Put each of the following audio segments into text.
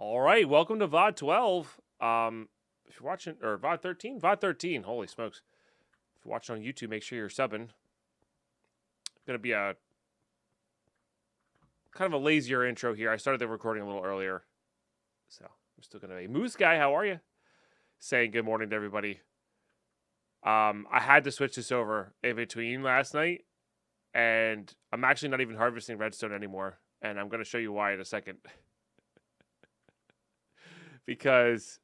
All right, welcome to VOD 12. If you're watching, or VOD 13, VOD 13. Holy smokes! If you're watching on YouTube, make sure you're subbing. Gonna be a kind of a lazier intro here. I started the recording a little earlier, so I'm still gonna be Moose Guy. How are you? Saying good morning to everybody. I had to switch this over in between last night, and I'm actually not even harvesting redstone anymore, and I'm gonna show you why in a second. Because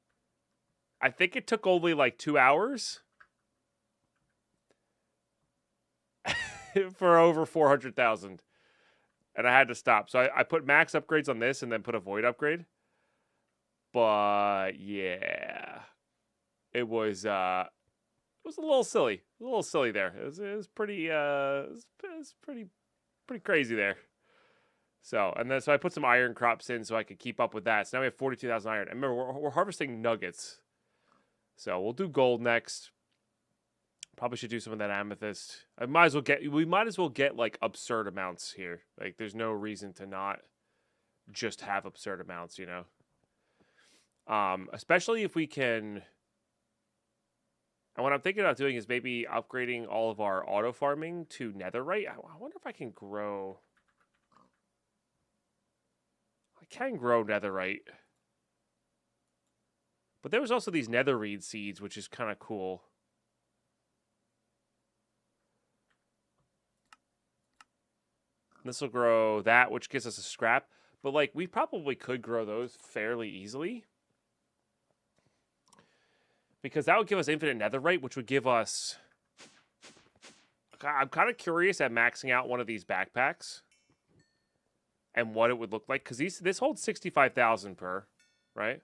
I think it took only like 2 hours for over 400,000. And I had to stop. So I put max upgrades on this and then put a void upgrade. But yeah, it was a little silly. A little silly there. It was pretty pretty crazy there. So, and then so I put some iron crops in so I could keep up with that. So now we have 42,000 iron. And remember, we're harvesting nuggets. So we'll do gold next. Probably should do some of that amethyst. We might as well get like absurd amounts here. Like there's no reason to not just have absurd amounts, you know. Especially if we can. And what I'm thinking about doing is maybe upgrading all of our auto farming to netherite. I wonder if I can grow. I can grow netherite. But there was also these netherreed seeds, which is kind of cool. This will grow that, which gives us a scrap. But, like, we probably could grow those fairly easily. Because that would give us infinite netherite, which would give us... I'm kind of curious at maxing out one of these backpacks. And what it would look like. Because this holds 65,000 per, right?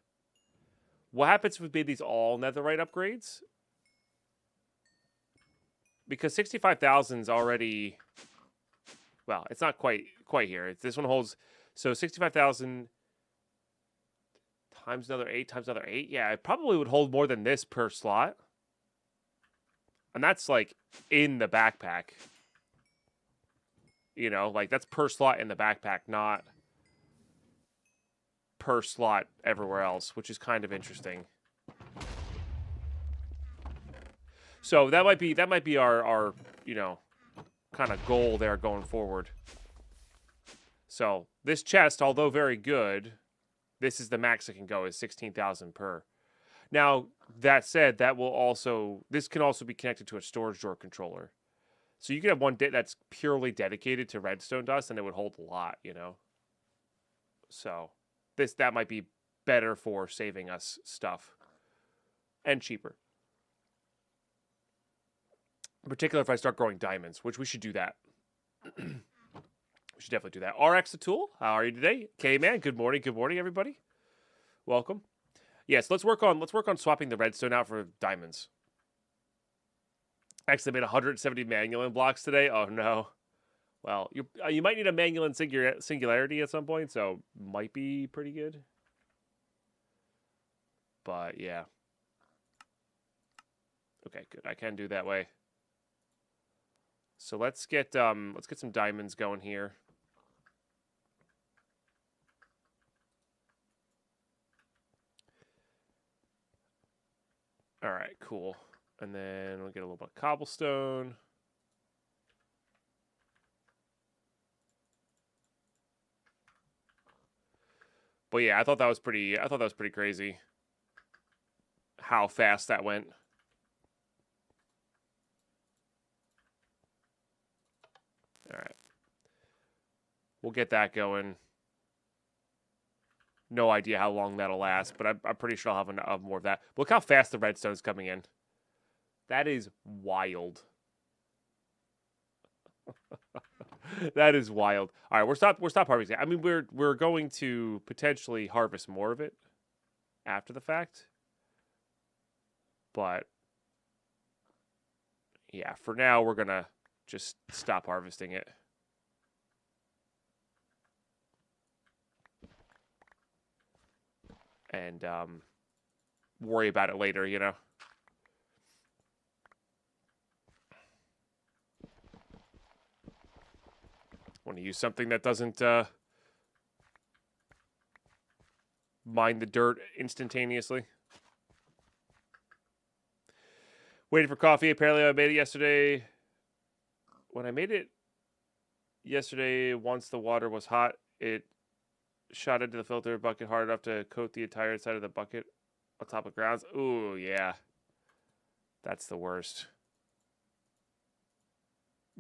What happens if we made these all netherite upgrades? Because 65,000 is already... Well, it's not quite here. This one holds... So 65,000 times another 8 times another 8. Yeah, it probably would hold more than this per slot. And that's, like, in the backpack. You know, like, that's per slot in the backpack, not per slot everywhere else, which is kind of interesting. So that might be our you know, kind of goal there going forward. So this chest, although very good, this is the max it can go, is 16,000 per. Now, that said, this can also be connected to a storage door controller. So you could have one that's purely dedicated to redstone dust, and it would hold a lot, you know. So that might be better for saving us stuff. And cheaper. In particular, if I start growing diamonds, which we should do that. We should definitely do that. RX the Tool, how are you today? K-Man, good morning, everybody. Welcome. Yes, let's work on swapping the redstone out for diamonds. Actually, I made 170 Manualin blocks today. Oh no. Well, you might need a Manualin singularity at some point, so might be pretty good. But yeah. Okay, good. I can do that way. So let's get some diamonds going here. All right, cool. And then we'll get a little bit of cobblestone. But yeah, I thought that was pretty crazy how fast that went. All right. We'll get that going. No idea how long that'll last, but I'm pretty sure I'll have more of that. Look how fast the redstone's coming in. That is wild. That is wild. All right, we're stop harvesting. I mean, we're going to potentially harvest more of it after the fact. But yeah, for now we're going to just stop harvesting it. And worry about it later, you know. Want to use something that doesn't mine the dirt instantaneously. Waiting for coffee. Apparently, I made it yesterday. When I made it yesterday, once the water was hot, it shot into the filter bucket hard enough to coat the entire side of the bucket on top of grounds. Ooh, yeah. That's the worst.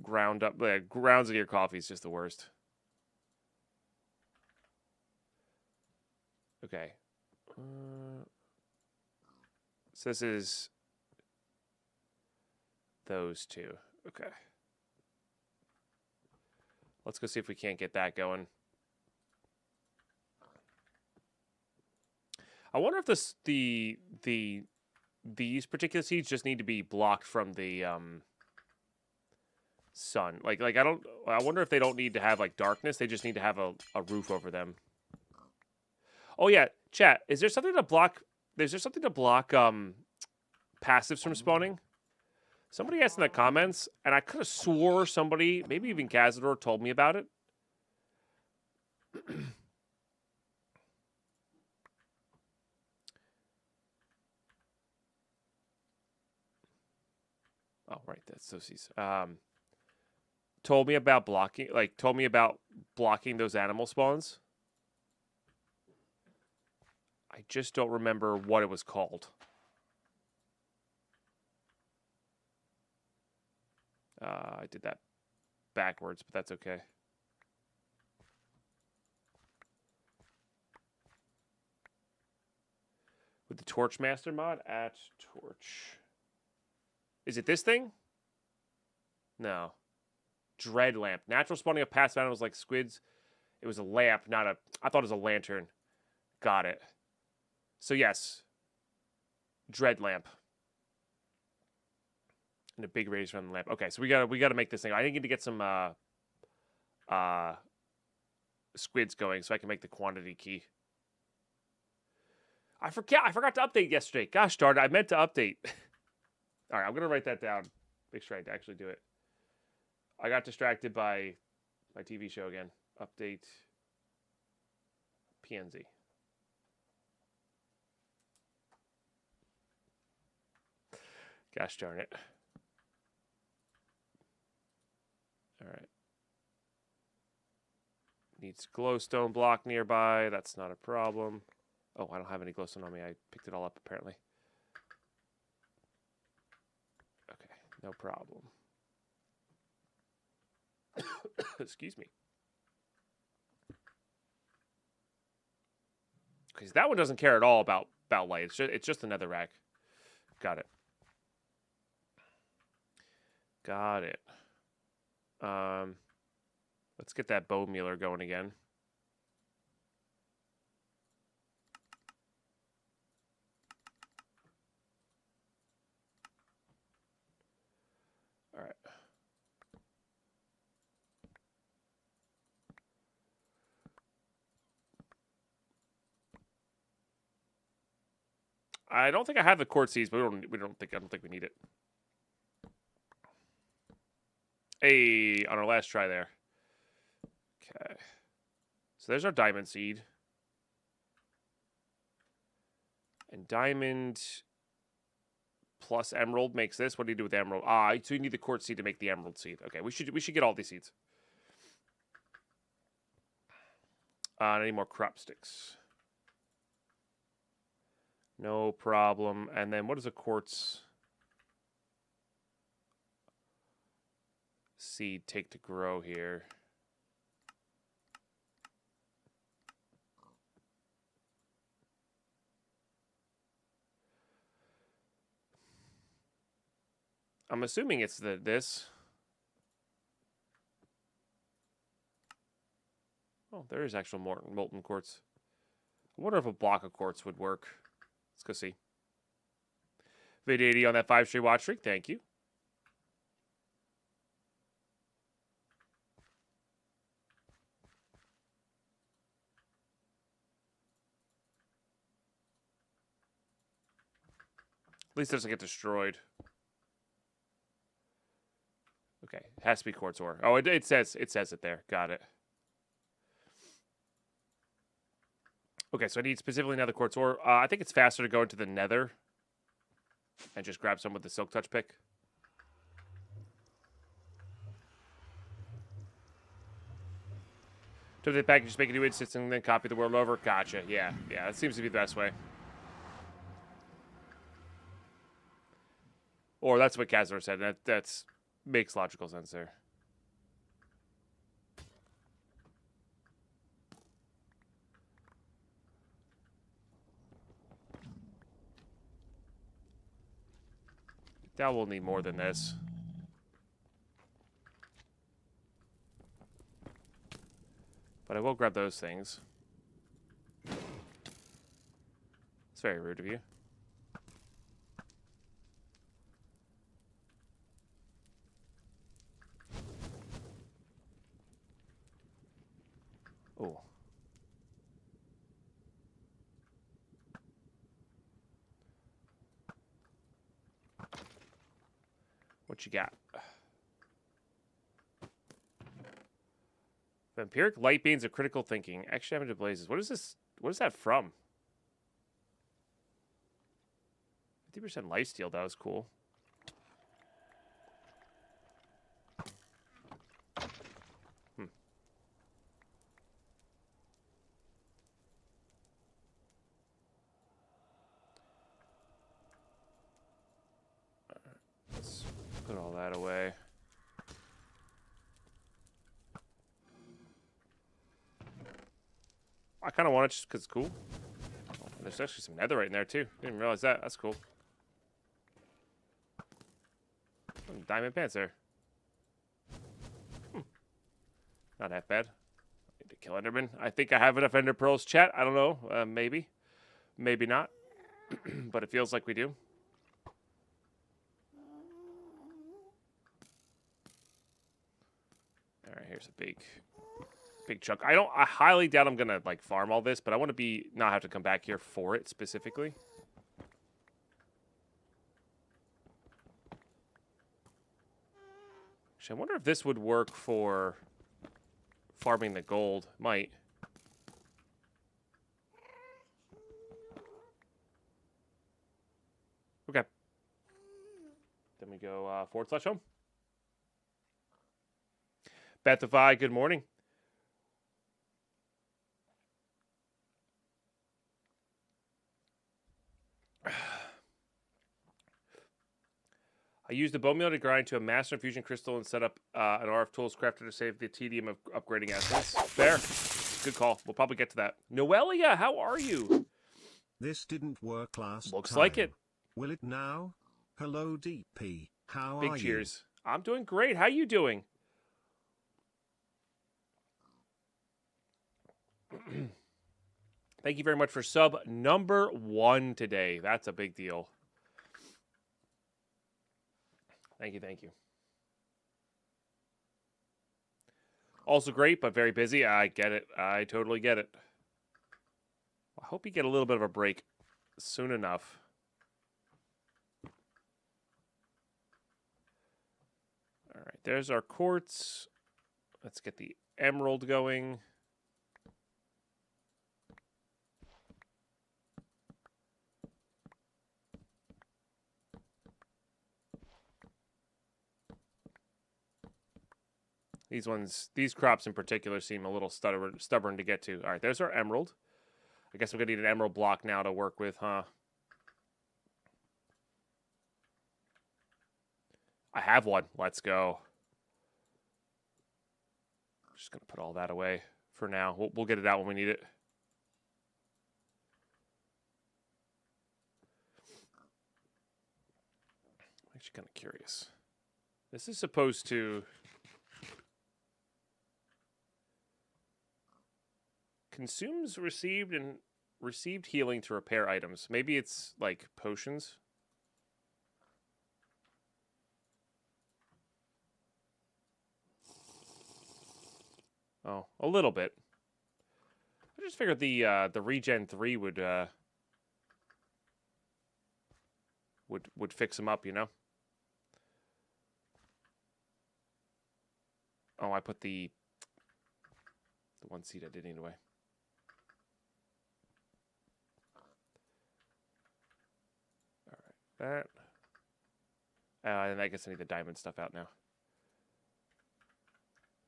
Grounds of your coffee is just the worst. Okay. So this is those two. Okay. Let's go see if we can't get that going. I wonder if these particular seeds just need to be blocked from the sun. I wonder if they don't need to have like darkness. They just need to have a roof over them. Oh yeah, chat. Is there something to block? Is there something to block passives from spawning? Somebody asked in the comments, and I could have swore somebody, maybe even Cazador, told me about it. Oh, right, that's Sosie's. Told me about blocking those animal spawns. I just don't remember what it was called. I did that backwards, but that's okay. With the Torchmaster mod, at Torch. Is it this thing? No. Dread lamp. Natural spawning of passive animals like squids. It was a lamp, not a... I thought it was a lantern. Got it. So yes. Dread lamp. And a big radius around the lamp. Okay, so we gotta make this thing. I need to get some squids going so I can make the quantity key. I forgot to update yesterday. Gosh darn it, I meant to update. Alright, I'm gonna write that down. Make sure I actually do it. I got distracted by my TV show again. Update PNZ. Gosh darn it. Alright. Needs glowstone block nearby. That's not a problem. Oh, I don't have any glowstone on me. I picked it all up apparently. Okay, no problem. Excuse me. Because that one doesn't care at all about light. It's just another rack. Got it. Got it. Let's get that bow mealer going again. All right. I don't think I have the quartz seeds, but I don't think we need it. Hey, on our last try there. Okay. So there's our diamond seed. And diamond plus emerald makes this. What do you do with emerald? So you need the quartz seed to make the emerald seed. Okay, we should get all these seeds. I need more crop sticks. No problem. And then what is a quartz seed take to grow here? I'm assuming it's this. Oh, there is actual molten quartz. I wonder if a block of quartz would work. Let's go see. Vid80 on that 5-stream watch streak. Thank you. At least it doesn't get destroyed. Okay, it has to be quartz ore. Oh, it says it there. Got it. Okay, so I need specifically nether quartz ore. I think it's faster to go into the nether and just grab some with the silk touch pick. To the package, just make a new instance and then copy the world over. Gotcha. Yeah, that seems to be the best way. Or that's what Kazor said. That's makes logical sense there. Now we'll need more than this. But I will grab those things. It's very rude of you. Oh. What you got? Vampiric light beams of critical thinking. Extra damage to blazes. What is this? What is that from? 50% lifesteal. That was cool. Let's put all that away. I kind of want it just because it's cool. Oh, there's actually some netherite in there too. Didn't even realize that. That's cool. Some diamond pants there. Not half bad. I need to kill Enderman. I think I have enough Ender Pearls, chat. I don't know. Maybe. Maybe not. But it feels like we do. Alright, here's a big chunk. I highly doubt I'm gonna like farm all this, but I want to not have to come back here for it specifically. Actually, I wonder if this would work for farming the gold. Might. Okay. Then we go /home. Bethify, good morning. I used the bone meal to grind to a master infusion crystal and set up an RF tools crafter to save the tedium of upgrading essence. Fair. Good call. We'll probably get to that. Noelia, how are you? This didn't work last time. Looks like it. Will it now? Hello, DP. How are you? Big cheers. I'm doing great. How you doing? Thank you very much for sub number 1 today. That's a big deal. Thank you, thank you. Also great, but very busy. I get it. I totally get it. I hope you get a little bit of a break soon enough. All right, there's our quartz. Let's get the emerald going. These crops in particular seem a little stubborn to get to. All right, there's our emerald. I guess we're going to need an emerald block now to work with, huh? I have one. Let's go. Just going to put all that away for now. We'll get it out when we need it. I'm actually kind of curious. This is supposed to... Consumes received healing to repair items. Maybe it's like potions. Oh, a little bit. I just figured the regen 3 would fix them up, you know. Oh, I put the one seed I did anyway. That. And I guess I need the diamond stuff out now.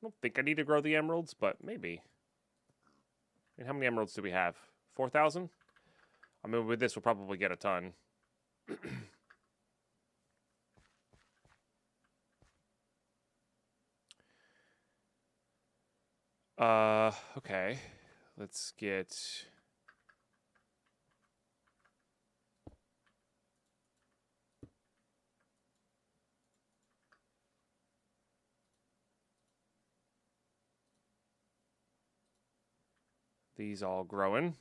I don't think I need to grow the emeralds, but maybe. I mean, how many emeralds do we have? 4,000? I mean, with this, we'll probably get a ton. Okay. Let's get... these all growing.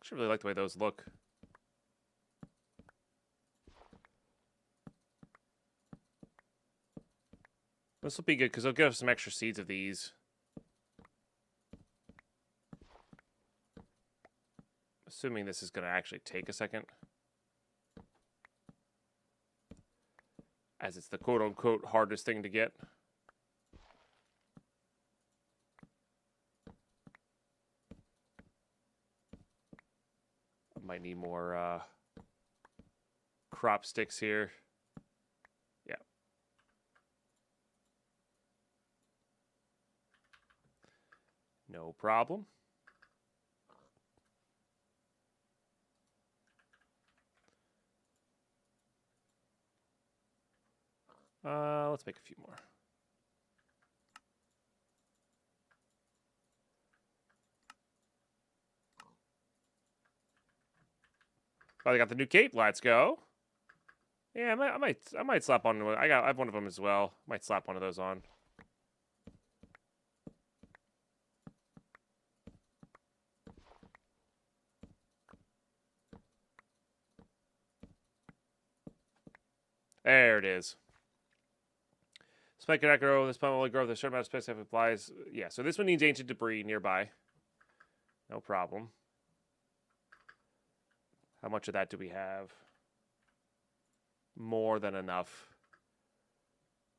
Actually really like the way those look. This will be good because they'll give us some extra seeds of these. Assuming this is going to actually take a second. As it's the quote-unquote hardest thing to get. I might need more crop sticks here. Yeah. No problem. Let's make a few more. Oh, they got the new cape. Let's go. Yeah, I might slap on one. I have one of them as well. Might slap one of those on. There it is. Spike cannot grow. This plant will only grow with a certain amount of space if it applies. Yeah, so this one needs ancient debris nearby. No problem. How much of that do we have? More than enough.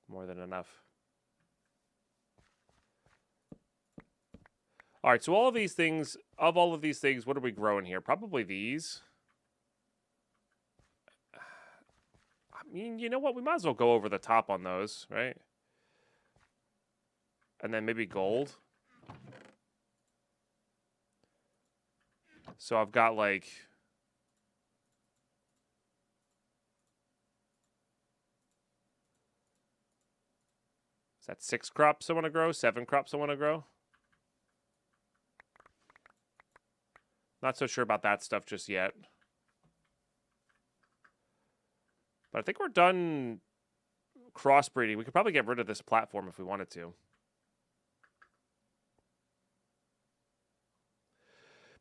More than enough. All right, so all of these things, what are we growing here? Probably these. I mean, you know what? We might as well go over the top on those, right? And then maybe gold. So I've got like... is that 6 crops I want to grow? 7 crops I want to grow? Not so sure about that stuff just yet. But I think we're done crossbreeding. We could probably get rid of this platform if we wanted to.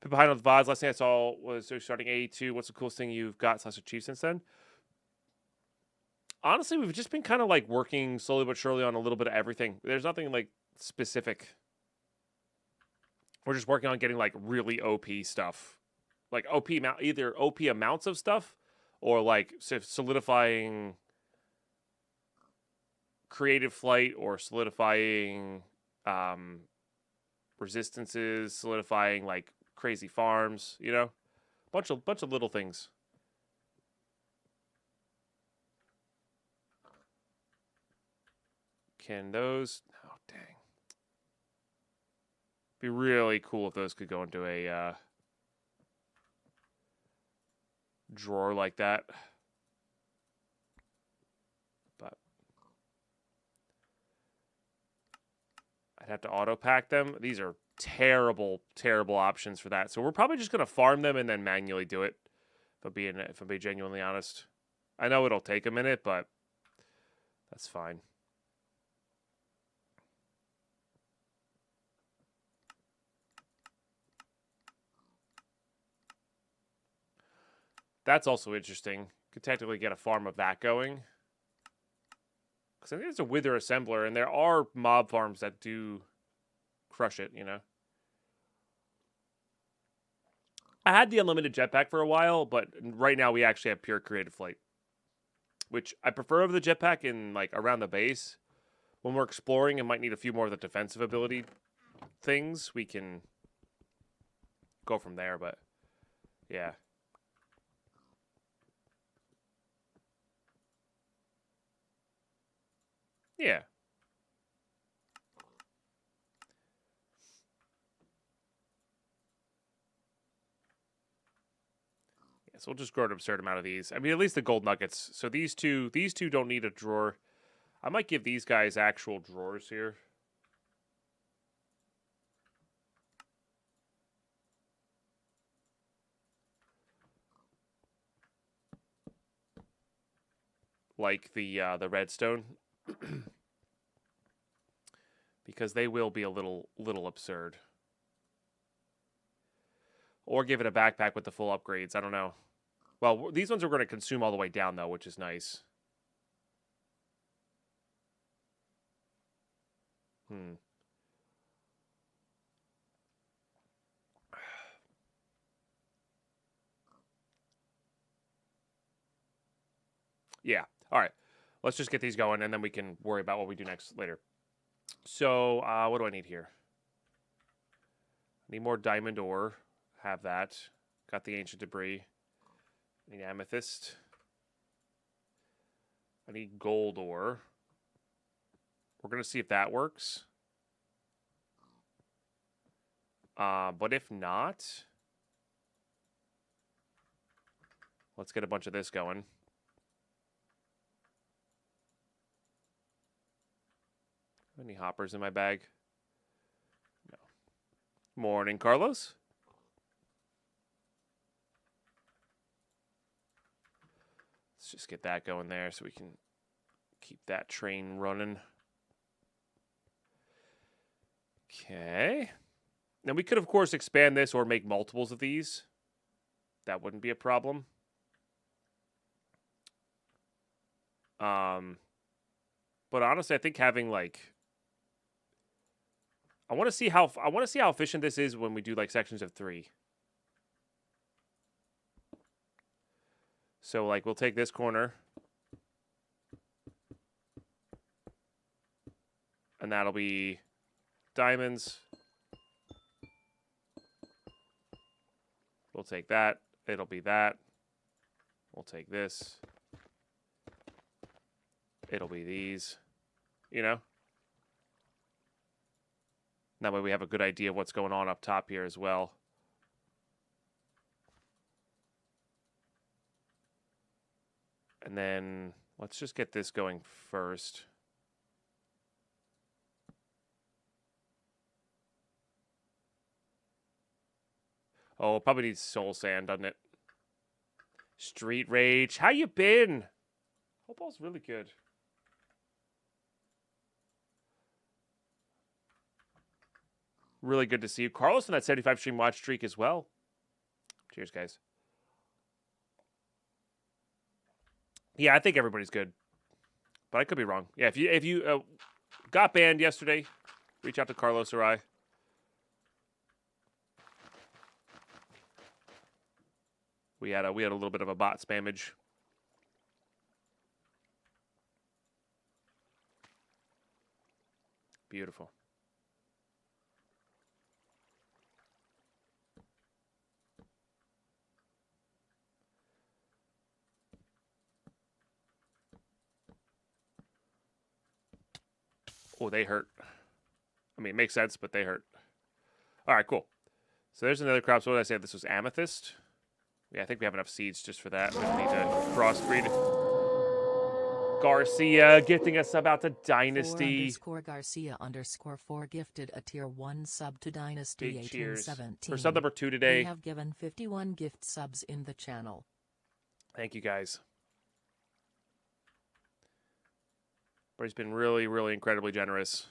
People behind on the VODs. Last thing I saw was starting 82. What's the coolest thing you've got / achieved since then? Honestly, we've just been kind of like working slowly but surely on a little bit of everything. There's nothing like specific. We're just working on getting like really OP stuff. Like OP amount, either OP amounts of stuff or like solidifying creative flight or solidifying resistances, solidifying like crazy farms, you know? Bunch of little things. Can those... oh, dang. Be really cool if those could go into a drawer like that. But I'd have to auto pack them. These are terrible, terrible options for that. So we're probably just going to farm them and then manually do it. If I'm being genuinely honest. I know it'll take a minute, but that's fine. That's also interesting. Could technically get a farm of that going. Because I think it's a wither assembler, and there are mob farms that do crush it, you know? I had the unlimited jetpack for a while, but right now we actually have pure creative flight. Which I prefer over the jetpack in, like, around the base. When we're exploring and might need a few more of the defensive ability things, we can go from there, but yeah. Yeah. Yeah, so we'll just grow an absurd amount of these. I mean, at least the gold nuggets. So these two don't need a drawer. I might give these guys actual drawers here. Like the redstone. Because they will be a little absurd. Or give it a backpack with the full upgrades. I don't know. Well, these ones are going to consume all the way down, though, which is nice. Yeah. All right. Let's just get these going, and then we can worry about what we do next later. So, what do I need here? I need more diamond ore. Have that. Got the ancient debris. I need amethyst. I need gold ore. We're going to see if that works. But if not, let's get a bunch of this going. Any hoppers in my bag? No. Morning, Carlos. Let's just get that going there so we can keep that train running. Okay. Now we could, of course, expand this or make multiples of these. That wouldn't be a problem. But honestly, I think having like, I want to see how efficient this is when we do like sections of 3. So like we'll take this corner, and that'll be diamonds. We'll take that. It'll be that. We'll take this. It'll be these. You know? That way we have a good idea of what's going on up top here as well. And then let's just get this going first. Oh, it probably needs soul sand, doesn't it? Street Rage. How you been? Hope all's really good. Really good to see you. Carlos on that 75 stream watch streak as well. Cheers, guys. Yeah, I think everybody's good. But I could be wrong. Yeah, if you got banned yesterday, reach out to Carlos or I. We had a little bit of a bot spammage. Beautiful. Oh, they hurt. I mean, it makes sense, but they hurt. All right, cool. So there's another crop. So what did I say? This was amethyst. Yeah, I think we have enough seeds just for that. We don't need to crossbreed. Garcia gifting us sub out to Dynasty. _Garcia_4 gifted a tier 1 sub to Dynasty 1817. For sub number 2 today. We have given 51 gift subs in the channel. Thank you, guys. But he's been really, really incredibly generous.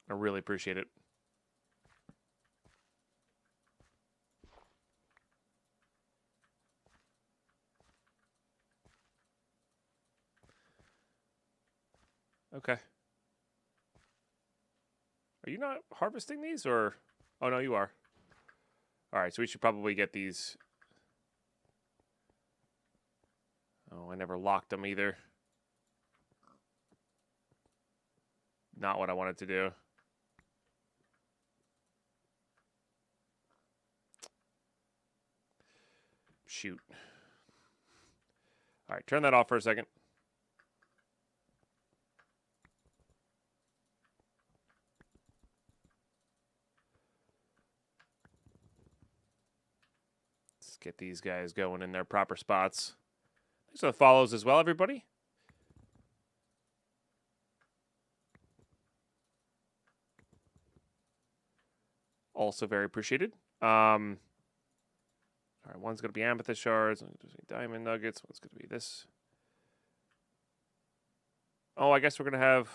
I really appreciate it. Okay. Are you not harvesting these, or? Oh, no, you are. All right, so we should probably get these. Oh, I never locked them either. Not what I wanted to do. Shoot. All right, turn that off for a second. Let's get these guys going in their proper spots. Thanks for the follows as well, everybody. Also very appreciated. All right, one's going to be amethyst shards, one's going to be diamond nuggets, one's going to be this. Oh, I guess we're going to have...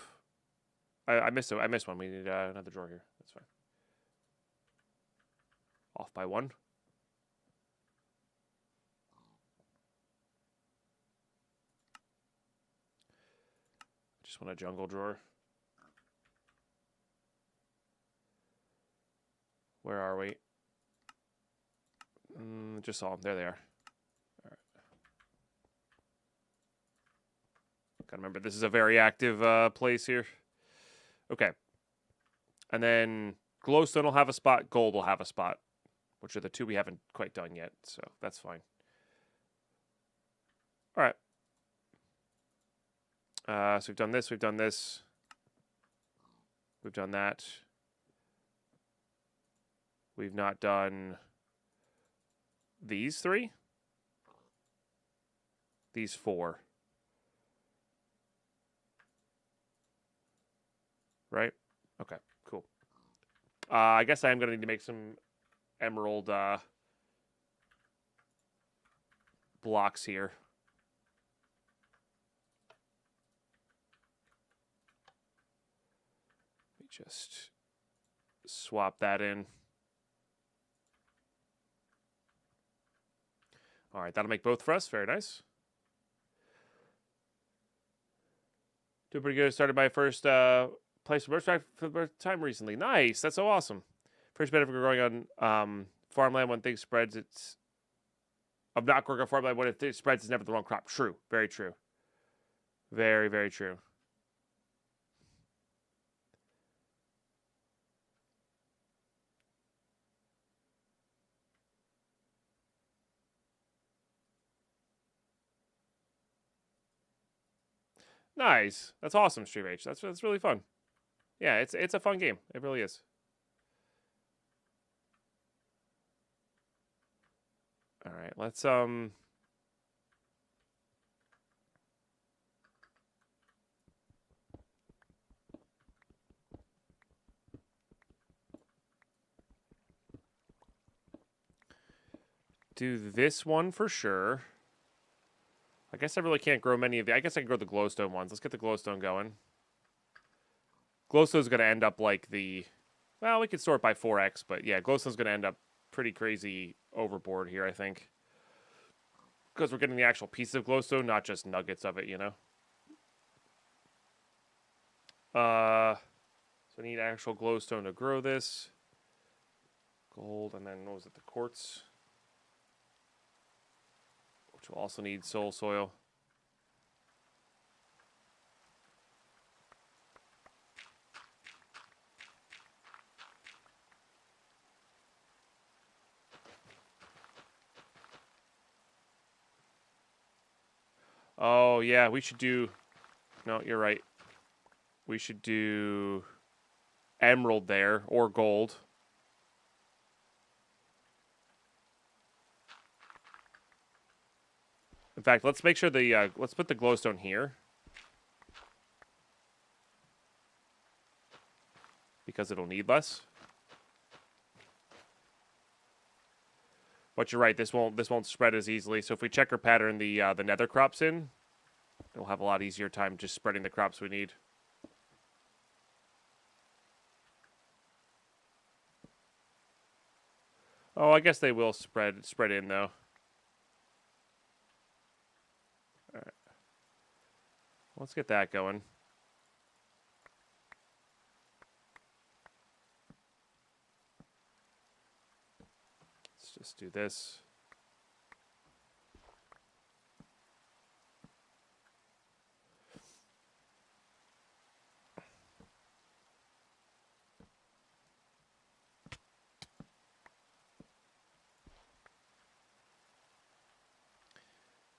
I missed it. I missed one. We need another drawer here. That's fine. Off by one. Just want a jungle drawer. Where are we? Just saw them. There they are. All right. Gotta remember, this is a very active place here. Okay. And then glowstone will have a spot. Gold will have a spot. Which are the two we haven't quite done yet. So that's fine. All right. So we've done this. We've done this. We've done that. We've not done these three. These four. Right? Okay, cool. I guess I am going to need to make some emerald blocks here. Let me just swap that in. All right, that'll make both for us. Very nice. Doing pretty good. Started my first place for bird for the first time recently. Nice. That's so awesome. First benefit of growing on farmland when things spreads. It's of not growing on farmland when it spreads is never the wrong crop. True. Very true. Very, very true. Nice. That's awesome, Stream H. That's really fun. Yeah, it's a fun game. It really is. All right, let's do this one for sure. I guess I really can't grow many of the... I guess I can grow the glowstone ones. Let's get the glowstone going. Glowstone's going to end up like the... Well, we could sort by 4x, but yeah, glowstone's going to end up pretty crazy overboard here, I think. Because we're getting the actual piece of glowstone, not just nuggets of it, you know? So I need actual glowstone to grow this. Gold, and then what was it, the quartz? Which will also need soul soil. Oh, yeah, we should do... No, you're right. We should do emerald there, or gold. In fact, let's make sure the... let's put the glowstone here. Because it'll need less. But you're right, this won't spread as easily. So if we checker pattern the nether crops in, it'll have a lot easier time just spreading the crops we need. Oh, I guess they will spread in though. All right. Let's get that going. Let's do this.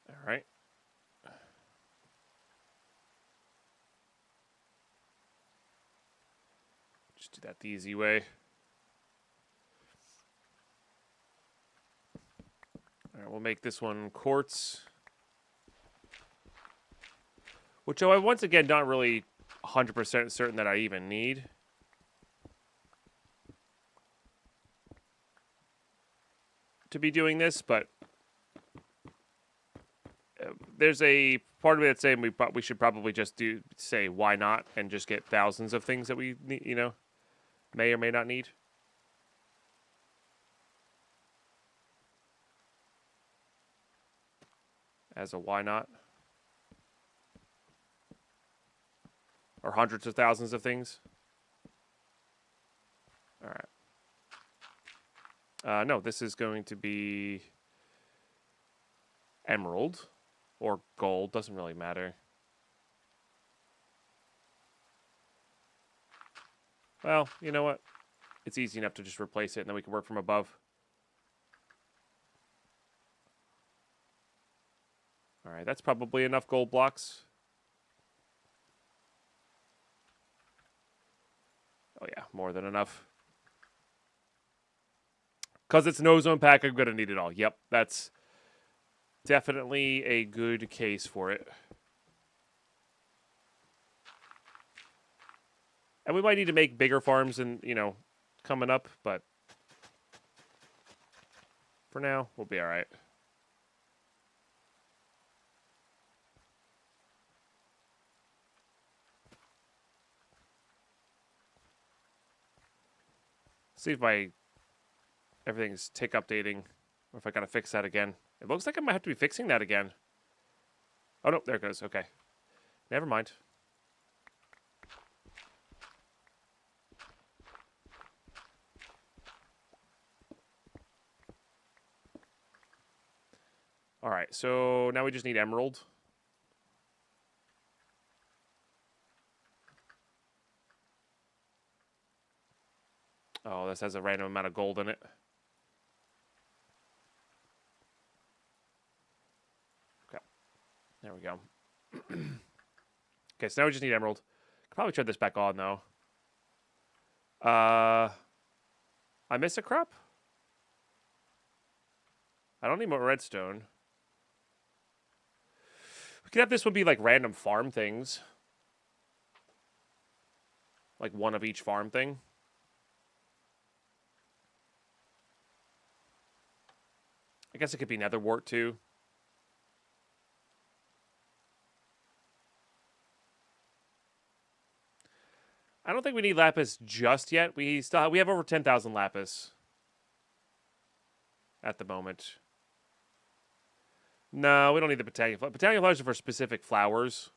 All right. Just do that the easy way. All right, we'll make this one quartz. Which I'm once again not really 100% certain that I even need. To be doing this, but there's a part of me that's saying we should probably just say why not and just get thousands of things that we need, may or may not need. As a why not. Or hundreds of thousands of things. All right. No, this is going to be emerald or gold. Doesn't really matter. Well, you know what? It's easy enough to just replace it, and then we can work from above. All right, that's probably enough gold blocks. Oh, yeah, more than enough. Because it's an ozone pack, I'm going to need it all. Yep, that's definitely a good case for it. And we might need to make bigger farms and, coming up, but for now, we'll be all right. See if everything's tick updating, or if I gotta fix that again. It looks like I might have to be fixing that again. Oh no, there it goes. Okay, never mind. All right, so now we just need emerald. Oh, this has a random amount of gold in it. Okay. There we go. Okay, so now we just need emerald. Could probably turn this back on, though. I missed a crop? I don't need more redstone. We could have this one be like random farm things. Like one of each farm thing. I guess it could be nether wart too. I don't think we need lapis just yet. We have over 10,000 lapis at the moment. No, we don't need the Botania flowers. Botania flowers are for specific flowers.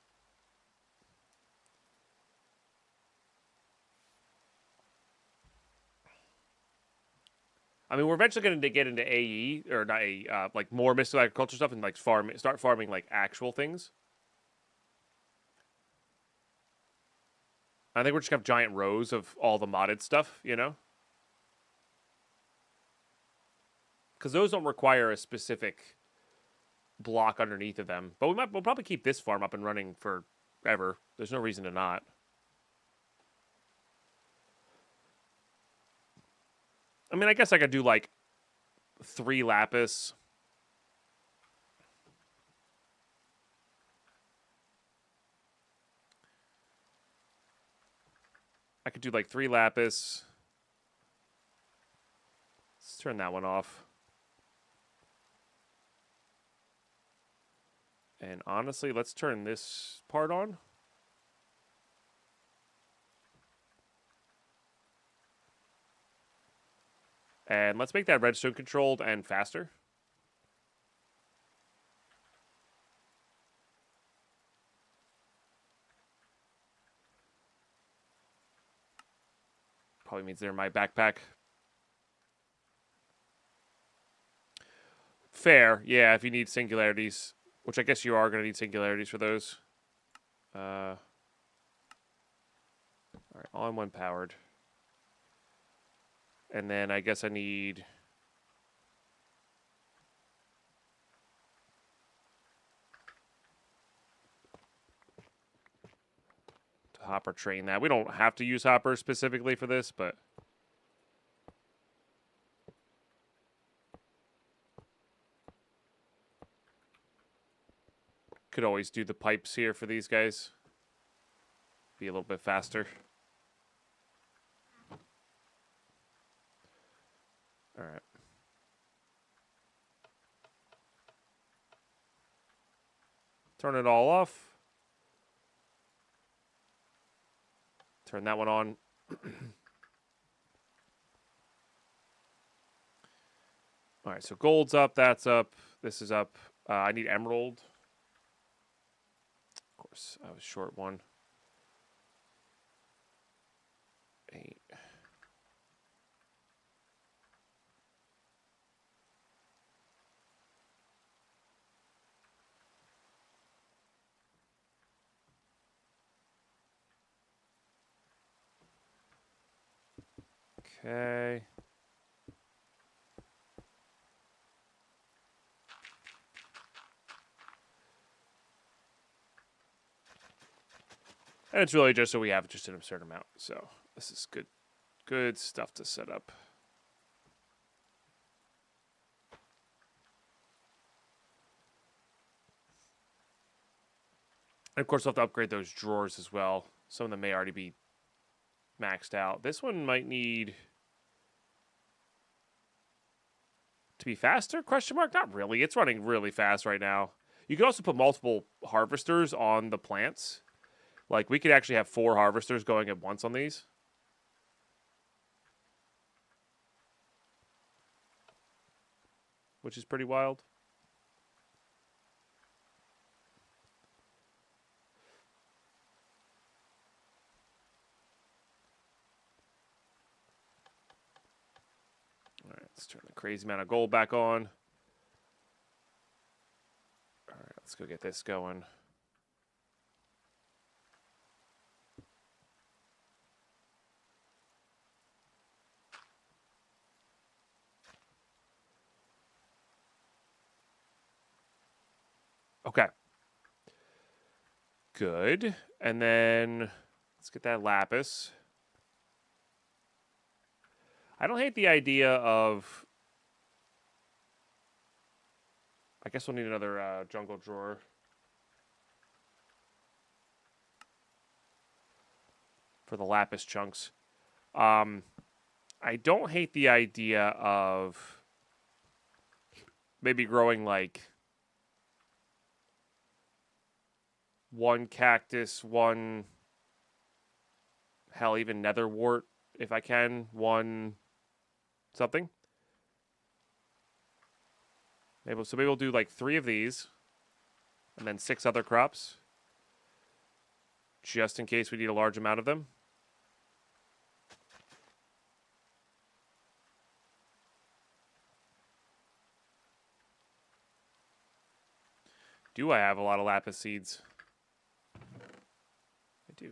I mean, we're eventually going to get into AE, or not AE, like more mystical agriculture stuff and like start farming like actual things. I think we're just going to have giant rows of all the modded stuff, Because those don't require a specific block underneath of them. But we'll probably keep this farm up and running forever. There's no reason to not. I mean, I guess I could do like 3 lapis. I could do like 3 lapis. Let's turn that one off. And honestly, let's turn this part on. And let's make that redstone controlled and faster. Probably means they're in my backpack. Fair, yeah, if you need singularities. Which I guess you are going to need singularities for those. Alright, all-in-one powered. And then I guess I need... hopper train that. We don't have to use hopper specifically for this, but could always do the pipes here for these guys. Be a little bit faster. All right. Turn it all off. Turn that one on. All right, so gold's up, that's up, this is up. I need emerald. Of course, I was short one. 8. Okay. And it's really just so we have just an absurd amount. So this is good stuff to set up. And of course, we'll have to upgrade those drawers as well. Some of them may already be maxed out. This one might need to be faster? Question mark? Not really. It's running really fast right now. You could also put multiple harvesters on the plants. Like, we could actually have 4 harvesters going at once on these. Which is pretty wild. All right, let's turn the crazy amount of gold back on. All right, let's go get this going. Okay. Good. And then let's get that lapis. I don't hate the idea of... I guess we'll need another jungle drawer. For the lapis chunks. I don't hate the idea of maybe growing like 1 cactus, 1, hell, even nether wart, if I can, 1 something. Maybe, so maybe we'll do like 3 of these, and then 6 other crops, just in case we need a large amount of them. Do I have a lot of lapis seeds? I do.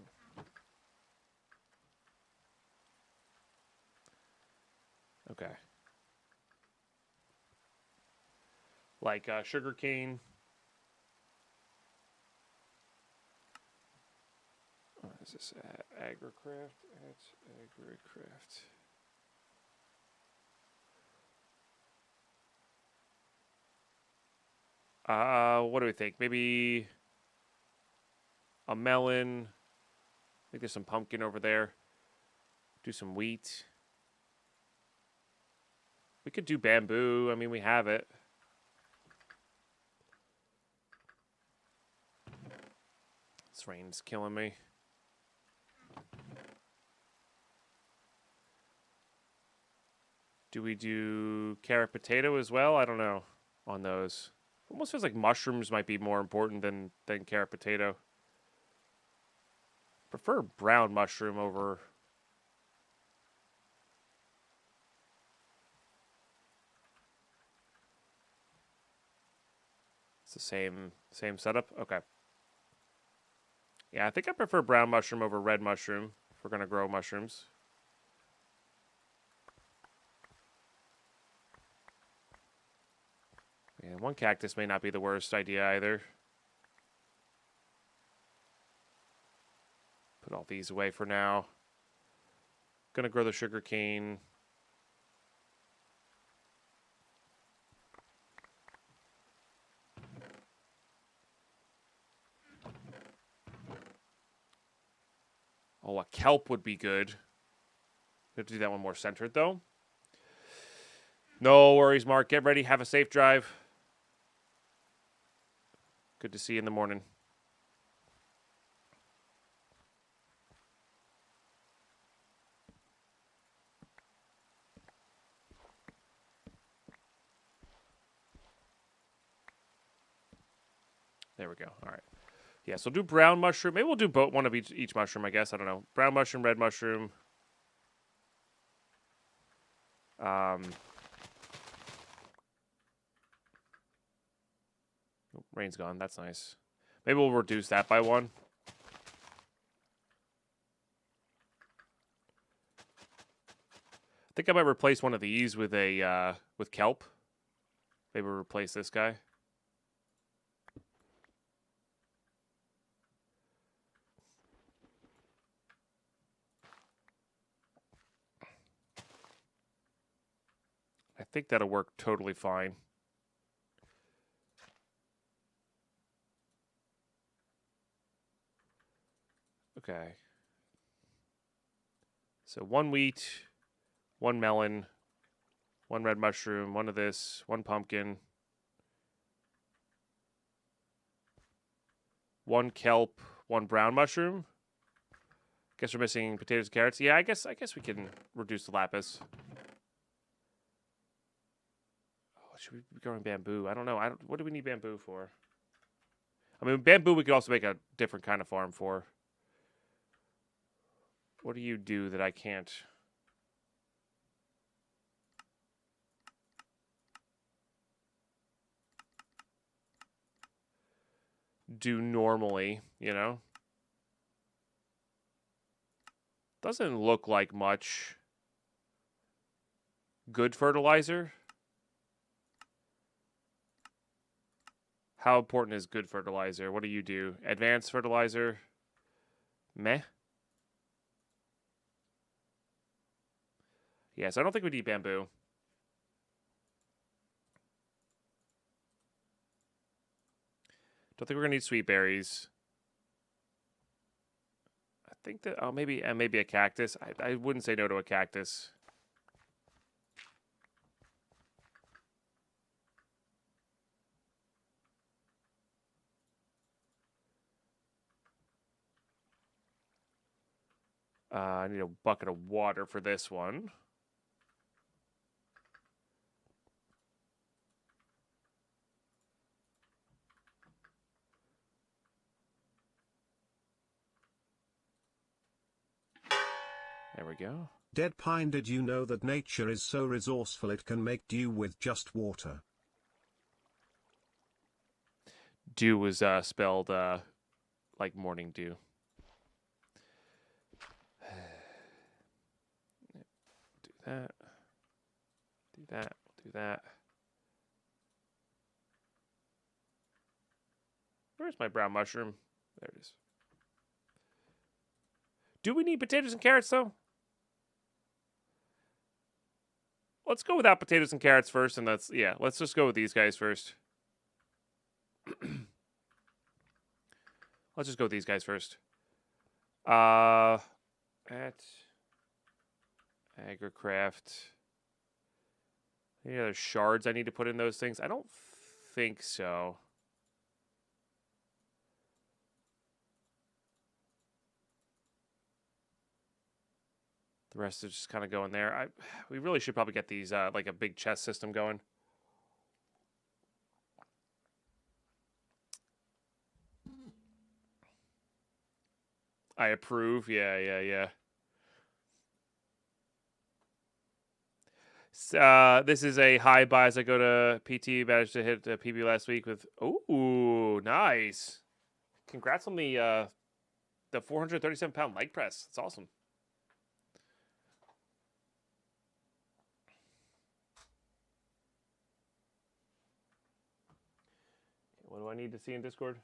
Okay. Like sugar cane. What is this? Agricraft? That's Agricraft. What do we think? Maybe a melon. I think there's some pumpkin over there. Do some wheat. We could do bamboo. I mean, we have it. This rain's killing me. Do we do carrot potato as well? I don't know on those. Almost feels like mushrooms might be more important than carrot potato. Prefer brown mushroom over... It's the same setup? Okay. Yeah, I think I prefer brown mushroom over red mushroom if we're going to grow mushrooms. Yeah, 1 cactus may not be the worst idea either. Put all these away for now. Gonna grow the sugar cane. Oh, a kelp would be good. We have to do that one more centered, though. No worries, Mark. Get ready. Have a safe drive. Good to see you in the morning. There we go. All right. Yeah, so we'll do brown mushroom. Maybe we'll do both, one of each mushroom, I guess. I don't know. Brown mushroom, red mushroom. Oh, rain's gone. That's nice. Maybe we'll reduce that by one. I think I might replace one of these with a with kelp. Maybe we'll replace this guy. I think that'll work totally fine. Okay. So one wheat, one melon, one red mushroom, one of this, one pumpkin, one kelp, one brown mushroom. Guess we're missing potatoes and carrots. Yeah, I guess we can reduce the lapis. Oh, should we be growing bamboo? I don't know. What do we need bamboo for? I mean, bamboo we could also make a different kind of farm for. What do you do that I can't? Do normally, you know? Doesn't look like much. Good fertilizer? How important is good fertilizer? What do you do? Advanced fertilizer? Meh. Yes, I don't think we need bamboo. Don't think we're gonna need sweet berries. I think that maybe a cactus. I wouldn't say no to a cactus. I need a bucket of water for this one. There we go. Deadpine, did you know that nature is so resourceful it can make dew with just water? Dew was spelled like morning dew. Do that. Do that. Do that. Where's my brown mushroom? There it is. Do we need potatoes and carrots, though? Let's go without potatoes and carrots first, and let's just go with these guys first. Let's just go with these guys first. At Agricraft. Any other shards I need to put in those things? I don't think so. The rest is just kind of going there. We really should probably get these like a big chest system going. I approve. Yeah. This is a high buy as I go to PT. Managed to hit PB last week with. Ooh, nice! Congrats on the 437-pound leg press. It's awesome. What do I need to see in Discord?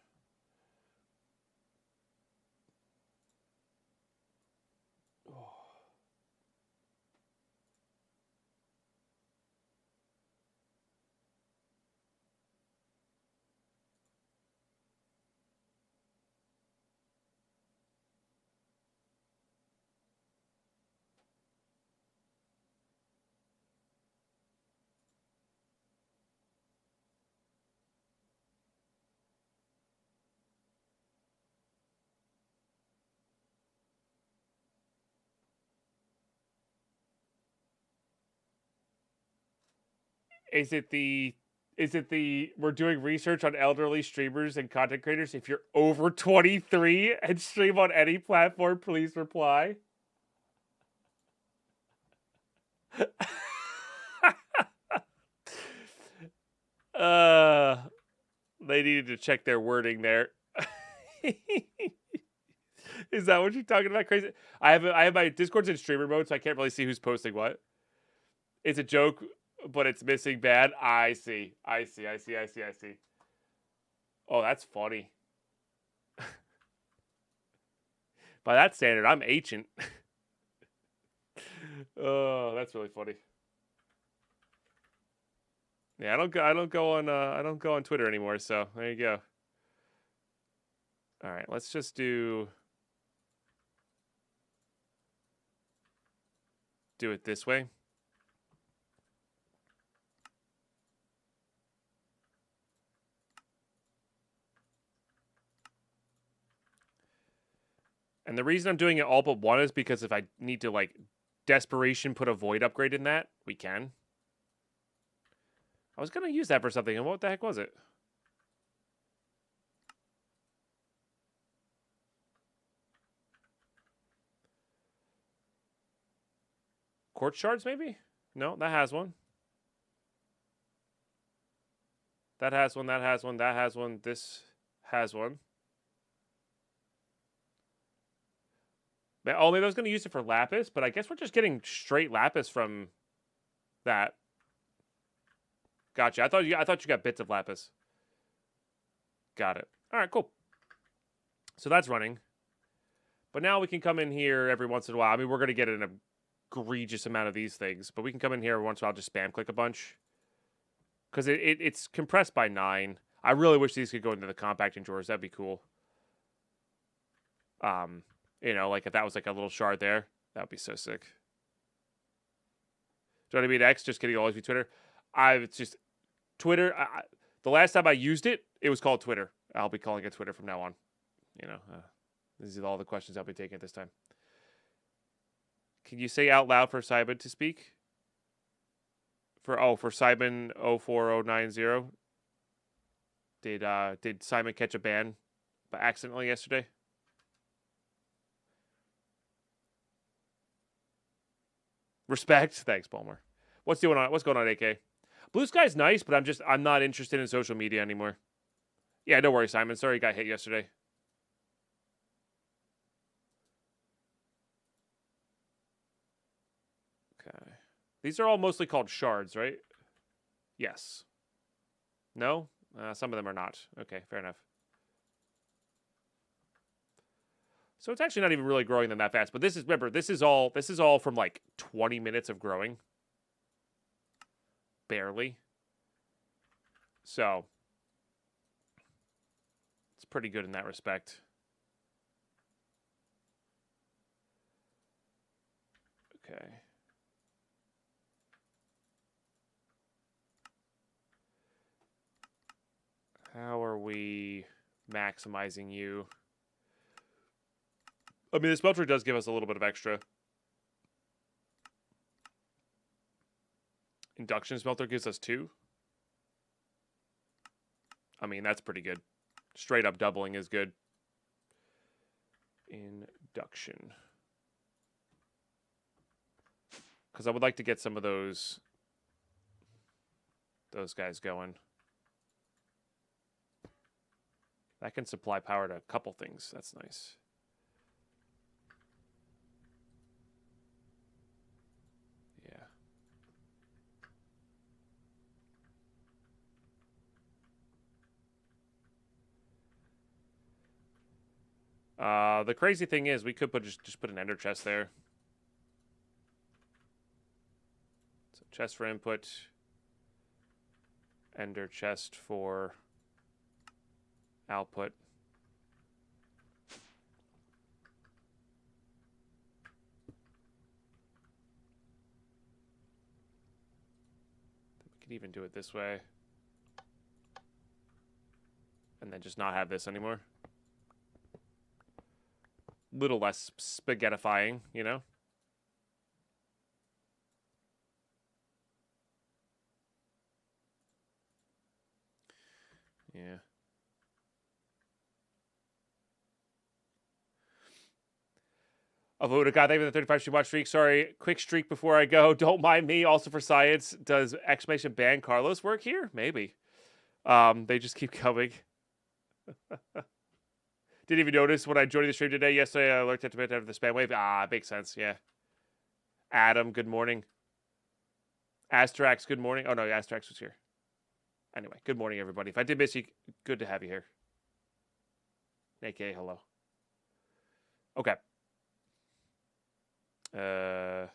Is it the we're doing research on elderly streamers and content creators? If you're over 23 and stream on any platform, please reply. They needed to check their wording there. Is that what you're talking about? Crazy. I have my Discord's in streamer mode, so I can't really see who's posting what. It's a joke, but it's missing bad. I see. Oh, that's funny. By that standard, I'm ancient. Oh, that's really funny. Yeah, I don't go on Twitter anymore, so there you go. All right, let's just do it this way. And the reason I'm doing it all but one is because if I need to, like, desperation put a void upgrade in that, we can. I was going to use that for something, and what the heck was it? Quartz shards, maybe? No, that has one. That has one, that has one, that has one, this has one. Oh, maybe I was going to use it for lapis, but I guess we're just getting straight lapis from that. Gotcha. I thought you got bits of lapis. Got it. All right, cool. So that's running. But now we can come in here every once in a while. I mean, we're going to get an egregious amount of these things, but we can come in here every once in a while, just spam click a bunch. Because it's compressed by 9. I really wish these could go into the compacting drawers. That'd be cool. You know, like if that was like a little shard there, that would be so sick. Do you want to be X? Just kidding. Always be Twitter. It's just Twitter. The last time I used it, it was called Twitter. I'll be calling it Twitter from now on. You know, these are all the questions I'll be taking at this time. Can you say out loud for Simon to speak? For Simon 04090. Did Simon catch a ban by accidentally yesterday? Respect. Thanks, Palmer. What's going on, AK? Blue Sky's nice, but I'm not interested in social media anymore. Yeah, don't worry, Simon. Sorry you got hit yesterday. Okay. These are all mostly called shards, right? Yes. No? Some of them are not. Okay, fair enough. So it's actually not even really growing them that fast. But this is, remember, this is all from like 20 minutes of growing. Barely. So it's pretty good in that respect. Okay. How are we maximizing you? I mean, the smelter does give us a little bit of extra. Induction smelter gives us 2. I mean, that's pretty good. Straight up doubling is good. Induction. Because I would like to get some of those guys going. That can supply power to a couple things. That's nice. The crazy thing is we could just put an ender chest there. So chest for input. Ender chest for output. We could even do it this way. And then just not have this anymore. Little less spaghettifying, you know? Yeah. Avoda, God, thank you for the 35 stream watch streak. Sorry, quick streak before I go. Don't mind me. Also for science, does exclamation ban Carlos work here? Maybe. They just keep coming. Didn't even notice when I joined the stream today. Yesterday, I looked at the bit of the spam wave. Ah, makes sense. Yeah. Adam, good morning. Astrax, good morning. Oh no, Astrax was here. Anyway, good morning, everybody. If I did miss you, good to have you here. AKA, hello. Okay. Had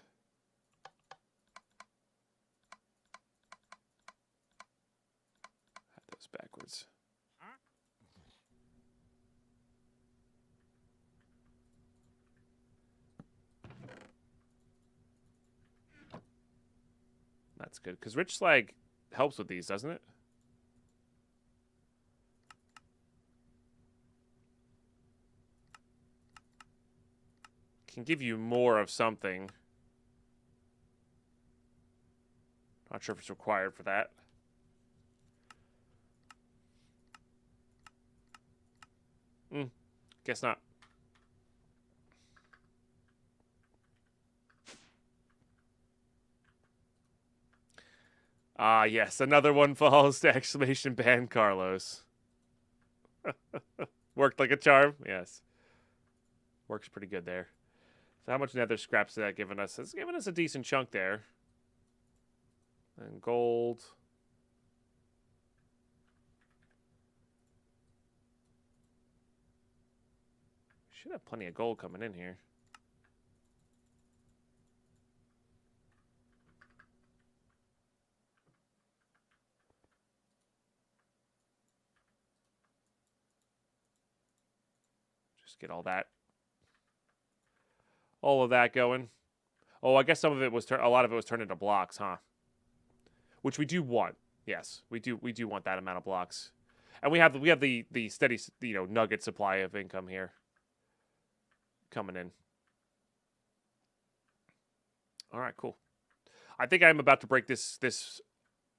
those backwards. That's good, because Rich Slag helps with these, doesn't it? Can give you more of something. Not sure if it's required for that. Guess not. Ah, yes, another one falls to exclamation ban Carlos. Worked like a charm? Yes. Works pretty good there. So how much nether scraps is that giving us? It's giving us a decent chunk there. And gold. Should have plenty of gold coming in here. Just get all of that going. Oh, I guess some of it was a lot of it was turned into blocks, huh? Which we do want. Yes, we do want that amount of blocks. And we have the steady, nugget supply of income here coming in. All right, cool. I think I'm about to break this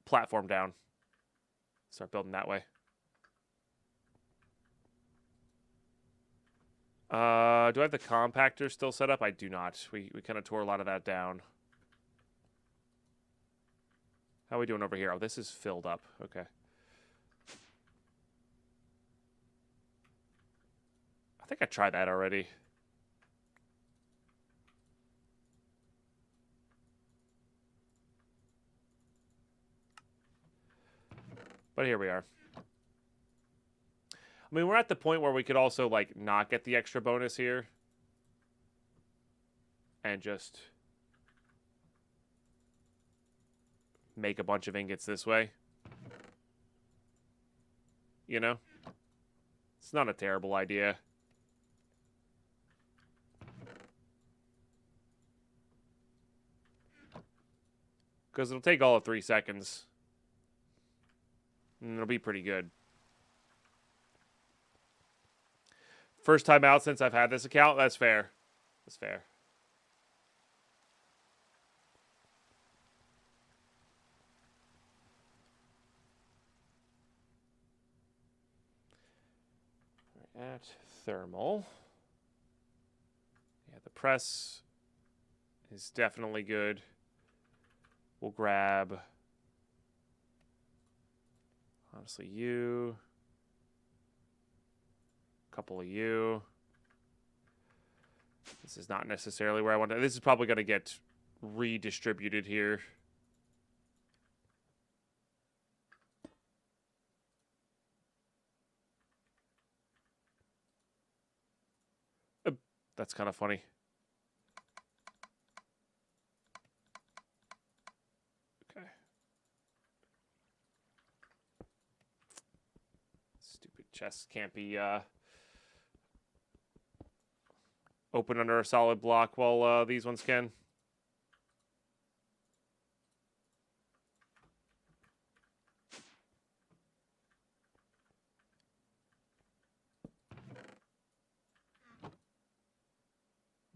platform down. Start building that way. Do I have the compactor still set up? I do not. We kind of tore a lot of that down. How are we doing over here? Oh, this is filled up. Okay. I think I tried that already. But here we are. I mean, we're at the point where we could also, like, not get the extra bonus here. And just make a bunch of ingots this way. You know? It's not a terrible idea. Because it'll take all of 3 seconds. And it'll be pretty good. First time out since I've had this account? That's fair. That's fair. At thermal. Yeah, the press is definitely good. We'll grab, honestly, you. A couple of you. This is not necessarily where I want to. This is probably going to get redistributed here. That's kind of funny. Okay. Stupid chests can't be open under a solid block while these ones can.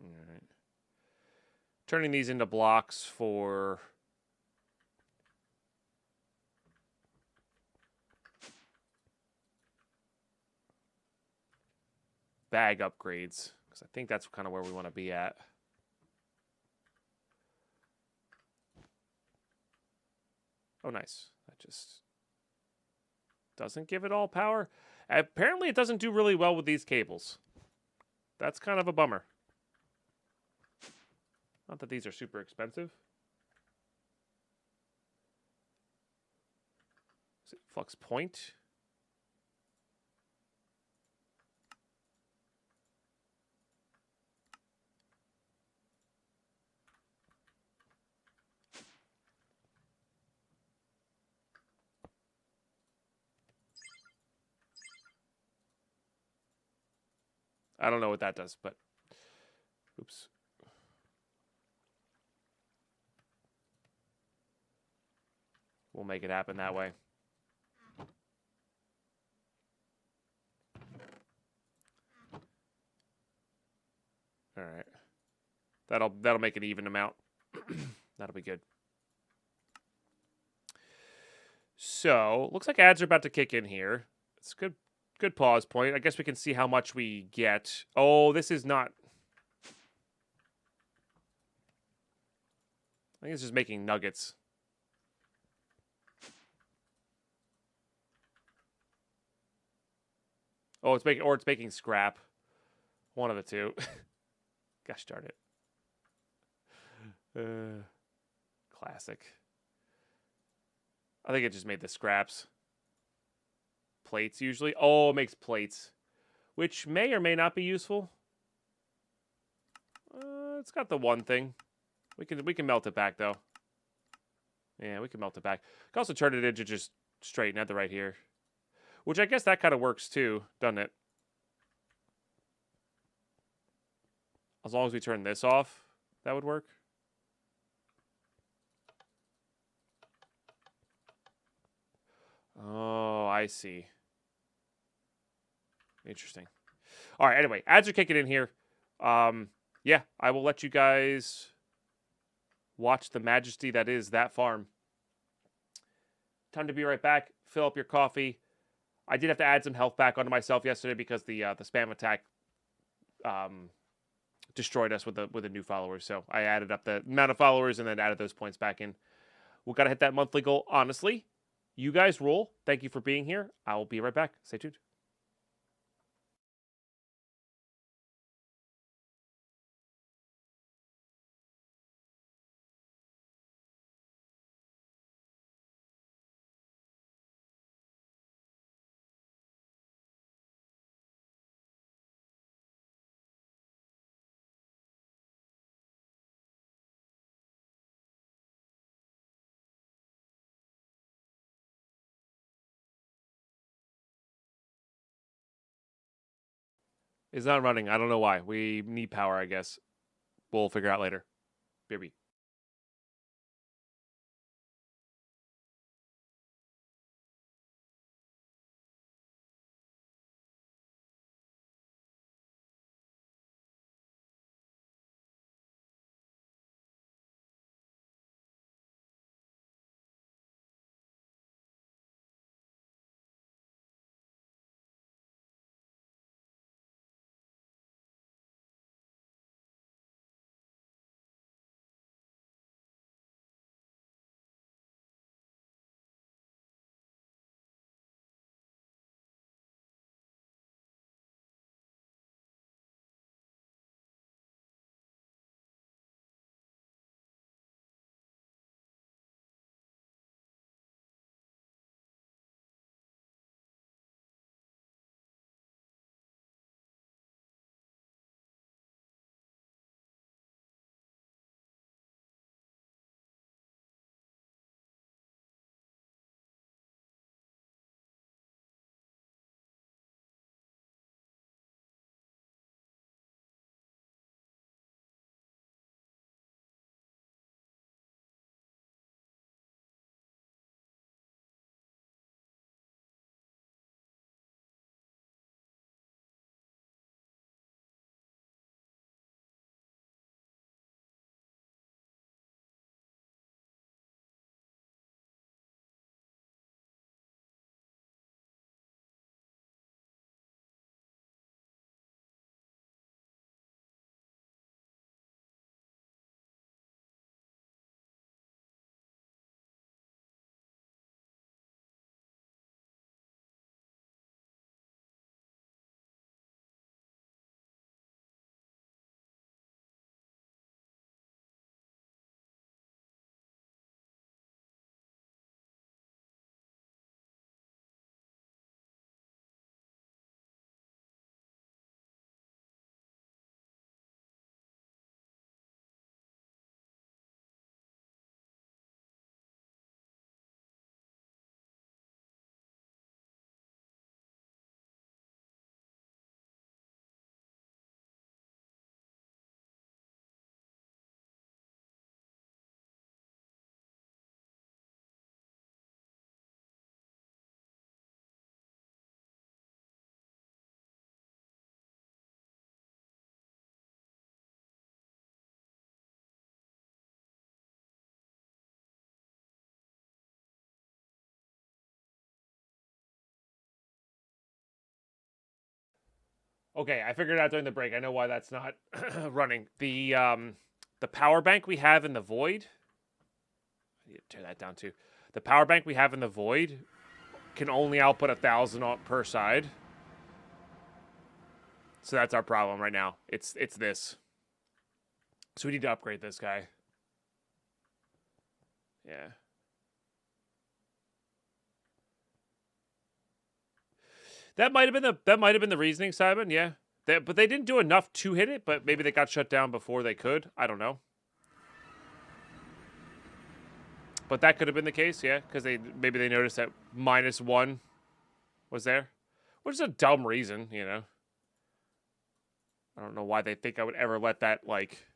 Alright. Turning these into blocks for bag upgrades, because I think that's kind of where we want to be at. Oh, nice. That just doesn't give it all power. Apparently, it doesn't do really well with these cables. That's kind of a bummer. Not that these are super expensive. Is it flux point? I don't know what that does, but oops. We'll make it happen that way. All right. That'll make an even amount. That'll be good. So, looks like ads are about to kick in here. It's a good pause point. I guess we can see how much we get. Oh, this is not... I think it's just making nuggets. Oh, it's making scrap. One of the two. Gosh darn it. Classic. I think it just made the scraps. Plates usually. Oh, it makes plates, which may or may not be useful. It's got the one thing. We can melt it back though. Yeah, we can melt it back. We can also turn it into just straight nether right here, which I guess that kind of works too, doesn't it? As long as we turn this off, that would work. Oh, I see. Interesting. All right, anyway, ads are kicking in here. Yeah, I will let you guys watch the majesty that is that farm. Time to be right back. Fill up your coffee. I did have to add some health back onto myself yesterday because the spam attack destroyed us with the new followers. So I added up the amount of followers and then added those points back in. We got to hit that monthly goal. Honestly, you guys rule. Thank you for being here. I will be right back. Stay tuned. It's not running. I don't know why. We need power, I guess. We'll figure out later. BRB. Okay, I figured it out during the break. I know why that's not running. The power bank we have in the void. I need to tear that down too. The power bank we have in the void can only output 1,000 per side. So that's our problem right now. It's this. So we need to upgrade this guy. Yeah. That might have been the reasoning, Simon. Yeah. But they didn't do enough to hit it, but maybe they got shut down before they could. I don't know. But that could have been the case, yeah, because maybe they noticed that -1 was there. Which is a dumb reason, you know. I don't know why they think I would ever let that, like,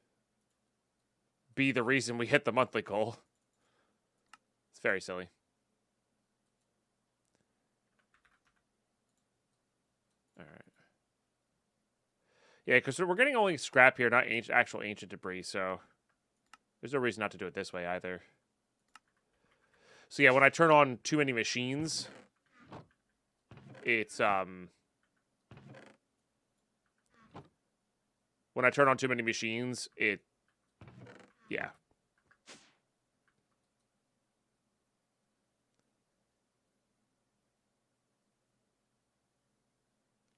be the reason we hit the monthly goal. It's very silly. Alright. Yeah, because we're getting only scrap here, not actual ancient debris, so there's no reason not to do it this way either. So yeah, when I turn on too many machines, it's, when I turn on too many machines, yeah.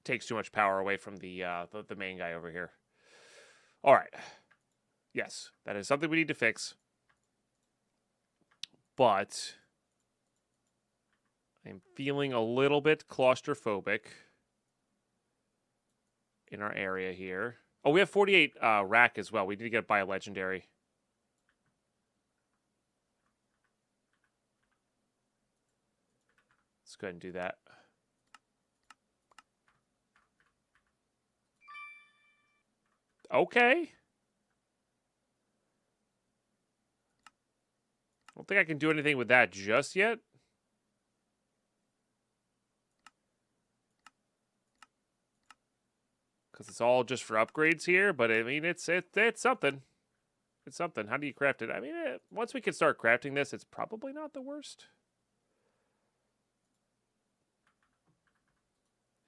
Takes too much power away from the main guy over here. All right. Yes, that is something we need to fix. But I'm feeling a little bit claustrophobic in our area here. Oh, we have 48 rack as well. We need to get by a legendary. Let's go ahead and do that. Okay. I don't think I can do anything with that just yet. Because it's all just for upgrades here, but I mean, it's something. It's something. How do you craft it? I mean, once we can start crafting this, it's probably not the worst.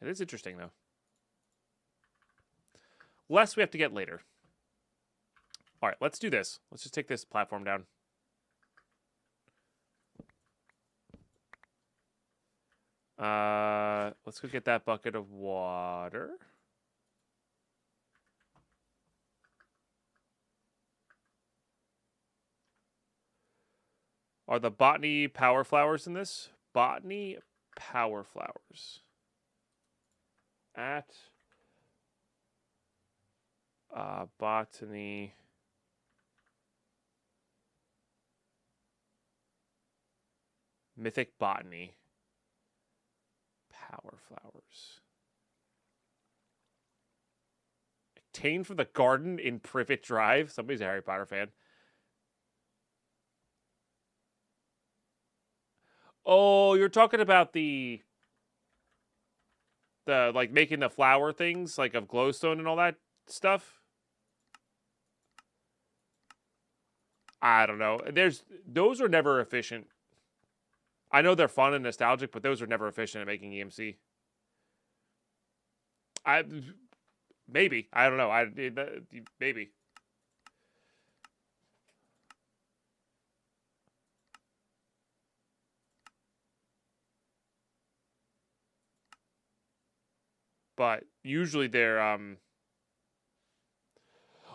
It is interesting, though. Less we have to get later. All right, let's do this. Let's just take this platform down. Let's go get that bucket of water. Are the botany power flowers in this? Botany power flowers. At botany. Mythic botany. Power flowers. Obtained from the garden in Privet Drive. Somebody's a Harry Potter fan. Oh, you're talking about the like making the flower things like of glowstone and all that stuff. I don't know. Those are never efficient. I know they're fun and nostalgic, but those are never efficient at making EMC. Maybe. I don't know. Maybe. But usually they're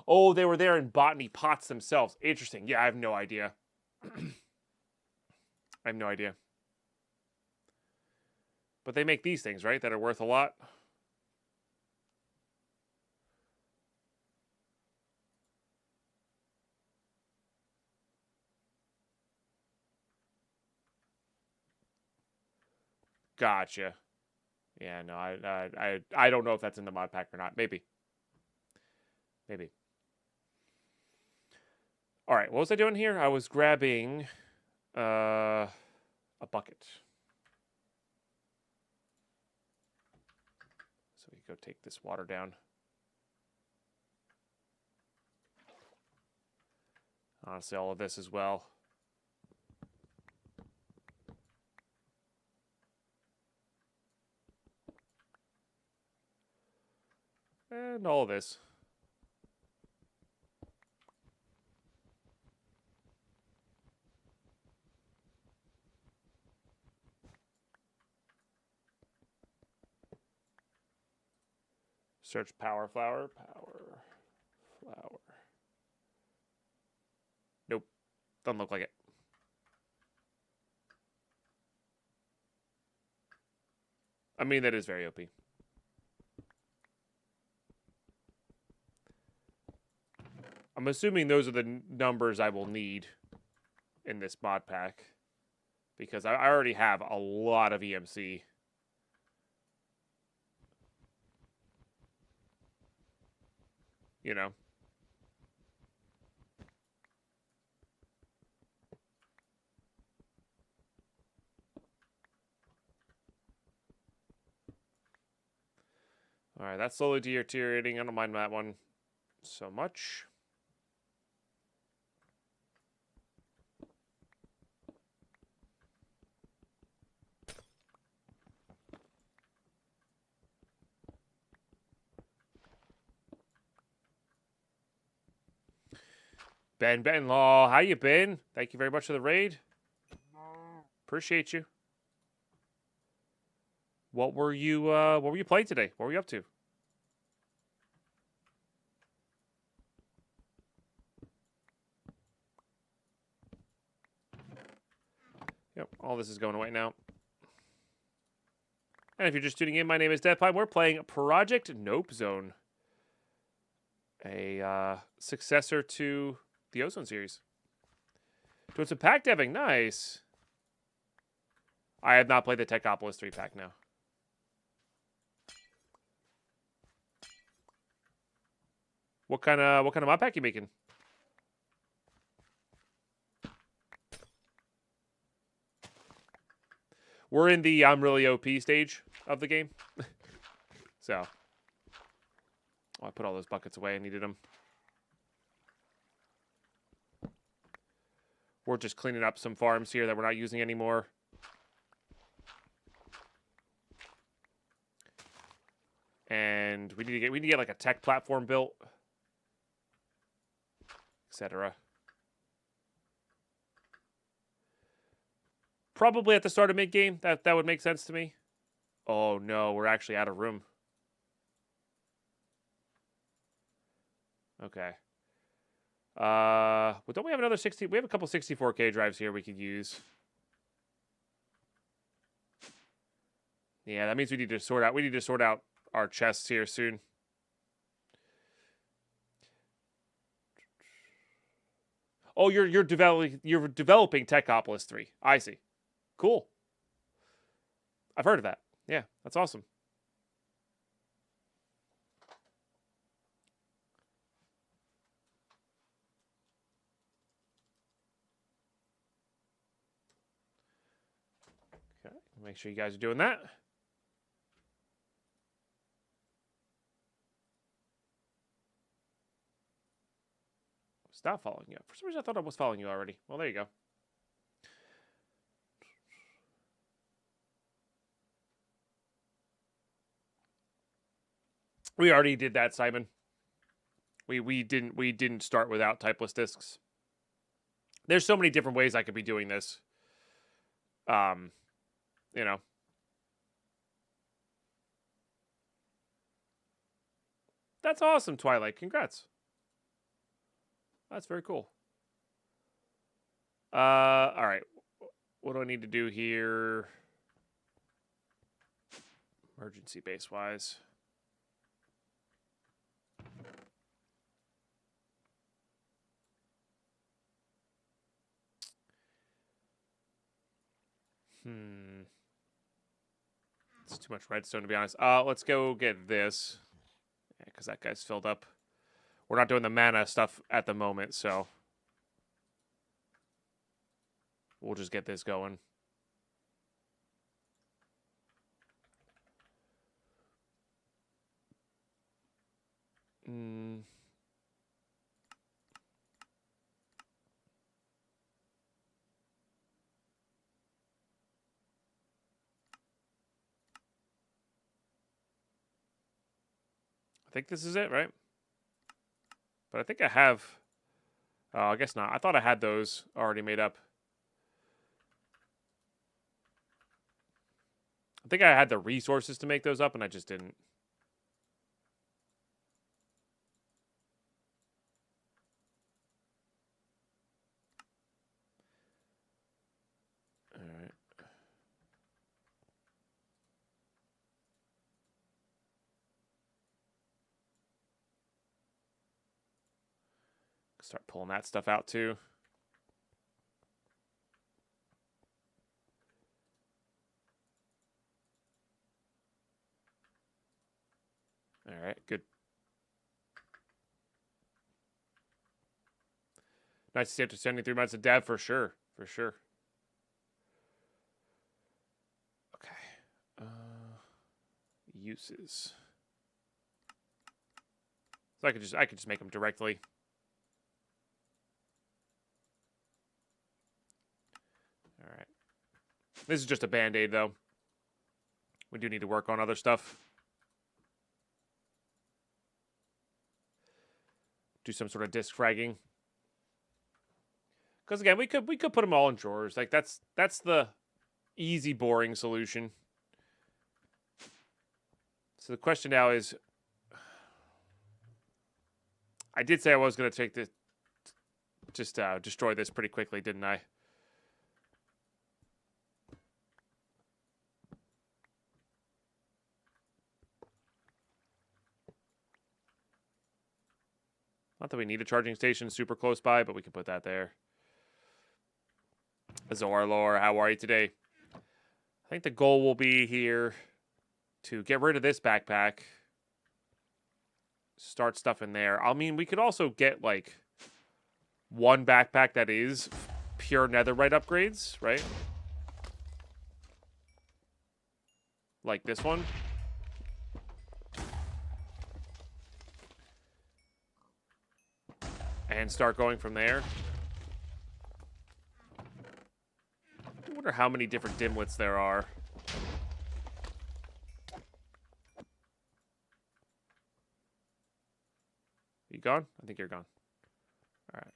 oh, they were there in botany pots themselves. Interesting. Yeah, I have no idea. I have no idea. But they make these things, right? That are worth a lot. Gotcha. Yeah, no, I don't know if that's in the mod pack or not. Maybe. Maybe. All right, what was I doing here? I was grabbing a bucket. So we go take this water down. Honestly, all of this as well. And all this. Search power flower. Nope. Doesn't look like it. I mean, that is very OP. I'm assuming those are the numbers I will need in this mod pack. Because I already have a lot of EMC. You know. All right, that's slowly deteriorating. I don't mind that one so much. Ben Benlaw, how you been? Thank you very much for the raid. Appreciate you. What were you playing today? What were you up to? Yep, all this is going away now. And if you're just tuning in, my name is Deadpine. We're playing ProjectOzone, a successor to the Ozone series. Doing some pack deving, nice. I have not played the Techopolis 3 pack now. What kind of mod pack you making? We're in the I'm really OP stage of the game. So. Oh, I put all those buckets away. I needed them. We're just cleaning up some farms here that we're not using anymore. And we need to get like a tech platform built, etc. Probably at the start of mid-game. That would make sense to me. Oh, no. We're actually out of room. Okay. Well, don't we have another 60? We have a couple 64K drives here we could use. Yeah, that means we need to sort out our chests here soon. Oh, you're developing Techopolis 3. I see. Cool. I've heard of that. Yeah, that's awesome. Okay, make sure you guys are doing that. Stop following you. For some reason, I thought I was following you already. Well, there you go. We already did that, Simon. We didn't start without typeless discs. There's so many different ways I could be doing this. You know. That's awesome, Twilight. Congrats. That's very cool. All right. What do I need to do here? Emergency base-wise. It's too much redstone, to be honest. Let's go get this. Yeah, because that guy's filled up. We're not doing the mana stuff at the moment, so we'll just get this going. I think this is it, right? But I think I have... Oh, I guess not. I thought I had those already made up. I think I had the resources to make those up, and I just didn't. All right. Start pulling that stuff out, too. All right, good. Nice to see after 73 months of dev, for sure. For sure. Okay. Uses. So I could just make them directly. All right. This is just a band-aid, though. We do need to work on other stuff. Do some sort of disk fragging. Because again, we could put them all in drawers. Like that's the easy, boring solution. So the question now is, I did say I was going to take this, just destroy this pretty quickly, didn't I? Not that we need a charging station super close by, but we can put that there. Azorlore, how are you today? I think the goal will be here to get rid of this backpack. Start stuff in there. I mean, we could also get, like, one backpack that is pure netherite upgrades, right? Like this one. And start going from there. I wonder how many different dimwits there are. You gone? I think you're gone. All right.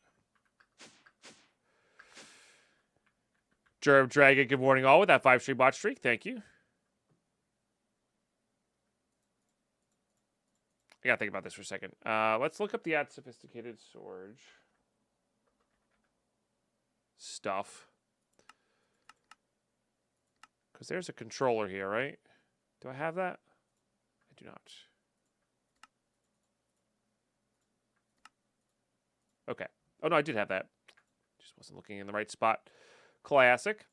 Gerb Dragon, good morning all with that 5-stream bot streak. Thank you. I gotta think about this for a second. Let's look up the add sophisticated storage stuff. Because there's a controller here, right? Do I have that? I do not. Okay. Oh, no, I did have that. Just wasn't looking in the right spot. Classic.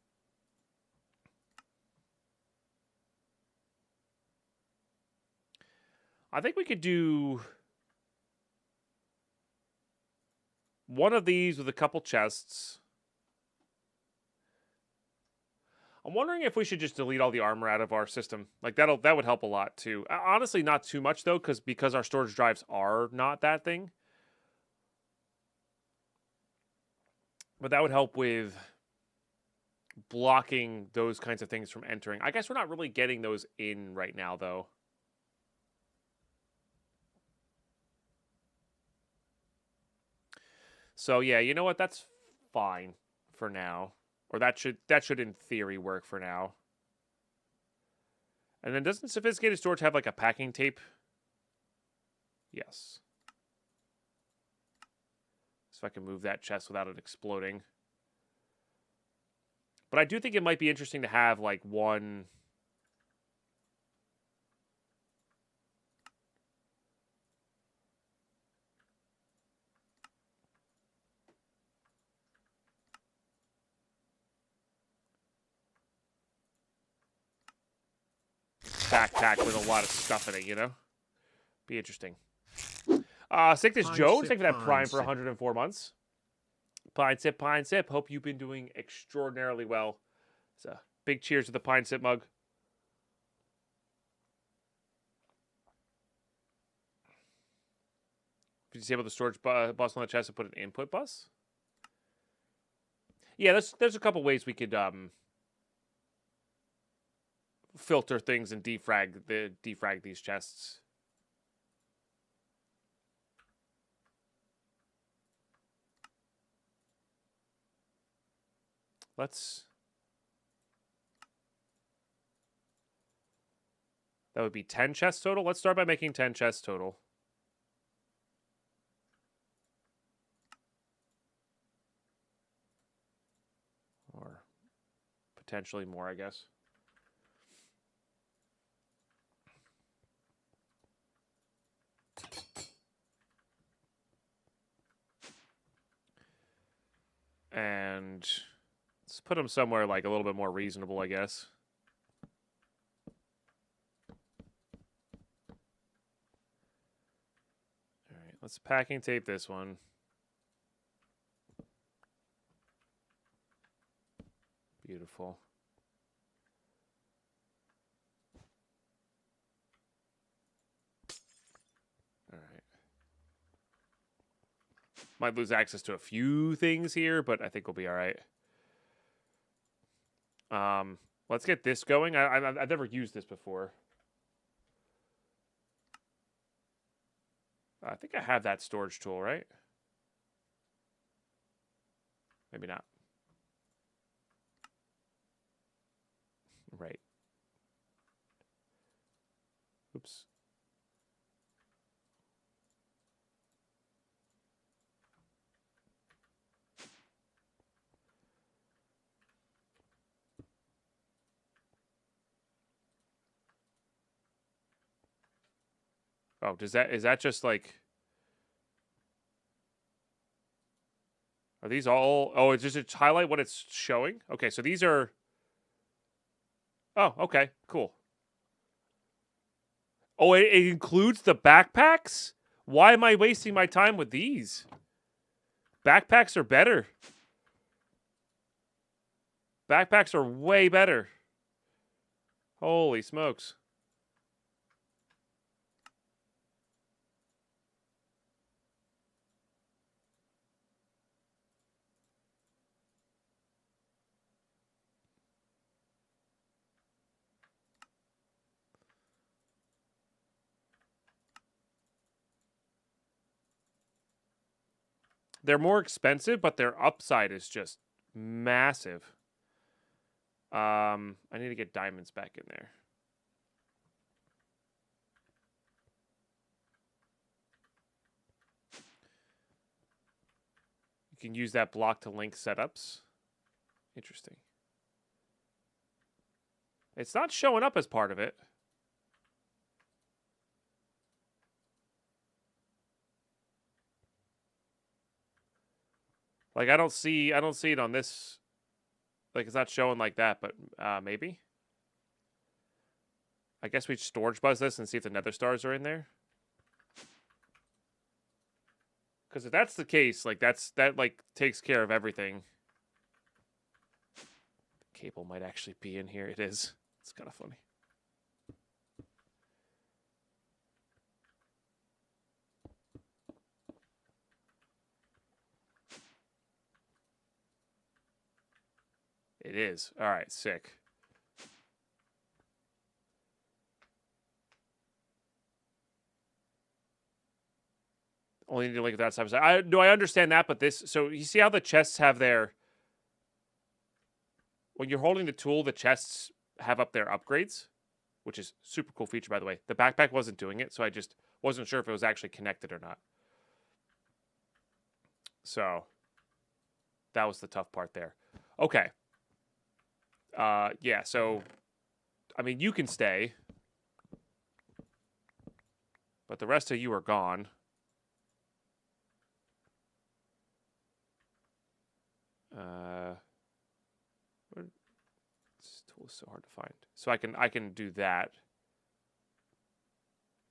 I think we could do one of these with a couple chests. I'm wondering if we should just delete all the armor out of our system. Like that would help a lot too. Honestly, not too much though, because our storage drives are not that thing. But that would help with blocking those kinds of things from entering. I guess we're not really getting those in right now though. So yeah, you know what? That's fine for now. Or that should in theory work for now. And then doesn't sophisticated storage have like a packing tape? Yes. So if I can move that chest without it exploding. But I do think it might be interesting to have like one backpack with a lot of stuff in it, you know? Be interesting. Sickness Jones, thank you for that Prime for 104 months. Pine Sip, Pine Sip. Hope you've been doing extraordinarily well. So, big cheers to the Pine Sip mug. If you disable the storage bus on the chest and put an input bus? Yeah, there's a couple ways we could filter things and defrag these chests. let's... That would be 10 chests total. Let's start by making 10 chests total. Or potentially more, I guess. And let's put them somewhere like a little bit more reasonable, I guess. All right, let's packing tape this one. Beautiful. All right. Might lose access to a few things here, but I think we'll be all right. Let's get this going. I've never used this before. I think I have that storage tool, right? Maybe not. Right. Oops. Oh, is that just like... Are these all... Oh, it's just to highlight what it's showing? Okay, so these are... Oh, okay, cool. Oh, it includes the backpacks? Why am I wasting my time with these? Backpacks are better. Backpacks are way better. Holy smokes. They're more expensive, but their upside is just massive. I need to get diamonds back in there. You can use that block to link setups. Interesting. It's not showing up as part of it. Like I don't see it on this. Like it's not showing like that, but maybe. I guess we storage buzz this and see if the nether stars are in there. Because if that's the case, like that like takes care of everything. The cable might actually be in here. It is. It's kind of funny. It is. All right, sick. Only need to link at that side. I understand that, but this. So you see how the chests have their. When you're holding the tool, the chests have up their upgrades, which is super cool feature, by the way. The backpack wasn't doing it, so I just wasn't sure if it was actually connected or not. So that was the tough part there. Okay. Yeah, so, I mean, you can stay. But the rest of you are gone. This tool is so hard to find. So I can do that.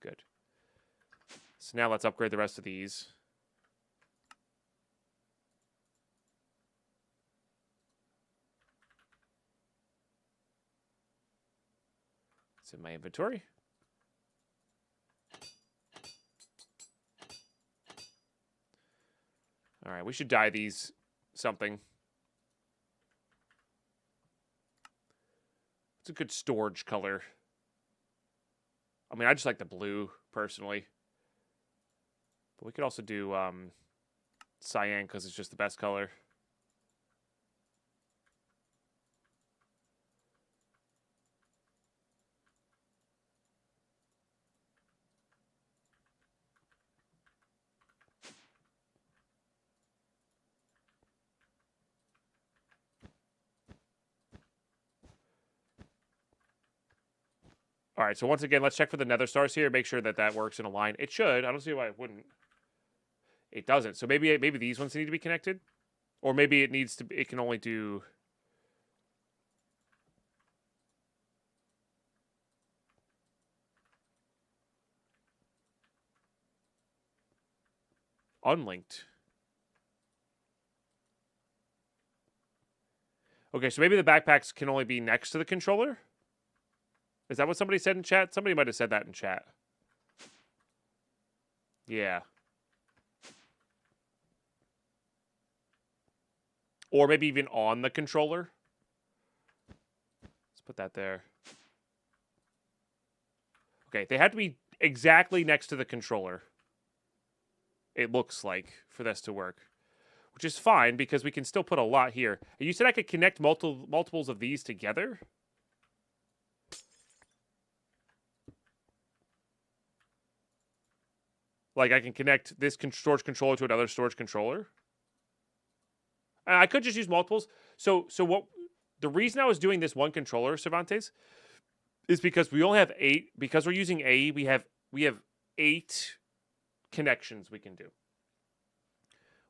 Good. So now let's upgrade the rest of these. It's in my inventory. All right, we should dye these something. It's a good storage color. I mean, I just like the blue, personally. But we could also do cyan, because it's just the best color. All right, so once again, let's check for the nether stars here. Make sure that that works in a line. It should. I don't see why it wouldn't. It doesn't. So maybe these ones need to be connected, or maybe it needs to. It can only do. Unlinked. Okay, so maybe the backpacks can only be next to the controller? Is that what somebody said in chat? Somebody might have said that in chat. Yeah. Or maybe even on the controller. Let's put that there. Okay, they have to be exactly next to the controller. It looks like, for this to work. Which is fine, because we can still put a lot here. You said I could connect multiples of these together? Like, I can connect this storage controller to another storage controller? I could just use multiples. So what... The reason I was doing this one controller, Cervantes, is because we only have 8. Because we're using AE, we have 8 connections we can do.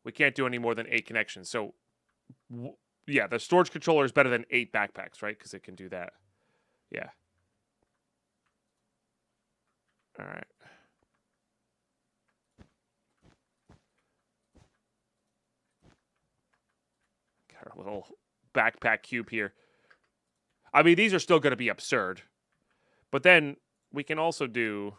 We can't do any more than 8 connections. So, yeah, the storage controller is better than 8 backpacks, right? Because it can do that. Yeah. All right. Got our little backpack cube here. I mean, these are still going to be absurd. But then we can also do...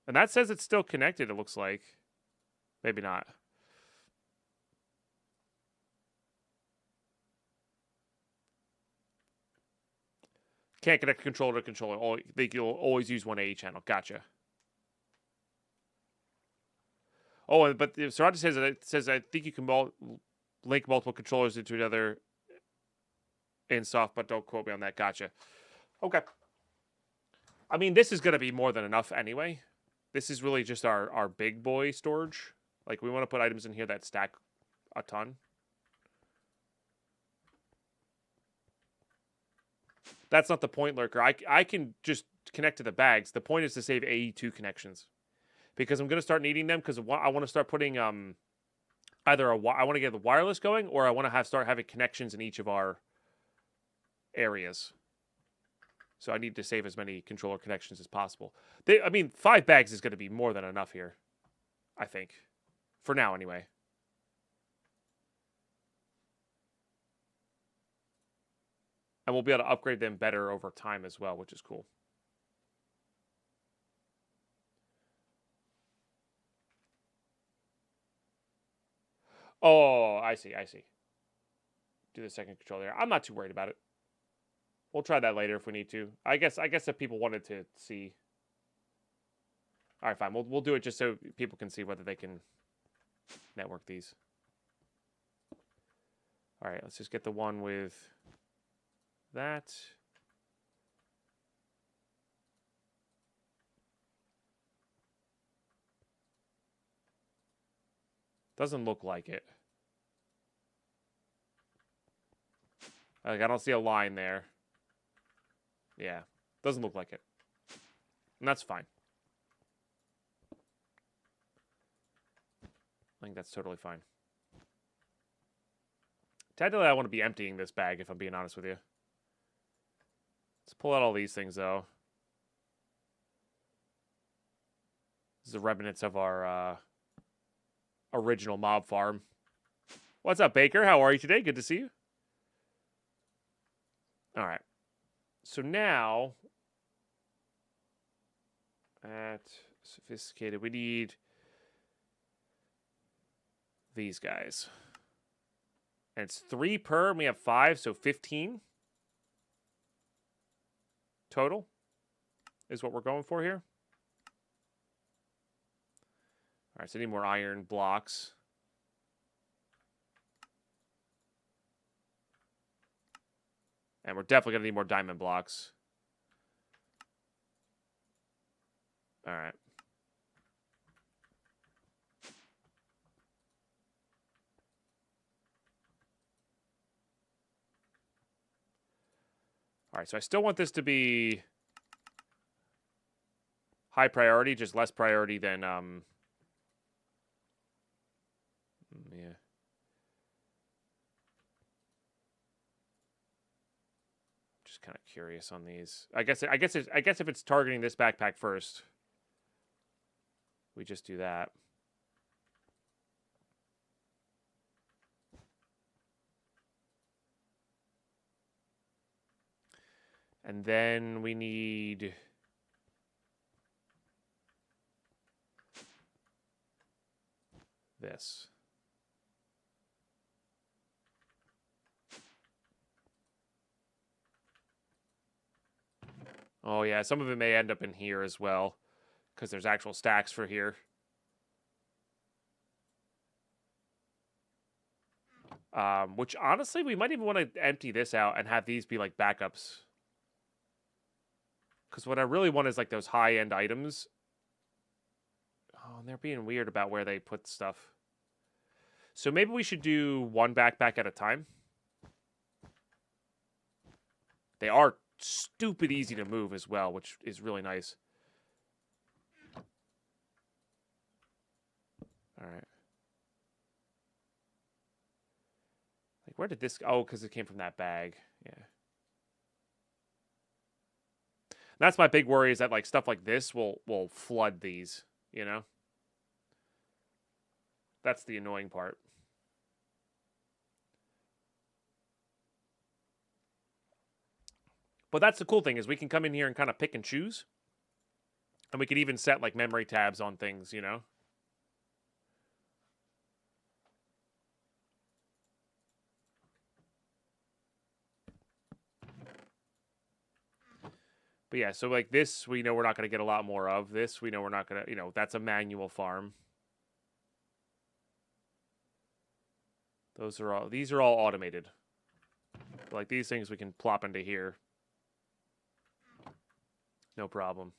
And that says it's still connected, it looks like. Maybe not. Can't connect controller to controller. You'll always use one AE channel. Gotcha. Oh, but Sarada says I think you can link multiple controllers into another in soft, but don't quote me on that. Gotcha. Okay. I mean, this is going to be more than enough anyway. This is really just our big boy storage. Like, we want to put items in here that stack a ton. That's not the point, Lurker. I can just connect to the bags. The point is to save AE2 connections. Because I'm going to start needing them because I want to start putting either I want to get the wireless going, or I want to start having connections in each of our areas. So I need to save as many controller connections as possible. I mean, 5 bags is going to be more than enough here, I think. For now, anyway. And we'll be able to upgrade them better over time as well, which is cool. Oh, I see. Do the second controller there. I'm not too worried about it. We'll try that later if we need to. I guess if people wanted to see. All right, fine. We'll do it just so people can see whether they can network these. All right, let's just get the one with that. Doesn't look like it. Like, I don't see a line there. Yeah, doesn't look like it. And that's fine. I think that's totally fine. Technically, I want to be emptying this bag, if I'm being honest with you. Let's pull out all these things, though. This is the remnants of our original mob farm. What's up, Baker? How are you today? Good to see you. All right. So now, at sophisticated, we need these guys. And it's 3 per, and we have 5, so 15 total is what we're going for here. All right, so I need more iron blocks. And we're definitely going to need more diamond blocks. All right. All right, so I still want this to be high priority, just less priority than, yeah. Just kind of curious on these. I guess if it's targeting this backpack first, we just do that. And then we need this. Oh yeah, some of it may end up in here as well, because there's actual stacks for here. Which honestly, we might even want to empty this out and have these be like backups. Because what I really want is like those high-end items. Oh, and they're being weird about where they put stuff. So maybe we should do one backpack at a time. They are stupid easy to move as well, which is really nice. All right. Like, where did this... Oh, because it came from that bag. Yeah. That's my big worry, is that like stuff like this will flood these, you know? That's the annoying part. But that's the cool thing, is we can come in here and kind of pick and choose. And we could even set like memory tabs on things, you know? But yeah, so like this, we know we're not going to get a lot more of. This, we know we're not going to, you know, that's a manual farm. These are all automated. Like these things we can plop into here. No problem.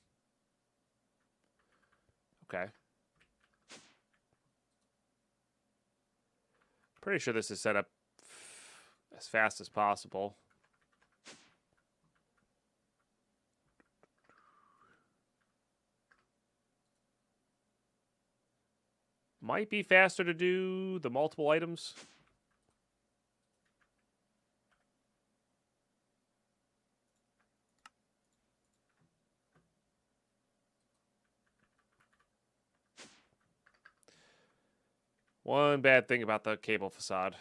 Okay. Pretty sure this is set up as fast as possible. Might be faster to do the multiple items. One bad thing about the cable facade.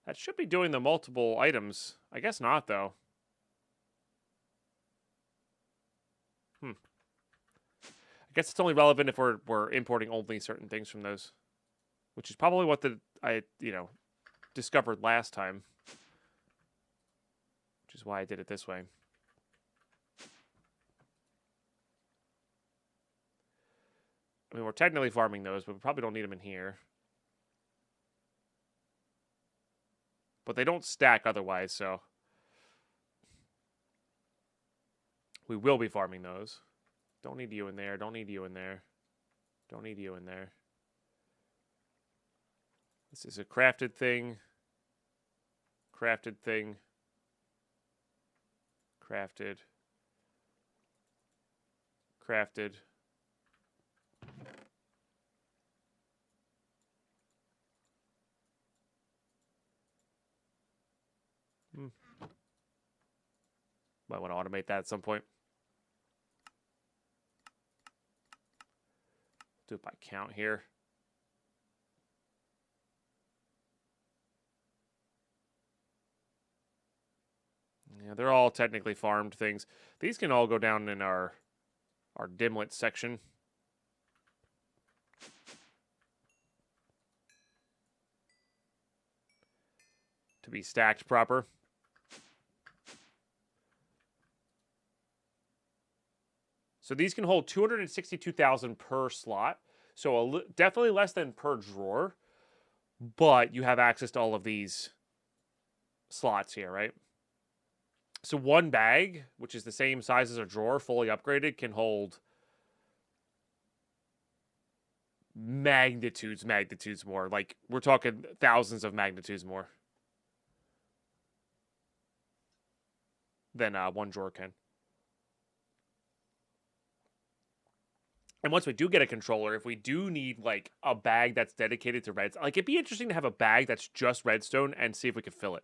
That should be doing the multiple items. I guess not, though. I guess it's only relevant if we're importing only certain things from those. Which is probably what I discovered last time. Which is why I did it this way. I mean, we're technically farming those, but we probably don't need them in here. But they don't stack otherwise, so we will be farming those. Don't need you in there. Don't need you in there. Don't need you in there. This is a crafted thing. Crafted thing. Crafted. Crafted. Might want to automate that at some point. Do it by count here. Yeah, they're all technically farmed things. These can all go down in our dimlet section. To be stacked proper. So these can hold 262,000 per slot. So definitely less than per drawer. But you have access to all of these slots here, right? So one bag, which is the same size as a drawer, fully upgraded, can hold magnitudes more. Like, we're talking thousands of magnitudes more than one drawer can. And once we do get a controller, if we do need, like, a bag that's dedicated to redstone, like, it'd be interesting to have a bag that's just redstone and see if we could fill it.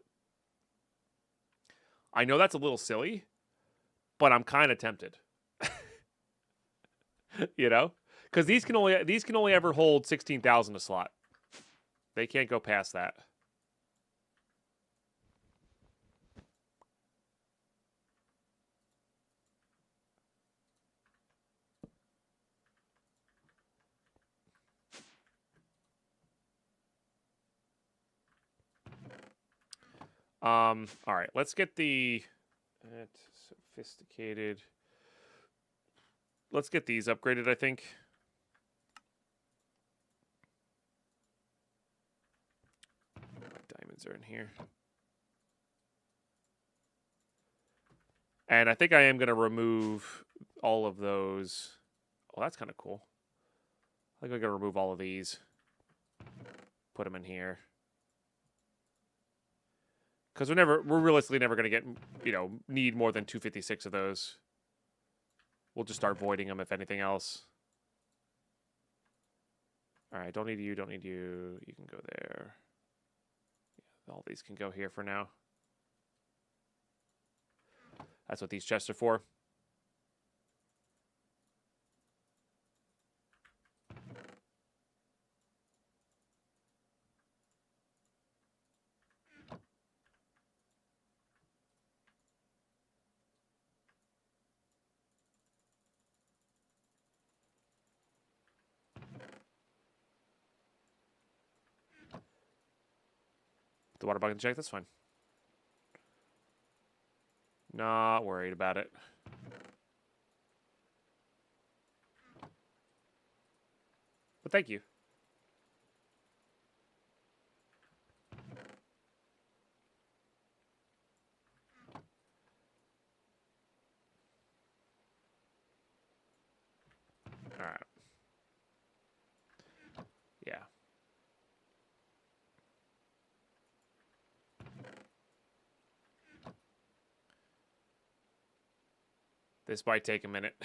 I know that's a little silly, but I'm kind of tempted. You know? Because these can only ever hold 16,000 a slot. They can't go past that. All right, let's get the sophisticated. Let's get these upgraded, I think. Diamonds are in here. And I think I am going to remove all of those. Oh, that's kind of cool. I think I'm going to remove all of these. Put them in here. Because we're realistically never going to get, need more than 256 of those. We'll just start voiding them if anything else. All right, don't need you, don't need you. You can go there. Yeah, all these can go here for now. That's what these chests are for. The water bucket check, that's fine. Not worried about it. But thank you. All right. Yeah. This might take a minute.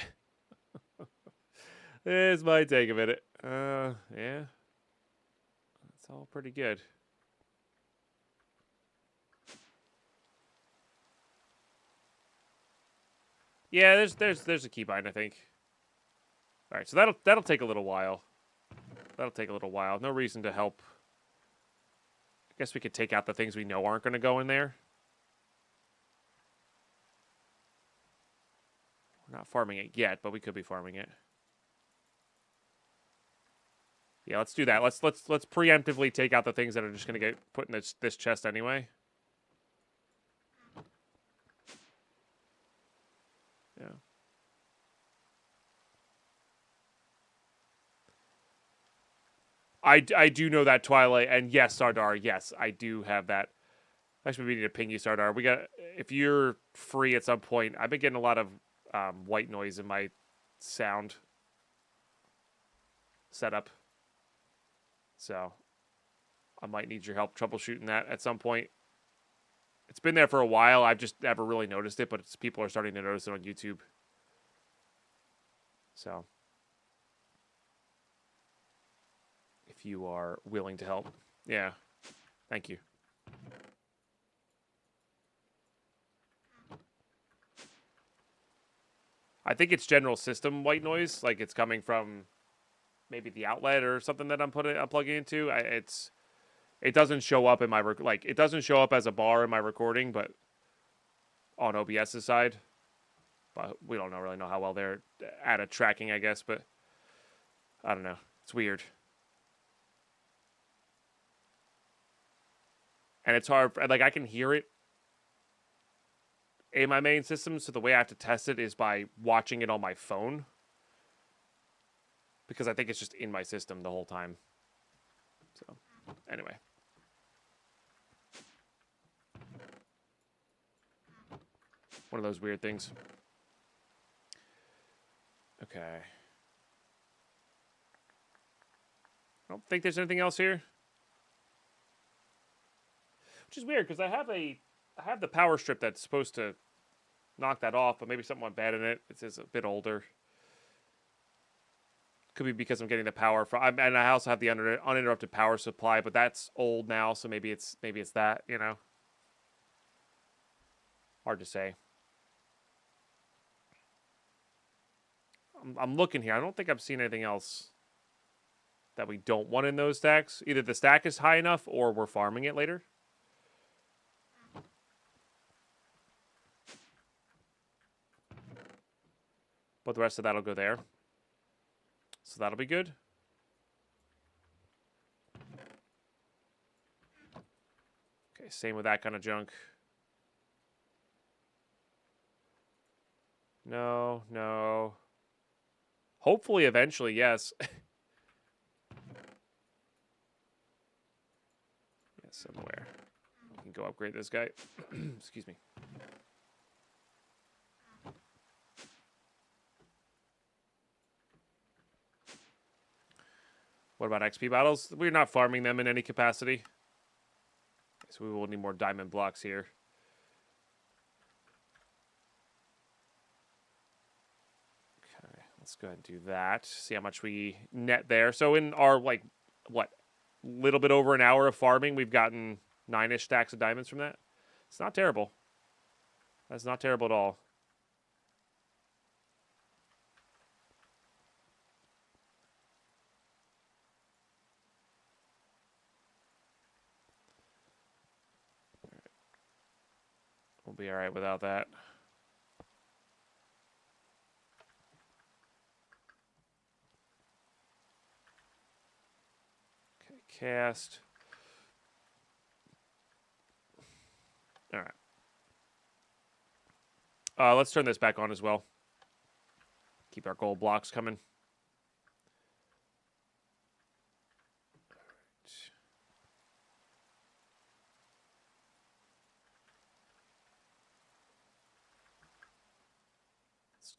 This might take a minute. Yeah. That's all pretty good. Yeah, there's a keybind, I think. All right, so that'll take a little while. That'll take a little while. No reason to help. I guess we could take out the things we know aren't going to go in there. We're not farming it yet, but we could be farming it. Yeah, let's do that. Let's preemptively take out the things that are just going to get put in this chest anyway. Yeah. I do know that, Twilight, and yes, Sardar, yes, I do have that. Actually, we need to ping you, Sardar. If you're free at some point, I've been getting a lot of white noise in my sound setup. So I might need your help troubleshooting that at some point. It's been there for a while. I've just never really noticed it, but people are starting to notice it on YouTube. So if you are willing to help. Yeah. Thank you. I think it's general system white noise, like it's coming from maybe the outlet or something that I'm plugging into. It doesn't show up in my it doesn't show up as a bar in my recording, but on OBS's side. But we don't really know how well they're at tracking, I guess, but I don't know. It's weird. And it's hard, like I can hear it in my main system, so the way I have to test it is by watching it on my phone. Because I think it's just in my system the whole time. So, anyway. One of those weird things. Okay. I don't think there's anything else here. Which is weird, because I have the power strip that's supposed to knock that off, but maybe something went bad in it. It is a bit older. Could be because I'm getting the power from, and I also have the uninterrupted power supply, but that's old now, so maybe it's that, you know. Hard to say. I'm looking here. I don't think I've seen anything else that we don't want in those stacks. Either the stack is high enough, or we're farming it later. But the rest of that'll go there. So that'll be good. Okay, same with that kind of junk. No, no. Hopefully, eventually, yes. Yes, somewhere. We can go upgrade this guy. Excuse me. What about XP battles? We're not farming them in any capacity. So we will need more diamond blocks here. Okay, let's go ahead and do that. See how much we net there. So in our, like, what, little bit over an hour of farming, we've gotten 9-ish stacks of diamonds from that. It's not terrible. That's not terrible at all. We'll be all right without that. Okay, cast. All right. Let's turn this back on as well. Keep our gold blocks coming.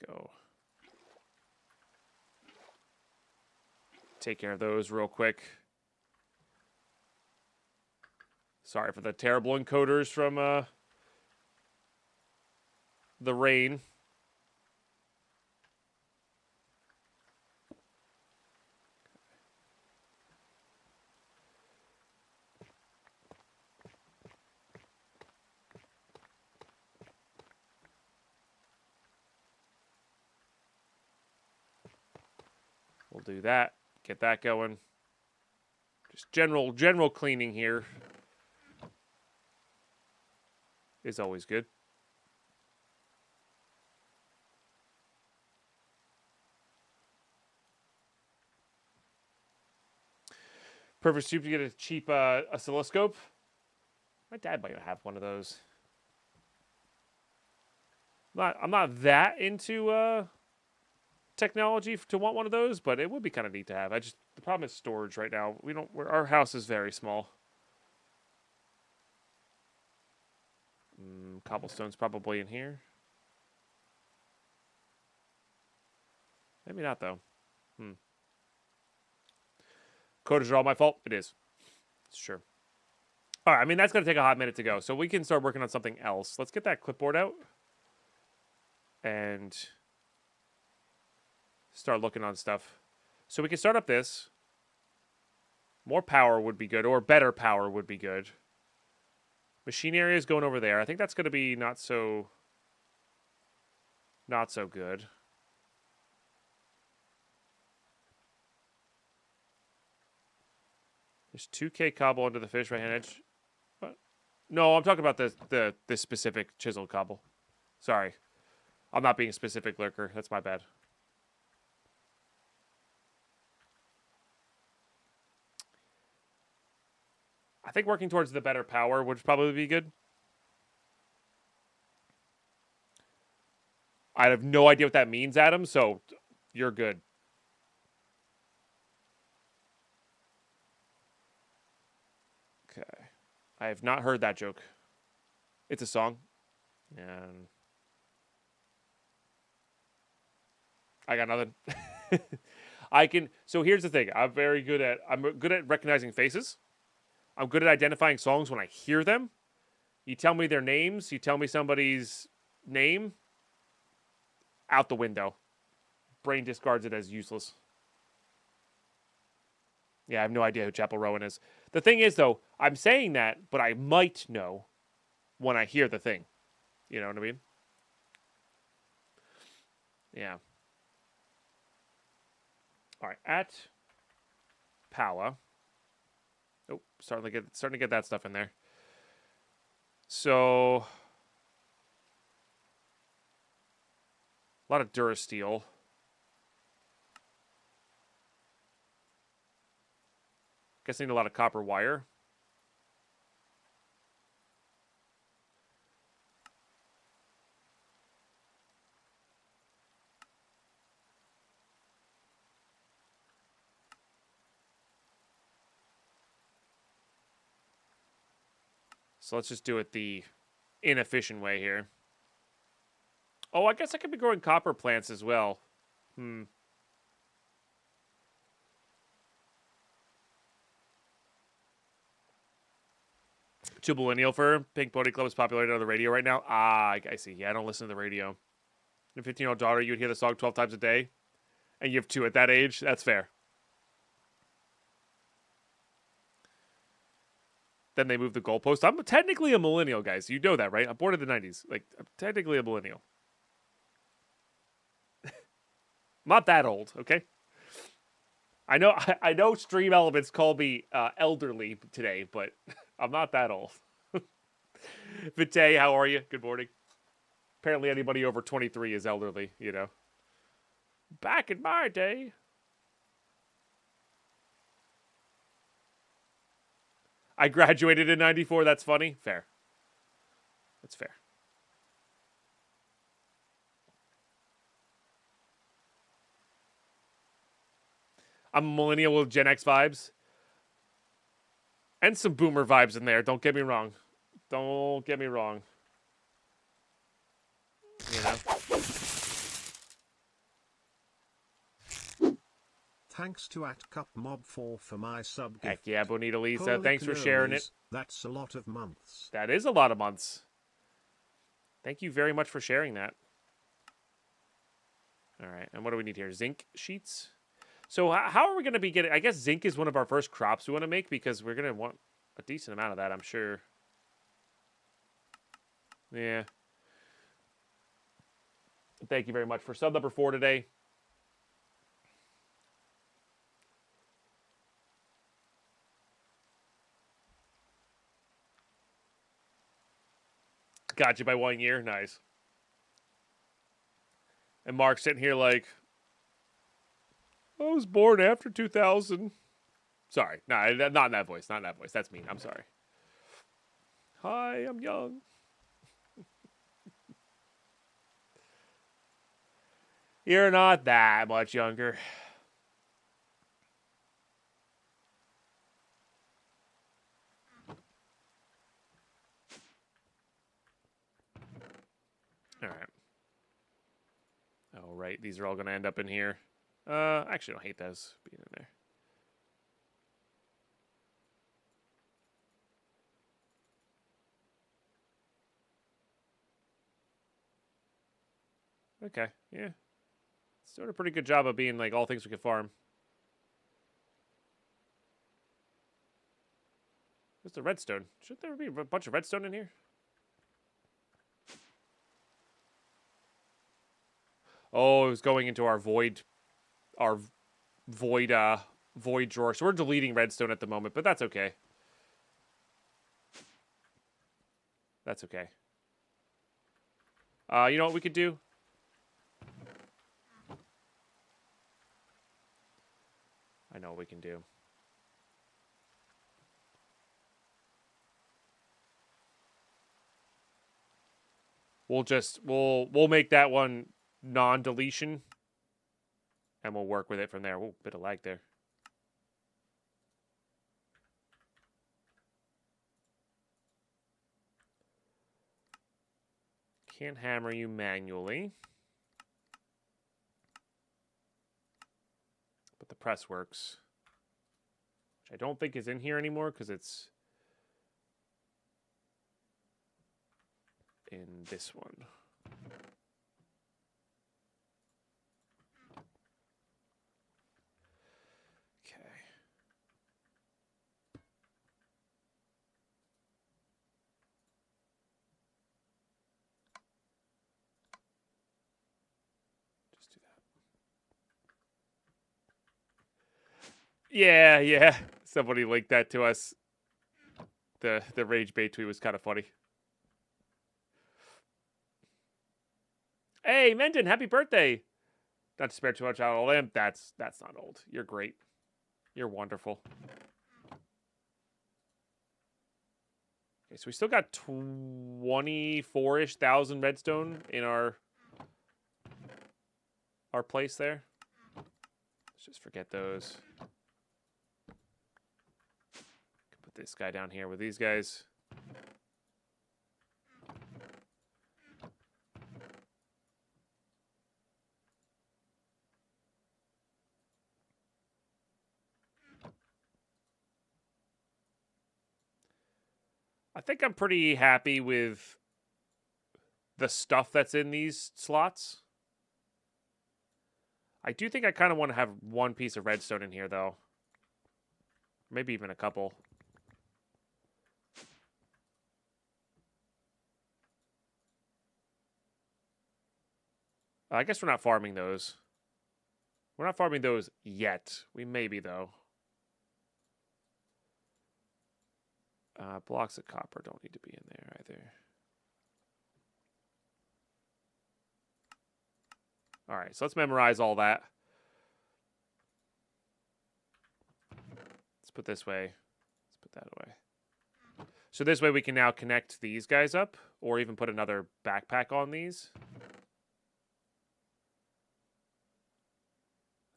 Go take care of those real quick. Sorry for the terrible encoders from the rain. We'll do that. Get that going. Just general cleaning here is always good. Perfect soup to get a cheap oscilloscope. My dad might have one of those. I'm not that into technology to want one of those, but it would be kind of neat to have. The problem is storage right now. Our house is very small. Cobblestone's probably in here. Maybe not though. Coders are all my fault. It is. It's true. All right. I mean, that's gonna take a hot minute to go, so we can start working on something else. Let's get that clipboard out and start looking on stuff. So we can start up this. More power would be good, or better power would be good. Machine area is going over there. I think that's going to be not so good. There's 2K cobble under the fish right hand edge. What? No, I'm talking about the specific chiseled cobble. Sorry. I'm not being a specific lurker. That's my bad. I think working towards the better power would probably be good. I have no idea what that means, Adam, so you're good. Okay. I have not heard that joke. It's a song. And I got nothing. I can. So here's the thing. I'm good at recognizing faces. I'm good at identifying songs when I hear them. You tell me their names. You tell me somebody's name. Out the window. Brain discards it as useless. Yeah, I have no idea who Chapel Rowan is. The thing is, though, I'm saying that, but I might know when I hear the thing. You know what I mean? Yeah. All right, at Powa. Oh, starting to get that stuff in there. So a lot of Durasteel. Guess I need a lot of copper wire. So let's just do it the inefficient way here. Oh, I guess I could be growing copper plants as well. Tubulineal fur. Pink Pony Club is popular on the radio right now. Ah, I see. Yeah, I don't listen to the radio. Your 15-year-old daughter, you would hear the song 12 times a day. And you have 2 at that age. That's fair. Then they move the goalpost. I'm technically a millennial, guys. You know that, right? I'm born in the 90s. Like, I'm technically a millennial. Not that old, okay? I know Stream Elements call me elderly today, but I'm not that old. Vite, how are you? Good morning. Apparently anybody over 23 is elderly, you know. Back in my day. I graduated in 94, that's funny. Fair. That's fair. I'm a millennial with Gen X vibes. And some boomer vibes in there, don't get me wrong. Don't get me wrong. You know? Thanks to @CupMob4 for my sub gift. Heck yeah, Bonita Lisa. Holy Thanks for sharing it. That's a lot of months. That is a lot of months. Thank you very much for sharing that. All right, and what do we need here? Zinc sheets? So how are we going to be getting... I guess zinc is one of our first crops we want to make because we're going to want a decent amount of that, I'm sure. Yeah. Thank you very much for sub number 4 today. Got you by 1 year. Nice. And Mark's sitting here like, I was born after 2000. Sorry. No, not in that voice. Not in that voice. That's mean. I'm sorry. Hi, I'm young. You're not that much younger. All right. Oh, right. These are all going to end up in here. Actually, I don't hate those being in there. Okay, yeah. It's doing a pretty good job of being like all things we can farm. Where's the redstone? Shouldn't there be a bunch of redstone in here? Oh, it was going into our void drawer. So we're deleting redstone at the moment, but that's okay. That's okay. You know what we could do? I know what we can do. We'll make that one non-deletion, and we'll work with it from there. Ooh, bit of lag there. Can't hammer you manually. But the press works. Which I don't think is in here anymore because it's in this one. Okay. Just do that. Yeah. Somebody linked that to us. The rage bait tweet was kind of funny. Hey, Mendon, happy birthday! Not to spare too much out of limp. That's not old. You're great. You're wonderful. Okay, so we still got 24-ish thousand redstone in our place there. Let's just forget those. Put this guy down here with these guys. I think I'm pretty happy with the stuff that's in these slots. I do think I kind of want to have one piece of redstone in here, though. Maybe even a couple. I guess we're not farming those. We're not farming those yet. We may be, though. Blocks of copper don't need to be in there either. All right, so let's memorize all that. Let's put this way. Let's put that away. So this way we can now connect these guys up, or even put another backpack on these.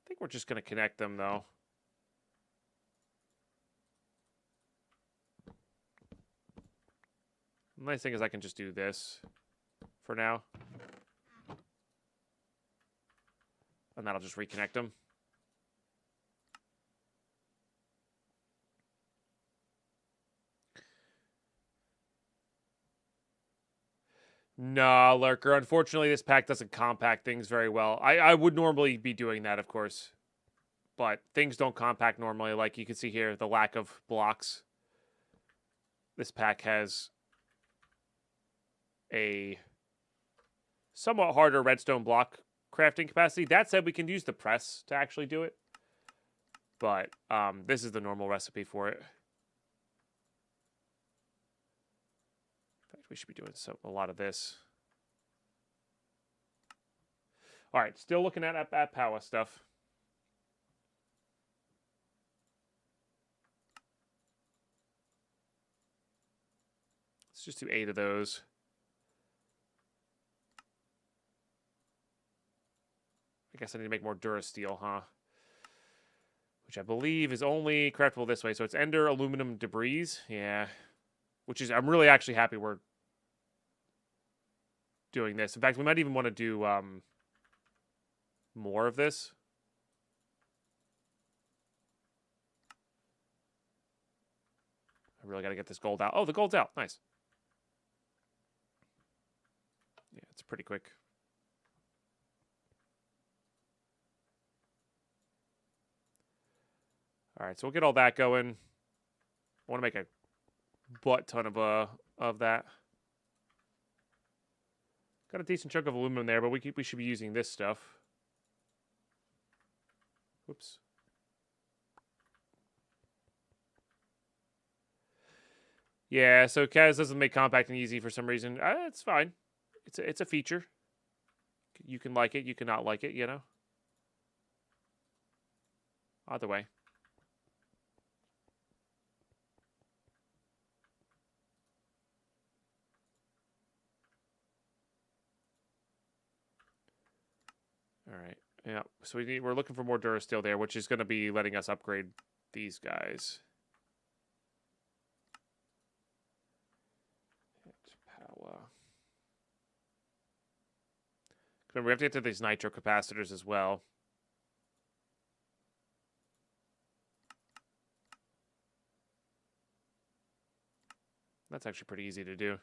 I think we're just going to connect them, though. The nice thing is I can just do this for now. And that'll just reconnect them. No, Lurker. Unfortunately, this pack doesn't compact things very well. I would normally be doing that, of course. But things don't compact normally. Like you can see here, the lack of blocks. This pack has a somewhat harder redstone block crafting capacity. That said, we can use the press to actually do it. But this is the normal recipe for it. In fact, we should be doing a lot of this. All right, still looking at power stuff. Let's just do 8 of those. I guess I need to make more Durasteel, huh? Which I believe is only craftable this way. So it's Ender Aluminum Debris. Yeah. Which is, I'm really actually happy we're doing this. In fact, we might even want to do more of this. I really got to get this gold out. Oh, the gold's out. Nice. Yeah, it's pretty quick. All right, so we'll get all that going. I want to make a butt ton of that. Got a decent chunk of aluminum there, but we should be using this stuff. Whoops. Yeah, so Kaz doesn't make compacting easy for some reason. It's fine. It's a feature. You can like it, you cannot like it, you know? Either way. All right. Yeah. So we're looking for more Durasteel there, which is going to be letting us upgrade these guys. Power. Remember, we have to get to these nitro capacitors as well. That's actually pretty easy to do.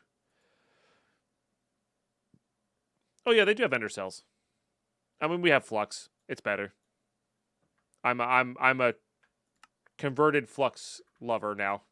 Oh yeah, they do have ender cells. I mean, we have flux. It's better. I'm a converted flux lover now.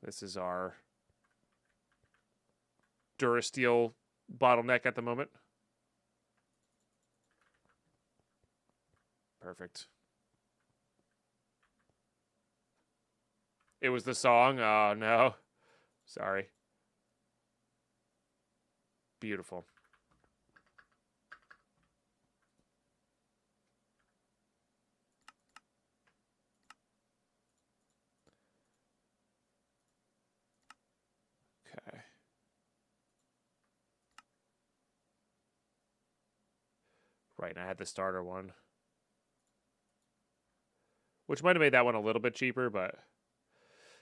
This is our Durasteel bottleneck at the moment. Perfect. It was the song? Oh, no. Sorry. Beautiful. Okay. Right, and I had the starter one. Which might have made that one a little bit cheaper, but...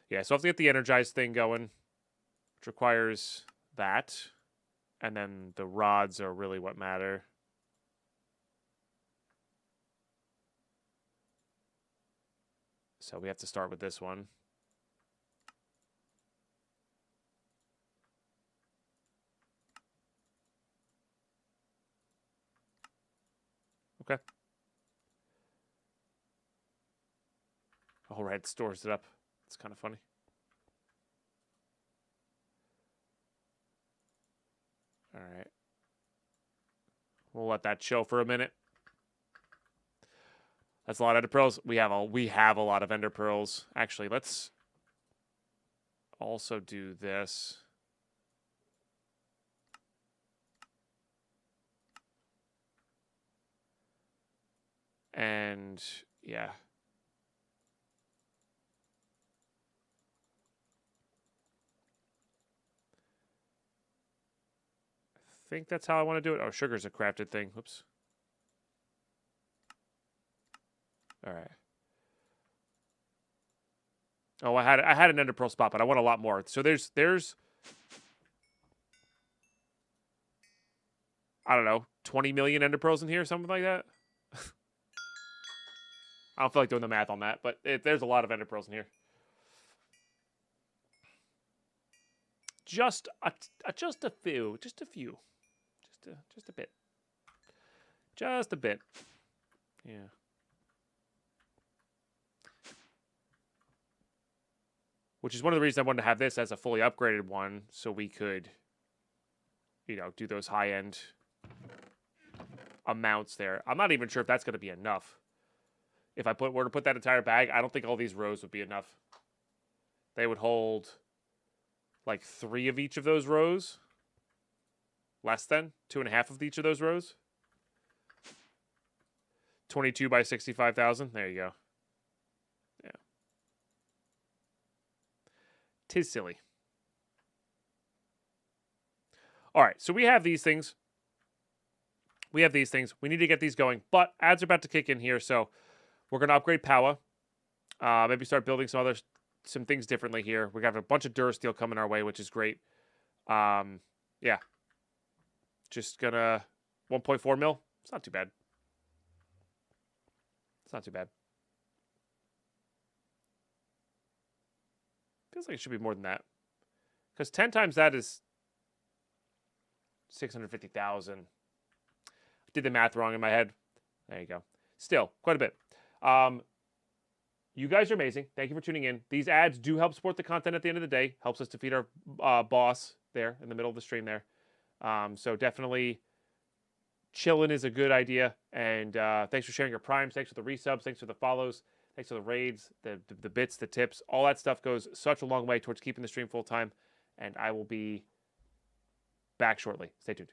Yeah, so I have to get the energized thing going, which requires that. And then the rods are really what matter. So we have to start with this one. Okay. All right, it stores it up. It's kind of funny. All right. We'll let that chill for a minute. That's a lot of ender pearls. We have a lot of ender pearls. Actually, let's also do this. And yeah. I think that's how I want to do it. Oh, sugar's a crafted thing. Whoops. All right. Oh, I had an ender pearl spot, but I want a lot more. So there's I don't know, 20 million ender pearls in here, something like that. I don't feel like doing the math on that, but there's a lot of ender pearls in here. Just a few, just a bit, just a bit. Yeah. Which is one of the reasons I wanted to have this as a fully upgraded one, so we could, you know, do those high-end amounts there. I'm not even sure if that's going to be enough. If I were to put that entire bag, I don't think all these rows would be enough. They would hold like 3 of each of those rows. Less than 2.5 of each of those rows. 22 by 65,000. There you go. Yeah. 'Tis silly. All right, so we have these things. We need to get these going, but ads are about to kick in here, so we're going to upgrade power. Maybe start building some things differently here. We got a bunch of Durasteel coming our way, which is great. Yeah. Just gonna 1.4 mil. It's not too bad. It's not too bad. Feels like it should be more than that. Because 10 times that is 650,000. Did the math wrong in my head. There you go. Still, quite a bit. You guys are amazing. Thank you for tuning in. These ads do help support the content at the end of the day. Helps us defeat our boss there in the middle of the stream there. So definitely chilling is a good idea. And thanks for sharing your primes. Thanks for the resubs. Thanks for the follows. Thanks for the raids, the bits, the tips. All that stuff goes such a long way towards keeping the stream full time. And I will be back shortly. Stay tuned.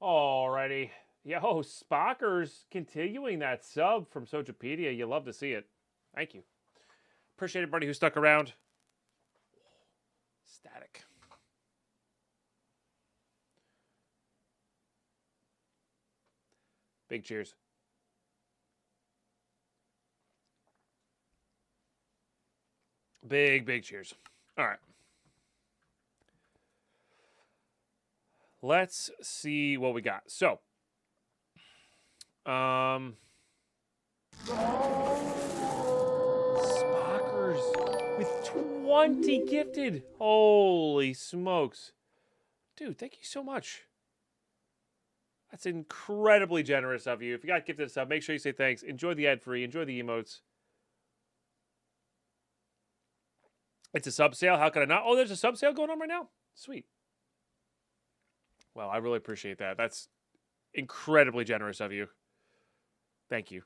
Alrighty. Yo, Spockers continuing that sub from Sojapedia. You love to see it. Thank you. Appreciate everybody who stuck around. Static. Big cheers. Big cheers. All right. Let's see what we got. So, Spockers with 20 gifted. Holy smokes. Dude, thank you so much. That's incredibly generous of you. If you got gifted a sub, make sure you say thanks. Enjoy the ad free. Enjoy the emotes. It's a sub sale. How could I not? Oh, there's a sub sale going on right now? Sweet. Well, I really appreciate that. That's incredibly generous of you. Thank you.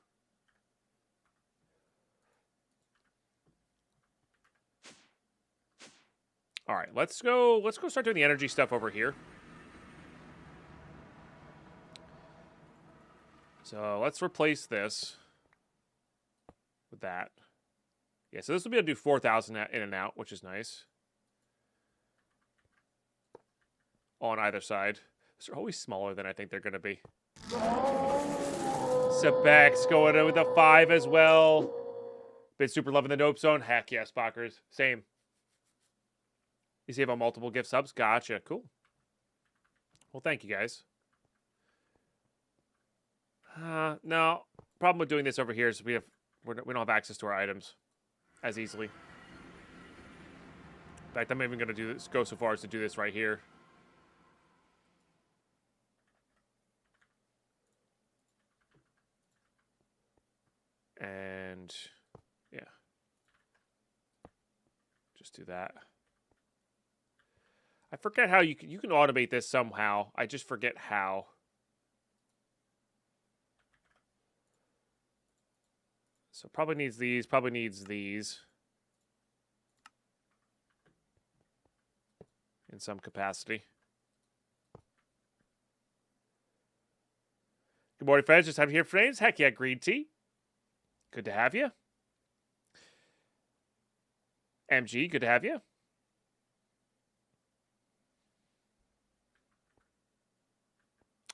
All right, let's go start doing the energy stuff over here. So let's replace this with that. Yeah, so this will be able to do 4,000 in and out, which is nice. On either side. They're always smaller than I think they're going to be. Sebex going in with a 5 as well. Been super loving the Dope Zone. Heck yeah, Spockers. Same. You save on multiple gift subs? Gotcha. Cool. Well, thank you guys. No. Problem with doing this over here is we don't have access to our items as easily. In fact, I'm even going to go so far as to do this right here. And yeah, just do that. I forget how you can automate this somehow. I just forget how. So probably needs these, probably needs these. In some capacity. Good morning, friends. Just have you here, friends. Heck yeah, green tea. Good to have you. MG, good to have you.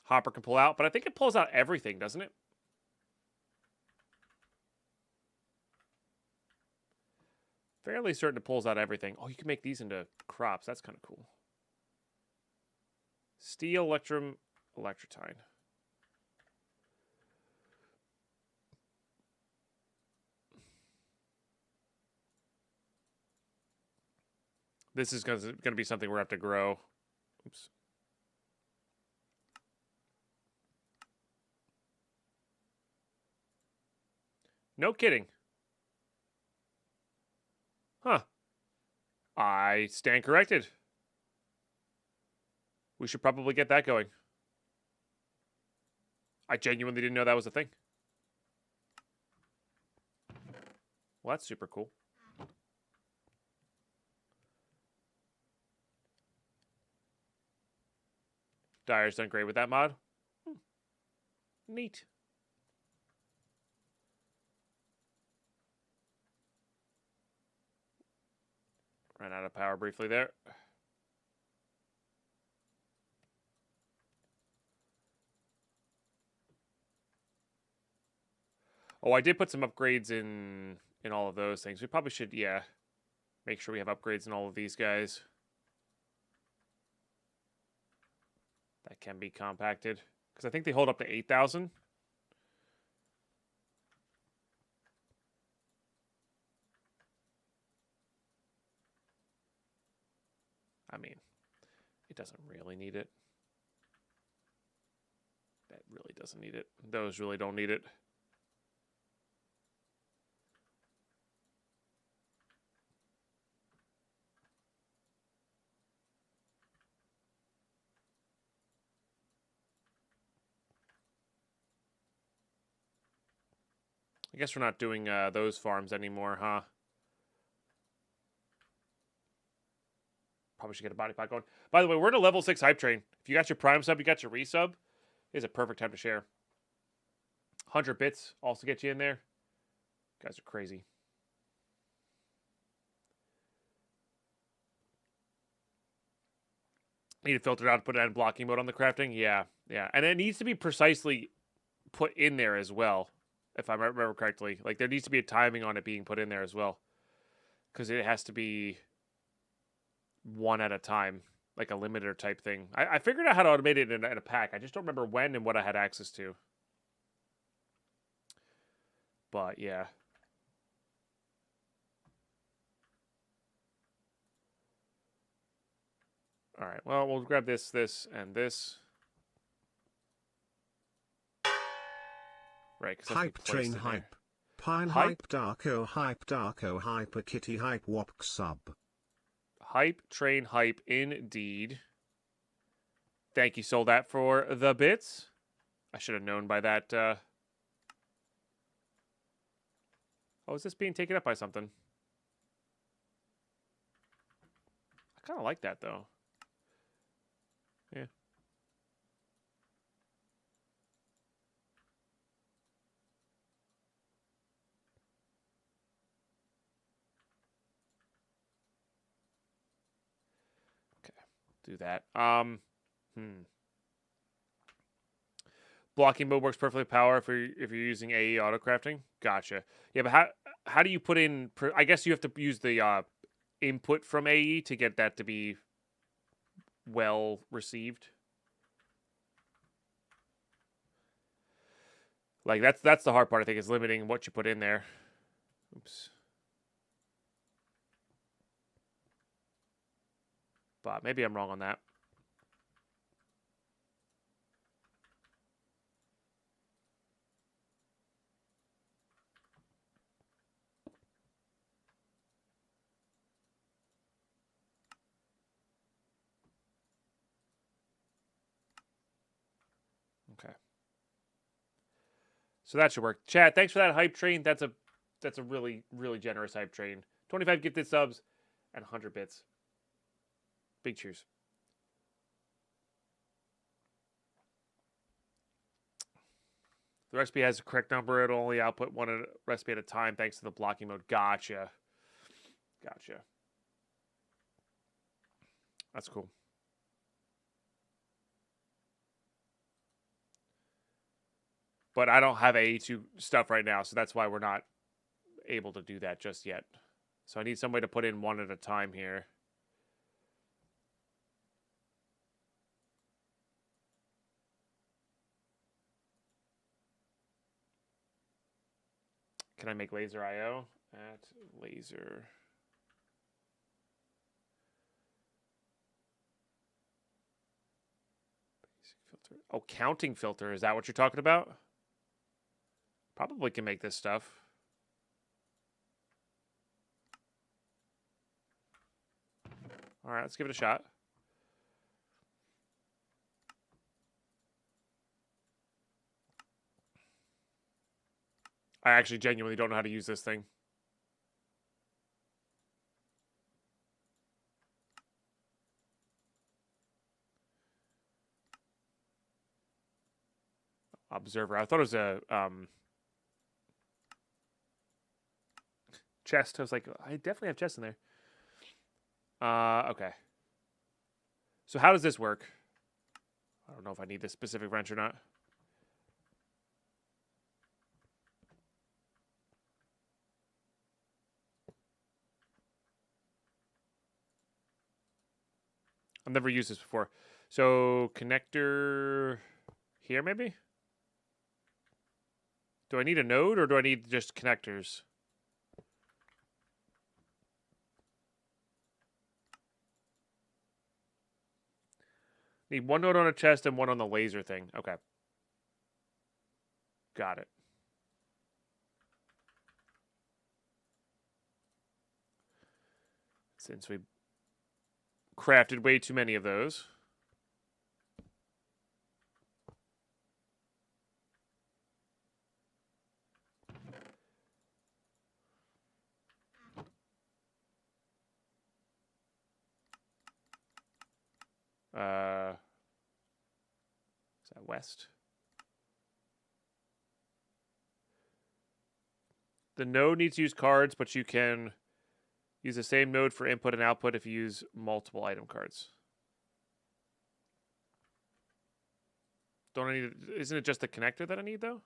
Hopper can pull out, but I think it pulls out everything, doesn't it? Fairly certain it pulls out everything. Oh, you can make these into crops. That's kind of cool. Steel, electrum, electrotine. This is going to be something we're going to have to grow. Oops. No kidding. Huh. I stand corrected. We should probably get that going. I genuinely didn't know that was a thing. Well, that's super cool. Dyer's done great with that mod. Neat. Ran out of power briefly there. Oh, I did put some upgrades in all of those things. We probably should, yeah, make sure we have upgrades in all of these guys. That can be compacted. Because I think they hold up to 8,000. I mean, it doesn't really need it. That really doesn't need it. Those really don't need it. I guess we're not doing those farms anymore, huh? Probably should get a body pack going. By the way, we're in a level 6 hype train. If you got your prime sub, you got your resub. It's a perfect time to share. 100 bits also get you in there. You guys are crazy. Need to filter it out, put it in blocking mode on the crafting. Yeah, yeah, and it needs to be precisely put in there as well, if I remember correctly. Like there needs to be a timing on it being put in there as well, because it has to be one at a time, like a limiter type thing. I figured out how to automate it in a pack. I just don't remember when and what I had access to. But yeah. All right. Well, we'll grab this, and this. Right. Hype train hype. Pine Hype? hype darko hyper kitty hype walk sub. Hype train hype indeed. Thank you, sold that for the bits. I should have known by that. Oh, is this being taken up by something? I kind of like that though. Yeah. Okay, do that. Blocking mode works perfectly with power if you're using AE auto crafting. Gotcha. Yeah, but how do you put in? I guess you have to use the input from AE to get that to be well received. Like that's the hard part, I think, is limiting what you put in there. Oops. But maybe I'm wrong on that. Okay. So that should work. Chat, thanks for that hype train. That's a really, really generous hype train. 25 gifted subs and 100 bits. Big cheers. The recipe has a correct number. It'll only output one recipe at a time thanks to the blocking mode. Gotcha. Gotcha. That's cool. But I don't have AE2 stuff right now, so that's why we're not able to do that just yet. So I need some way to put in one at a time here. Can I make laser IO? At laser. Basic filter. Oh, counting filter. Is that what you're talking about? Probably can make this stuff. All right, let's give it a shot. I actually genuinely don't know how to use this thing. Observer. I thought it was a chest. I was like, I definitely have chests in there. Okay. So how does this work? I don't know if I need this specific wrench or not. I've never used this before. So connector here maybe? Do I need a node or do I need just connectors? Need one node on a chest and one on the laser thing. Okay. Got it. Since we crafted way too many of those. Is that west? The node needs to use cards, but you can use the same node for input and output if you use multiple item cards. Don't I need? Isn't it just the connector that I need though?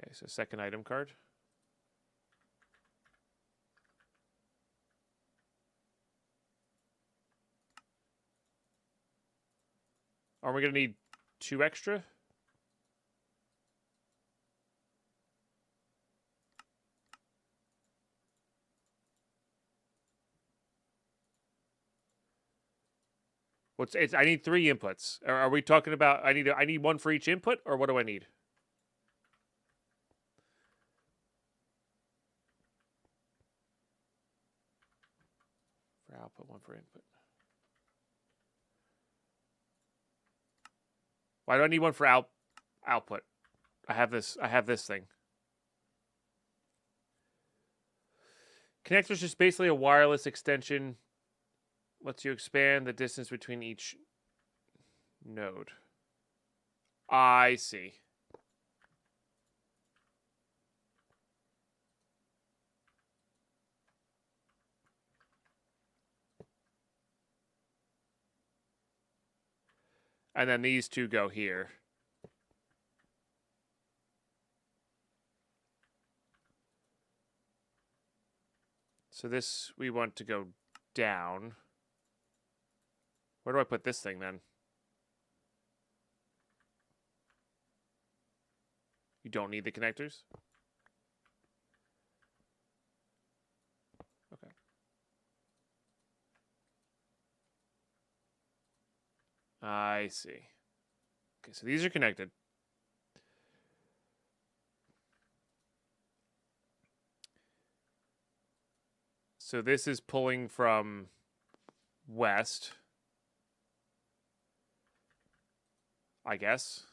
Okay, so second item card. Are we gonna need 2 extra? I need 3 inputs. Are we talking about I need 1 for each input, or what do I need? For output, 1 for input. Why do I need 1 for output? I have this thing. Connector is just basically a wireless extension. Lets you expand the distance between each node. I see. And then these 2 go here. So this, we want to go down. Where do I put this thing then? You don't need the connectors? Okay. I see. Okay, so these are connected. So this is pulling from west, I guess.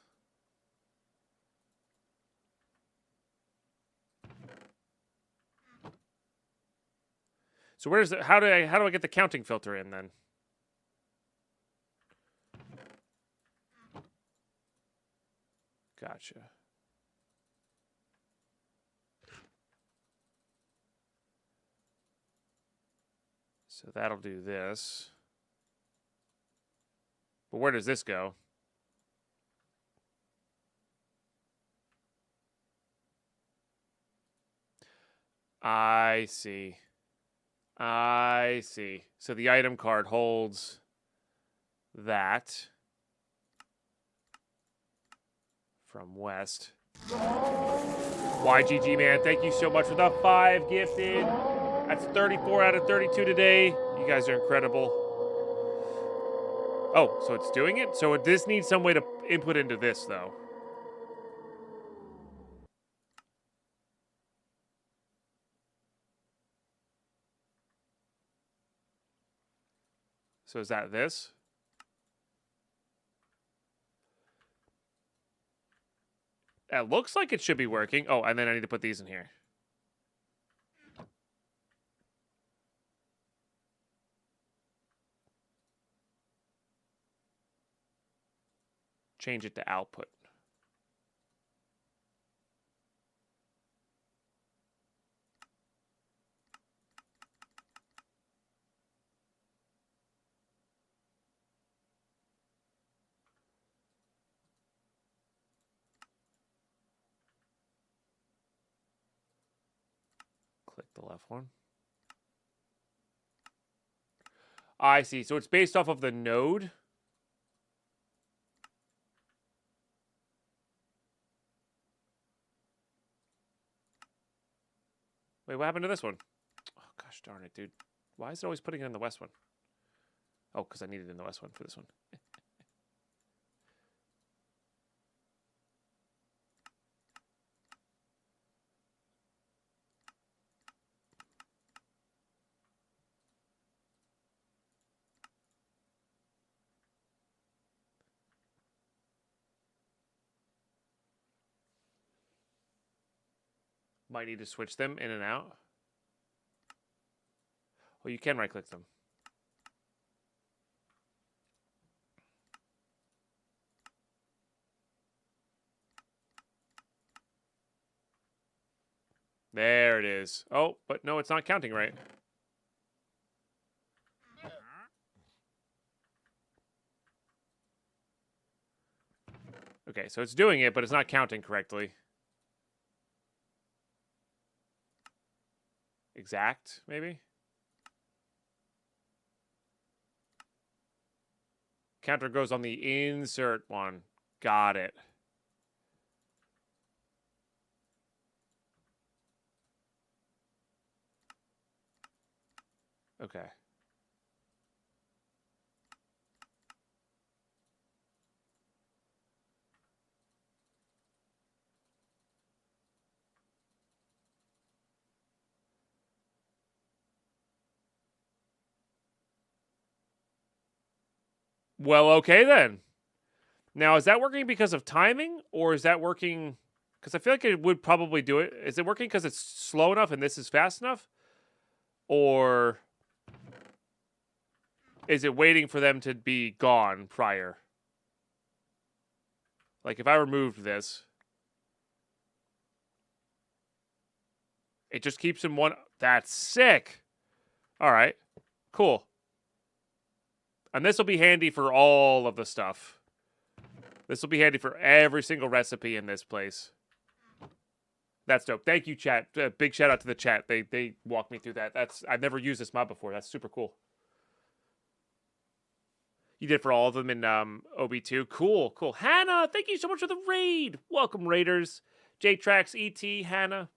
So where's the, how do I get the counting filter in then? Gotcha. So that'll do this. But where does this go? I see. I see. So the item card holds that from west. YGG, man, thank you so much for the 5 gifted. That's 34 out of 32 today. You guys are incredible. Oh, so it's doing it? So this needs some way to input into this, though. So is that this? It looks like it should be working. Oh, and then I need to put these in here. Change it to output. Click the left one. I see. So it's based off of the node. Wait, what happened to this one? Oh, gosh darn it, dude. Why is it always putting it in the west one? Oh, because I need it in the west one for this one. Might need to switch them in and out. Well, you can right-click them. is. Oh, but no, it's not counting right. Okay, so it's doing it, but it's not counting correctly. Exact, maybe? Counter goes on the insert one. Got it. Okay. Well, okay then. Now, is that working because of timing, or is that working... Because I feel like it would probably do it. Is it working because it's slow enough and this is fast enough? Or is it waiting for them to be gone prior? Like, if I removed this... It just keeps in one... That's sick! Alright. Cool. And this will be handy for all of the stuff. This will be handy for every single recipe in this place. That's dope. Thank you, chat. Big shout out to the chat. They walked me through that. I've never used this mod before. That's super cool. You did for all of them in OB2. Cool, cool. Hannah, thank you so much for the raid. Welcome, Raiders. J-Trax, ET, Hannah.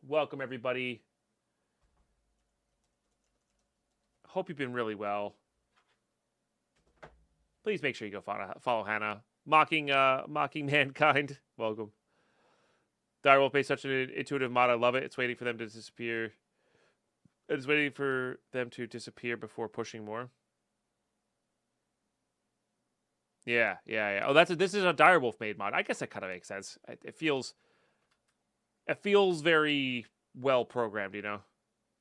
Welcome, everybody. Hope you've been really well. Please make sure you go follow Hannah. Mocking Mankind. Welcome. Direwolf made such an intuitive mod. I love it. It's waiting for them to disappear. It's waiting for them to disappear before pushing more. Yeah. Oh, this is a Direwolf made mod. I guess that kind of makes sense. It feels very well programmed, you know.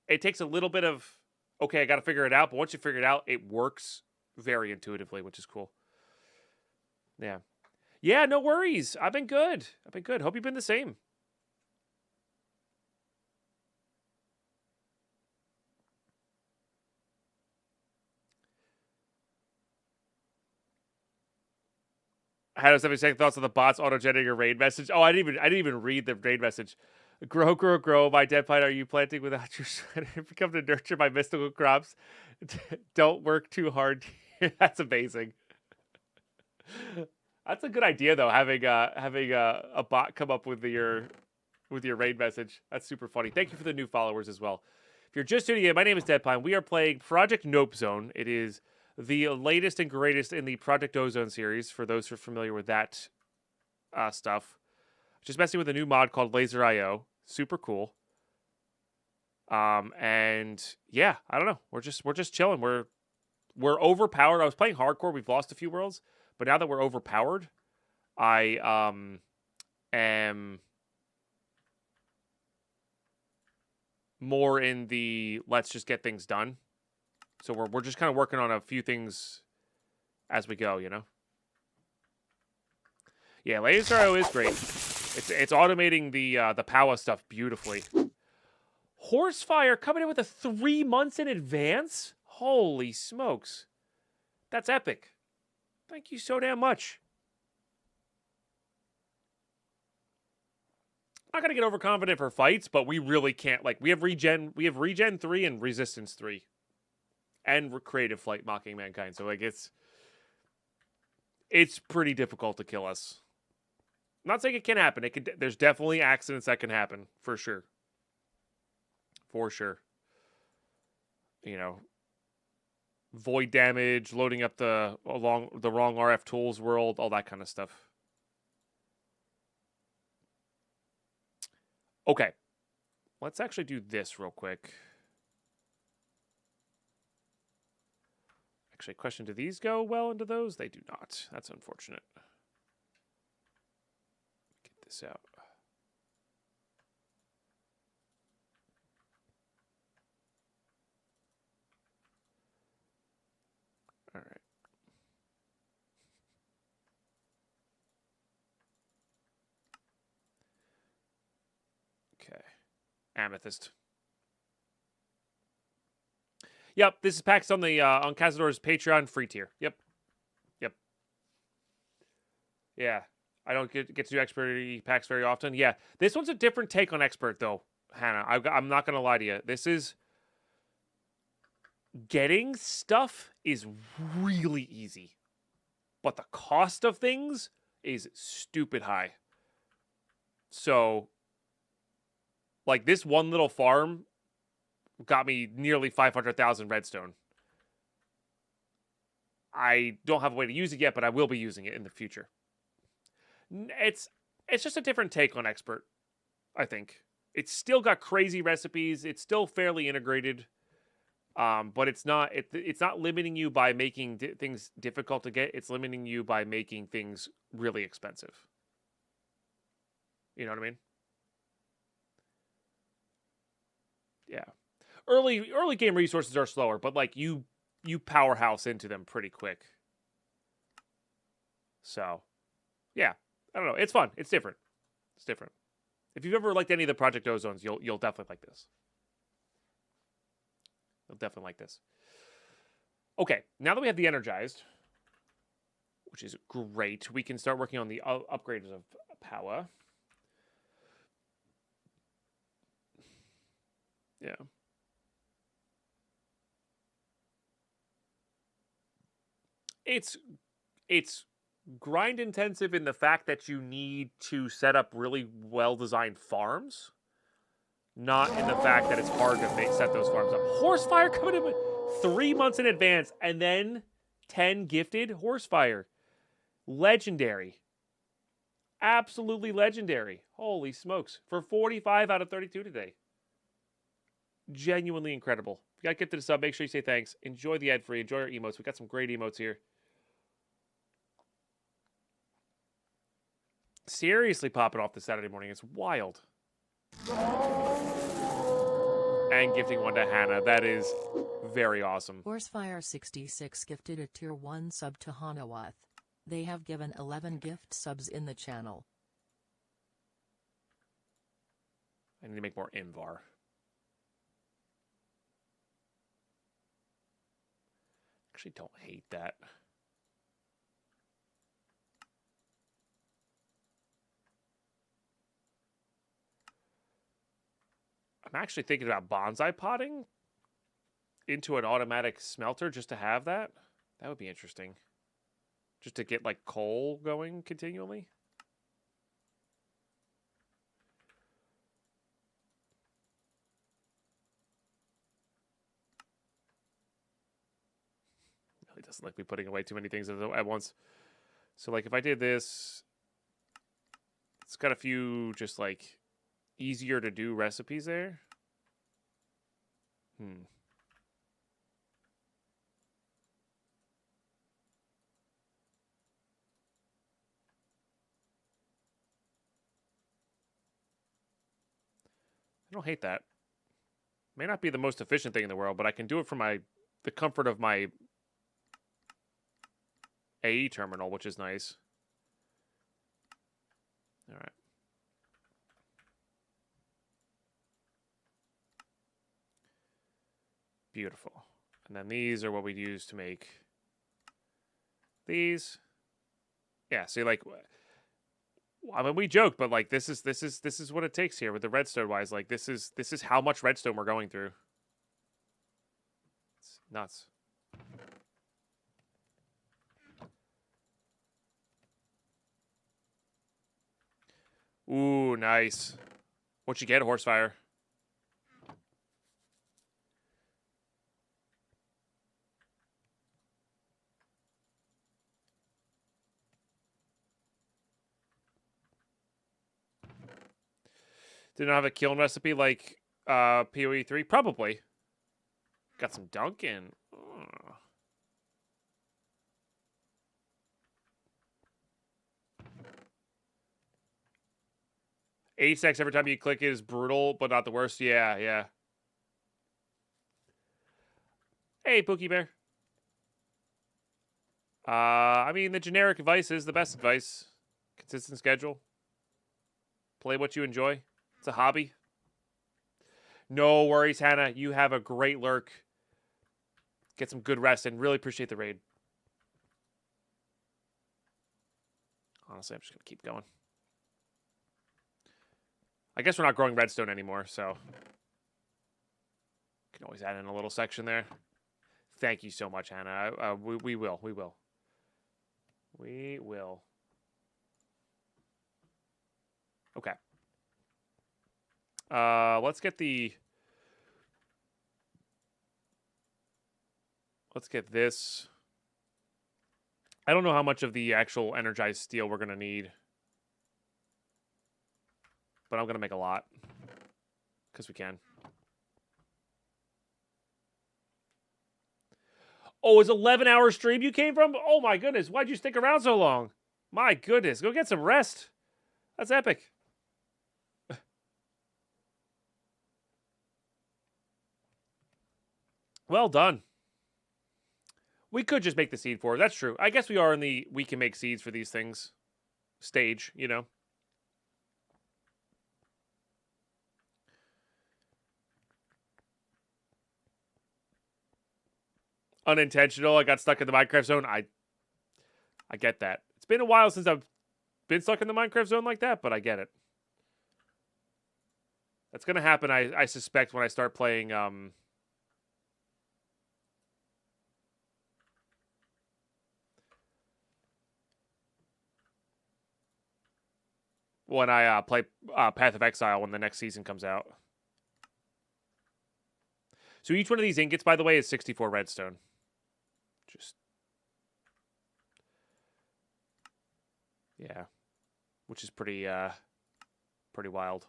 It takes a little bit of okay, I got to figure it out, but once you figure it out, it works very intuitively, which is cool. Yeah. Yeah, no worries. I've been good. Hope you've been the same. I had 70-second thoughts on the bots auto-generating a raid message. Oh, I didn't even read the raid message. Grow, my Deadpine, are you planting without your sweater? Become to nurture my mystical crops. Don't work too hard. That's amazing. That's a good idea, though. Having a bot come up with your raid message. That's super funny. Thank you for the new followers as well. If you're just tuning in, my name is Deadpine. We are playing ProjectOzone. It is the latest and greatest in the ProjectOzone series. For those who are familiar with that stuff, just messing with a new mod called Laser.io. Super cool. And yeah, I don't know. We're just chilling. We're overpowered. I was playing hardcore. We've lost a few worlds, but now that we're overpowered, I am more in the let's just get things done. So we're just kind of working on a few things as we go, you know. Yeah, Laser.io is great. It's automating the power stuff beautifully. Horsefire coming in with a 3 months in advance? Holy smokes. That's epic. Thank you so damn much. I'm not gonna get overconfident for fights, but we really can't. Like, we have regen 3 and resistance 3. And creative flight mocking mankind. So like it's pretty difficult to kill us. I'm not saying it can happen. There's definitely accidents that can happen, for sure. For sure. You know, void damage, loading up the wrong RF tools world, all that kind of stuff. Okay. Let's actually do this real quick. Actually, question, do these go well into those? They do not. That's unfortunate. Get this out. All right. Okay. amethyst. Yep, this is packs on the on Cazador's Patreon free tier. Yep. Yeah, I don't get to do expert packs very often. Yeah, this one's a different take on expert though, Hannah. I'm not gonna lie to you. This is getting stuff is really easy, but the cost of things is stupid high. So, like this one little farm got me nearly 500,000 redstone. I don't have a way to use it yet, but I will be using it in the future. It's just a different take on expert, I think. It's still got crazy recipes. It's still fairly integrated, but it's not limiting you by making things difficult to get. It's limiting you by making things really expensive. You know what I mean? Yeah. Early game resources are slower, but like you powerhouse into them pretty quick. So, yeah. I don't know. It's fun. It's different. It's different. If you've ever liked any of the ProjectOzones, you'll definitely like this. You'll definitely like this. Okay, now that we have the energized, which is great, we can start working on the upgrades of power. Yeah. It's grind intensive in the fact that you need to set up really well-designed farms, not in the fact that it's hard to set those farms up. Horsefire coming in 3 months in advance, and then 10 gifted Horsefire. Legendary. Absolutely legendary. Holy smokes. For 45 out of 32 today. Genuinely incredible. If you got gifted a sub, make sure you say thanks. Enjoy the ad-free. Enjoy our emotes. We got some great emotes here. Seriously popping off this Saturday morning. It's wild. And gifting one to Hannah. That is very awesome. Horsefire66 gifted a tier 1 sub to Hanawath. They have given 11 gift subs in the channel. I need to make more Invar. Actually, don't hate that. I'm actually thinking about bonsai potting into an automatic smelter just to have that. That would be interesting. Just to get like coal going continually. It doesn't like me putting away too many things at once. So like if I did this, it's got a few just like easier to do recipes there. I don't hate that. May not be the most efficient thing in the world, but I can do it from the comfort of my AE terminal, which is nice. All right. Beautiful. And then these are what we use to make these. Yeah, see, like, I mean, we joke, but like, this is what it takes here with the redstone wise. Like, this is how much redstone we're going through. It's nuts. Ooh, nice. What'd you get, Horsefire? Did not have a kiln recipe like PoE 3? Probably. Got some Dunkin'. Oh. Eight stacks every time you click it is brutal, but not the worst. Yeah, yeah. Hey, Pookie Bear. I mean, the generic advice is the best advice. Consistent schedule. Play what you enjoy. It's a hobby. No worries, Hannah. You have a great lurk. Get some good rest and really appreciate the raid. Honestly, I'm just going to keep going. I guess we're not growing redstone anymore, so can always add in a little section there. Thank you so much, Hannah. We will. We will. We will. Okay. Let's get the... Let's get this. I don't know how much of the actual energized steel we're going to need. But I'm going to make a lot. Because we can. Oh, it's 11-hour stream you came from? Oh my goodness, why'd you stick around so long? My goodness, go get some rest. That's epic. Well done. We could just make the seed for it. That's true. I guess we are in the we can make seeds for these things stage, you know. Unintentional. I got stuck in the Minecraft zone. I get that. It's been a while since I've been stuck in the Minecraft zone like that, but I get it. That's going to happen, I suspect, when I start playing... when I play Path of Exile when the next season comes out. So each one of these ingots, by the way, is 64 redstone. Just... yeah. Which is pretty wild.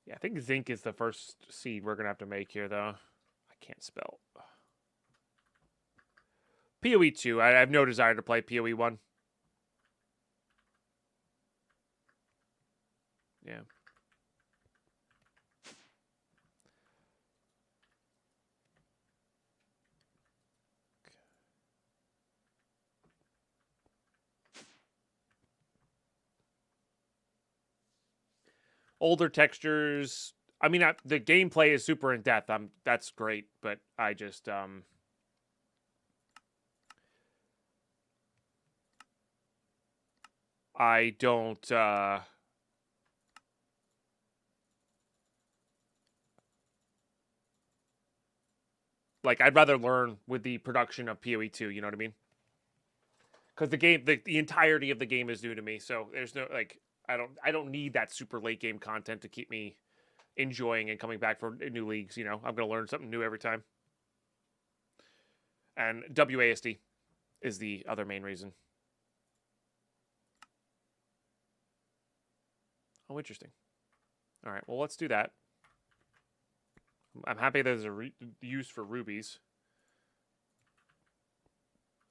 Yeah, I think zinc is the first seed we're going to have to make here, though. I can't spell. PoE 2. I have no desire to play PoE 1. Yeah. Older textures. I mean, the gameplay is super in depth. That's great, but I just I don't like, I'd rather learn with the production of PoE 2, you know what I mean? Because the game, the entirety of the game is new to me, so there's no, like, I don't need that super late game content to keep me enjoying and coming back for new leagues, you know? I'm going to learn something new every time. And WASD is the other main reason. Oh, interesting. All right, well, let's do that. I'm happy there's a use for rubies.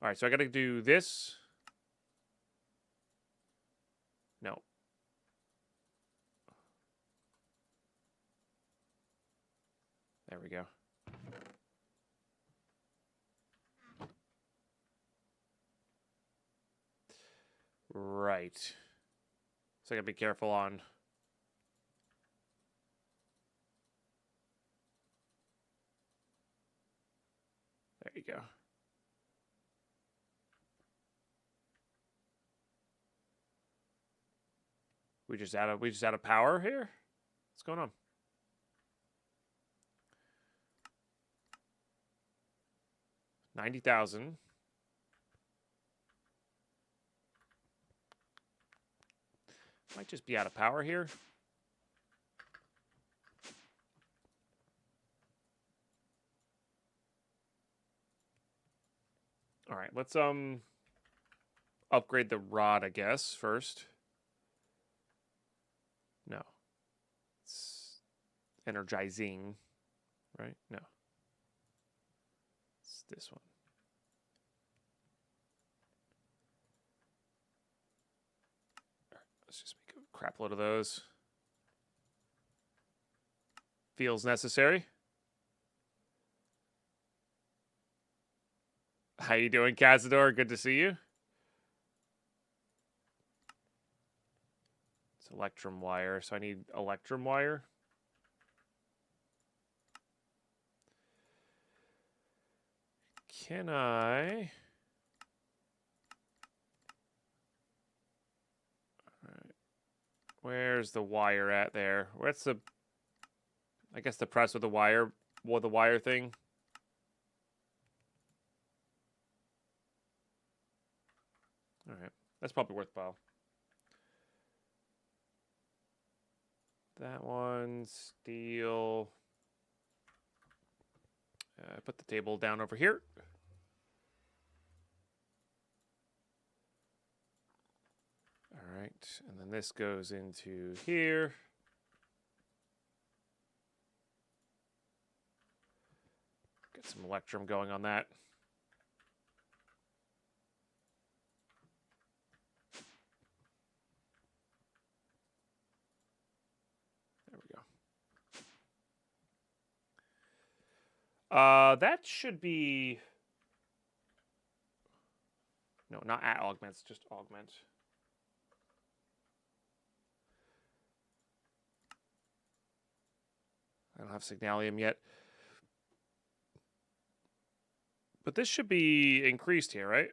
All right, so I got to do this. No. There we go. Right. So I got to be careful on... there you go. We just out of power here? What's going on? $90,000. Might just be out of power here. All right, let's upgrade the rod, I guess, first. No. It's energizing, right? No. It's this one. All right, let's just make a crap load of those. Feels necessary. How you doing, Cazador? Good to see you. It's electrum wire, so I need electrum wire. Can I... Where's the wire at there? Where's the... I guess the press with the wire... Well, the wire thing. Alright. That's probably worthwhile. That one, steel. Put the table down over here. All right, and then this goes into here. Get some electrum going on that. There we go. That should be... No, not at augments, just augment. I don't have Signalium yet. But this should be increased here, right?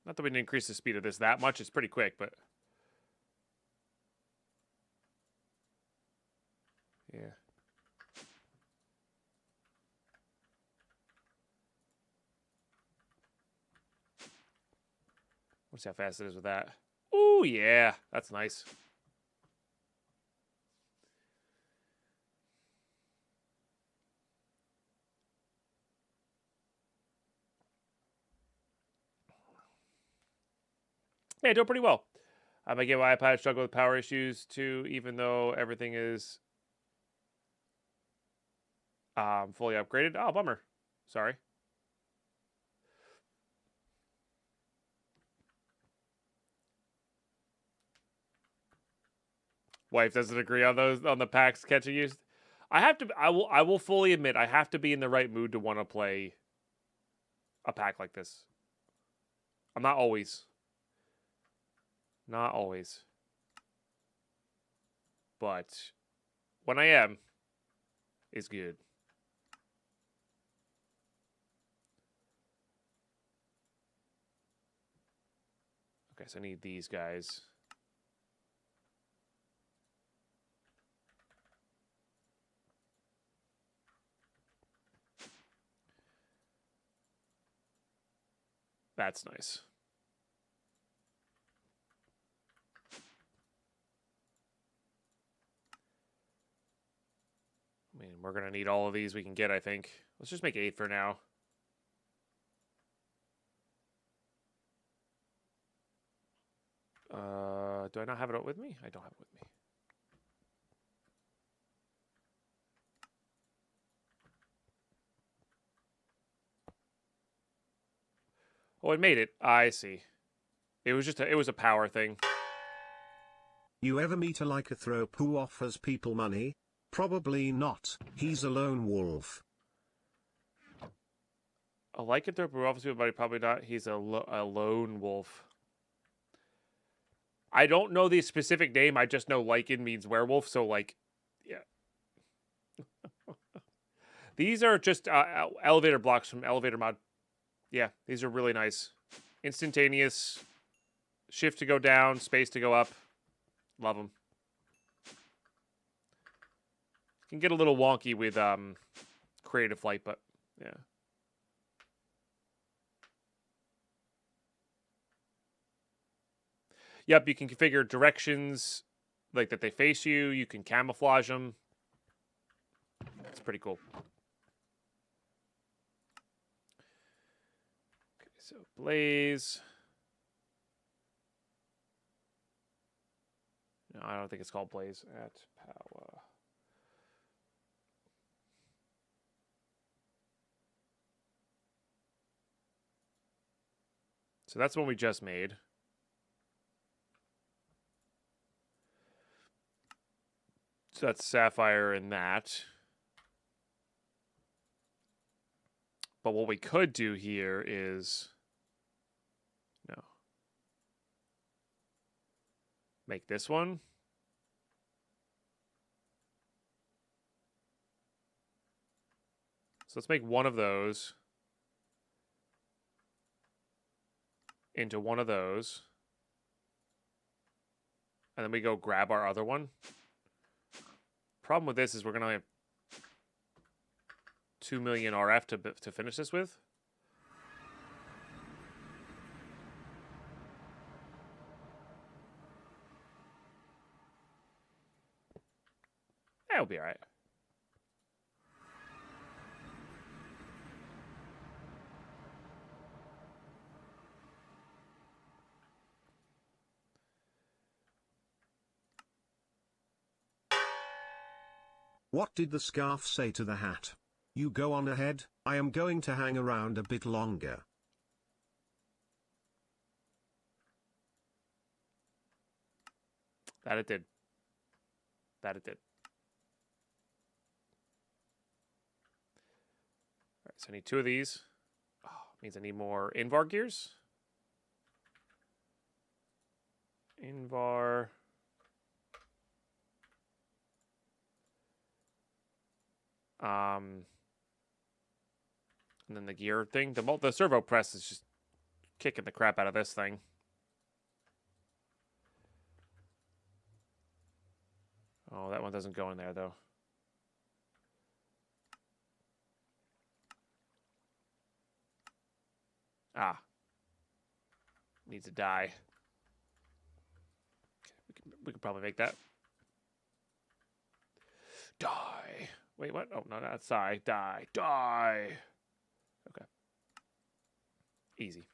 Not that we didn't increase the speed of this that much. It's pretty quick, but... Yeah. Let's see how fast it is with that. Ooh, yeah. That's nice. Yeah, doing pretty well. I get my iPad struggle with power issues too, even though everything is fully upgraded. Oh, bummer. Sorry. Wife doesn't agree on those on the packs catching use. I will fully admit I have to be in the right mood to want to play a pack like this. I'm not always. Not always. But when I am, it's good. Okay, so I need these guys. That's nice. I mean, we're going to need all of these we can get, I think. Let's just make 8 for now. Do I not have it with me? I don't have it with me. Oh, it made it. I see. It was just it was a power thing. You ever meet a lycanthrope who offers people money? Probably not. He's a lone wolf. A lycanthrope who offers people money? Probably not. He's a lone wolf. I don't know the specific name. I just know lycan means werewolf. So, like, yeah. These are just elevator blocks from Elevator Mod. Yeah, these are really nice. Instantaneous. Shift to go down. Space to go up. Love them. Can get a little wonky with Creative Flight, but yeah. Yep, you can configure directions like that they face you. You can camouflage them. It's pretty cool. Okay, so Blaze. No, I don't think it's called Blaze at Power. So that's one we just made. So that's Sapphire and that. But what we could do here is... No. Make this one. So let's make one of those into one of those. And then we go grab our other one. Problem with this is we're going to only have 2 million RF to finish this with. That'll be all right. What did the scarf say to the hat? You go on ahead, I am going to hang around a bit longer. That it did. That it did. All right, so I need 2 of these. Oh, means I need more Invar gears. Invar. And then the gear thing. The servo press is just kicking the crap out of this thing. Oh, that one doesn't go in there, though. Ah. Needs to die. We can probably make that. Die. Wait, what? Oh, no, that's die. Die. Die. Okay. Easy.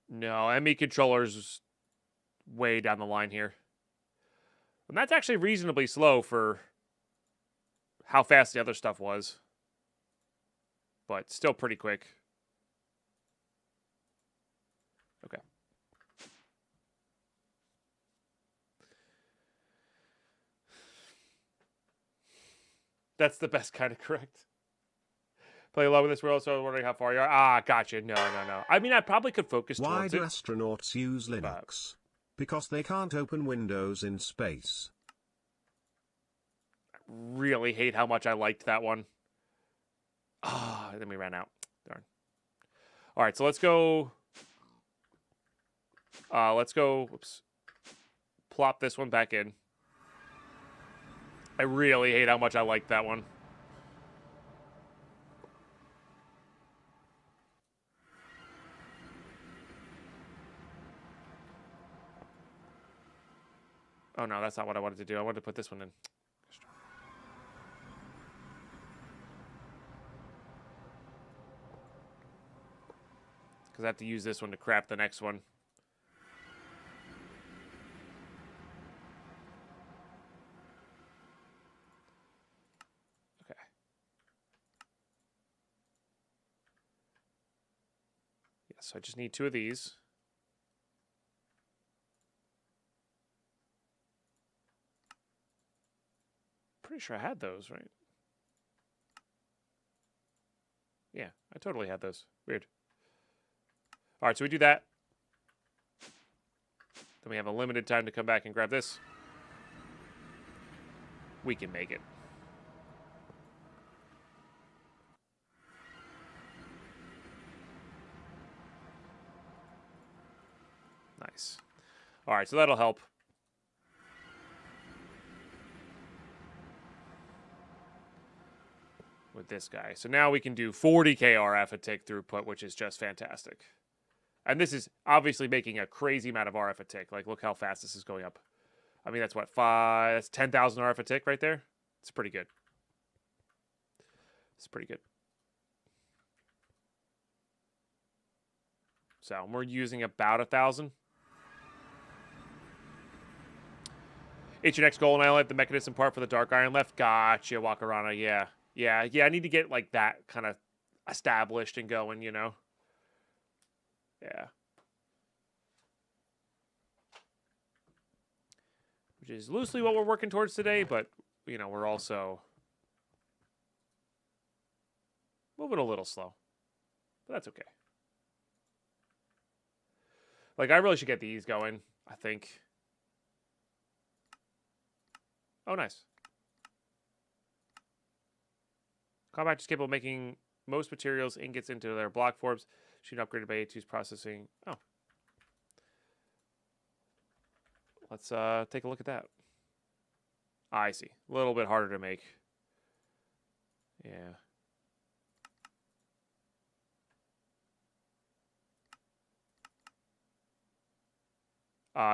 No, ME controller's way down the line here. And that's actually reasonably slow for how fast the other stuff was. But still pretty quick. Okay. That's the best kind of correct. Play along with this. We're also wondering how far you are. Ah, gotcha. No. I mean, I probably could focus Why towards do it. astronauts use Linux? Because they can't open windows in space. I really hate how much I liked that one. Ah, then we ran out. Darn. All right, so let's go. Whoops. Plop this one back in. I really hate how much I liked that one. Oh, no, that's not what I wanted to do. I wanted to put this one in. Because I have to use this one to crap the next one. Okay. Yeah, so I just need 2 of these. Pretty sure I had those, right? Yeah, I totally had those. Weird. All right, so we do that. Then we have a limited time to come back and grab this. We can make it. Nice. All right, so that'll help. With this guy. So now we can do 40k RF at tick throughput, which is just fantastic. And this is obviously making a crazy amount of RF a tick. Like, look how fast this is going up. I mean, that's what, that's 10,000 RF a tick right there? It's pretty good. It's pretty good. So we're using about 1,000. It's your next goal, and I only have the mechanism part for the dark iron left. Gotcha, Wakarana, yeah. Yeah, I need to get, like, that kind of established and going, you know? Yeah. Which is loosely what we're working towards today, but, you know, we're also... Moving a little slow. But that's okay. Like, I really should get these going, I think. Oh, nice. Compact is capable of making most materials, ingots into their block forms. Should upgraded by A2's processing. Oh. Let's take a look at that. I see. A little bit harder to make. Yeah.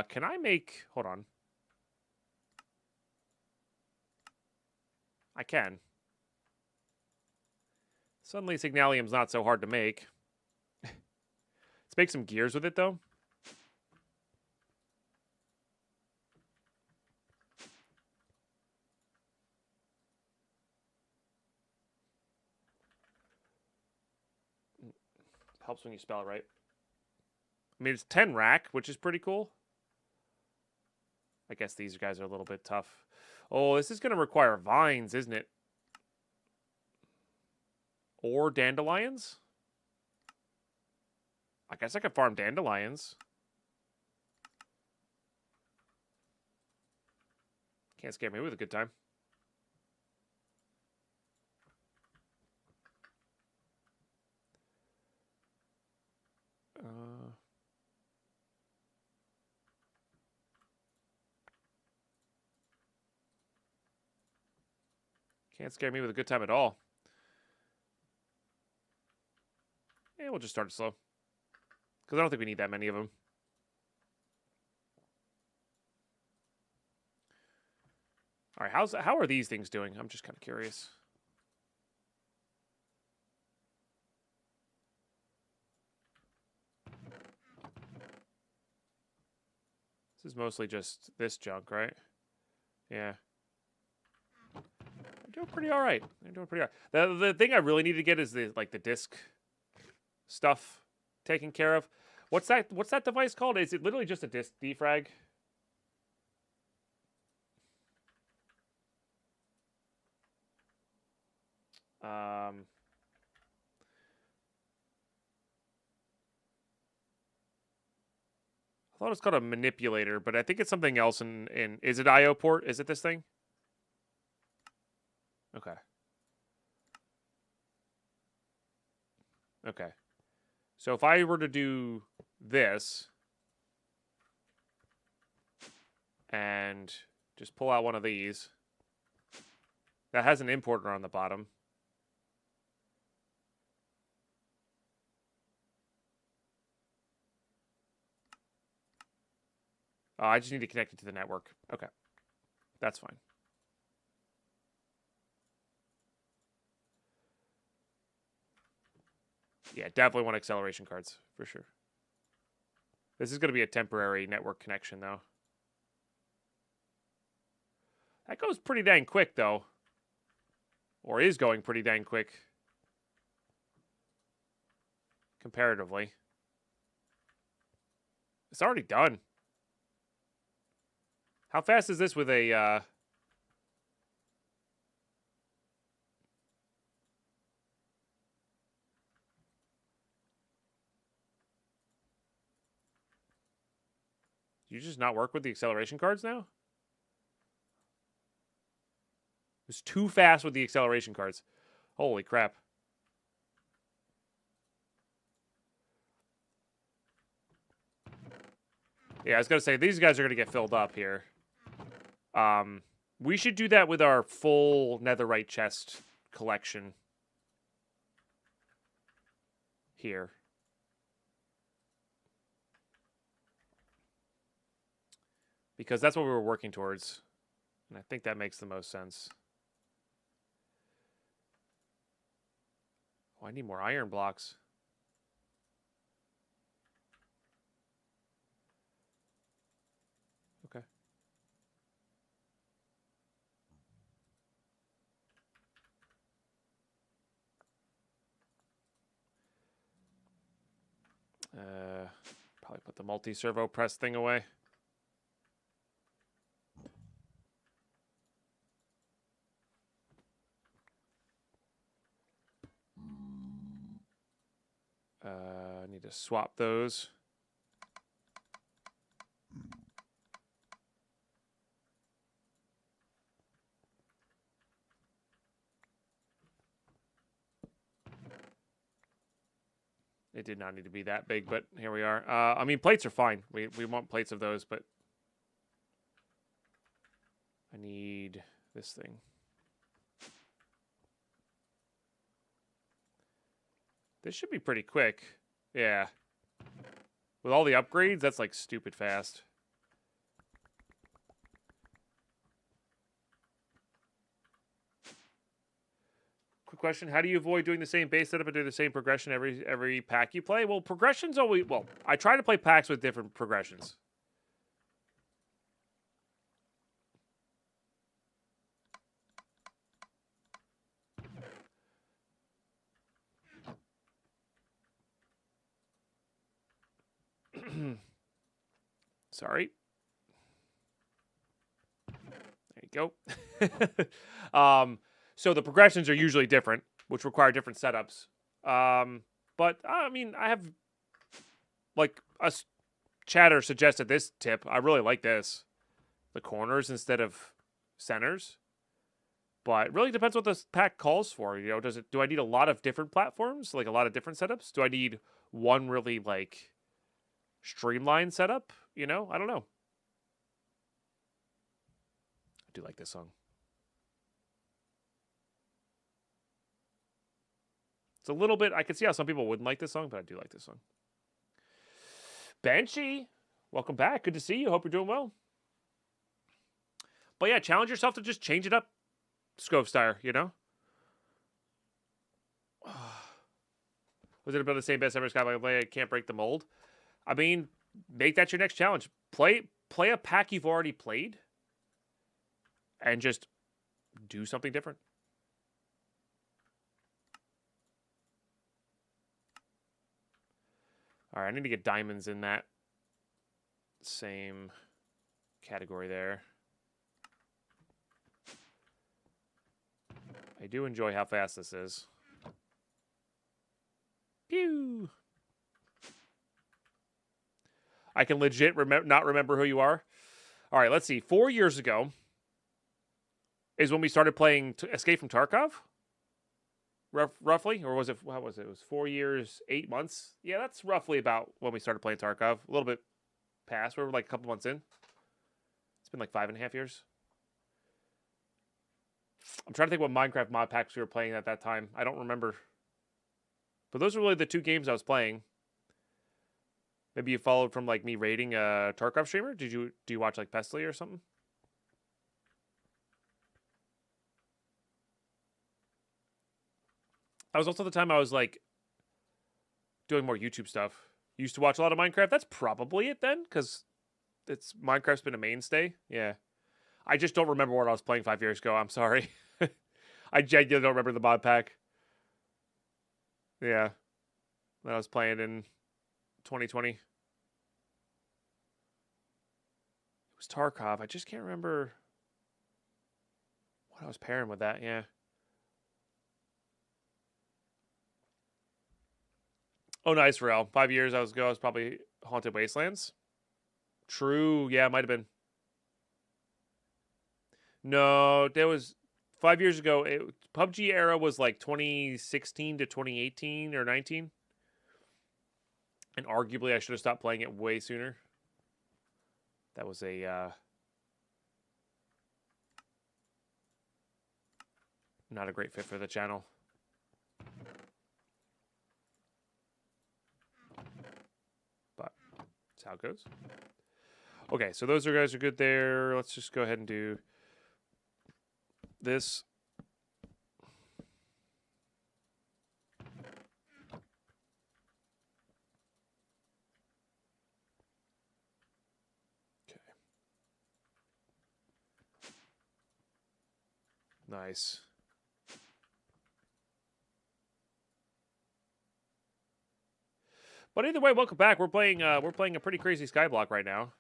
Can I make... Hold on. I can. Suddenly, Signalium's not so hard to make. Let's make some gears with it, though. Helps when you spell it right. I mean, it's 10 rack, which is pretty cool. I guess these guys are a little bit tough. Oh, this is going to require vines, isn't it? Or dandelions? I guess I could farm dandelions. Can't scare me with a good time. Can't scare me with a good time at all. Yeah, we'll just start it slow. Because I don't think we need that many of them. All right, how are these things doing? I'm just kind of curious. This is mostly just this junk, right? Yeah. They're doing pretty all right. They're doing pretty all right. The thing I really need to get is the disc stuff taken care of. What's that device called? Is it literally just a disc defrag? I thought it was called a manipulator, but I think it's something else. Is it IO port? Is it this thing? Okay. Okay. So if I were to do this and just pull out one of these that has an importer on the bottom. I just need to connect it to the network. Okay. That's fine. Yeah, definitely want acceleration cards, for sure. This is going to be a temporary network connection, though. That goes pretty dang quick, though. Or is going pretty dang quick. Comparatively. It's already done. How fast is this with a... Do you just not work with the acceleration cards now? It's too fast with the acceleration cards. Holy crap. Yeah, I was going to say, these guys are going to get filled up here. We should do that with our full netherite chest collection. Here. Because that's what we were working towards. And I think that makes the most sense. Oh, I need more iron blocks. Okay. Probably put the multi-servo press thing away. to swap those. It did not need to be that big, but here we are. I mean, plates are fine. We want plates of those, but I need this thing. This should be pretty quick. Yeah. With all the upgrades, that's like stupid fast. Quick question: how do you avoid doing the same base setup and do the same progression every pack you play? Well, progressions always. Well, I try to play packs with different progressions. Sorry. There you go. So the progressions are usually different, which require different setups. But I mean, I have like a chatter suggested this tip. I really like this, the corners instead of centers. But it really depends what this pack calls for. You know, do I need a lot of different platforms, like a lot of different setups? Do I need one really like streamlined setup? You know, I don't know. I do like this song. It's a little bit, I can see how some people wouldn't like this song, but I do like this song. Benchy, welcome back. Good to see you. Hope you're doing well. But yeah, challenge yourself to just change it up, Scovestar, you know? Was it about the same best ever SkyBlock play? I can't break the mold. I mean, make that your next challenge. Play a pack you've already played and just do something different. All right, I need to get diamonds in that same category there. I do enjoy how fast this is. Pew! I can legit not remember who you are. All right, let's see. 4 years ago is when we started playing Escape from Tarkov. Roughly, or was it? How was it? It was 4 years, 8 months. Yeah, that's roughly about when we started playing Tarkov. A little bit past. We were like a couple months in. It's been like 5.5 years. I'm trying to think what Minecraft mod packs we were playing at that time. I don't remember. But those are really the two games I was playing. Maybe you followed from like me rating a Tarkov streamer. Do you watch like Pestily or something? That was also the time I was like doing more YouTube stuff. Used to watch a lot of Minecraft. That's probably it then, because Minecraft's been a mainstay. Yeah. I just don't remember what I was playing 5 years ago. I'm sorry. I genuinely don't remember the mod pack. Yeah. That I was playing in 2020. It was Tarkov. I just can't remember what I was pairing with that. Yeah. Oh, nice, Pharrell. 5 years ago, I was probably Haunted Wastelands. True. Yeah, it might have been. No, there was 5 years ago. PUBG era was like 2016 to 2018 or 19. And arguably, I should have stopped playing it way sooner. That was a not a great fit for the channel. But that's how it goes. Okay, so those guys are good there. Let's just go ahead and do this. Okay. Nice. But either way, welcome back. We're playing a pretty crazy SkyBlock right now.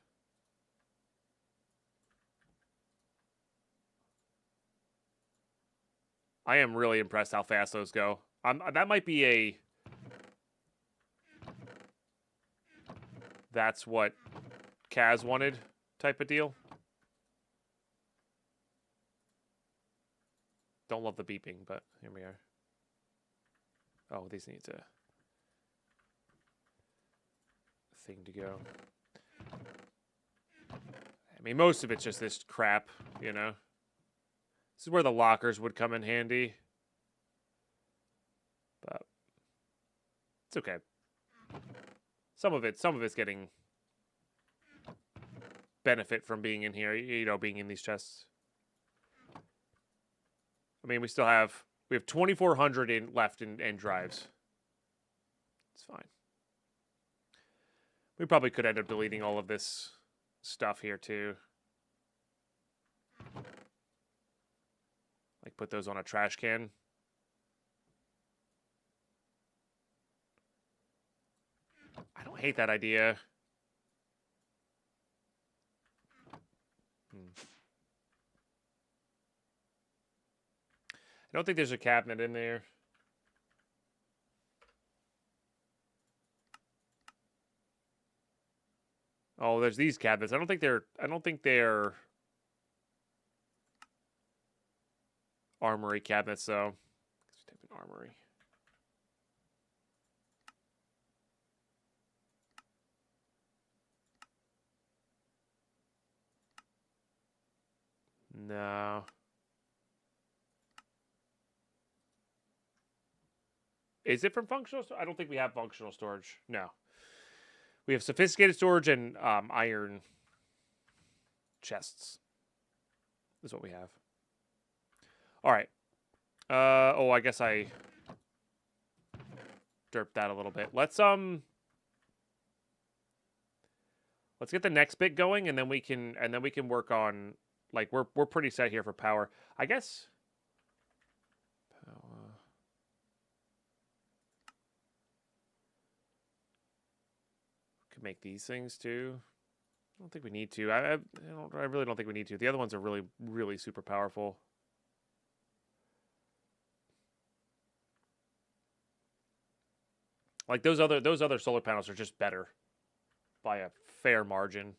I am really impressed how fast those go. That might be that's what Kaz wanted type of deal. Don't love the beeping, but here we are. Oh, these need a thing to go. I mean, most of it's just this crap, you know? This is where the lockers would come in handy. But it's okay. Some of it's getting benefit from being in here, you know, being in these chests. I mean, we have 2,400 left in drives. It's fine. We probably could end up deleting all of this stuff here too. Like put those on a trash can. I don't hate that idea. I don't think there's a cabinet in there. Oh, there's these cabinets. I don't think they're armory cabinets, though. Let's type in armory. No. Is it from functional storage? I don't think we have functional storage. No. We have sophisticated storage and iron chests. Is what we have. All right. Oh, I guess I derped that a little bit. Let's get the next bit going, and then we can work on, like, we're pretty set here for power. I guess. Power. Could make these things too. I don't think we need to. I really don't think we need to. The other ones are really, really super powerful. Like those other solar panels are just better by a fair margin.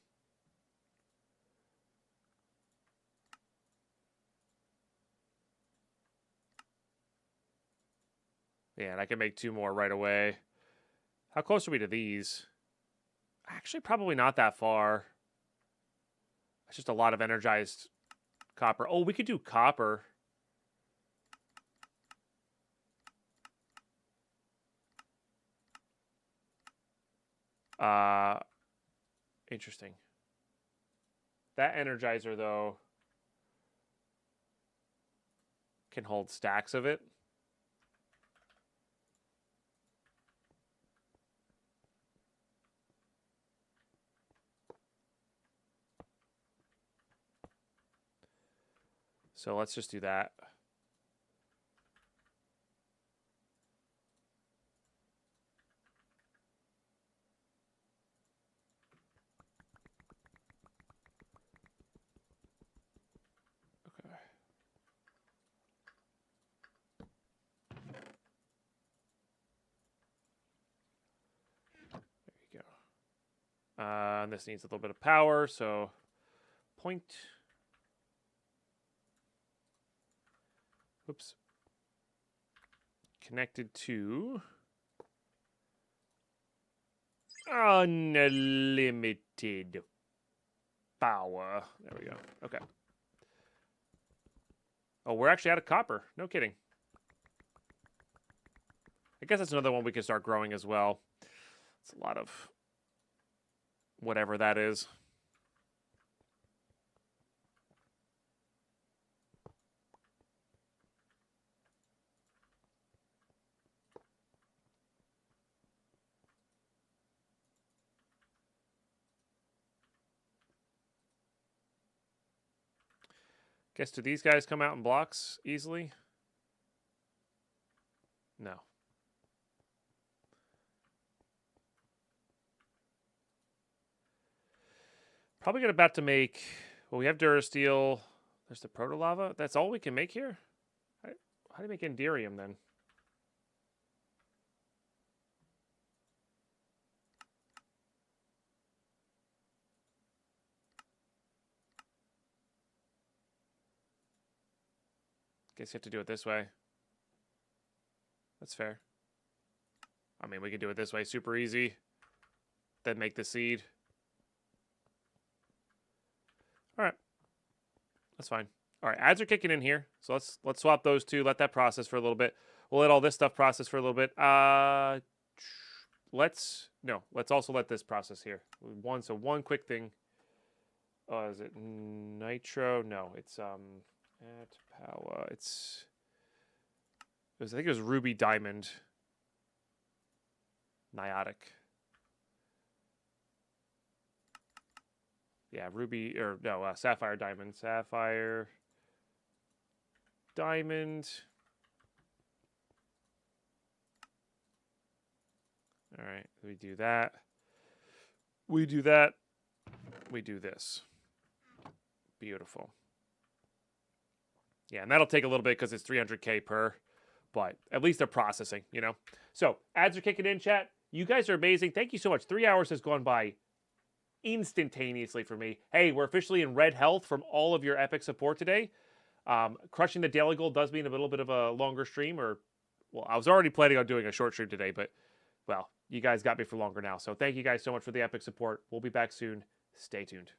Yeah, and I can make 2 more right away. How close are we to these? Actually, probably not that far. It's just a lot of energized copper. Oh, we could do copper. Interesting. That energizer, though, can hold stacks of it. So let's just do that. Okay. There you go. And this needs a little bit of power, so point. Oops. Connected to unlimited power. There we go. Okay. Oh, we're actually out of copper. No kidding. I guess that's another one we can start growing as well. It's a lot of whatever that is. Guess, do these guys come out in blocks easily? No. Probably about to make... Well, we have Durasteel. There's the Proto-Lava. That's all we can make here? How do you make Enderium, then? Guess you have to do it this way. That's fair. I mean, we could do it this way, super easy. Then make the seed. All right. That's fine. All right, ads are kicking in here. So let's swap those two. Let that process for a little bit. We'll let all this stuff process for a little bit. Let's also let this process here. One quick thing. Is it nitro? No, it's at power. I think it was ruby diamond. Niotic. Yeah, ruby or no, sapphire diamond. Sapphire diamond. All right, we do that. We do that. We do this. Beautiful. Yeah, and that'll take a little bit because it's 300K per, but at least they're processing, you know? So, ads are kicking in, chat. You guys are amazing. Thank you so much. 3 hours has gone by instantaneously for me. Hey, we're officially in red health from all of your epic support today. Crushing the daily goal does mean a little bit of a longer stream, or, well, I was already planning on doing a short stream today, but, well, you guys got me for longer now. So thank you guys so much for the epic support. We'll be back soon. Stay tuned.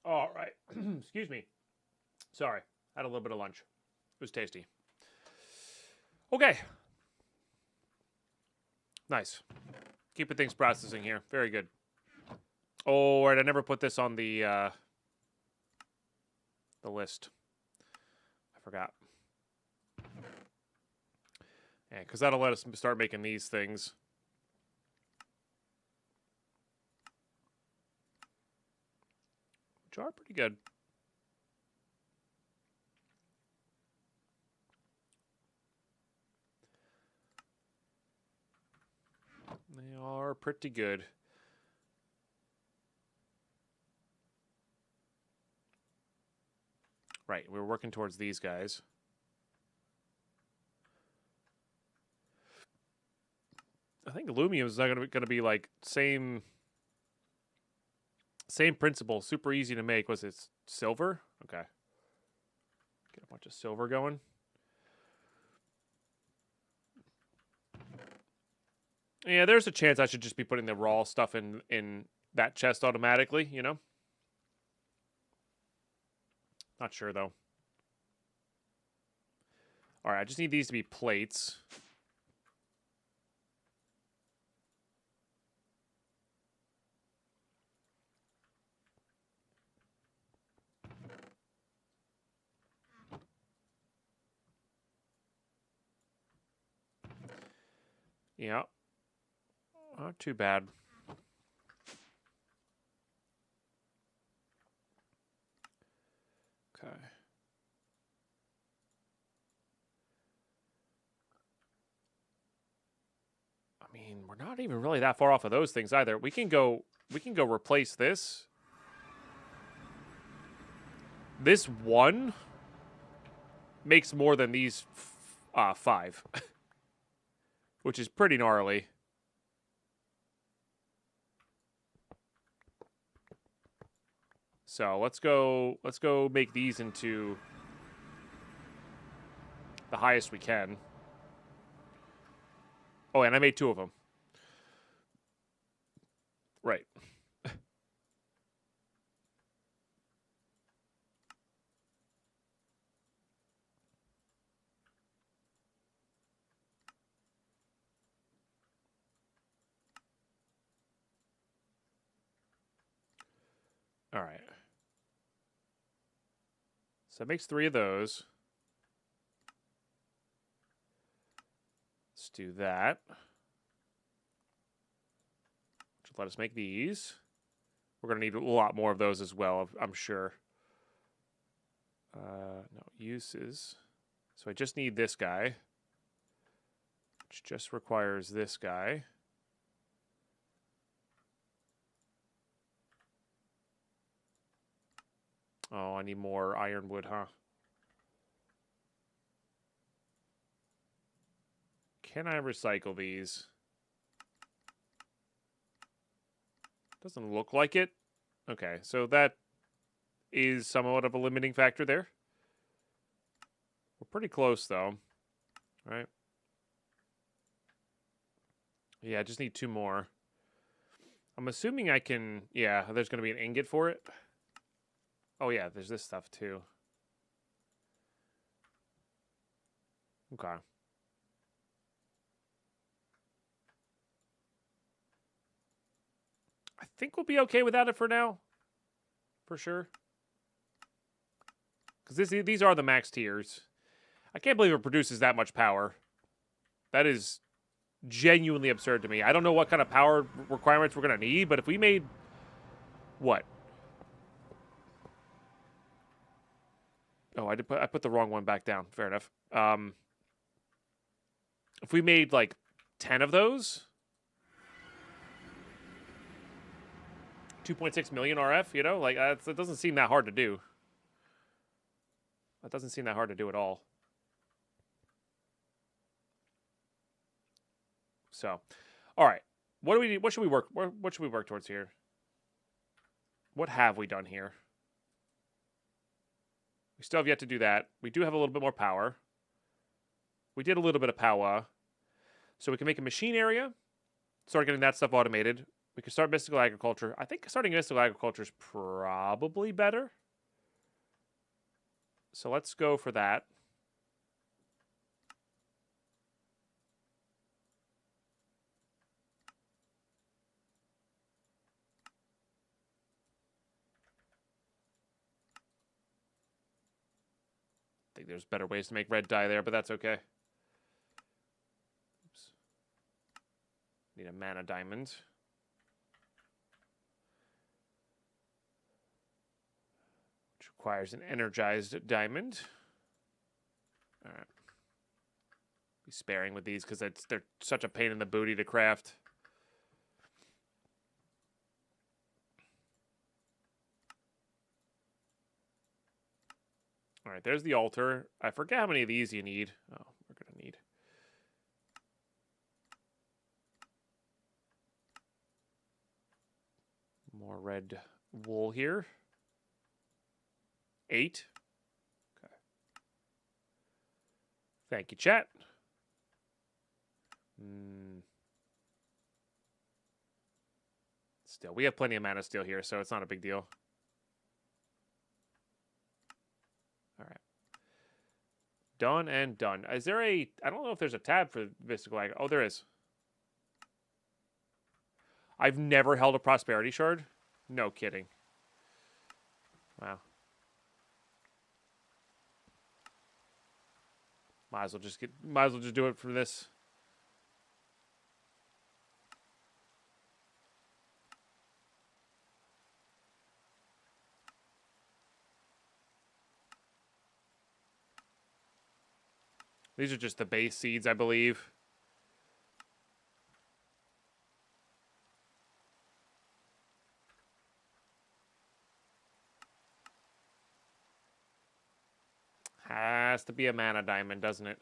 All right. Excuse me. Sorry. Had a little bit of lunch. It was tasty. Okay. Nice. Keeping things processing here. Very good. Oh, right. I never put this on the list. I forgot. Yeah, because that'll let us start making these things. Which are pretty good. They are pretty good. Right, we're working towards these guys. I think aluminum is not going to be like same principle. Super easy to make. Was it silver? Okay. Get a bunch of silver going. Yeah, there's a chance I should just be putting the raw stuff in that chest automatically, you know? Not sure, though. All right, I just need these to be plates. Yeah. Not too bad. Okay. I mean, we're not even really that far off of those things either. We can go replace this. This one makes more than these 5. Which is pretty gnarly. So let's go make these into the highest we can. Oh, and I made 2 of them. Right. All right. So it makes 3 of those. Let's do that. Which will let us make these. We're going to need a lot more of those as well, I'm sure. No, uses. So I just need this guy. Which just requires this guy. Oh, I need more ironwood, huh? Can I recycle these? Doesn't look like it. Okay, so that is somewhat of a limiting factor there. We're pretty close, though. Right? Yeah, I just need 2 more. I'm assuming I can... Yeah, there's going to be an ingot for it. Oh, yeah, there's this stuff, too. Okay. I think we'll be okay without it for now. For sure. Because these are the max tiers. I can't believe it produces that much power. That is genuinely absurd to me. I don't know what kind of power requirements we're going to need, but if we made... What? Oh, I put the wrong one back down. Fair enough. If we made, like, 10 of those... 2.6 million RF, you know? Like, it doesn't seem that hard to do. That doesn't seem that hard to do at all. So, all right. What should we work towards here? What have we done here? We still have yet to do that. We do have a little bit more power. We did a little bit of power. So we can make a machine area. Start getting that stuff automated. We could start mystical agriculture. I think starting mystical agriculture is probably better. So let's go for that. I think there's better ways to make red dye there, but that's okay. Oops. Need a mana diamond. Which requires an energized diamond. All right. Be sparing with these because they're such a pain in the booty to craft. All right, there's the altar. I forget how many of these you need. Oh, we're going to need. More red wool here. 8. Okay. Thank you, chat. Still, we have plenty of mana steel here, so it's not a big deal. All right. Done and done. Is there a... I don't know if there's a tab for Mystical Ag... Oh, there is. I've never held a Prosperity Shard. No kidding. Wow. Might as well just do it for this. These are just the base seeds, I believe. Has to be a mana diamond, doesn't it?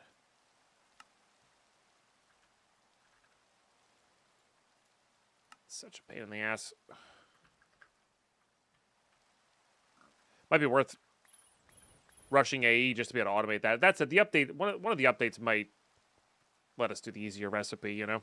Such a pain in the ass. Might be worth rushing AE just to be able to automate that. That's it. The update, one of the updates might let us do the easier recipe, you know?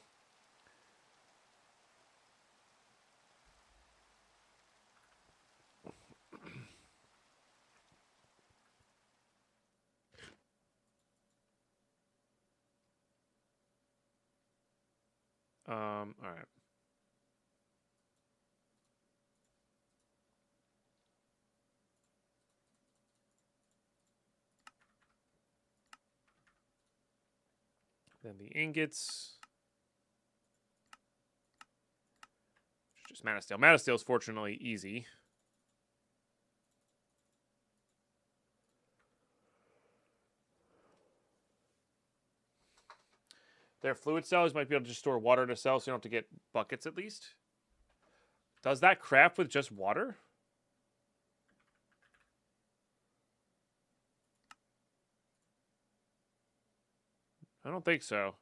All right. Then the ingots. Just mana steel. Mana steel is fortunately easy. Their fluid cells might be able to just store water in a cell, so you don't have to get buckets at least. Does that craft with just water? I don't think so.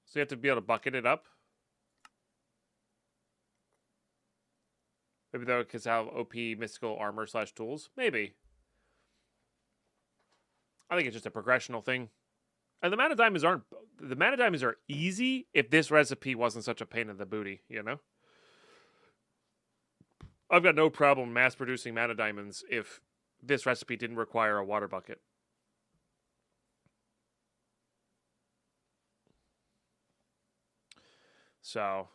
So you have to be able to bucket it up. Maybe though, because how OP mystical armor / tools. Maybe. I think it's just a progressional thing. And the mana diamonds aren't. The mana diamonds are easy if this recipe wasn't such a pain in the booty, you know? I've got no problem mass producing mana diamonds if this recipe didn't require a water bucket. So,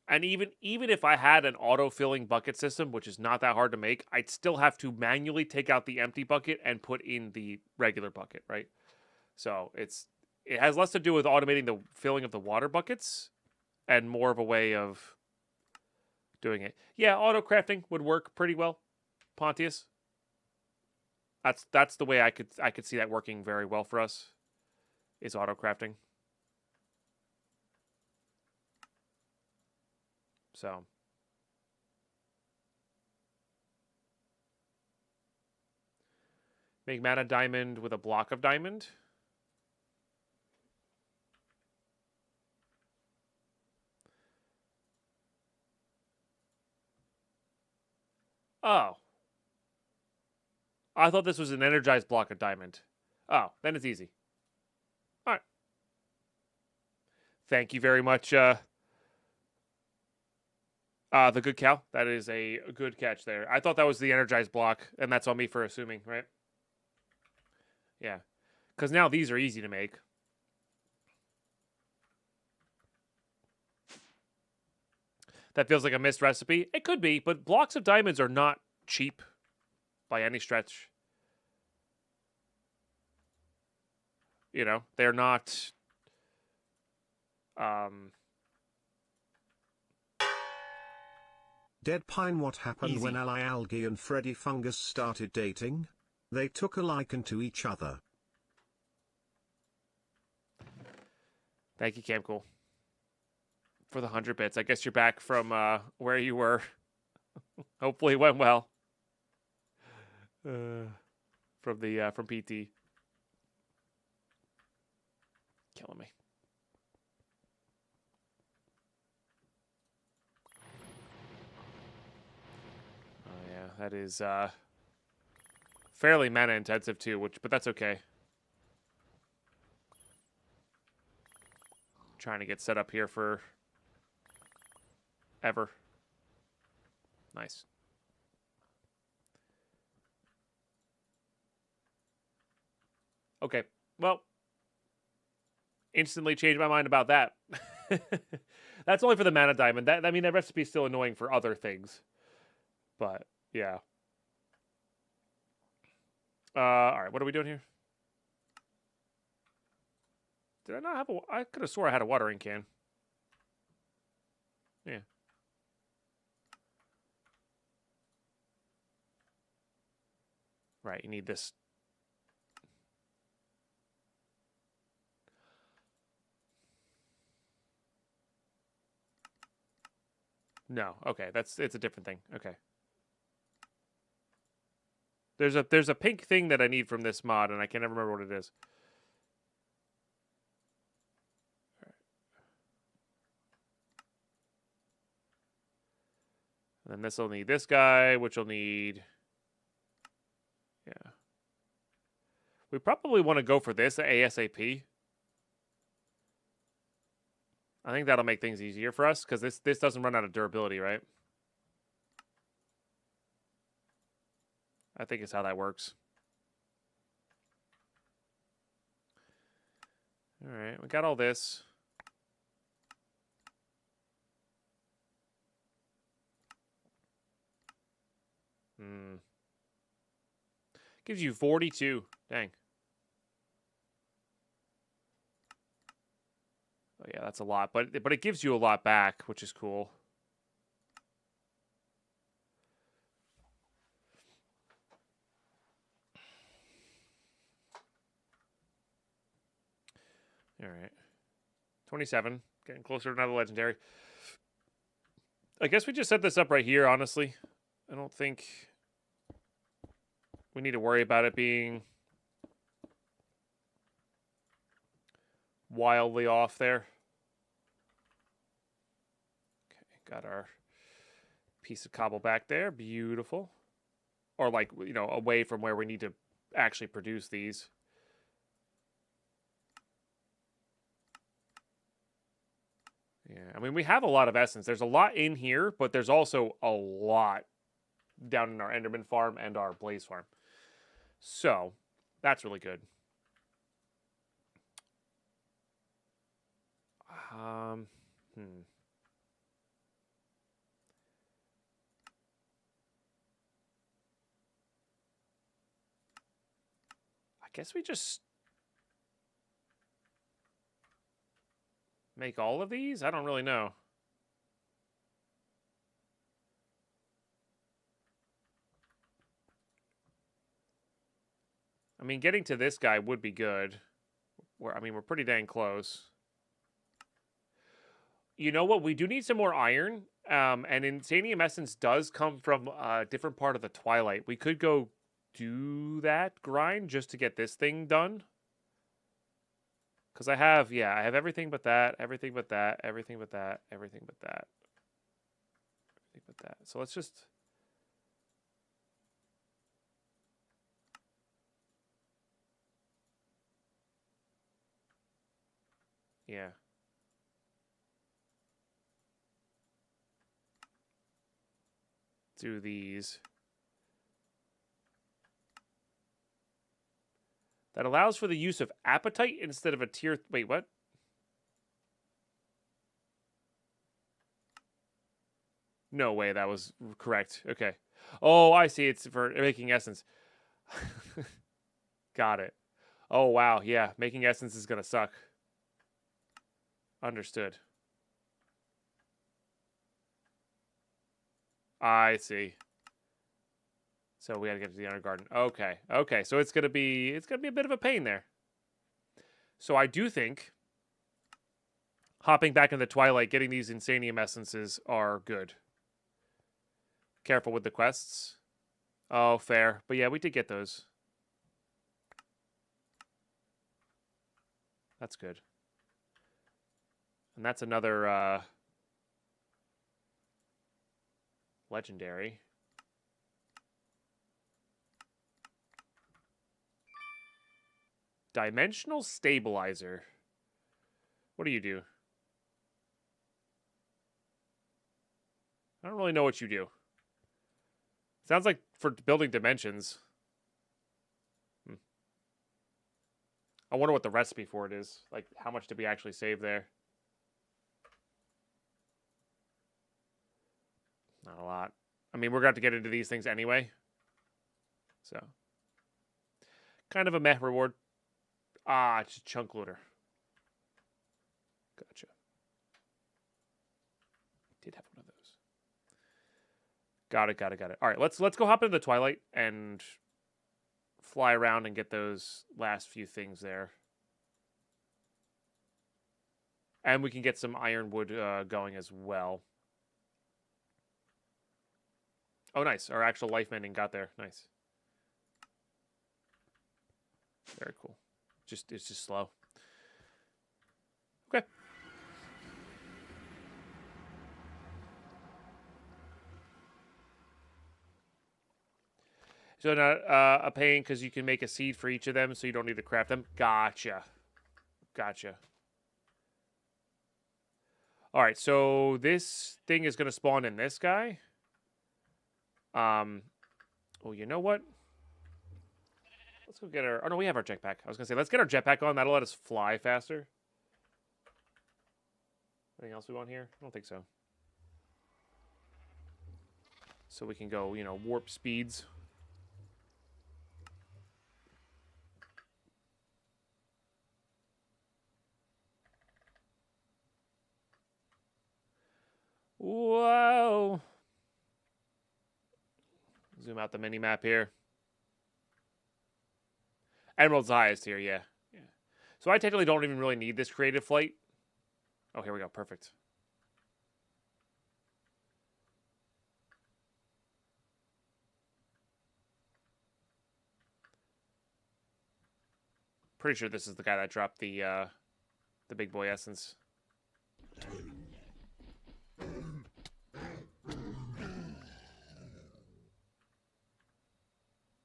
and even if I had an auto-filling bucket system, which is not that hard to make, I'd still have to manually take out the empty bucket and put in the regular bucket, right? So it has less to do with automating the filling of the water buckets and more of a way of doing it. Yeah, auto crafting would work pretty well, Pontius. That's the way I could see that working very well for us. Is auto crafting. So make mana diamond with a block of diamond. Oh. I thought this was an energized block of diamond. Oh, then it's easy. All right. Thank you very much, The good cow. That is a good catch there. I thought that was the energized block, and that's on me for assuming, right? Yeah. Because now these are easy to make. That feels like a missed recipe. It could be, but blocks of diamonds are not cheap by any stretch. You know, they're not... Deadpine, what happened Easy. when Ally Algae and Freddy Fungus started dating? They took a liking to each other. Thank you, Camcool, for the 100 bits. I guess you're back from where you were. Hopefully it went well. From PT. Killing me. Oh yeah, that is fairly mana intensive too, but that's okay. Trying to get set up here for ever. Nice. Okay, well, instantly changed my mind about that. That's only for the mana diamond. I mean, that recipe is still annoying for other things, but yeah. All right, what are we doing here? Did I not have a... I could have swore I had a watering can. Yeah. Right, you need this. No, okay, it's a different thing. Okay. There's a pink thing that I need from this mod, and I can never remember what it is. And then this will need this guy, which will need... Yeah. We probably want to go for this ASAP. I think that'll make things easier for us, because this doesn't run out of durability, right? I think it's how that works. All right, we got all this. Gives you 42. Dang. Oh yeah, that's a lot, but it gives you a lot back, which is cool. All right. 27. Getting closer to another legendary. I guess we just set this up right here, honestly. I don't think we need to worry about it being wildly off there. Okay, got our piece of cobble back there. Beautiful. Or like, you know, away from where we need to actually produce these. Yeah, I mean, we have a lot of essence. There's a lot in here, but there's also a lot down in our Enderman farm and our Blaze farm. So, that's really good. I guess we just make all of these? I don't really know. I mean, getting to this guy would be good. I mean, we're pretty dang close. You know what? We do need some more iron. And Insanium Essence does come from a different part of the Twilight. We could go do that grind just to get this thing done. Because I have everything but that, everything but that, everything but that, everything but that. Everything but that. So let's just... Yeah. do these. That allows for the use of appetite instead of a tier... Wait, what? No way that was correct. Okay. Oh, I see. It's for making essence. Got it. Oh, wow. Yeah, making essence is going to suck. Understood. I see. So we got to get to the Undergarden. Okay. Okay. So it's going to be a bit of a pain there. So I do think hopping back into Twilight, getting these Insanium essences are good. Careful with the quests. Oh, fair. But yeah, we did get those. That's good. And that's another legendary. Dimensional Stabilizer. What do you do? I don't really know what you do. Sounds like for building dimensions. I wonder what the recipe for it is. Like, how much did we actually save there? Not a lot. I mean, we're going to have to get into these things anyway. So. Kind of a meh reward. Ah, it's a chunk looter. Gotcha. Did have one of those. Got it. All right, let's go hop into the Twilight and fly around and get those last few things there. And we can get some ironwood going as well. Oh, nice. Our actual life mending got there. Nice. Very cool. It's just slow. Okay. So not a pain because you can make a seed for each of them, so you don't need to craft them. Gotcha. All right, so this thing is going to spawn in this guy. Oh, you know what? Let's go get our... Oh, no, we have our jetpack. I was going to say, let's get our jetpack on. That'll let us fly faster. Anything else we want here? I don't think so. So we can go, warp speeds. Whoa. Zoom out the mini map here. Emerald's the highest here, yeah. So I technically don't even really need this creative flight. Oh, here we go. Perfect. Pretty sure this is the guy that dropped the big boy essence.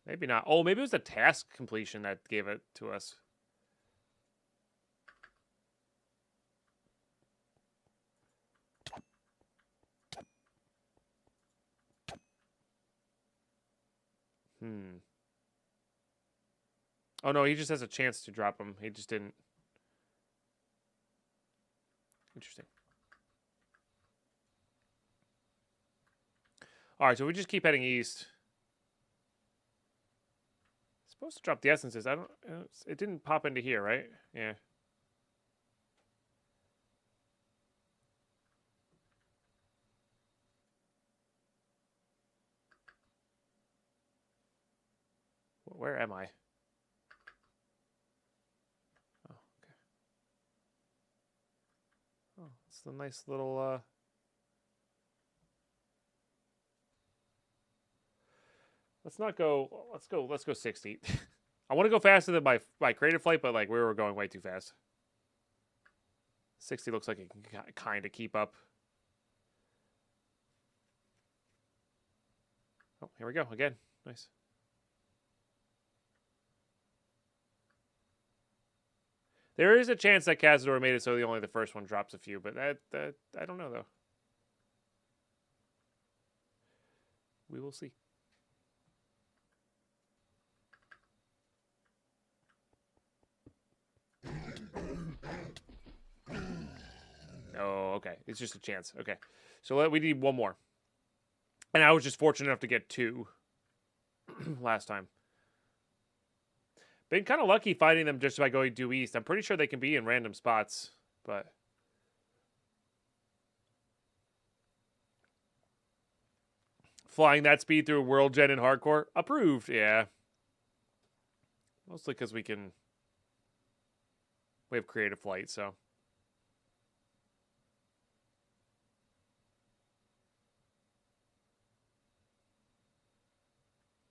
Maybe not. Oh, maybe it was the task completion that gave it to us. Oh, no, he just has a chance to drop him. He just didn't. Interesting. All right, so we just keep heading east. Supposed to drop the essences. I don't. It didn't pop into here, right? Yeah. Where am I? Oh, okay. Oh, it's a nice little. Let's not go. Let's go 60. I want to go faster than my creative flight, but like we were going way too fast. 60 looks like it can kind of keep up. Oh, here we go again. Nice. There is a chance that Cazador made it so only the first one drops a few, but that I don't know though. We will see. Oh, okay. It's just a chance. Okay. So we need one more. And I was just fortunate enough to get 2 last time. Been kind of lucky finding them just by going due east. I'm pretty sure they can be in random spots, but... Flying that speed through World Gen and Hardcore? Approved, yeah. Mostly because we have creative flight, so...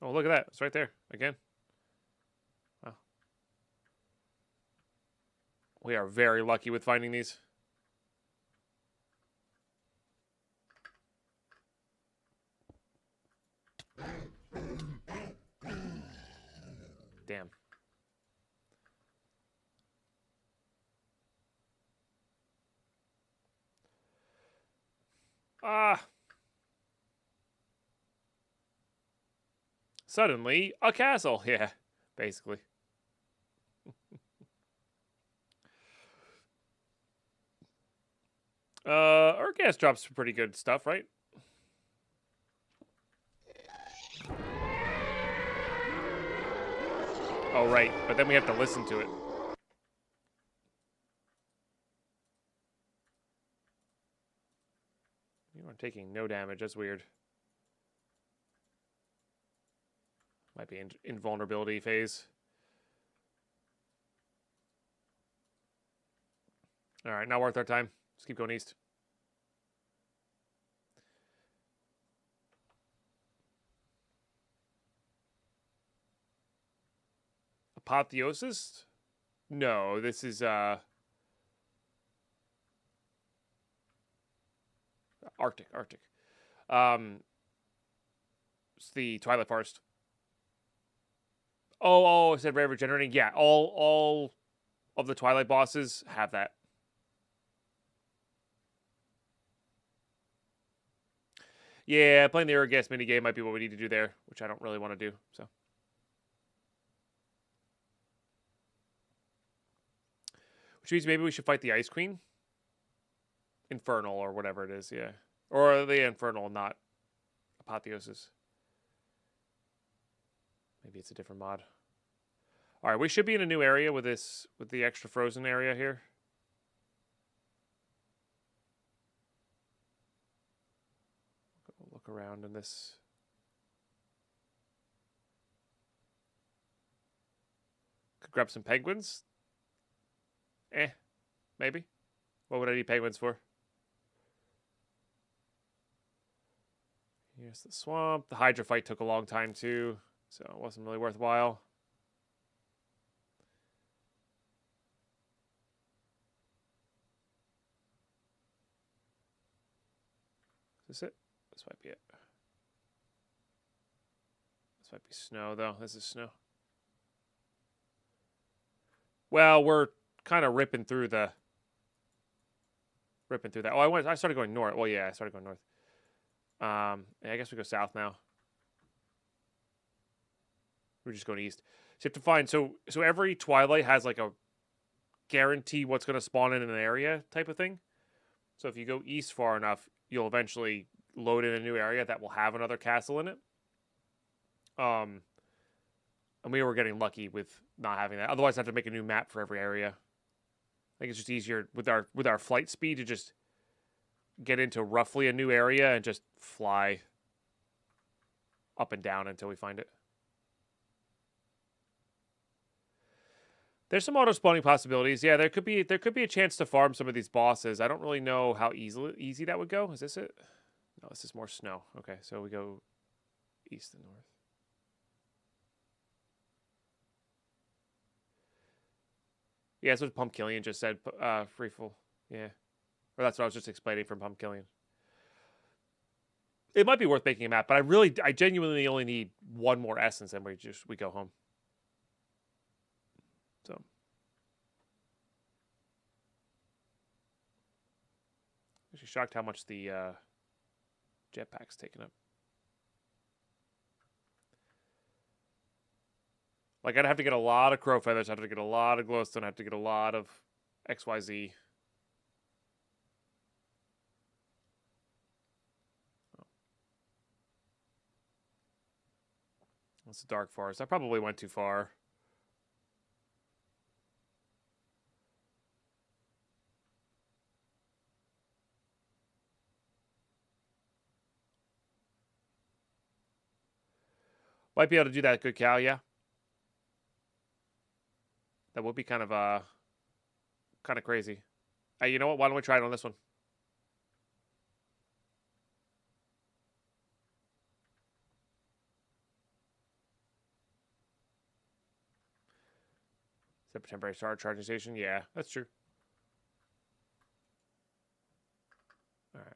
Oh, look at that. It's right there. Again. Wow. We are very lucky with finding these. Damn. Ah. Suddenly, a castle. Yeah, basically. Our gas drops some pretty good stuff, right? Oh, right. But then we have to listen to it. You are taking no damage. That's weird. Might be in invulnerability phase. All right, not worth our time. Let's keep going east. Apotheosis? No, this is Arctic. It's the Twilight Forest. Oh, I said rare regenerating. Yeah, all of the Twilight bosses have that. Yeah, playing the Aerogas minigame might be what we need to do there, which I don't really want to do, so. Which means maybe we should fight the Ice Queen? Infernal or whatever it is, yeah. Or the Infernal, not Apotheosis. Maybe it's a different mod. Alright, we should be in a new area with this, with the extra frozen area here. Look around in this. Could grab some penguins. Maybe. What would I need penguins for? Here's the swamp. The Hydra fight took a long time too, so it wasn't really worthwhile. Is this it? This might be it. This might be snow, though. This is snow. Well, we're kind of ripping through that. Oh, I started going north. Well, yeah, I started going north. Yeah, I guess we go south now. We're just going east. So you have to find... So every Twilight has like a guarantee what's going to spawn in an area type of thing. So if you go east far enough, you'll eventually load in a new area that will have another castle in it. And we were getting lucky with not having that. Otherwise, I have to make a new map for every area. I think it's just easier with our flight speed to just get into roughly a new area and just fly up and down until we find it. There's some auto spawning possibilities. Yeah, there could be a chance to farm some of these bosses. I don't really know how easy that would go. Is this it? No, this is more snow. Okay, so we go east and north. Yeah, that's what Pumpkillian just said. Freeful. Yeah. Or that's what I was just explaining from Pumpkillian. It might be worth making a map, but I genuinely only need one more essence and we go home. So. Actually shocked how much the jetpack's taken up. Like, I'd have to get a lot of crow feathers. I'd have to get a lot of glowstone. I'd have to get a lot of XYZ. That's a dark forest. I probably went too far. Might be able to do that, good cow, yeah. That would be kind of crazy. You know what? Why don't we try it on this one? Is that temporary start charging station? Yeah, that's true. All right.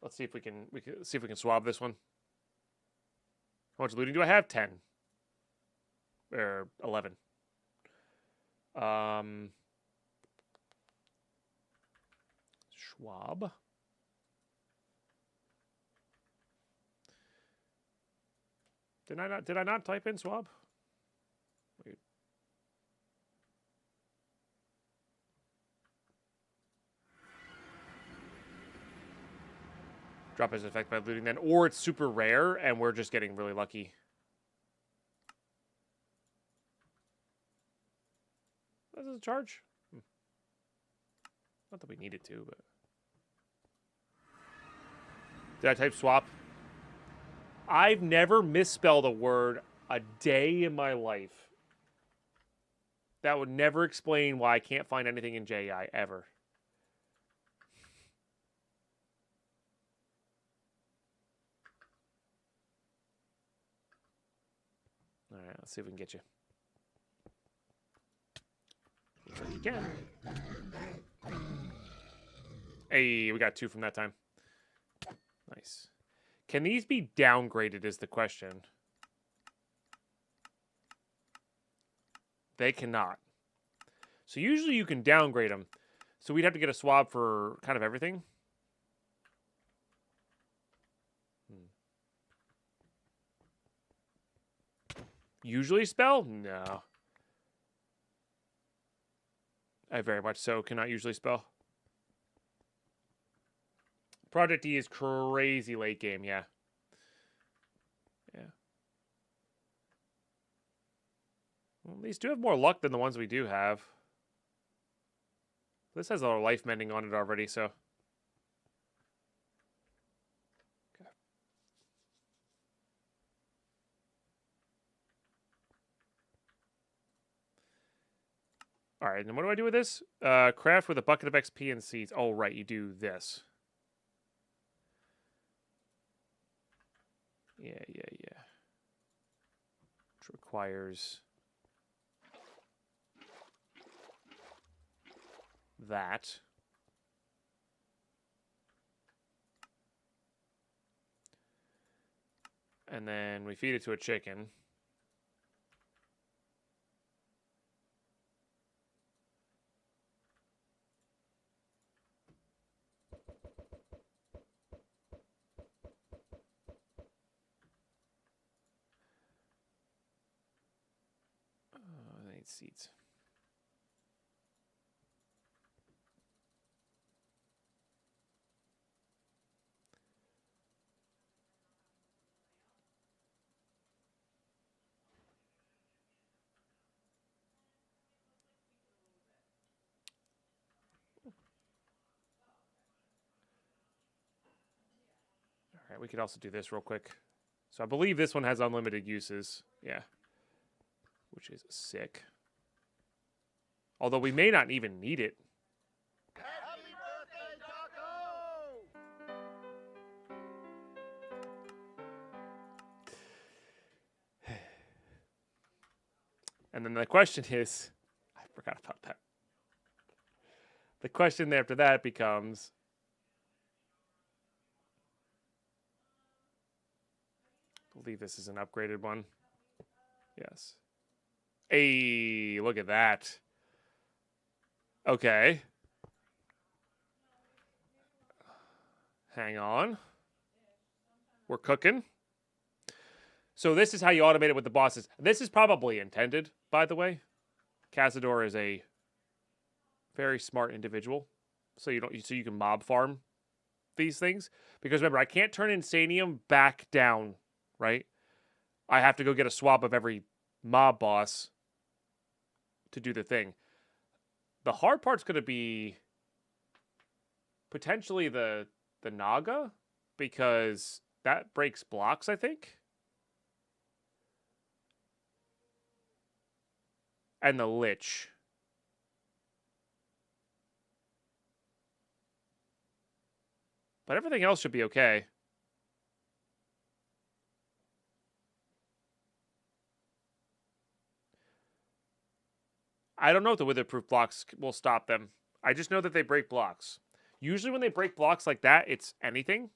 Let's see if we can see if we can swab this one. How much looting do I have? 10. Or 11. Schwab. Did I not type in swab? Weird. Drop is affected by looting then, or it's super rare and we're just getting really lucky. That doesn't charge? Not that we needed to, but... Did I type swap? I've never misspelled a word a day in my life. That would never explain why I can't find anything in JI, ever. Alright, let's see if we can get you. Looks like you can. Hey, we got 2 from that time. Nice. Can these be downgraded is the question. They cannot. So usually you can downgrade them. So we'd have to get a swab for kind of everything. Usually spell? No. I very much so cannot usually spell. Project E is crazy late game, yeah. Yeah. Well, these do have more luck than the ones we do have. This has a lot of life mending on it already, so. Okay. All right, and what do I do with this? Craft with a bucket of XP and seeds. Oh, right, you do this. Yeah. Which requires that. And then we feed it to a chicken. I need seeds. All right, we could also do this real quick. So I believe this one has unlimited uses. Yeah. Which is sick. Although we may not even need it. Happy birthday, Taco! And then the question is, I forgot about that. The question after that becomes, I believe this is an upgraded one. Yes. Hey, look at that. Okay. Hang on. We're cooking. So this is how you automate it with the bosses. This is probably intended, by the way. Cazador is a very smart individual, so you can mob farm these things. Because remember, I can't turn Insanium back down, right? I have to go get a swap of every mob boss to do the thing. The hard part's going to be potentially the Naga, because that breaks blocks, I think. And the Lich. But everything else should be okay. I don't know if the witherproof blocks will stop them. I just know that they break blocks. Usually when they break blocks like that, it's anything.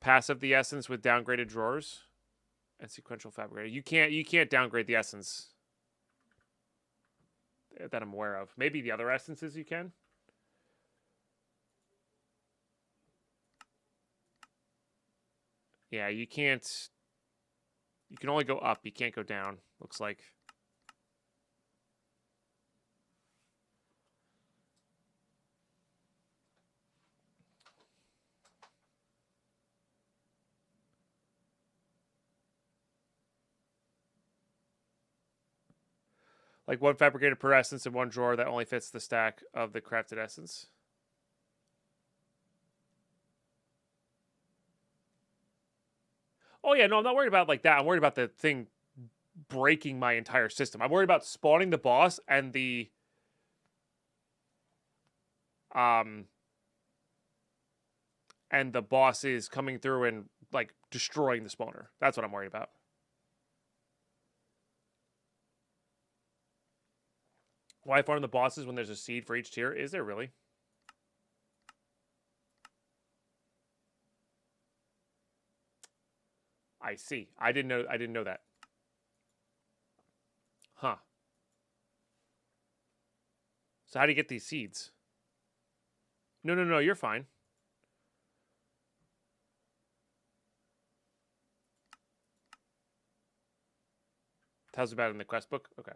Passive the essence with downgraded drawers and sequential fabricator. You can't downgrade the essence that I'm aware of. Maybe the other essences you can. Yeah, you can't. You can only go up. You can't go down, looks like. Like one fabricator per essence in one drawer that only fits the stack of the crafted essence. Oh yeah, no, I'm not worried about like that. I'm worried about the thing breaking my entire system. I'm worried about spawning the boss and the boss is coming through and like destroying the spawner. That's what I'm worried about. Why farm the bosses when there's a seed for each tier? Is there really? I see. I didn't know that. Huh. So how do you get these seeds? No, you're fine. How's about in the quest book? Okay.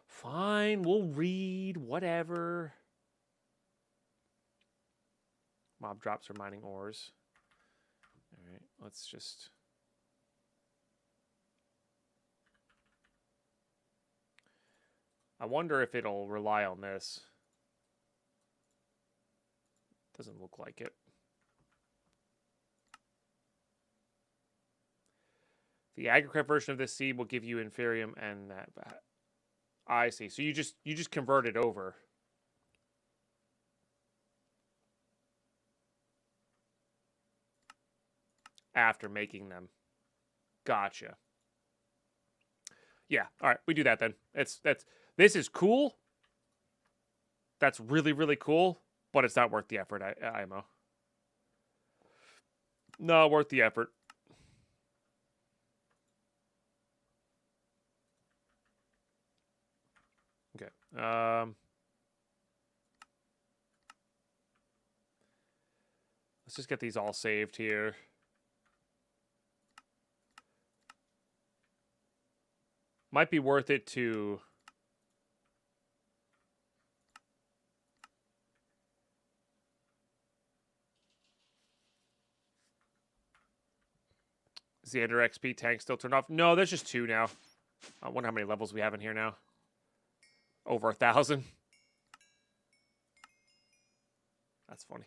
Fine, we'll read, whatever. Mob drops for mining ores. All right, let's just... I wonder if it'll rely on this. Doesn't look like it. The AgriCraft version of this seed will give you Inferium and that. I see. So you just convert it over. After making them. Gotcha. Yeah, all right, we do that then. This is cool. That's really, really cool, but it's not worth the effort, IMO. No, worth the effort. Okay. Let's just get these all saved here. Might be worth it to... Is the Ender XP tank still turned off? No, there's just 2 now. I wonder how many levels we have in here now. Over 1,000. That's funny.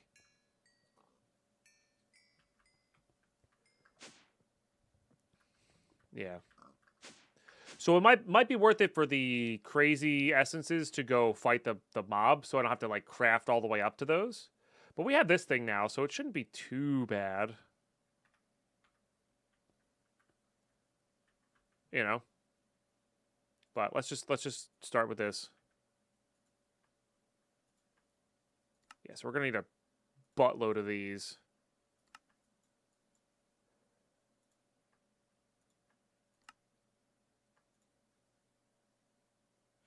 Yeah. So it might be worth it for the crazy essences to go fight the mob, so I don't have to like craft all the way up to those. But we have this thing now, so it shouldn't be too bad. You know. But let's just start with this. Yeah, so we're gonna need a buttload of these.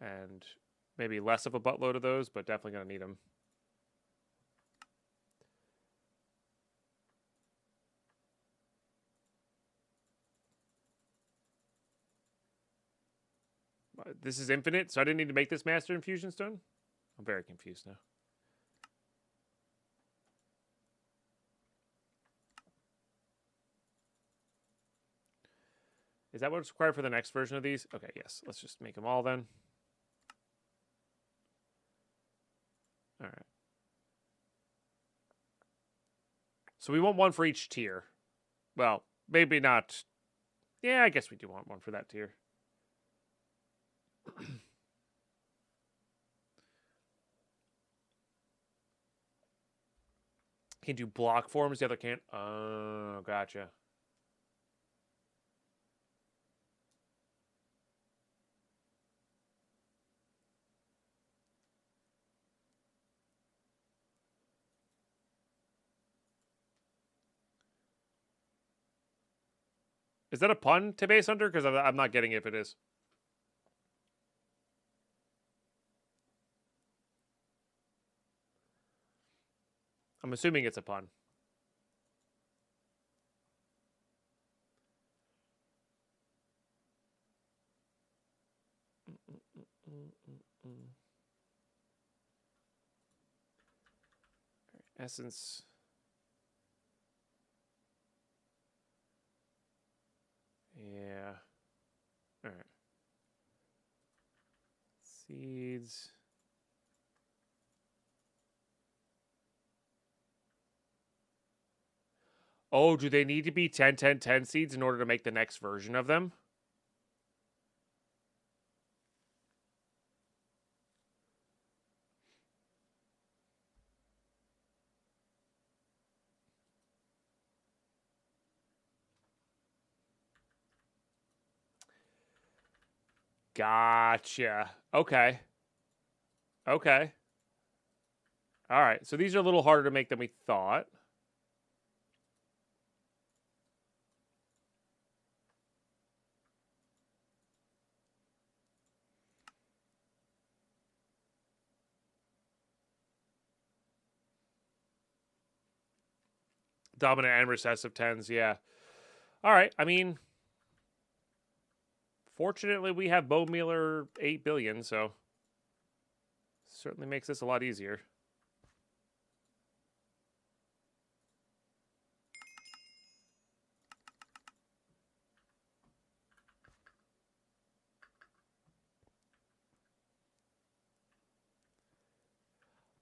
And maybe less of a buttload of those, but definitely gonna need them. This is infinite, so I didn't need to make this master infusion stone? I'm very confused now. Is that what's required for the next version of these? Okay, yes. Let's just make them all then. All right. So we want one for each tier. Well, maybe not. Yeah, I guess we do want one for that tier. Can do block forms, the other can't. Oh, gotcha. Is that a pun to base under? Because I'm not getting it if it is. I'm assuming it's a pun. Essence. Yeah. All right. Seeds. Oh, do they need to be 10, 10, 10 seeds in order to make the next version of them? Gotcha. Okay. Okay. All right. So these are a little harder to make than we thought. Dominant and recessive 10s, yeah. All right. I mean, fortunately, we have Bone Mealer 8 billion, so certainly makes this a lot easier.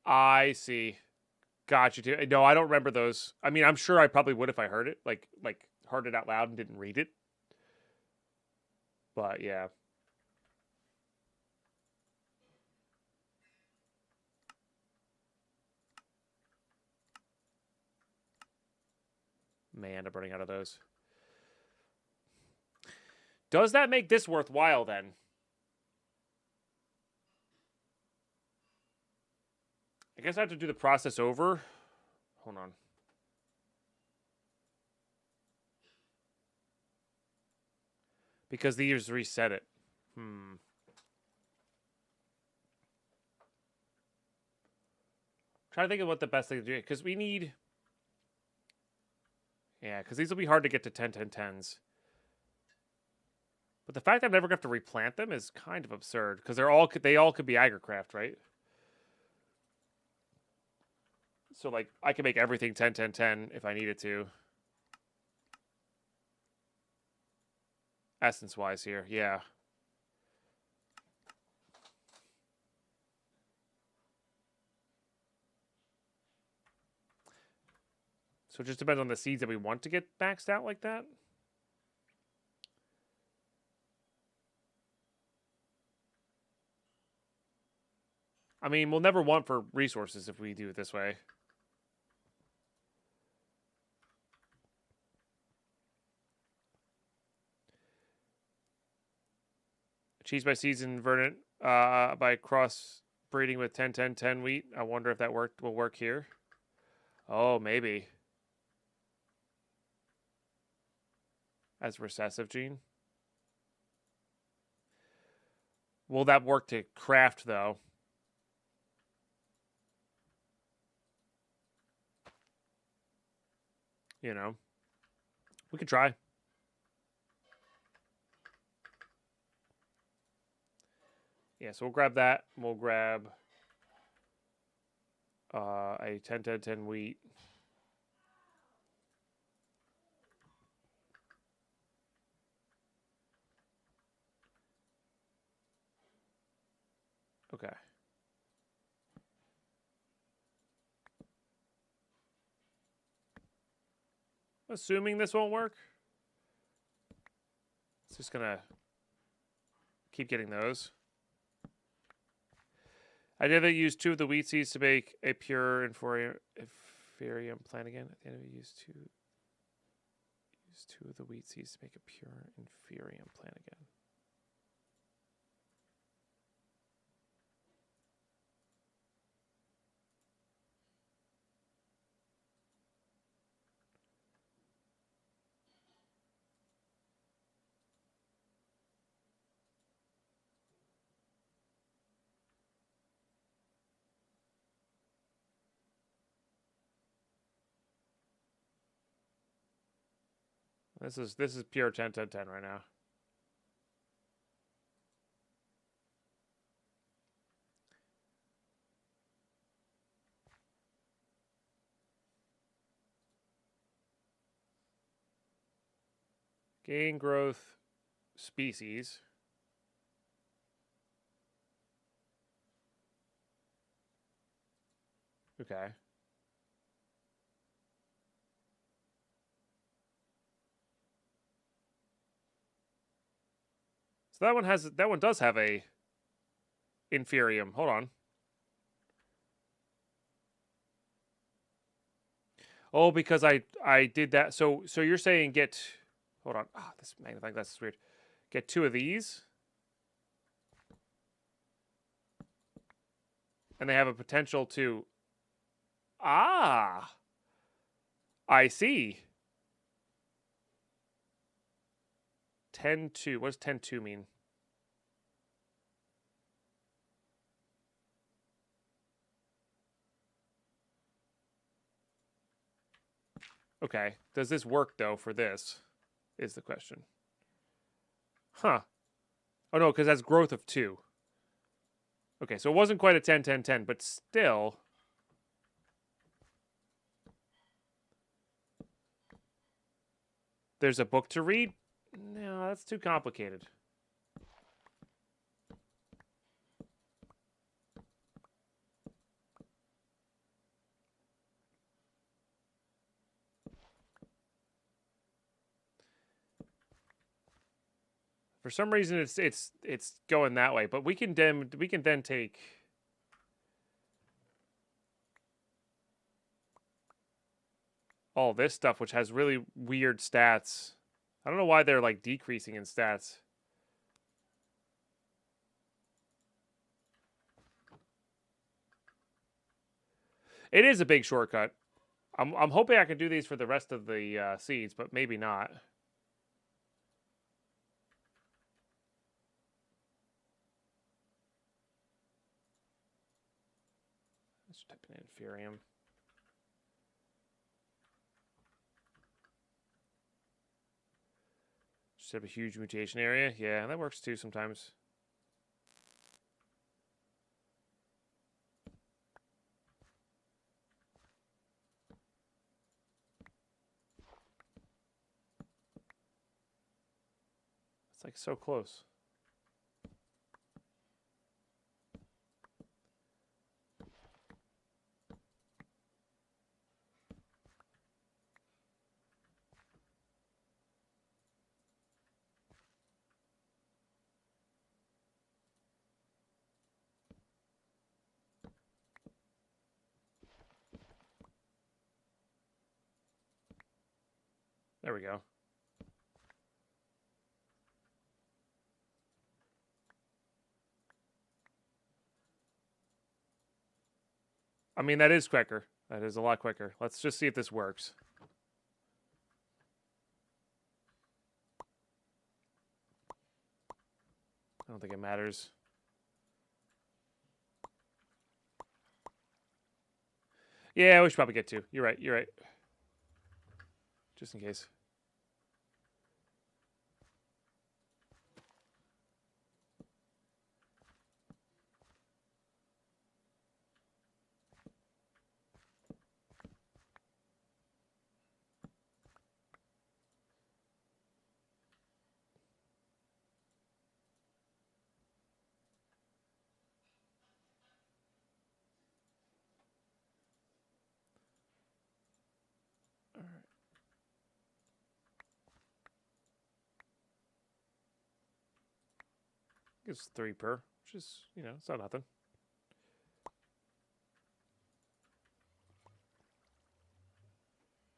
I see. Gotcha. Too. No, I don't remember those. I mean, I'm sure I probably would if I heard it, like heard it out loud and didn't read it. But yeah. Man, I'm running out of those. Does that make this worthwhile then? I guess I have to do the process over. Hold on. Because these reset it. Trying to think of what the best thing to do. Because we need... Yeah, because these will be hard to get to 10, 10, 10s. But the fact that I'm never going to have to replant them is kind of absurd. Because they all could be agricraft, right? So, like, I can make everything 10, 10, 10 if I needed to. Essence-wise here, yeah. So it just depends on the seeds that we want to get maxed out like that. I mean, we'll never want for resources if we do it this way. Cheese by season verdant by cross breeding with 10, 10, 10 wheat. I wonder if that will work here. Oh, maybe. As recessive gene. Will that work to craft, though? You know. We could try. Yeah, so we'll grab that. We'll grab a 10-10-10 wheat. Okay. Assuming this won't work. It's just gonna keep getting those. I never used 2 of the wheat seeds to make a pure inferium plant again. At the end of it, use 2 of the wheat seeds to make a pure inferium plant again. This is pure 10-10-10 right now. Gain growth species. Okay. So that one does have a inferium. Hold on. Oh, because I did that. So you're saying get, hold on. Ah, this magnifying glass is weird. Get 2 of these. And they have a potential to, I see. 10-2. What does 10-2 mean? Okay. Does this work, though, for this? Is the question. Huh. Oh, no, because that's growth of 2. Okay, so it wasn't quite a 10-10-10, but still. There's a book to read? No, that's too complicated. For some reason, it's going that way, but we can then take all this stuff, which has really weird stats. I don't know why they're like decreasing in stats. It is a big shortcut. I'm hoping I can do these for the rest of the seeds, but maybe not. Let's type in inferium. Just have a huge mutation area. Yeah, that works too sometimes. It's like so close. There we go. I mean, that is quicker. That is a lot quicker. Let's just see if this works. I don't think it matters. Yeah, we should probably get 2. You're right. You're right. Just in case. Gives 3 per, which is, you know, it's not nothing.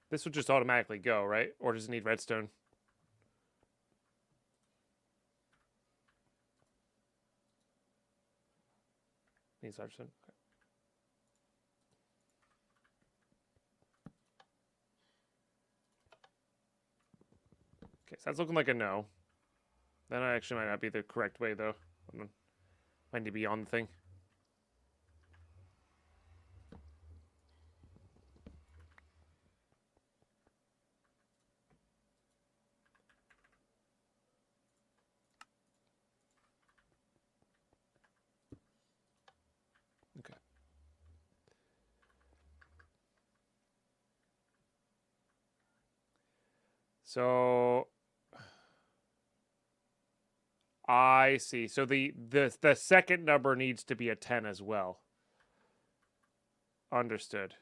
This would just automatically go, right? Or does it need redstone? Needs redstone. Okay, so that's looking like a no. That actually might not be the correct way, though. Might need to be on the thing. Okay. So I see. So the second number needs to be a 10 as well. Understood.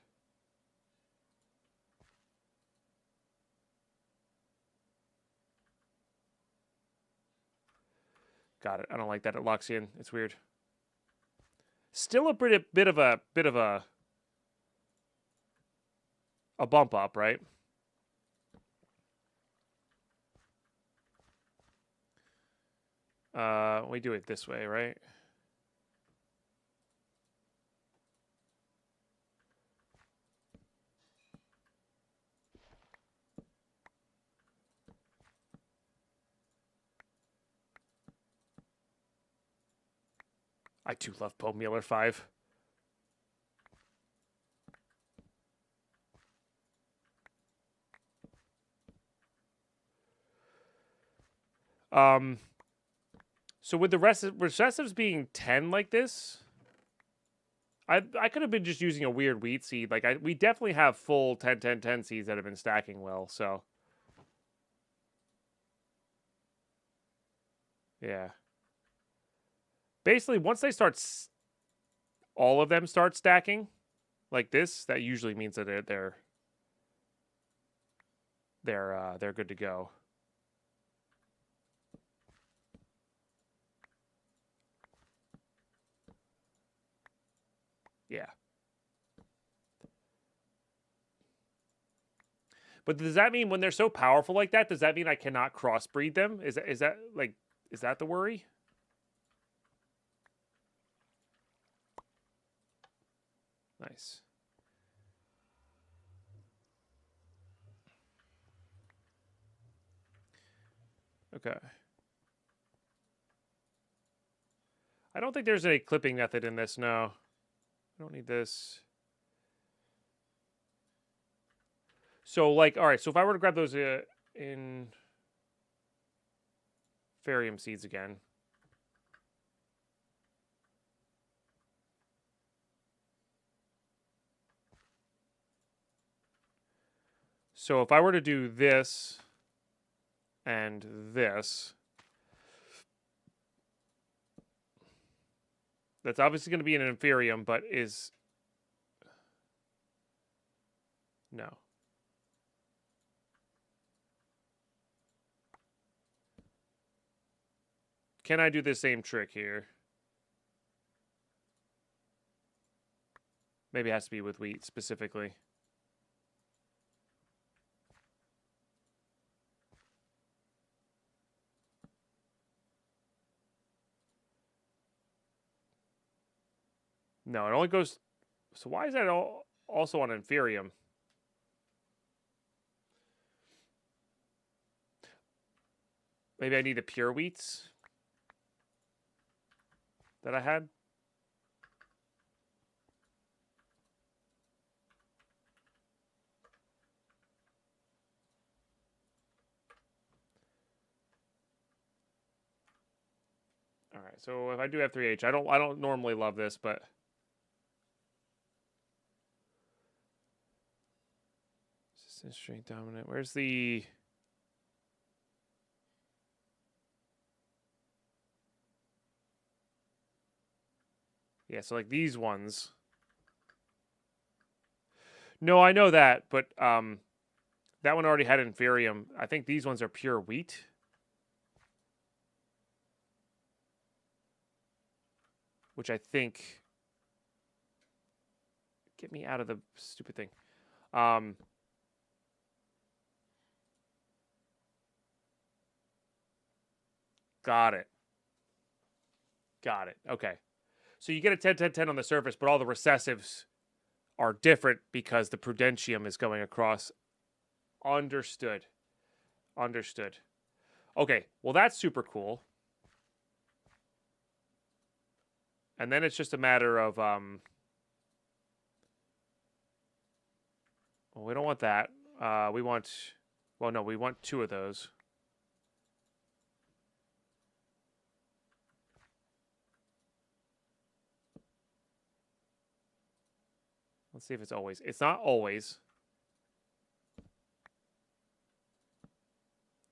Got it. I don't like that. It locks you in. It's weird. Still a bit of a bump up, right? We do it this way, right? I too love Poe Mueller 5. So with the recessives being 10 like this, I could have been just using a weird wheat seed. Like we definitely have full 10 10 10 seeds that have been stacking well, so yeah. Basically, once they start all of them start stacking like this, that usually means that they're good to go. Yeah. But does that mean when they're so powerful like that, does that mean I cannot crossbreed them? Is that the worry? Nice. Okay. I don't think there's a clipping method in this, no. I don't need this. So, like, all right, so if I were to grab those in Ferium seeds again. So if I were to do this and this, that's obviously going to be an Inferium, but is... No. Can I do the same trick here? Maybe it has to be with wheat specifically. No, it only goes... So why is that also on Inferium? Maybe I need the pure wheats that I had. All right, so if I do have 3H, I don't normally love this, but resistance, strength, dominant. Where's the... Yeah, so like these ones. No, I know that, but that one already had Inferium. I think these ones are pure wheat. which I think... Get me out of the stupid thing. Got it. Got it. Okay. So you get a 10-10-10 on the surface, but all the recessives are different because the prudentium is going across. Understood. Understood. Okay. Well, that's super cool. And then it's just a matter of... Well, we don't want that. We want... Well, no, we want 2 of those. Let's see if it's always. It's not always.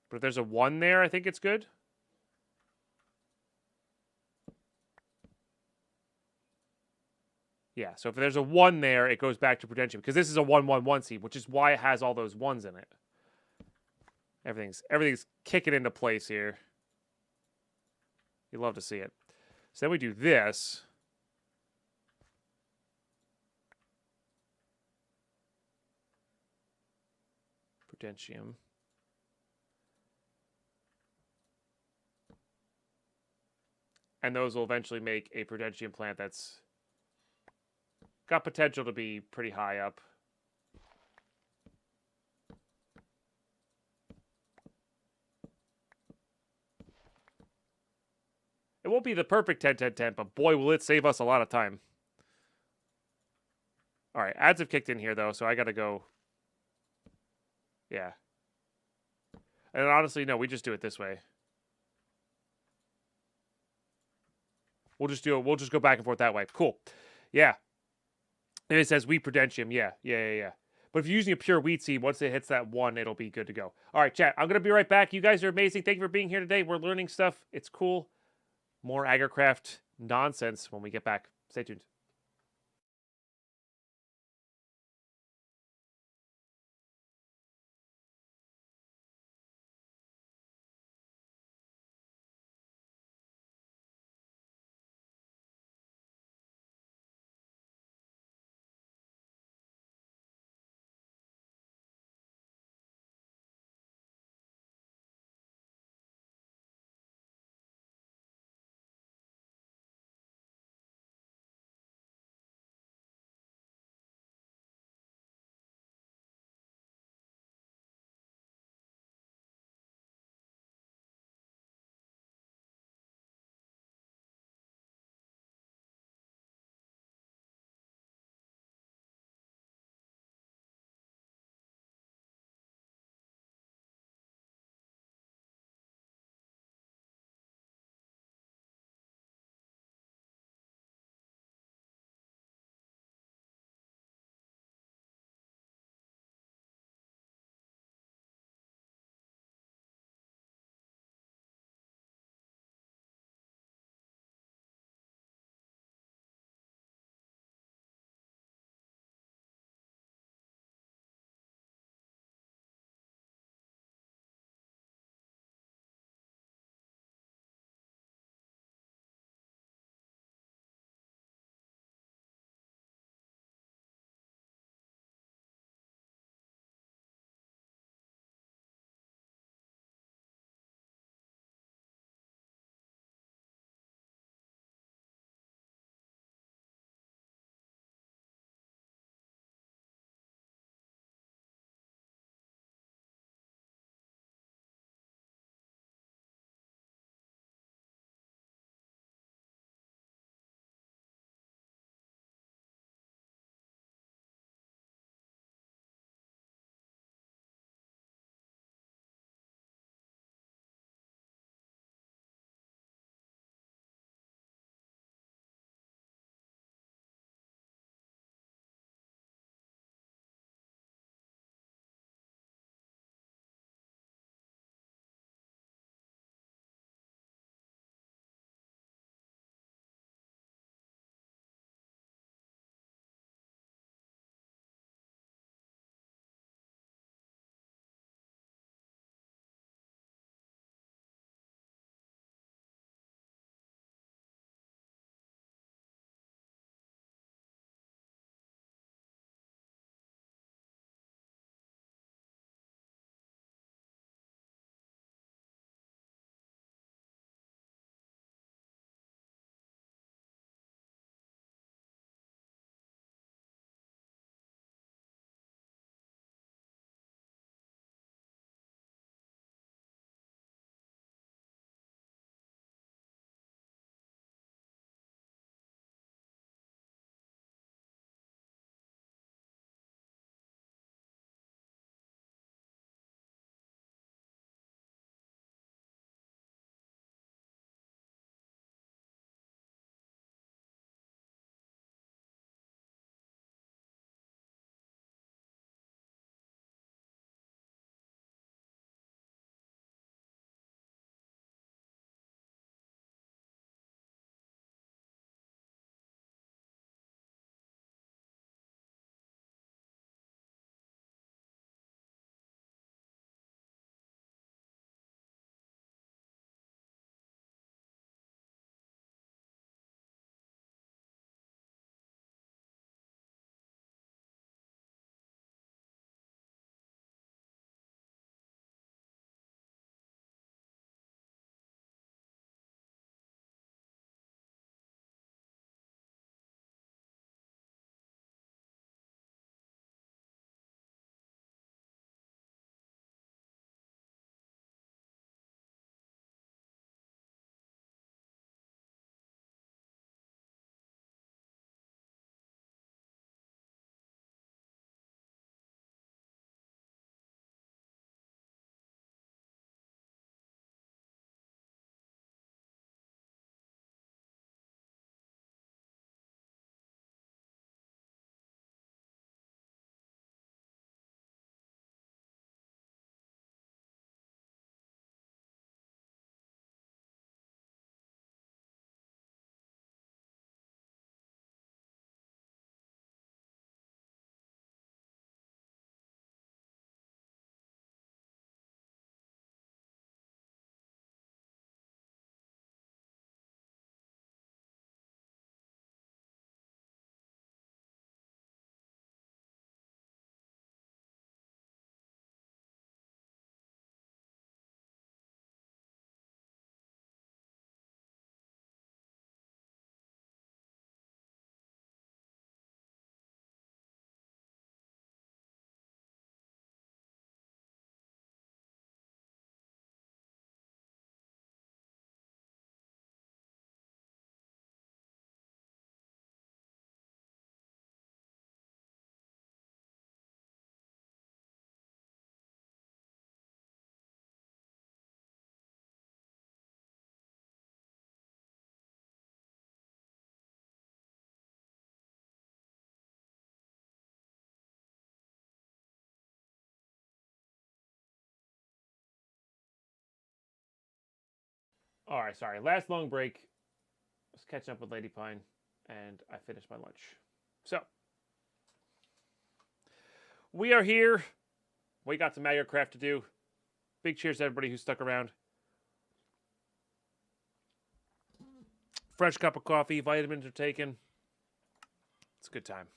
But if there's a 1 there, I think it's good. Yeah, so if there's a 1 there, it goes back to prudentium. Because this is a 1-1-1 seed, which is why it has all those 1s in it. Everything's kicking into place here. You love to see it. So then we do this. Prudentium. And those will eventually make a prudentium plant that's got potential to be pretty high up. It won't be the perfect 10-10-10, but boy, will it save us a lot of time. All right, ads have kicked in here, though, so I got to go. Yeah. And honestly, no, we just do it this way. We'll just do it. We'll just go back and forth that way. Cool. Yeah. And it says wheat prudentium. Yeah. But if you're using a pure wheat seed, once it hits that 1, it'll be good to go. All right, chat. I'm going to be right back. You guys are amazing. Thank you for being here today. We're learning stuff. It's cool. More AgriCraft nonsense when we get back. Stay tuned. All right, sorry. Last long break. I was catching up with Lady Pine, and I finished my lunch. So, we are here. We got some Minecraft to do. Big cheers to everybody who stuck around. Fresh cup of coffee. Vitamins are taken. It's a good time.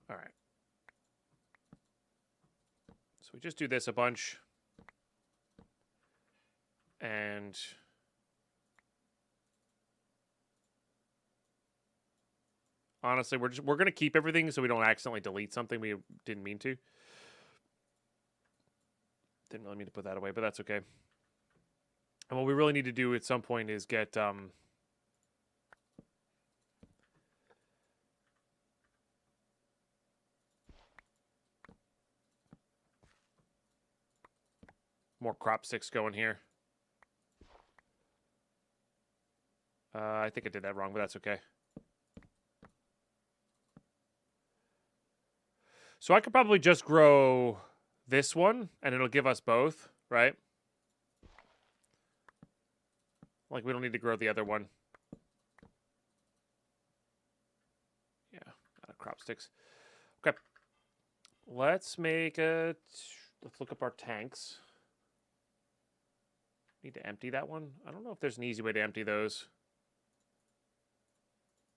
All right. So we just do this a bunch. And honestly, we're going to keep everything so we don't accidentally delete something we didn't mean to. Didn't really mean to put that away, but that's okay. And what we really need to do at some point is get more crop sticks going here. I think I did that wrong, but that's okay. So I could probably just grow this one, and it'll give us both, right? Like, we don't need to grow the other one. Yeah, out of crop sticks. Okay. Let's make a... Let's look up our tanks. Need to empty that one. I don't know if there's an easy way to empty those.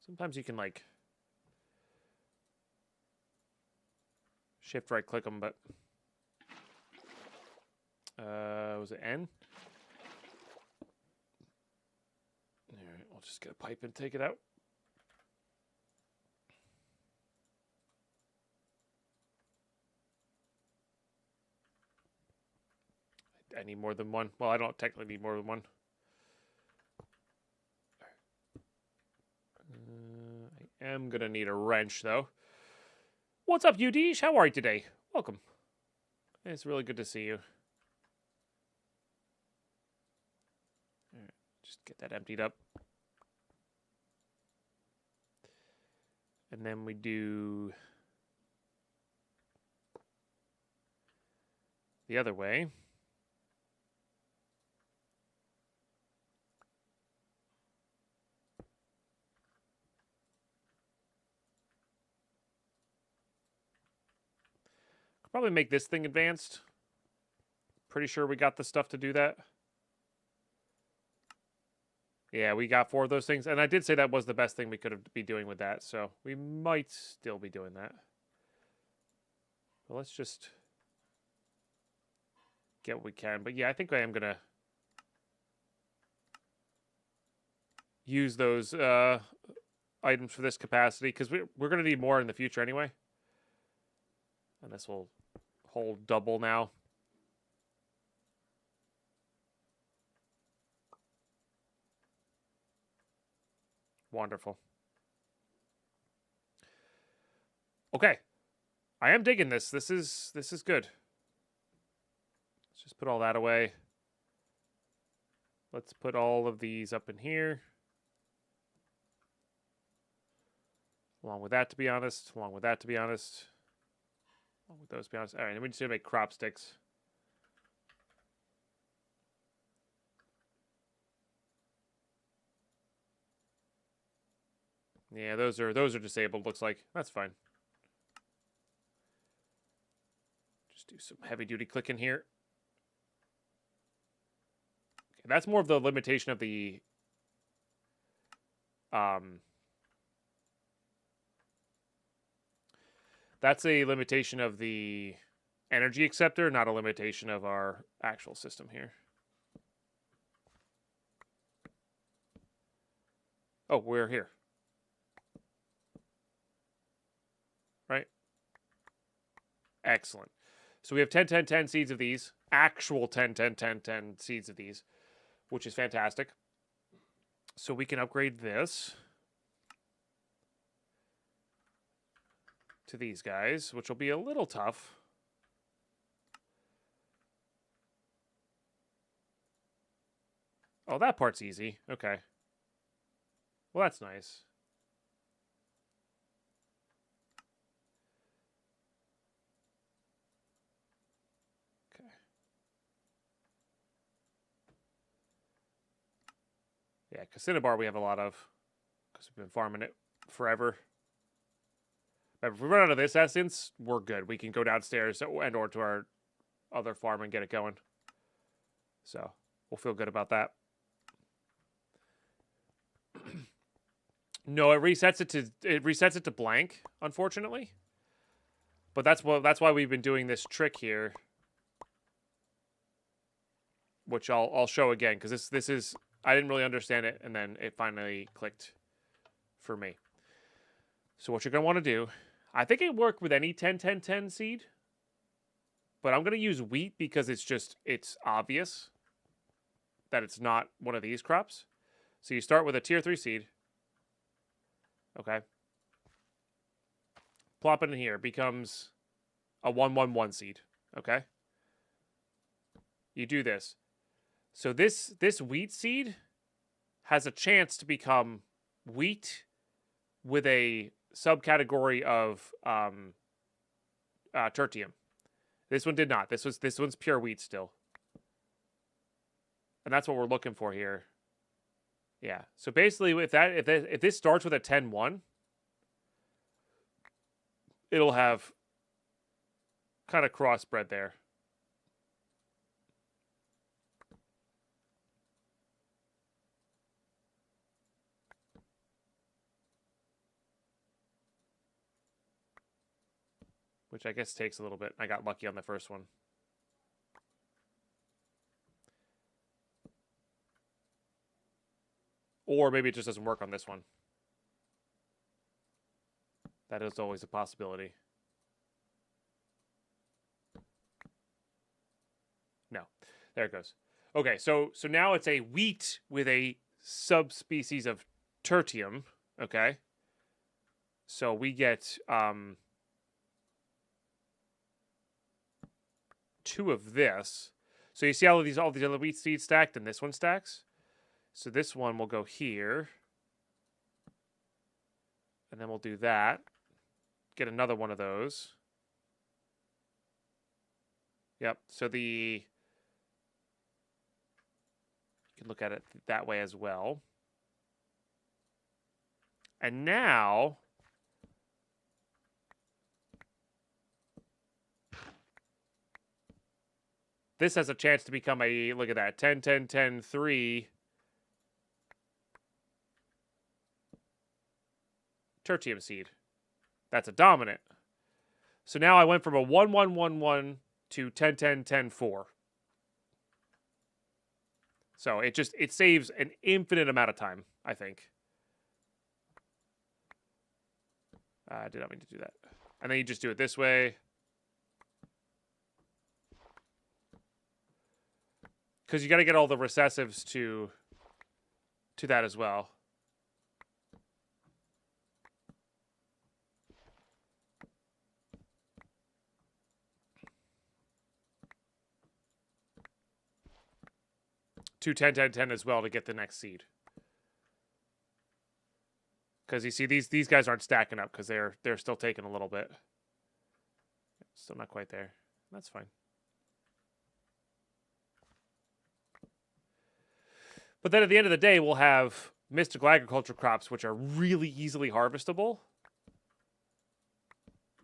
Sometimes you can, like, shift right click them, but was it N? All right, we'll just get a pipe and take it out. I need more than one. Well, I don't technically need more than one. I am going to need a wrench, though. What's up, UDeesh? How are you today? Welcome. It's really good to see you. All right, just get that emptied up. And then we do the other way. Probably make this thing advanced. Pretty sure we got the stuff to do that. Yeah, we got 4 of those things. And I did say that was the best thing we could be doing with that. So we might still be doing that. But let's just get what we can. But yeah, I think I am going to use those items for this capacity. Because we're going to need more in the future anyway. And this will hold double now. Wonderful. Okay. I am digging this. This is good. Let's just put all that away. Let's put all of these up in here. Along with that, to be honest. Along with that, to be honest. Along with those, to be honest. All right, then we just need to make crop sticks. Yeah, those are disabled, looks like. That's fine. Just do some heavy duty clicking here. Okay, that's more of the limitation of the that's a limitation of the energy acceptor, not a limitation of our actual system here. Oh, we're here. Right? Excellent. So we have 10, 10, 10 seeds of these. Actual 10, 10, 10, 10 seeds of these, which is fantastic. So we can upgrade this to these guys, which will be a little tough. Oh, that part's easy. Okay. Well, that's nice. Okay. Yeah, because Cinnabar we have a lot of, because we've been farming it forever. But if we run out of this essence, we're good. We can go downstairs and or to our other farm and get it going. So we'll feel good about that. No, it resets it to blank, unfortunately. But that's why we've been doing this trick here, which I'll show again, because this is, I didn't really understand it, and then it finally clicked for me. So what you're gonna want to do, I think it worked with any 10-10-10 seed, but I'm gonna use wheat because it's obvious that it's not one of these crops. So you start with a tier 3 seed. Okay. Plop it in here. Becomes a 1-1-1 seed. Okay. You do this. So this wheat seed has a chance to become wheat with a subcategory of tertium. This one did not. This one's pure wheat still. And that's what we're looking for here. Yeah. So basically, if this starts with a 10-1, it'll have kind of crossbred there. Which I guess takes a little bit. I got lucky on the first one. Or maybe it just doesn't work on this one. That is always a possibility. No. There it goes. Okay, so now it's a wheat with a subspecies of tertium. Okay. So we get 2 of this. So you see all these other wheat seeds stacked, and this one stacks. So this one will go here. And then we'll do that. Get another one of those. Yep. So you can look at it that way as well. And now this has a chance to become a, look at that, 10-10-10-3 tertium seed. That's a dominant. So now I went from a 1-1-1-1 to 10-10-10-4. So it saves an infinite amount of time, I think. I did not mean to do that. And then you just do it this way. Because you got to get all the recessives to that as well. To 10-10-10 as well to get the next seed. Because you see these guys aren't stacking up because they're still taking a little bit. Still not quite there. That's fine. But then at the end of the day, we'll have mystical agriculture crops, which are really easily harvestable,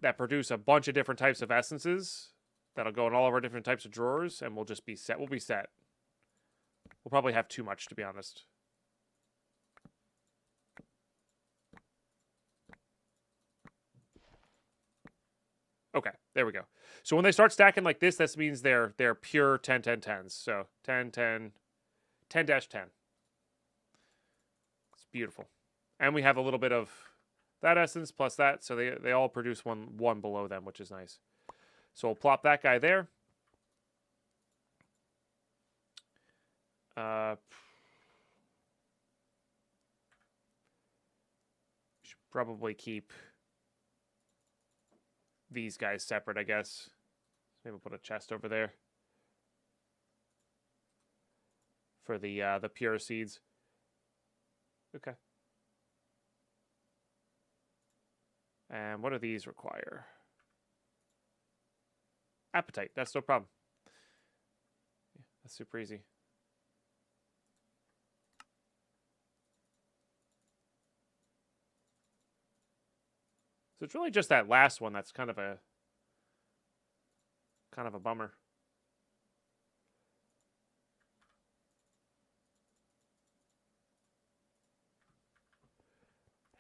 that produce a bunch of different types of essences that'll go in all of our different types of drawers, and we'll just be set. We'll be set. We'll probably have too much, to be honest. Okay, there we go. So when they start stacking like this, that means they're pure 10-10-10s. So 10-10, 10-10. It's beautiful. And we have a little bit of that essence plus that, so they all produce one below them, which is nice. So we'll plop that guy there. Should probably keep these guys separate, I guess. Maybe we'll put a chest over there for the pure seeds. Okay. And what do these require? Appetite. That's no problem. Yeah, that's super easy. So it's really just that last one that's kind of a bummer.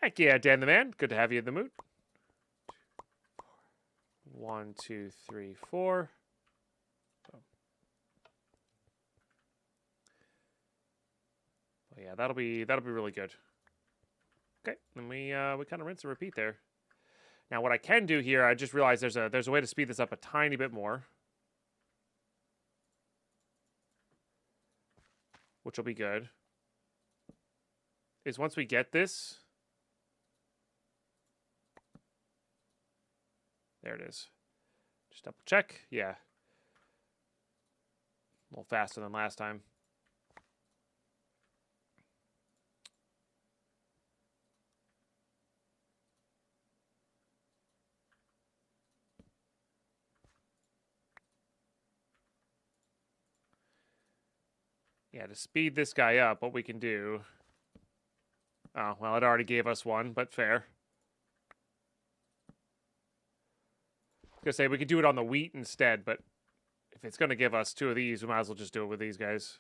Heck yeah, Dan the Man. Good to have you in the mood. 1, 2, 3, 4. Well, yeah, that'll be really good. Okay, and we kind of rinse and repeat there. Now, what I can do here, I just realized there's a way to speed this up a tiny bit more, which will be good. Is once we get this, there it is. Just double check. Yeah, a little faster than last time. Yeah, to speed this guy up, what we can do... Oh, well, it already gave us one, but fair. I was gonna say, we could do it on the wheat instead, but if it's gonna give us 2 of these, we might as well just do it with these guys.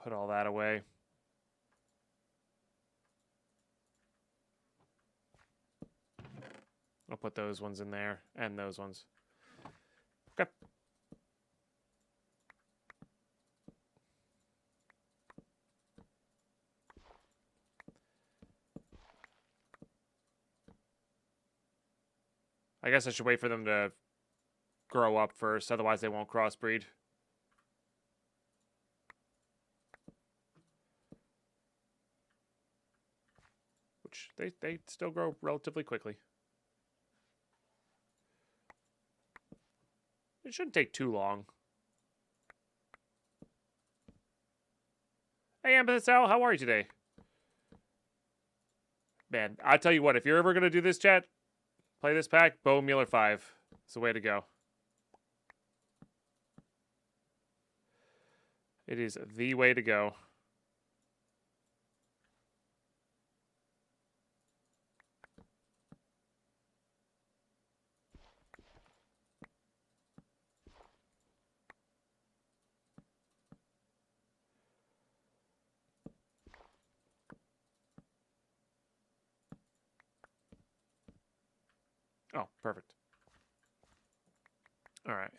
Put all that away. I'll put those ones in there, and those ones. Okay. I guess I should wait for them to grow up first, otherwise they won't crossbreed. Which, they still grow relatively quickly. It shouldn't take too long. Hey, Ambassador, how are you today? Man, I tell you what, if you're ever going to do this, chat, play this pack, Bone Mealer 5. It's the way to go. It is the way to go. Oh, perfect. All right.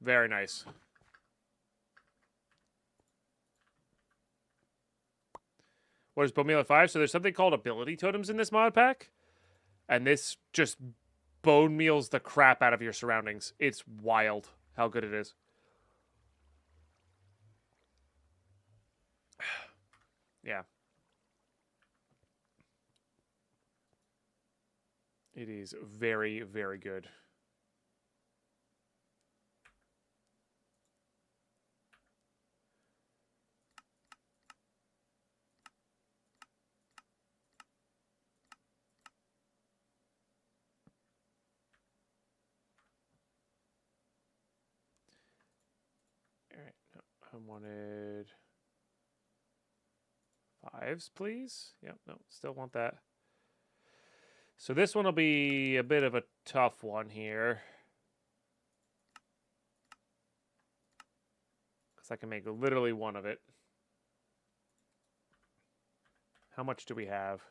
Very nice. What is Bone 5? So there's something called ability totems in this mod pack. And this just bone meals the crap out of your surroundings. It's wild how good it is. Yeah. It is very, very good. All right. No, I wanted 5s, please. Yep. No, still want that. So this one will be a bit of a tough one here. Because I can make literally one of it. How much do we have?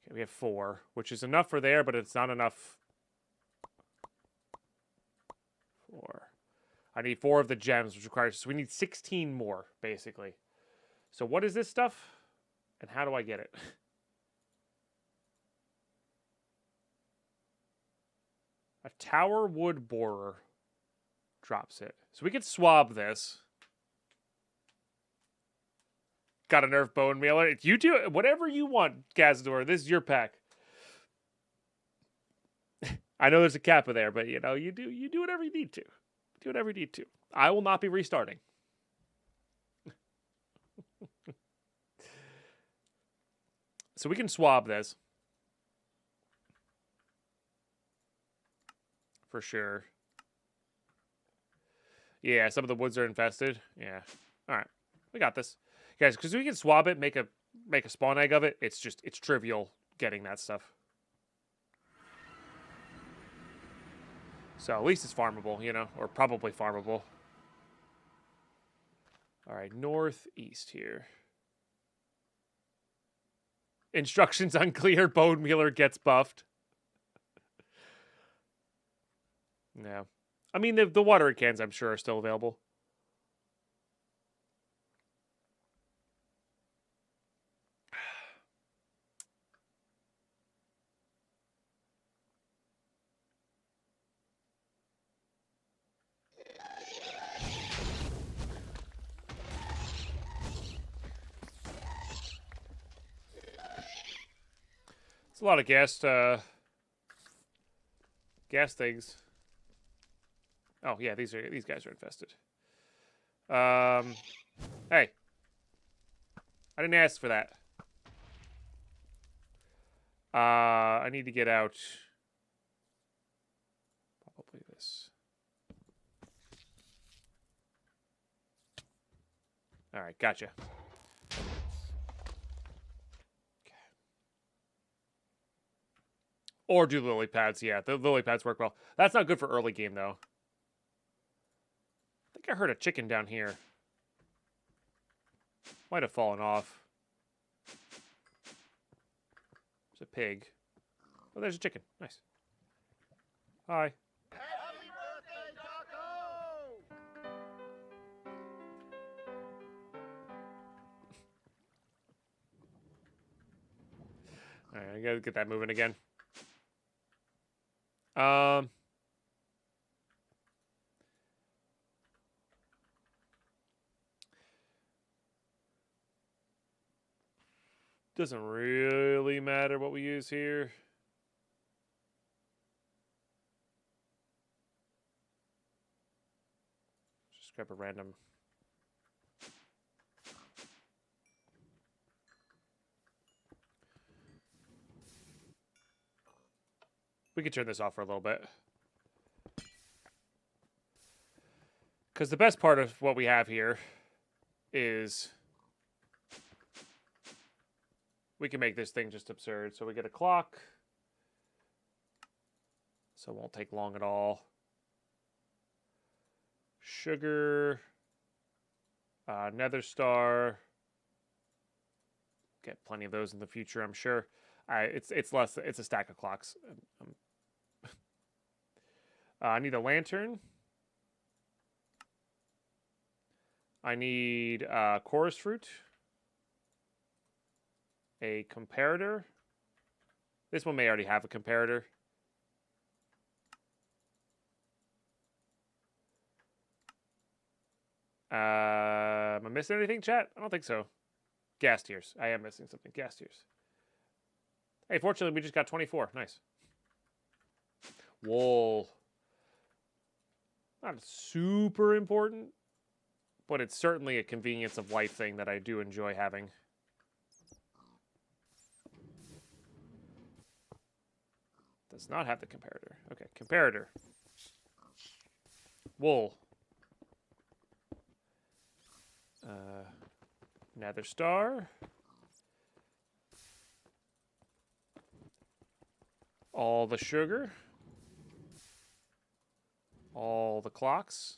Okay, we have 4, which is enough for there, but it's not enough. 4. I need 4 of the gems, which requires... So we need 16 more, basically. So what is this stuff? And how do I get it? A tower wood borer drops it. So we could swab this. Got a nerf bone mealer. You do whatever you want, Gazador. This is your pack. I know there's a kappa there, but you know, you do whatever you need to. Do whatever you need to. I will not be restarting. So we can swab this. For sure. Yeah, some of the woods are infested. Yeah. All right. We got this. Guys, because we can swab it, make a spawn egg of it. It's trivial getting that stuff. So at least it's farmable, you know, or probably farmable. All right, northeast here. Instructions unclear. Bone mealer gets buffed. No. I mean, the watering cans, I'm sure, are still available. It's a lot of gas things. Oh yeah, these guys are infested. Hey, I didn't ask for that. I need to get out. Probably this. All right, gotcha. Or do lily pads. Yeah, the lily pads work well. That's not good for early game, though. I think I heard a chicken down here. Might have fallen off. There's a pig. Oh, there's a chicken. Nice. Hi. Happy birthday, Taco! All right, I gotta get that moving again. Doesn't really matter what we use here. Just grab a random. We can turn this off for a little bit. Because the best part of what we have here is we can make this thing just absurd. So we get a clock. So it won't take long at all. Sugar. Nether star. Get plenty of those in the future, I'm sure. It's a stack of clocks. I need a lantern. I need chorus fruit. A comparator. This one may already have a comparator. Am I missing anything, chat? I don't think so. Gas tiers. I am missing something. Gas tiers. Hey, fortunately, we just got 24. Nice. Wool. Not super important, but it's certainly a convenience of life thing that I do enjoy having. Does not have the comparator. Okay, comparator. Wool. Nether star. All the sugar. All the clocks.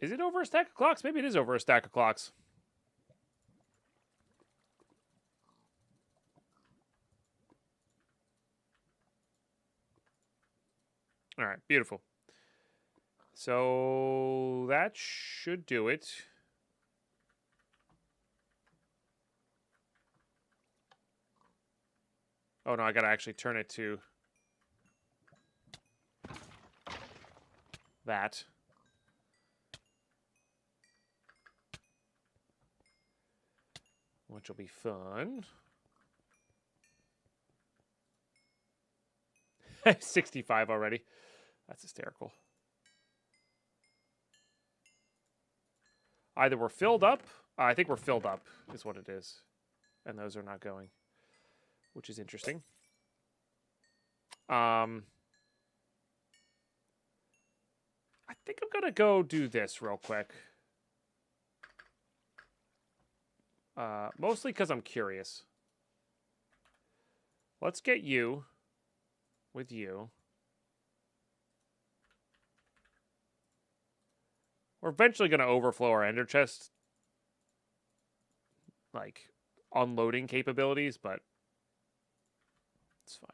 Is it over a stack of clocks? Maybe it is over a stack of clocks. All right, beautiful. So that should do it. Oh, no, I got to actually turn it to that. Which will be fun. 65 already. That's hysterical. Either we're filled up. I think we're filled up is what it is. and those are not going, which is interesting. I think I'm gonna go do this real quick. Mostly because I'm curious. Let's get you with you. We're eventually going to overflow our ender chest, like, unloading capabilities, but it's fine.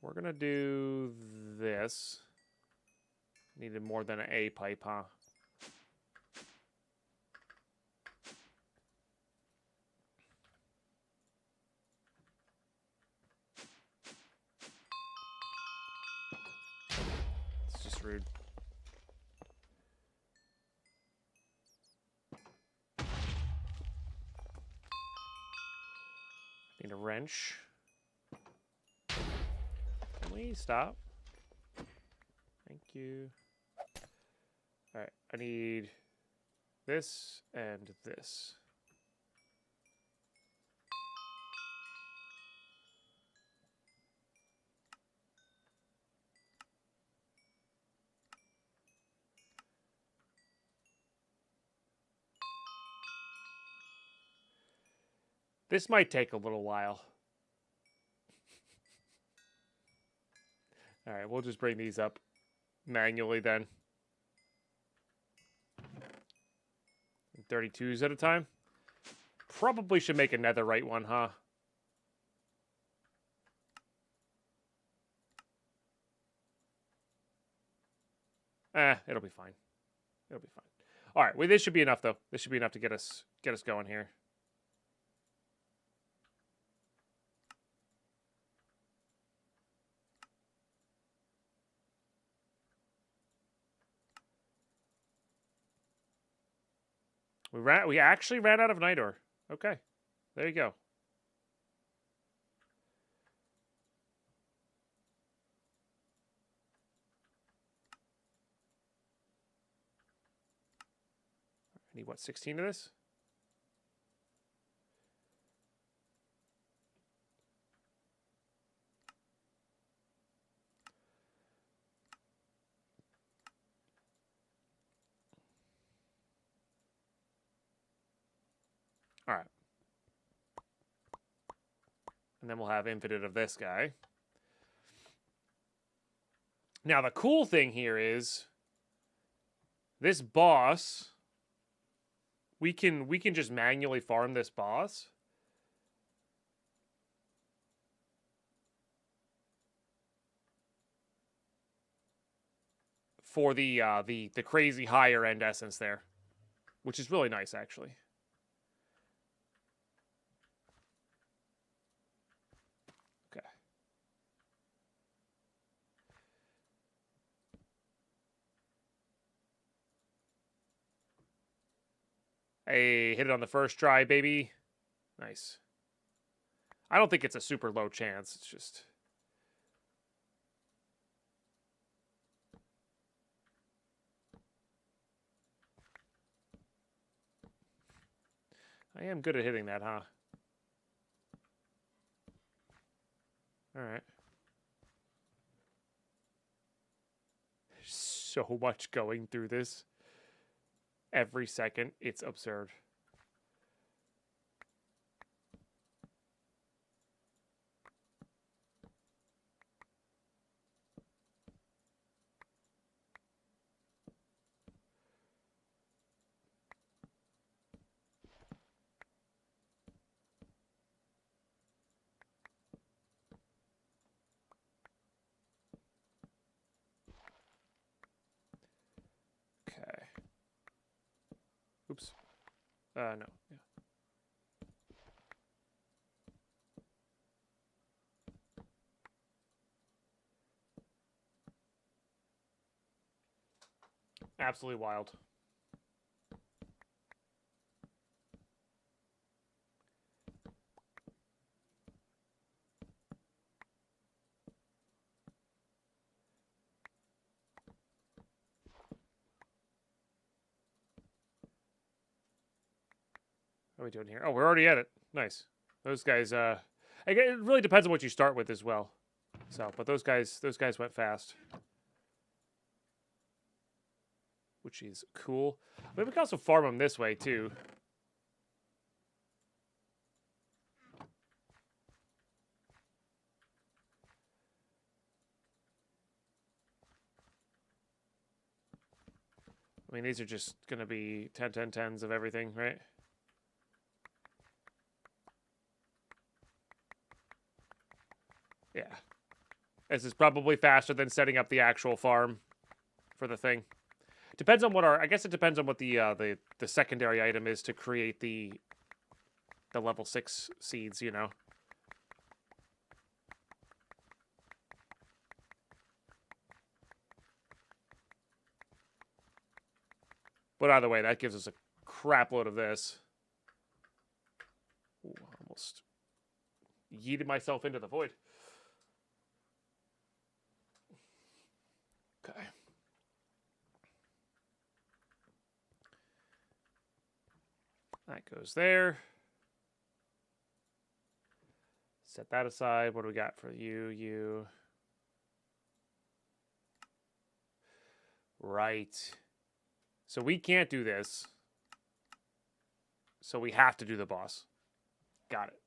We're going to do this. Needed more than an A pipe, huh? It's just rude. Need a wrench. Can we stop? Thank you. Alright, I need this and this. This might take a little while. Alright, we'll just bring these up manually then. 32s at a time. Probably should make a netherite one, huh? It'll be fine. It'll be fine. All right, well, this should be enough though. This should be enough to get us going here. We actually ran out of night ore. Okay. There you go. I need what, 16 of this? All right. And then we'll have infinite of this guy. Now, the cool thing here is this boss, we can just manually farm this boss. For the crazy higher end essence there, which is really nice actually. Okay. Hey, hit it on the first try, baby. Nice. I don't think it's a super low chance. It's just... I am good at hitting that, huh? Alright. There's so much going through this. Every second. It's absurd. Okay. Oops. No. Yeah. Absolutely wild. we doing here? Oh, we're already at it. Nice. Those guys, it really depends on what you start with as well. So, but those guys went fast. Which is cool. I mean, we can also farm them this way, too. I mean, these are just going to be 10, 10, 10s of everything, right? Yeah. This is probably faster than setting up the actual farm for the thing. Depends on what I guess it depends on what the secondary item is to create the level 6 seeds, you know. But either way, that gives us a crap load of this. Ooh, almost yeeted myself into the void. Okay. That goes there. Set that aside. What do we got for you? Right. So we can't do this. So we have to do the boss. Got it.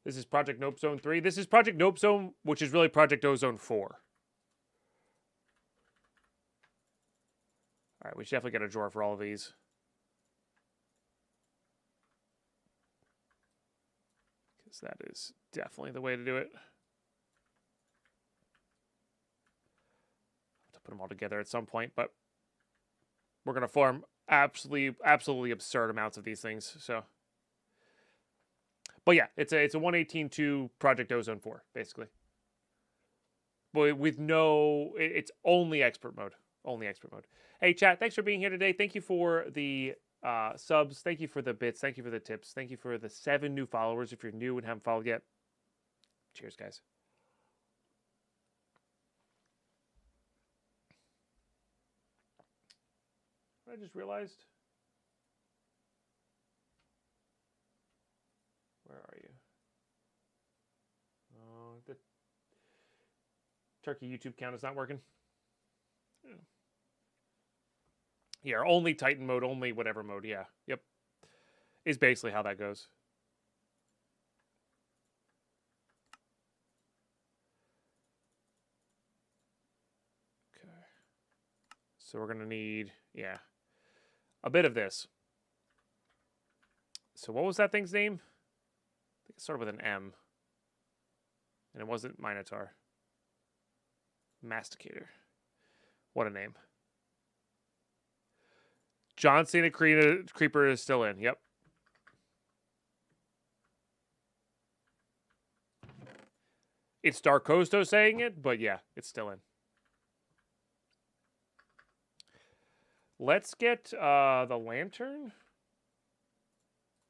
This is Project Nope Zone 3. This is Project Nope Zone, which is really ProjectOzone 4. All right, we should definitely get a drawer for all of these. Because that is definitely the way to do it. Have to put them all together at some point, but we're going to farm absolutely absurd amounts of these things, so... But yeah, it's a 118.2 ProjectOzone 4, basically. But with no... It's only expert mode. Only expert mode. Hey, chat, thanks for being here today. Thank you for the subs. Thank you for the bits. Thank you for the tips. Thank you for the 7 new followers if you're new and haven't followed yet. Cheers, guys. I just realized... Where are you? Oh, the Turkey YouTube count is not working. Yeah, only Titan mode, only whatever mode. Yeah, yep. Is basically how that goes. Okay. So we're going to need, yeah, a bit of this. So what was that thing's name? I think it started with an M. And it wasn't Minotaur. Masticator. What a name. John Cena Creeper is still in. Yep. It's Darkosto saying it, but yeah, it's still in. Let's get the lantern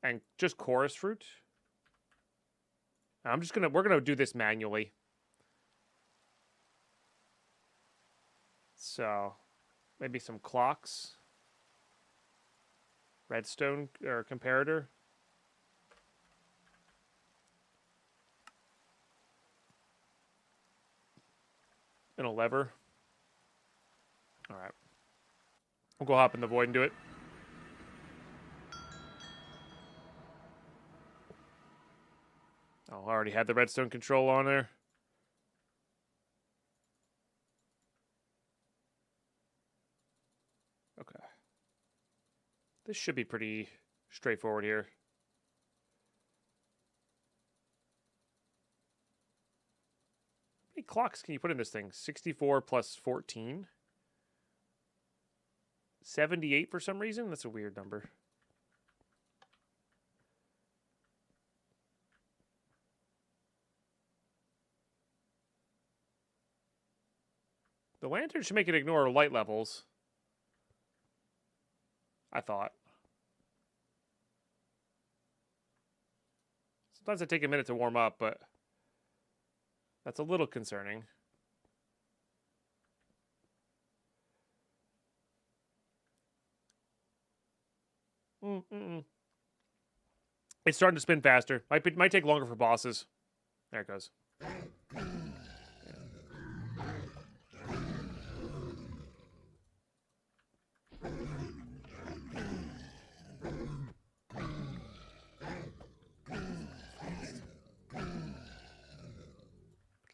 and just chorus fruit. We're gonna do this manually. So maybe some clocks. Redstone or comparator. And a lever. All right. We'll go hop in the void and do it. Oh, I already had the redstone control on there. Okay. This should be pretty straightforward here. How many clocks can you put in this thing? 64 plus 14? 78 for some reason? That's a weird number. The lantern should make it ignore light levels. I thought. Sometimes they take a minute to warm up, but that's a little concerning. It's starting to spin faster. Might take longer for bosses. There it goes.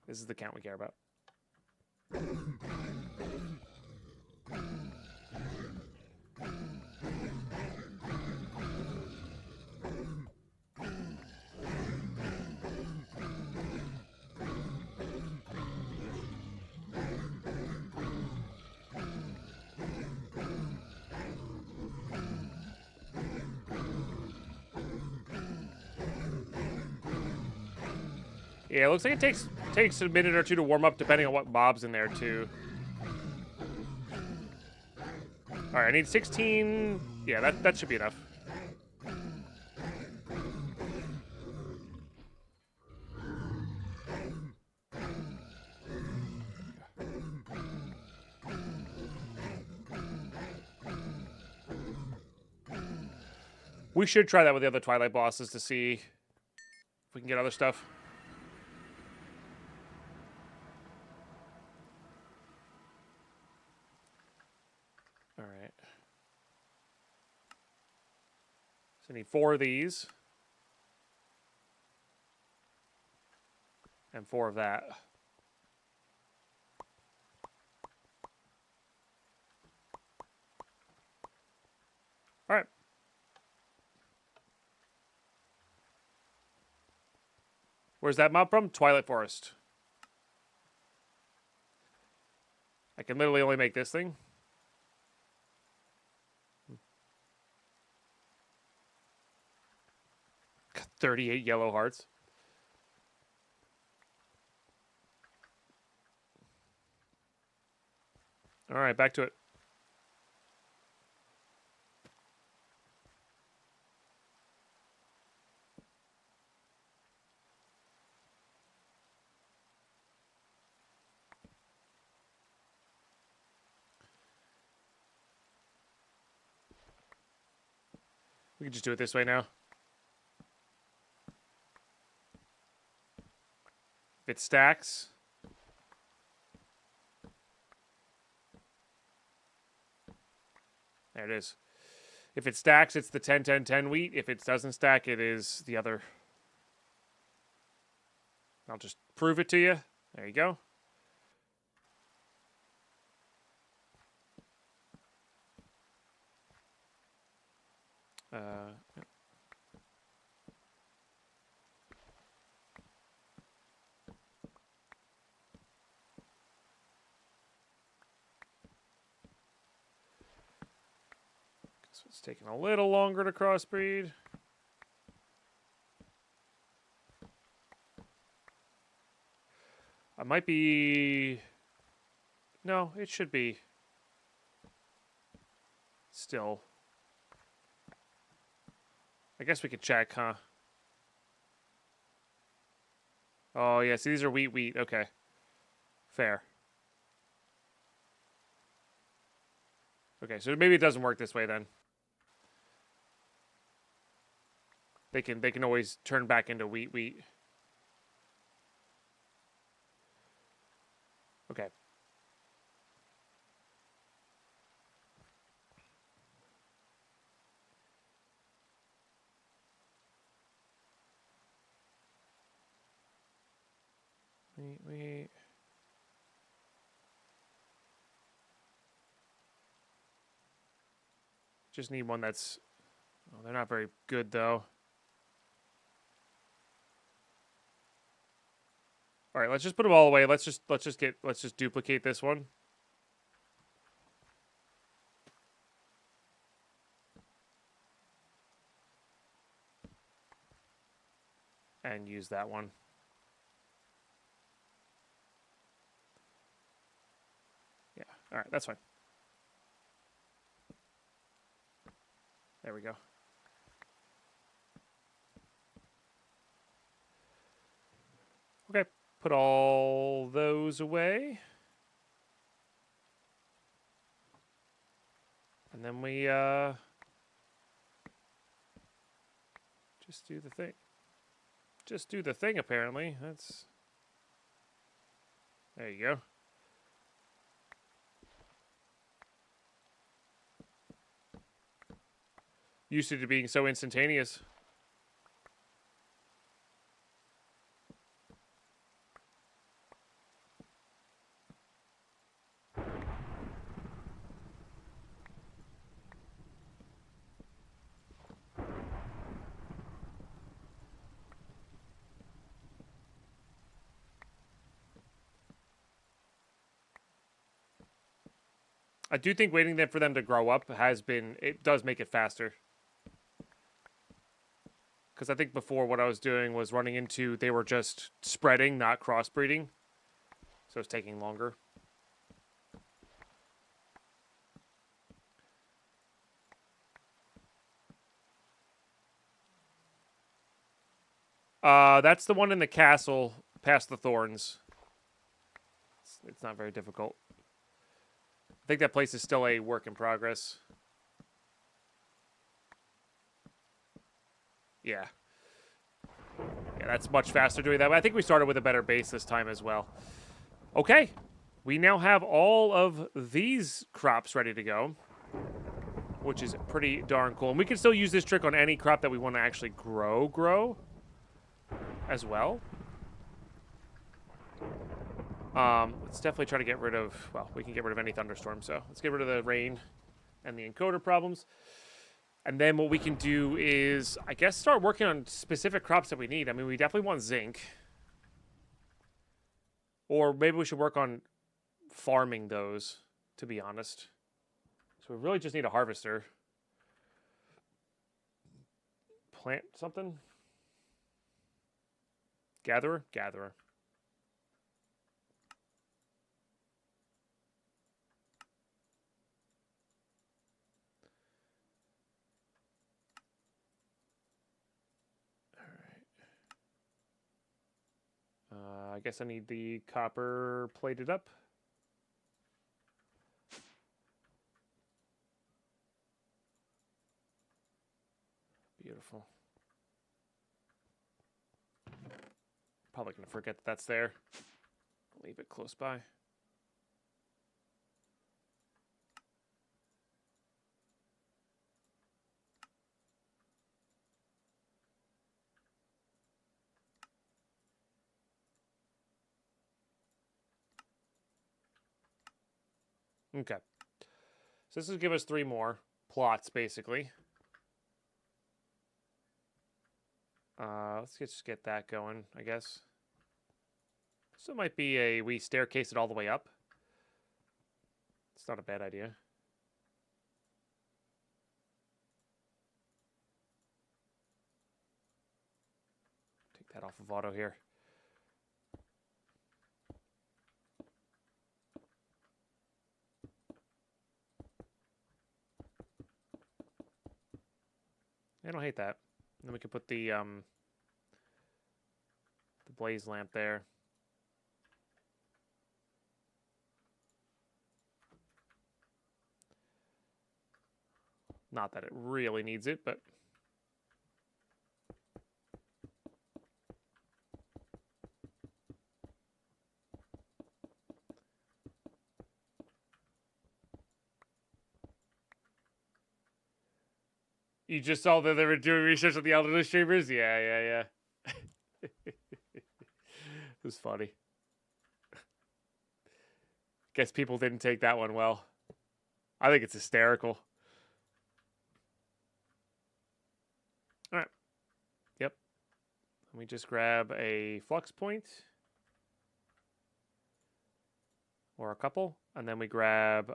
This is the count we care about. Yeah, it looks like it takes a minute or two to warm up, depending on what mob's in there too. All right, I need 16. Yeah, that should be enough. We should try that with the other Twilight bosses to see if we can get other stuff. All right. So I need 4 of these. And 4 of that. All right. Where's that mob from? Twilight Forest. I can literally only make this thing. 38 yellow hearts. All right, back to it. We can just do it this way now. If it stacks. There it is. If it stacks, it's the 10, 10, 10 wheat. If it doesn't stack, it is the other. I'll just prove it to you. There you go. Yeah. So it's taking a little longer to crossbreed. I might be... No, it should be still. I guess we could check, huh? Oh, yeah, see, these are wheat. Okay. Fair. Okay, so maybe it doesn't work this way then. They can always turn back into wheat. Okay. Wheat. Just need one that's... Oh, they're not very good, though. All right, let's just put them all away. Let's just duplicate this one. And use that one. Yeah, all right, that's fine. There we go. Put all those away. And then we just do the thing. Just do the thing, apparently. That's... There you go. Used to it being so instantaneous. I do think waiting for them to grow up it does make it faster. Because I think before what I was doing was running into, they were just spreading, not crossbreeding. So it's taking longer. That's the one in the castle past the thorns. It's not very difficult. I think that place is still a work in progress. Yeah. Yeah, that's much faster doing that. But I think we started with a better base this time as well. Okay. We now have all of these crops ready to go, which is pretty darn cool. And we can still use this trick on any crop that we want to actually grow as well. Let's definitely try to get rid of, well, we can get rid of any thunderstorm, so let's get rid of the rain and the encoder problems. And then what we can do is, I guess, start working on specific crops that we need. I mean, we definitely want zinc. Or maybe we should work on farming those, to be honest. So we really just need a harvester. Plant something? Gatherer? Gatherer. I guess I need the copper plated up. Beautiful. Probably going to forget that that's there. Leave it close by. Okay. So this will give us 3 more plots, basically. Let's just get that going, I guess. So it might be we staircase it all the way up. It's not a bad idea. Take that off of auto here. I don't hate that. And then we could put the blaze lamp there. Not that it really needs it, but you just saw that they were doing research on the Elder streamers? Yeah. It was funny. Guess people didn't take that one well. I think it's hysterical. Alright. Yep. Let me just grab a flux point. Or a couple. And then we grab...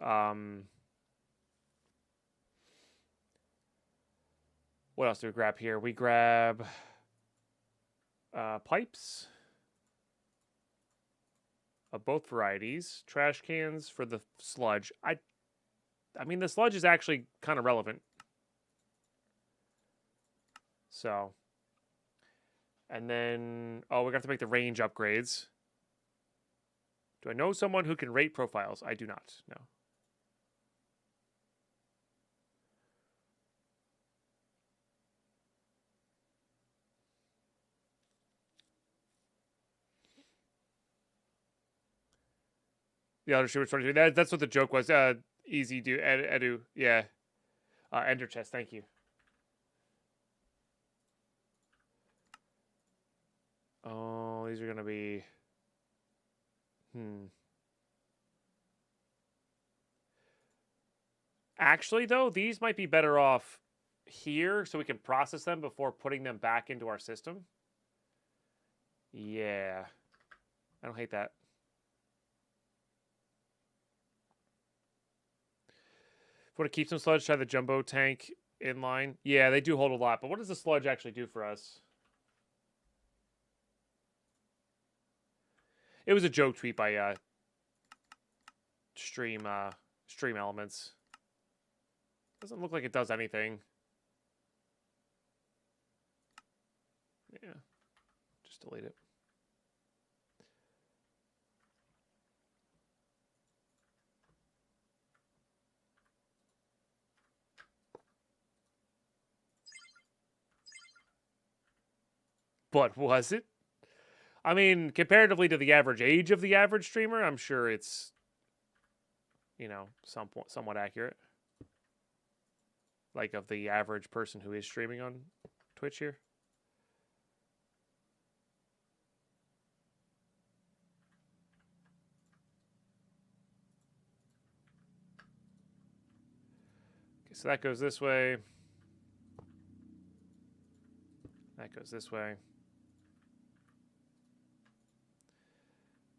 what else do we grab here? We grab pipes of both varieties. Trash cans for the sludge. I mean, the sludge is actually kind of relevant. So. And then, oh, we're going to have to make the range upgrades. Do I know someone who can rate profiles? I do not. No. The other streamer 23. That's what the joke was. Easy do edu. Yeah. Ender chest. Thank you. Oh, these are gonna be. Actually, though, these might be better off here so we can process them before putting them back into our system. Yeah. I don't hate that. If we want to keep some sludge, try the jumbo tank in line. Yeah, they do hold a lot, but what does the sludge actually do for us? It was a joke tweet by Stream Elements. Doesn't look like it does anything. Yeah. Just delete it. But was it? I mean, comparatively to the average age of the average streamer, I'm sure it's, you know, somewhat accurate. Like of the average person who is streaming on Twitch here. Okay, so that goes this way. That goes this way.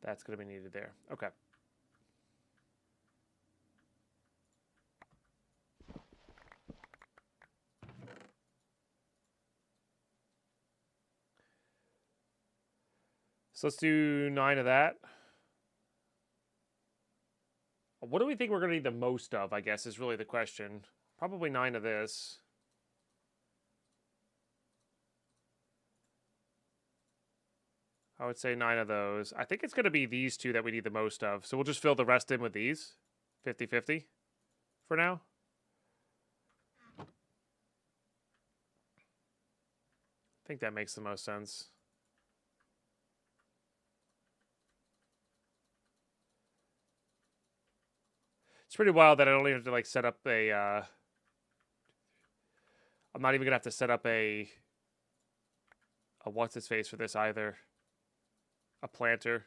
That's going to be needed there. Okay. So let's do 9 of that. What do we think we're going to need the most of, I guess, is really the question. Probably 9 of this. I would say 9 of those. I think it's going to be these 2 that we need the most of. So we'll just fill the rest in with these. 50-50 for now. I think that makes the most sense. It's pretty wild that I don't even have to like set up a I'm not even gonna have to set up a what's its face for this either. A planter.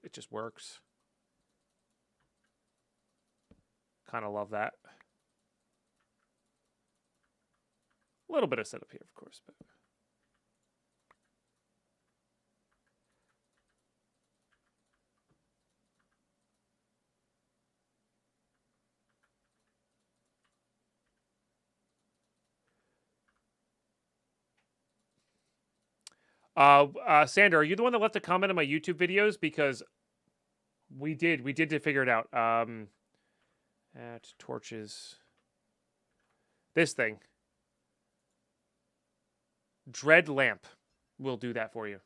It just works. Kind of love that. A little bit of setup here, of course, but Sander, are you the one that left a comment on my YouTube videos? Because we did to figure it out. At torches. This thing. Dread lamp will do that for you.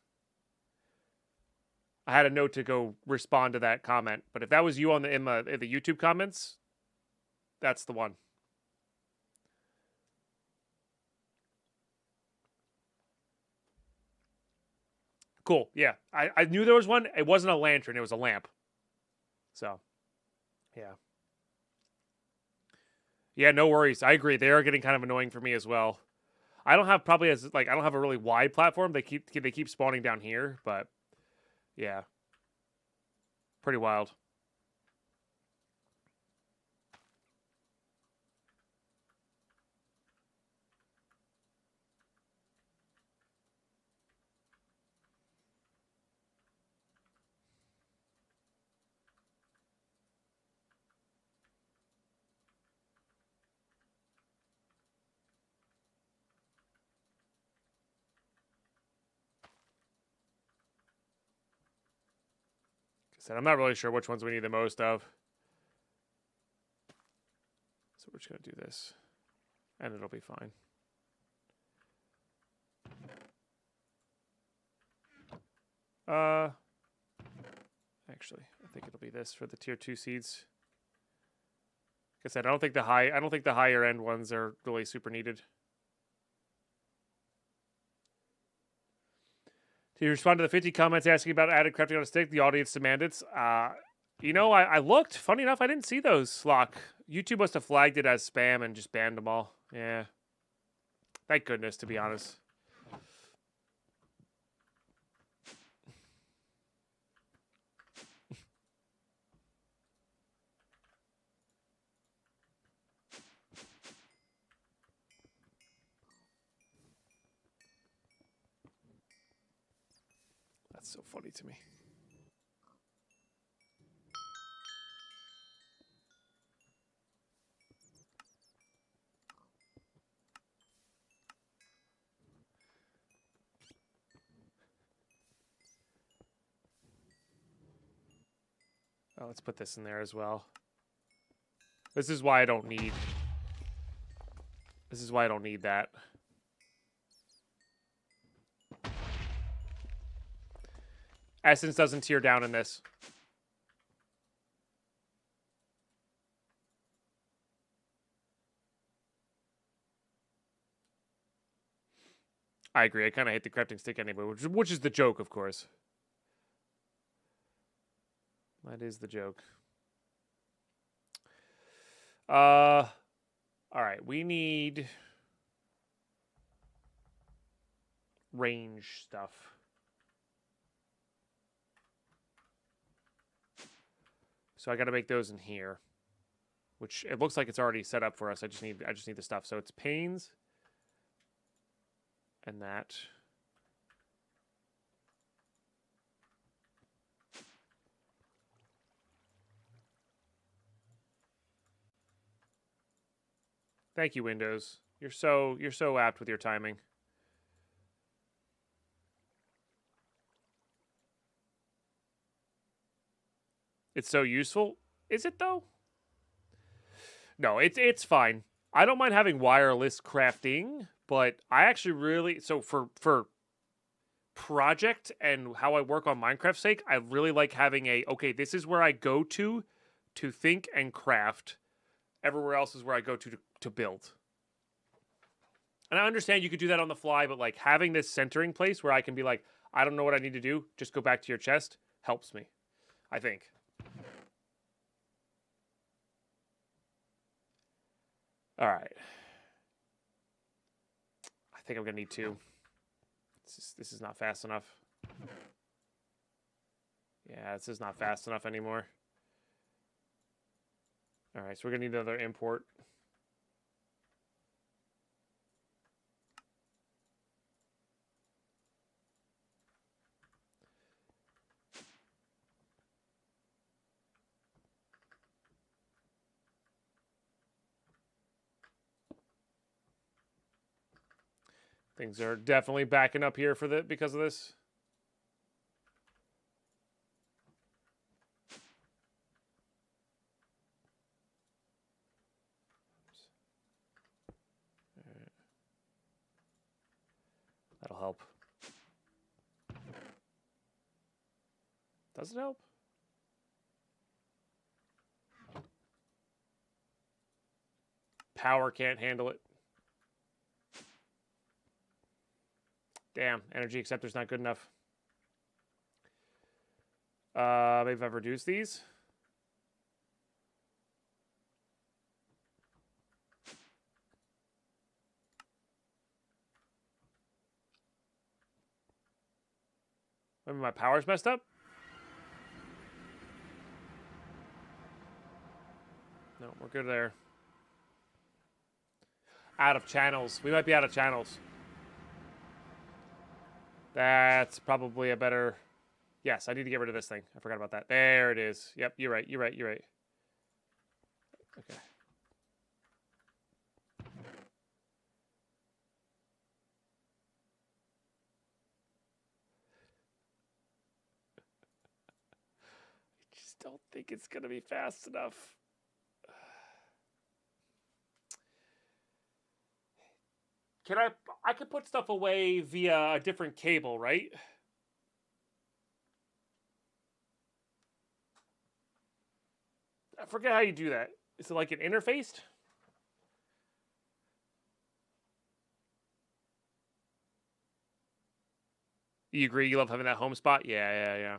I had a note to go respond to that comment, but if that was you on in the YouTube comments, that's the one. Cool. Yeah. I knew there was one. It wasn't a lantern. It was a lamp. So, yeah. Yeah, no worries. I agree. They are getting kind of annoying for me as well. I don't have probably as like I don't have a really wide platform. They keep spawning down here, but yeah. Pretty wild. I'm not really sure which ones we need the most of. So we're just going to do this. And it'll be fine. actually. I think it'll be this for the tier 2 seeds. Like I said, I don't think the higher end ones are really super needed. To respond to the 50 comments asking about added crafting on a stick, the audience demanded. You know, I looked. Funny enough, I didn't see those, Lock. YouTube must have flagged it as spam and just banned them all. Yeah. Thank goodness, to be honest. That's so funny to me. Oh, let's put this in there as well. This is why I don't need... This is why I don't need that. Essence doesn't tear down in this. I agree. I kind of hate the crafting stick anyway, which is the joke, of course. That is the joke. All right, we need range stuff. So I got to make those in here, which it looks like it's already set up for us. I just need the stuff. So it's panes and that. Thank you, Windows. You're so apt with your timing. It's so useful. Is it though? No, it's fine. I don't mind having wireless crafting, but I actually really for project and how I work on Minecraft's sake, I really like having okay, this is where I go to think and craft. Everywhere else is where I go to build. And I understand you could do that on the fly, but like having this centering place where I can be like, I don't know what I need to do, just go back to your chest, helps me, I think. All right. I think I'm going to need 2. This is not fast enough. Yeah, this is not fast enough anymore. All right, so we're going to need another import. Things are definitely backing up here because of this. Right. That'll help. Does it help? Power can't handle it. Damn, energy acceptor's not good enough. Maybe I've reduced these. Maybe my power's messed up? No, we're good there. Out of channels. We might be out of channels. That's probably a better... Yes, I need to get rid of this thing. I forgot about that. There it is. Yep, you're right. You're right. You're right. Okay. I just don't think it's going to be fast enough. Can I could put stuff away via a different cable, right? I forget how you do that. Is it like an interfaced? You agree? You love having that home spot? Yeah.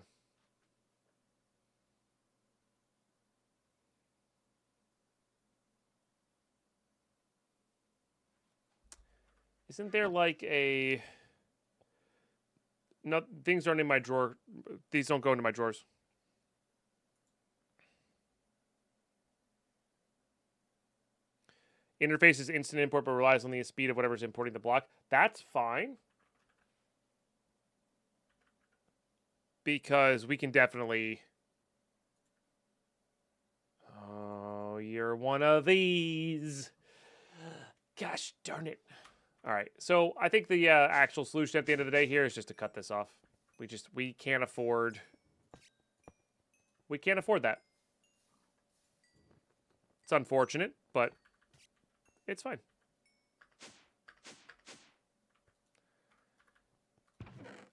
Isn't there like a... No, things aren't in my drawer. These don't go into my drawers. Interface is instant import, but relies on the speed of whatever's importing the block. That's fine. Because we can definitely... Oh, you're one of these. Gosh darn it. All right, so I think the actual solution at the end of the day here is just to cut this off. We can't afford... We can't afford that. It's unfortunate, but it's fine.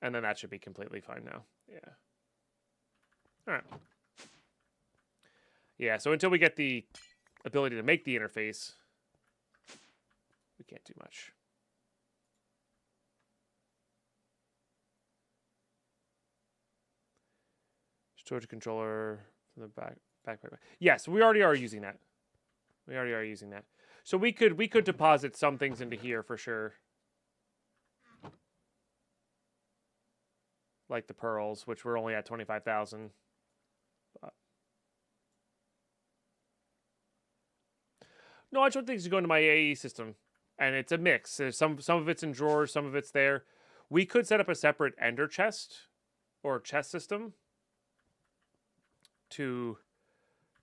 And then that should be completely fine now. Yeah. All right. Yeah, so until we get the ability to make the interface, we can't do much. Storage controller from the back. Yes, we already are using that. We already are using that. So we could deposit some things into here for sure. Like the pearls, which we're only at 25,000. No, I just want things to go into my AE system. And it's a mix. There's some of it's in drawers, some of it's there. We could set up a separate ender chest or chest system to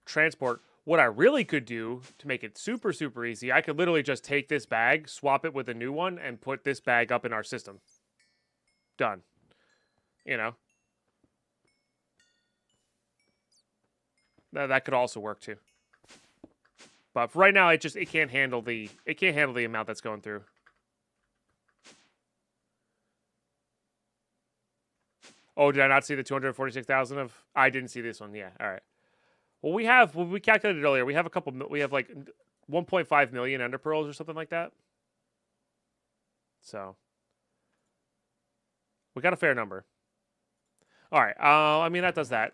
transport. What I really could do to make it super, super easy, I could literally just take this bag, swap it with a new one, and put this bag up in our system. Done. You know. That could also work too. But for right now, it can't handle the amount that's going through. Oh, did I not see the 246,000 of? I didn't see this one. Yeah, all right. Well, we calculated earlier. We have like 1.5 million ender pearls or something like that. So we got a fair number. All right. I mean that does that.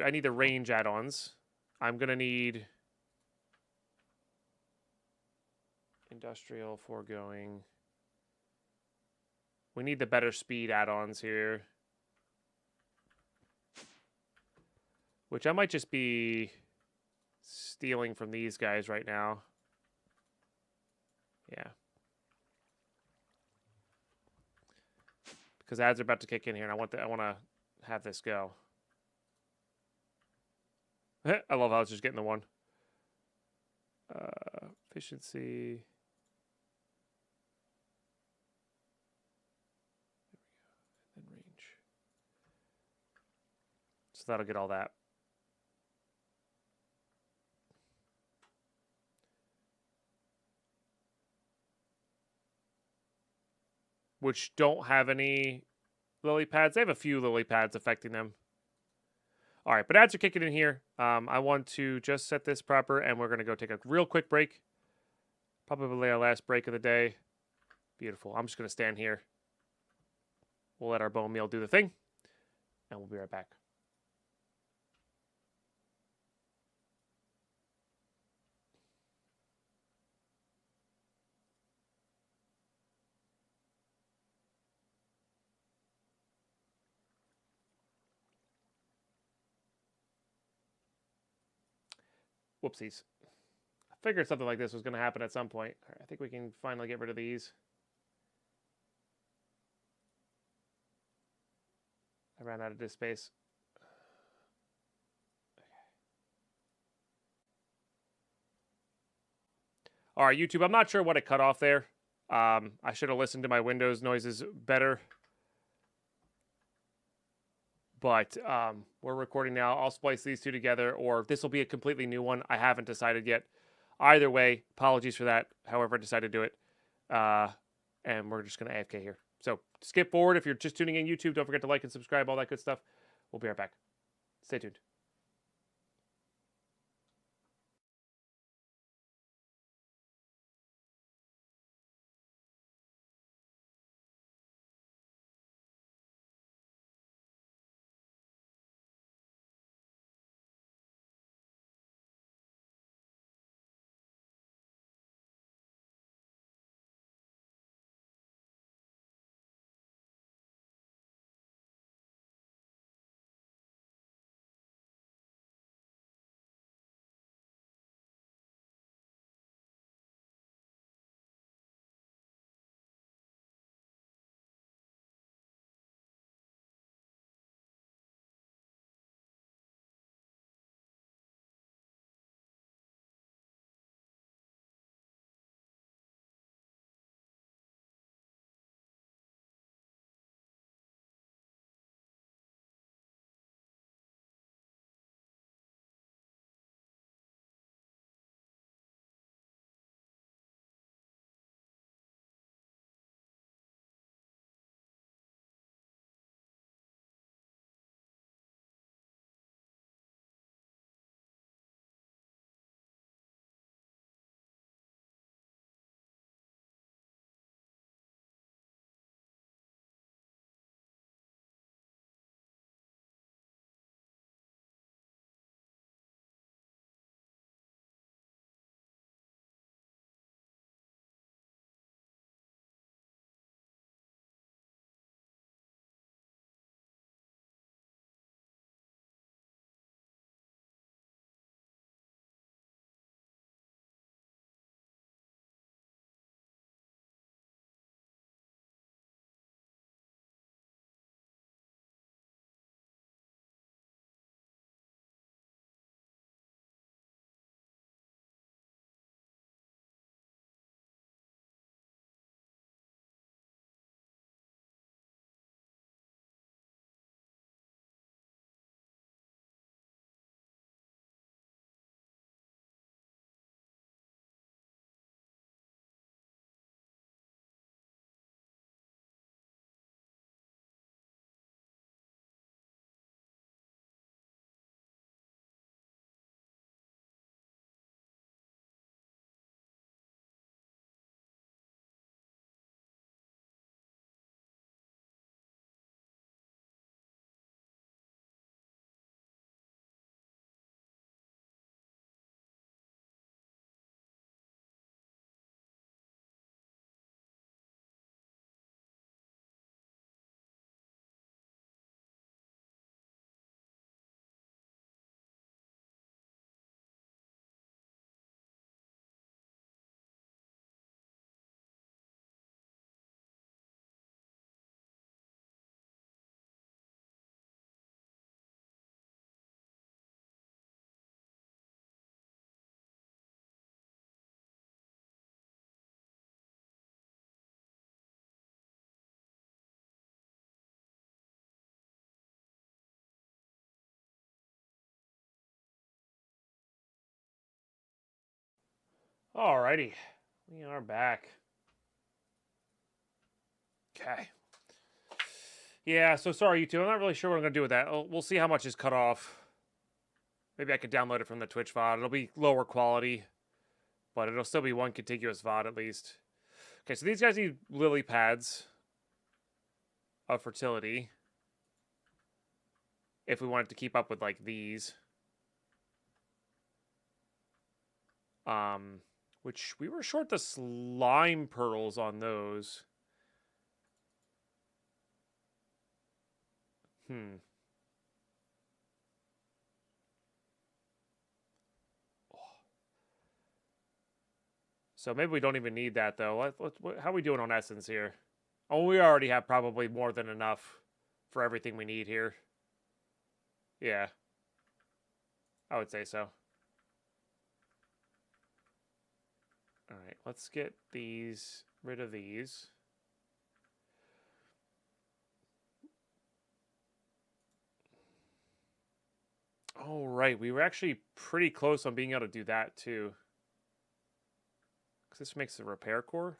I need the range add-ons. I'm gonna need industrial foregoing. We need the better speed add-ons here. Which I might just be stealing from these guys right now. Yeah. Because ads are about to kick in here, and I want to have this go. I love how it's just getting the one. Efficiency. There we go. And then range. So that'll get all that. Which don't have any lily pads. They have a few lily pads affecting them. All right, but ads are kicking in here. I want to just set this proper, and we're going to go take a real quick break. Probably our last break of the day. Beautiful. I'm just going to stand here. We'll let our bone meal do the thing, and we'll be right back. Whoopsies. I figured something like this was going to happen at some point. All right, I think we can finally get rid of these. I ran out of disk space. All right, YouTube, I'm not sure what it cut off there. I should have listened to my Windows noises better. But we're recording now. I'll splice these two together, or this will be a completely new one. I haven't decided yet. Either way, apologies for that. However I decided to do it. And we're just going to AFK here. So skip forward if you're just tuning in YouTube. Don't forget to like and subscribe, all that good stuff. We'll be right back. Stay tuned. Alrighty. We are back. Okay. Yeah, so sorry, you two. I'm not really sure what I'm going to do with that. We'll see how much is cut off. Maybe I could download it from the Twitch VOD. It'll be lower quality, but it'll still be one contiguous VOD at least. Okay, so these guys need lily pads of fertility. If we wanted to keep up with, like, these. Which we were short the slime pearls on those. So maybe we don't even need that, though. How are we doing on essence here? Oh, we already have probably more than enough for everything we need here. Yeah. I would say so. Alright, let's get rid of these. Oh, right. We were actually pretty close on being able to do that, too. Because this makes the repair core.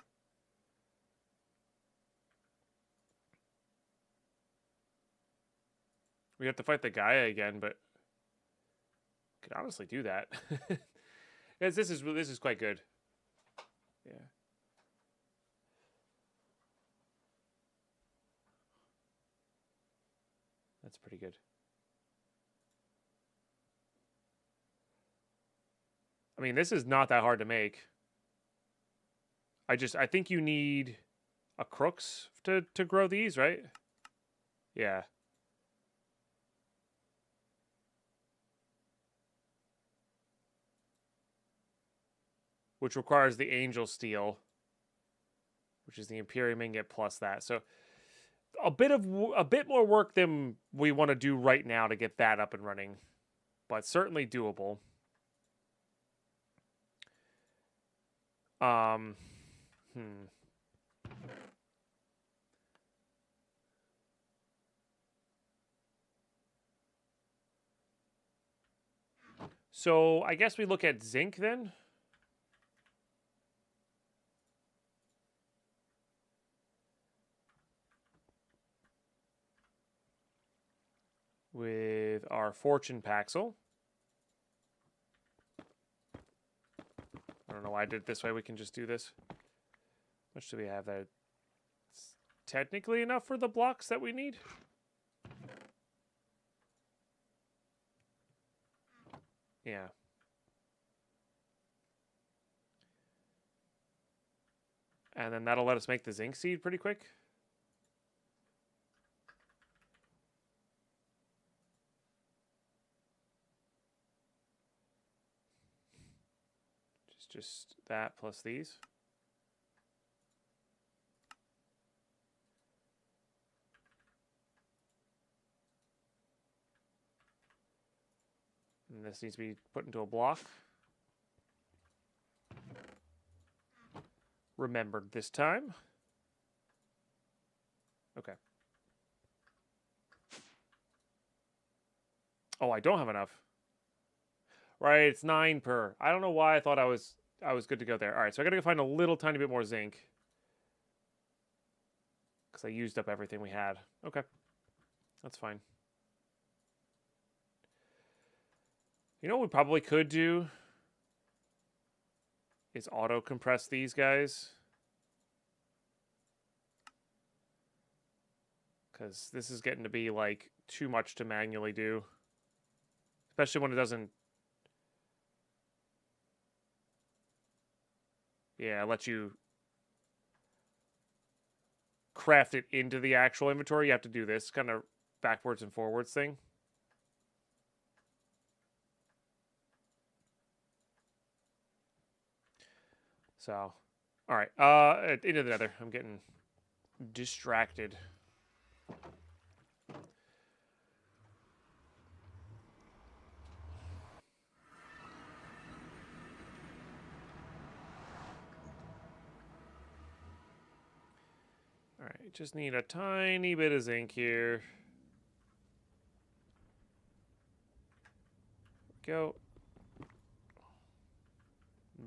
We have to fight the Gaia again, but could honestly do that. Because this is quite good. Yeah. That's pretty good. I mean, this is not that hard to make. I think you need a crooks to grow these, right? Yeah. Which requires the angel steel, which is the Imperium ingot plus that. So a bit more work than we want to do right now to get that up and running, but certainly doable. So I guess we look at zinc then. With our fortune paxel. I don't know why I did it this way. We can just do this. How much do we have there? It's technically enough for the blocks that we need. Yeah. And then that'll let us make the zinc seed pretty quick. Just that plus these. And this needs to be put into a block. Remembered this time. Okay. Oh, I don't have enough. Right, it's 9 per. I don't know why I thought I was good to go there. All right, so I got to go find a little tiny bit more zinc. Because I used up everything we had. Okay. That's fine. You know what we probably could do? Is auto-compress these guys. Because this is getting to be, like, too much to manually do. Especially when it doesn't... Yeah, let you craft it into the actual inventory. You have to do this kind of backwards and forwards thing. So, all right. Into the nether. I'm getting distracted. All right, just need a tiny bit of zinc here. Go.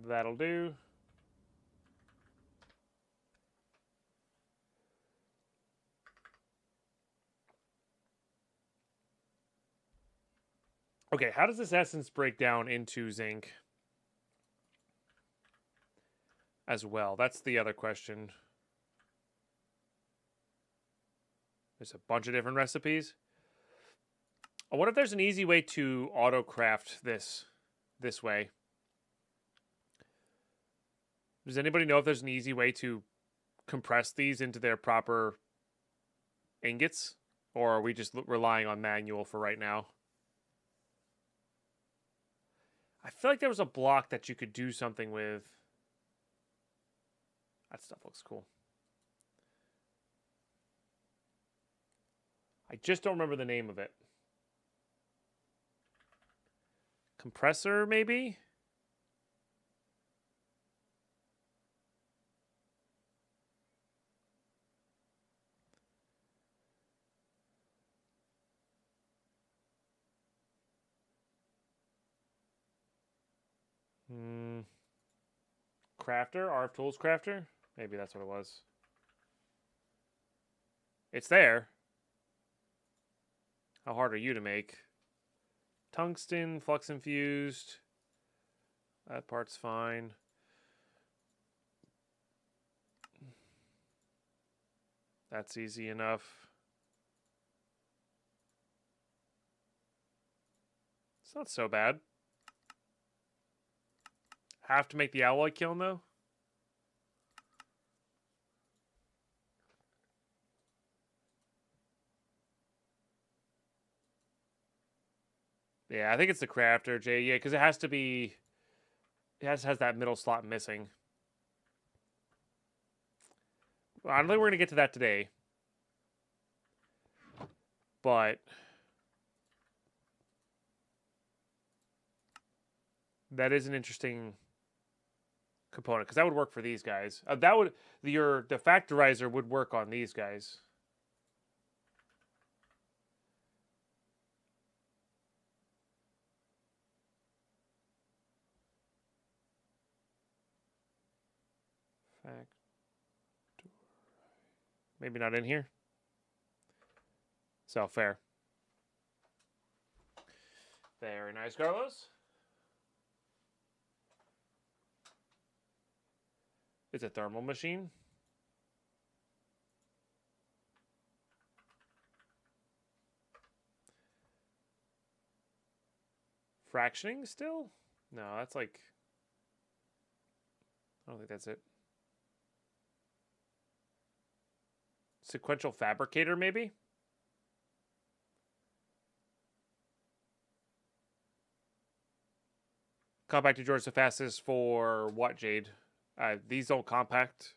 That'll do. Okay, how does this essence break down into zinc as well? That's the other question. There's a bunch of different recipes. I wonder if there's an easy way to auto-craft this way. Does anybody know if there's an easy way to compress these into their proper ingots? Or are we just relying on manual for right now? I feel like there was a block that you could do something with. That stuff looks cool. I just don't remember the name of it. Compressor, maybe? Crafter? RF Tools Crafter? Maybe that's what it was. It's there. How hard are you to make? Tungsten, flux infused. That part's fine. That's easy enough. It's not so bad. Have to make the alloy kiln though? Yeah, I think it's the crafter, Jay. Yeah, because it has to be... It has that middle slot missing. Well, I don't think we're going to get to that today. But... that is an interesting component, because that would work for these guys. That would... the factorizer would work on these guys. Maybe not in here. So, fair. Very nice, Carlos. It's a thermal machine. Fractioning still? No, that's like... I don't think that's it. Sequential fabricator, maybe? Compacted George the fastest for what, Jade? These don't compact.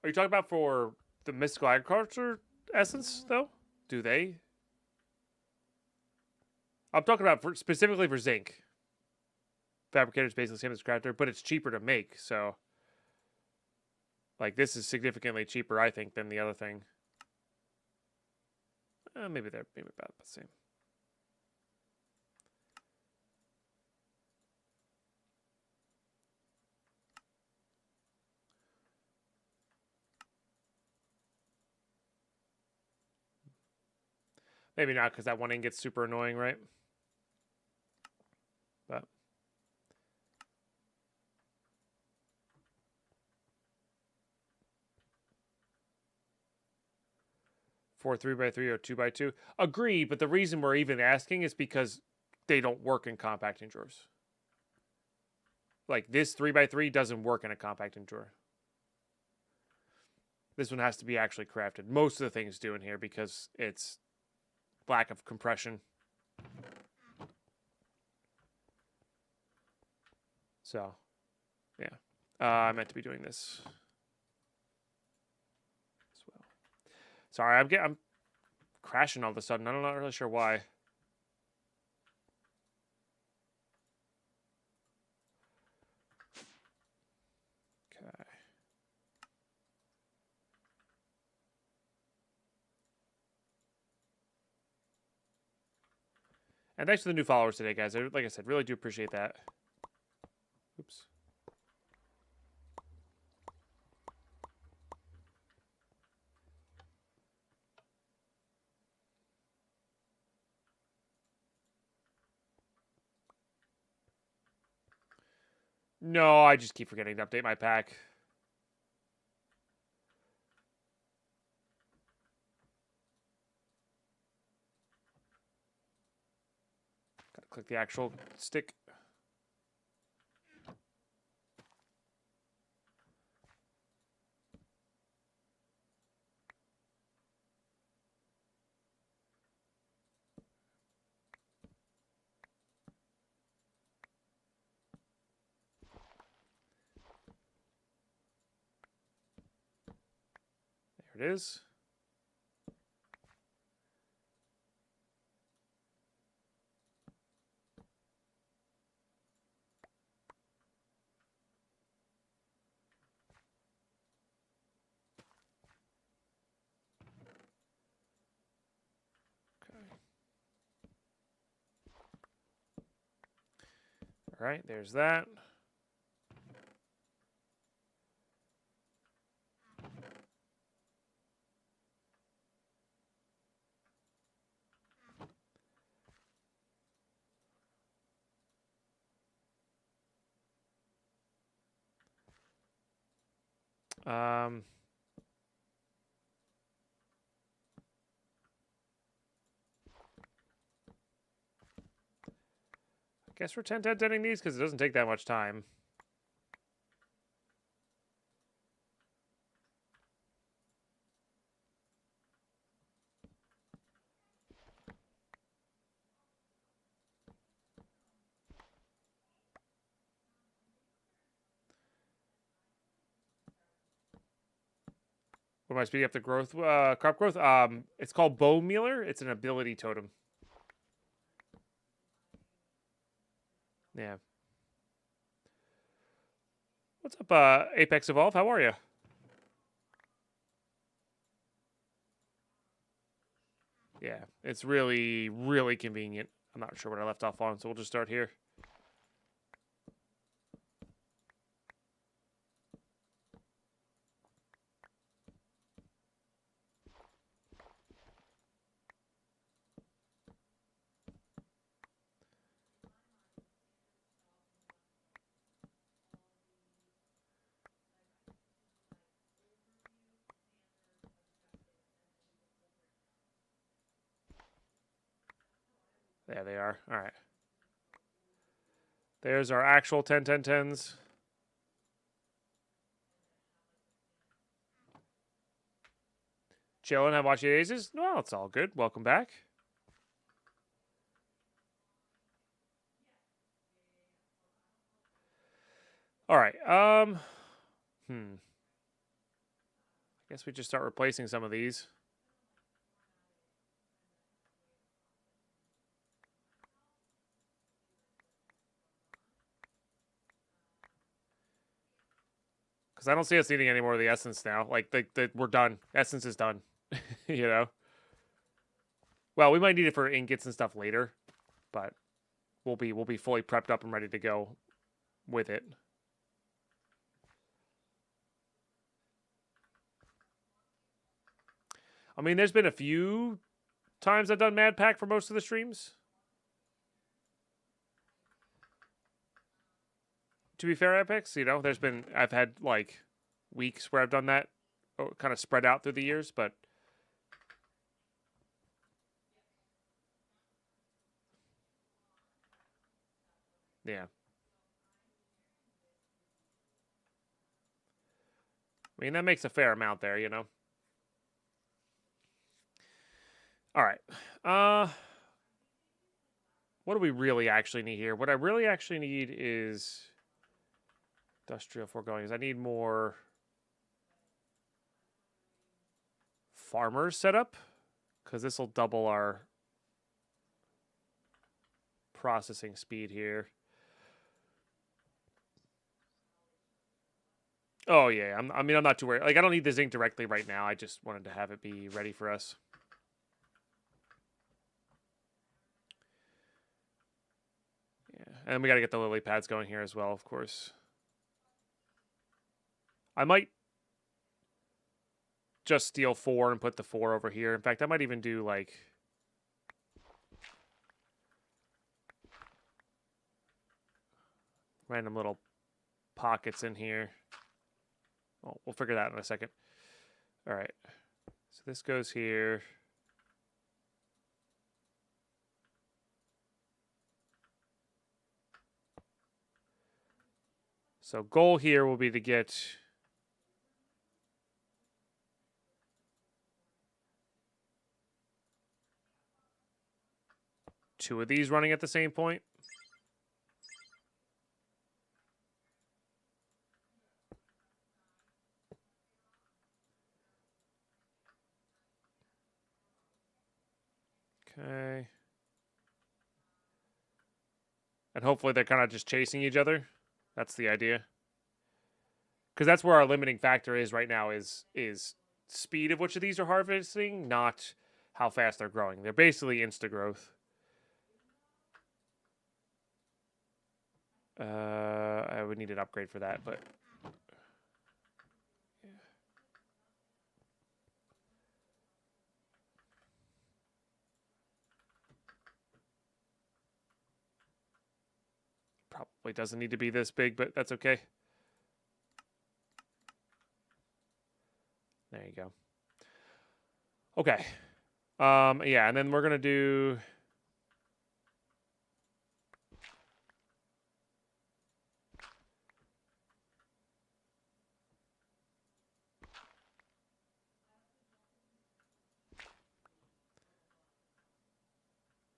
Are you talking about for the mystical agriculture essence, though? Do they? I'm talking about specifically for zinc. Fabricator is basically the same as crafter, but it's cheaper to make, so... like, this is significantly cheaper, I think, than the other thing. Maybe they're about the same. Maybe not, because that one ingot's super annoying, right? But... 4 3x3 or 2x2. Agree, but the reason we're even asking is because they don't work in compacting drawers. Like, this 3x3 doesn't work in a compacting drawer. This one has to be actually crafted. Most of the things do in here because it's lack of compression. So, yeah. I meant to be doing this as well. Sorry, I'm crashing all of a sudden. I'm not really sure why. Okay. And thanks for the new followers today, guys. Like I said, really do appreciate that. No, I just keep forgetting to update my pack. Gotta click the actual stick. There it is. All right, there's that. Um, I guess we're 10-10-10ing these because it doesn't take that much time. What am I speeding up the growth, crop growth? It's called Bone Mealer. It's an ability totem. Yeah. What's up, Apex Evolve? How are you? Yeah, it's really, really convenient. I'm not sure what I left off on, so we'll just start here. There they are. All right. There's our actual 10-10-10s. Chilling, have watched the aces? Well, it's all good. Welcome back. All right. I guess we just start replacing some of these. Because I don't see us needing any more of the essence now. Like, we're done. Essence is done. You know? Well, we might need it for ingots and stuff later, but we'll be fully prepped up and ready to go with it. I mean, there's been a few times I've done Mad Pack for most of the streams. To be fair, Epics, you know, I've had like weeks where I've done that kind of spread out through the years, but yeah. I mean, that makes a fair amount there, you know. All right. What do we really actually need here? What I really actually need is industrial foregoings. I need more farmers set up because this will double our processing speed here. Oh yeah, I'm not too worried. Like, I don't need the zinc directly right now. I just wanted to have it be ready for us. Yeah, and we got to get the lily pads going here as well, of course. I might just steal 4 and put the 4 over here. In fact, I might even do like random little pockets in here. Well, we'll figure that out in a second. All right. So this goes here. So goal here will be to get two of these running at the same point. Okay. And hopefully they're kind of just chasing each other. That's the idea. Because that's where our limiting factor is right now is speed of which of these are harvesting, not how fast they're growing. They're basically insta-growth. I would need an upgrade for that, but... yeah. Probably doesn't need to be this big, but that's okay. There you go. Okay. Yeah, and then we're gonna do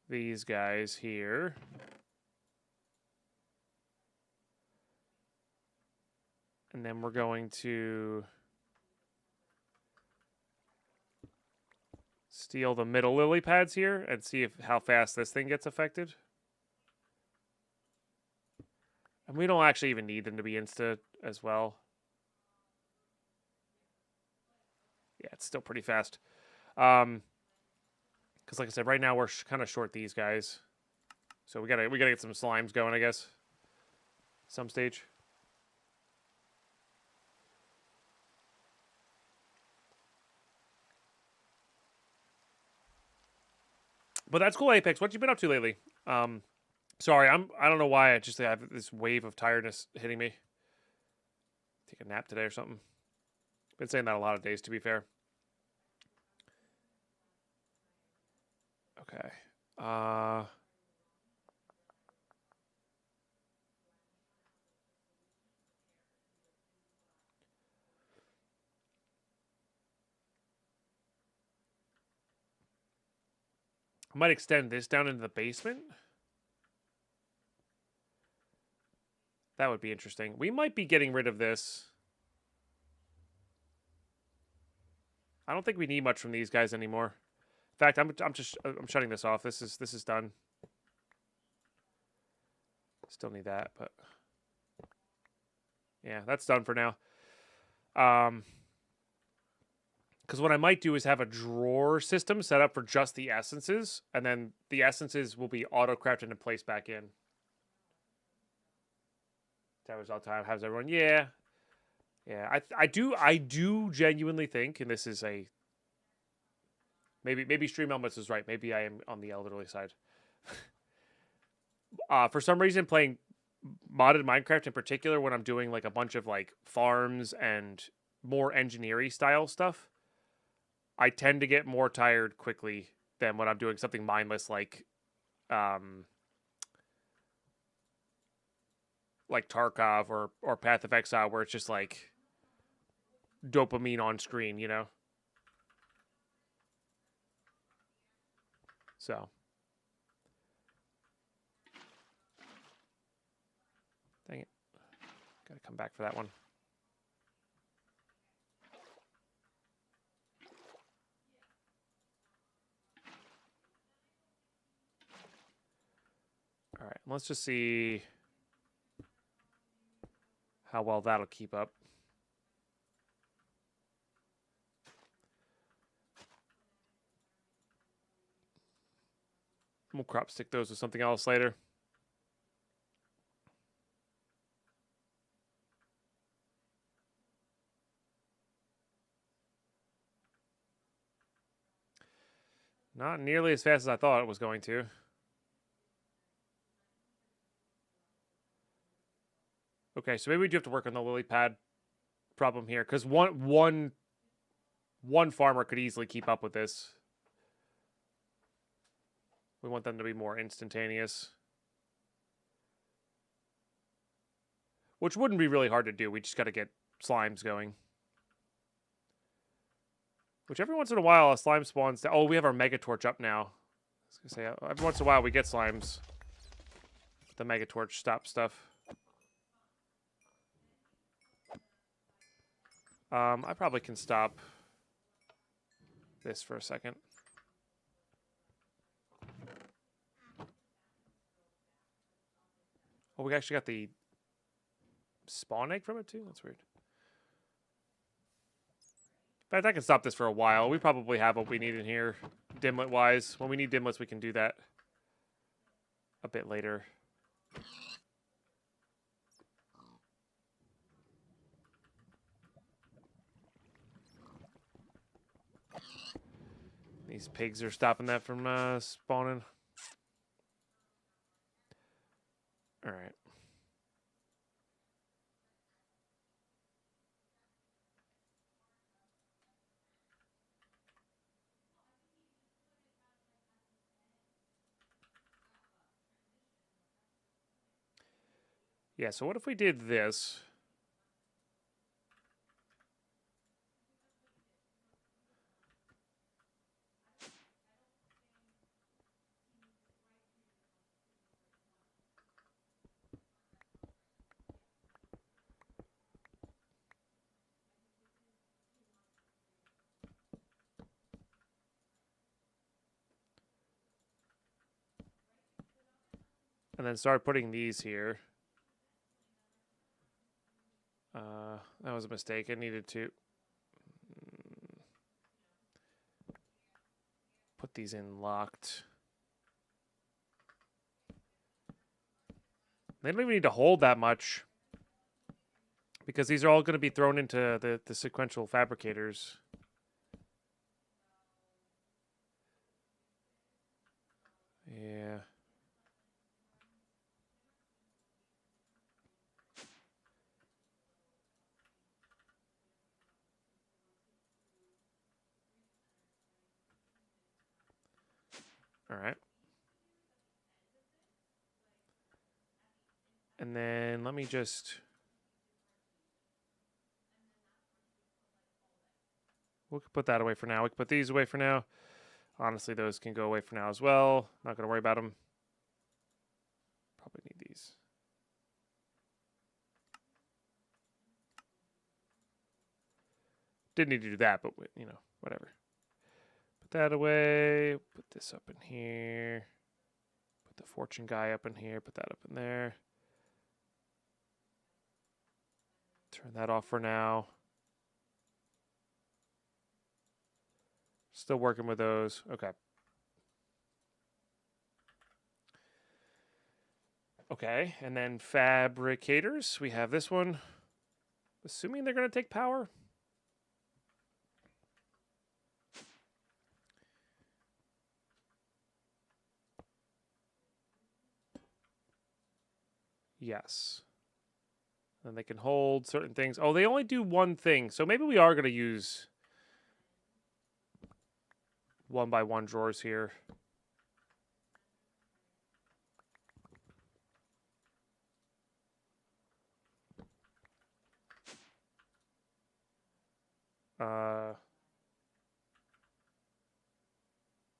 these guys here. And then we're going to steal the middle lily pads here and see how fast this thing gets affected. And we don't actually even need them to be insta as well. Yeah, it's still pretty fast. Because like I said, right now we're kind of short these guys. So we gotta get some slimes going, I guess. Some stage. But that's cool, Apex. What you been up to lately? Sorry, I don't know why I just have this wave of tiredness hitting me. Take a nap today or something. Been saying that a lot of days, to be fair. Okay. I might extend this down into the basement. That would be interesting. We might be getting rid of this. I don't think we need much from these guys anymore. In fact, I'm shutting this off. This is done. Still need that, but yeah, that's done for now. Because what I might do is have a drawer system set up for just the essences, and then the essences will be auto-crafted and placed back in. Towers all time. How's everyone? Yeah. Yeah, I do genuinely think, and this is a... Maybe Stream Elements is right. Maybe I am on the elderly side. For some reason, playing modded Minecraft in particular, when I'm doing like a bunch of like farms and more engineering style stuff, I tend to get more tired quickly than when I'm doing something mindless like Tarkov or Path of Exile, where it's just like dopamine on screen, you know? So. Dang it. Gotta come back for that one. All right, let's just see how well that'll keep up. We'll crop stick those with something else later. Not nearly as fast as I thought it was going to. Okay, so maybe we do have to work on the lily pad problem here, because one farmer could easily keep up with this. We want them to be more instantaneous. Which wouldn't be really hard to do. We just got to get slimes going. Which every once in a while a slime spawns. Oh, we have our mega torch up now. I was gonna say, every once in a while we get slimes. The mega torch stops stuff. I probably can stop this for a second. Oh, we actually got the spawn egg from it too? That's weird. In fact, I can stop this for a while. We probably have what we need in here, dimlet-wise. When we need dimlets, we can do that a bit later. These pigs are stopping that from spawning. All right. Yeah, so what if we did this? And then start putting these here. That was a mistake. I needed to put these in locked. They don't even need to hold that much, because these are all going to be thrown into the sequential fabricators. Yeah. All right. And then let me just... We can put that away for now. We can put these away for now. Honestly, those can go away for now as well. Not going to worry about them. Probably need these. Didn't need to do that, but, you know, whatever. Put that away. Put this up in here. Put the fortune guy up in here. Put that up in there. Turn that off for now. Still working with those. Okay. Okay, and then fabricators. We have this one. Assuming they're going to take power. Yes. And they can hold certain things. Oh, they only do one thing. So maybe we are going to use 1x1 drawers here.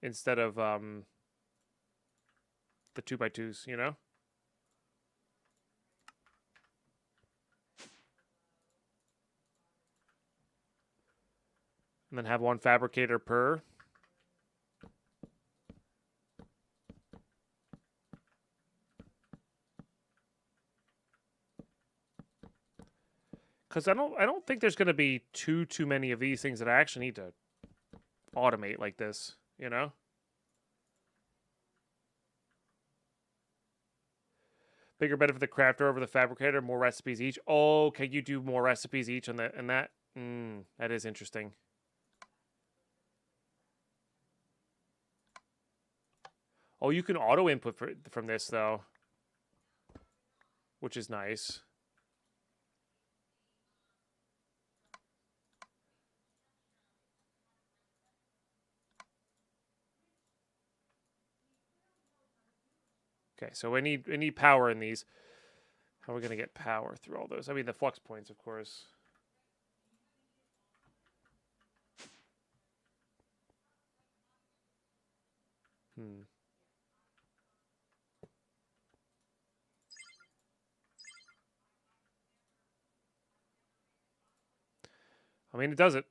Instead of the 2x2s, you know? And then have one fabricator per. Because I don't think there's going to be too many of these things that I actually need to automate like this, you know? Bigger benefit for the crafter over the fabricator, more recipes each. Oh, can you do more recipes each on that? And that, that is interesting. Oh, you can auto input from this though, which is nice. Okay, so we need power in these. How are we gonna get power through all those? I mean, the flux points, of course. I mean, it does it.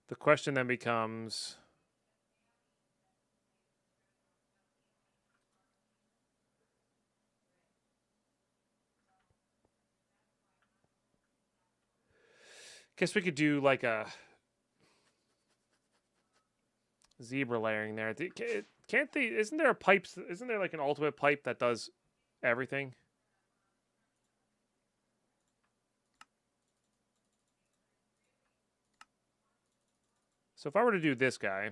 The question then becomes, guess we could do like a zebra layering there. Can't they? Isn't there a pipe? Isn't there like an ultimate pipe that does everything? So if I were to do this guy,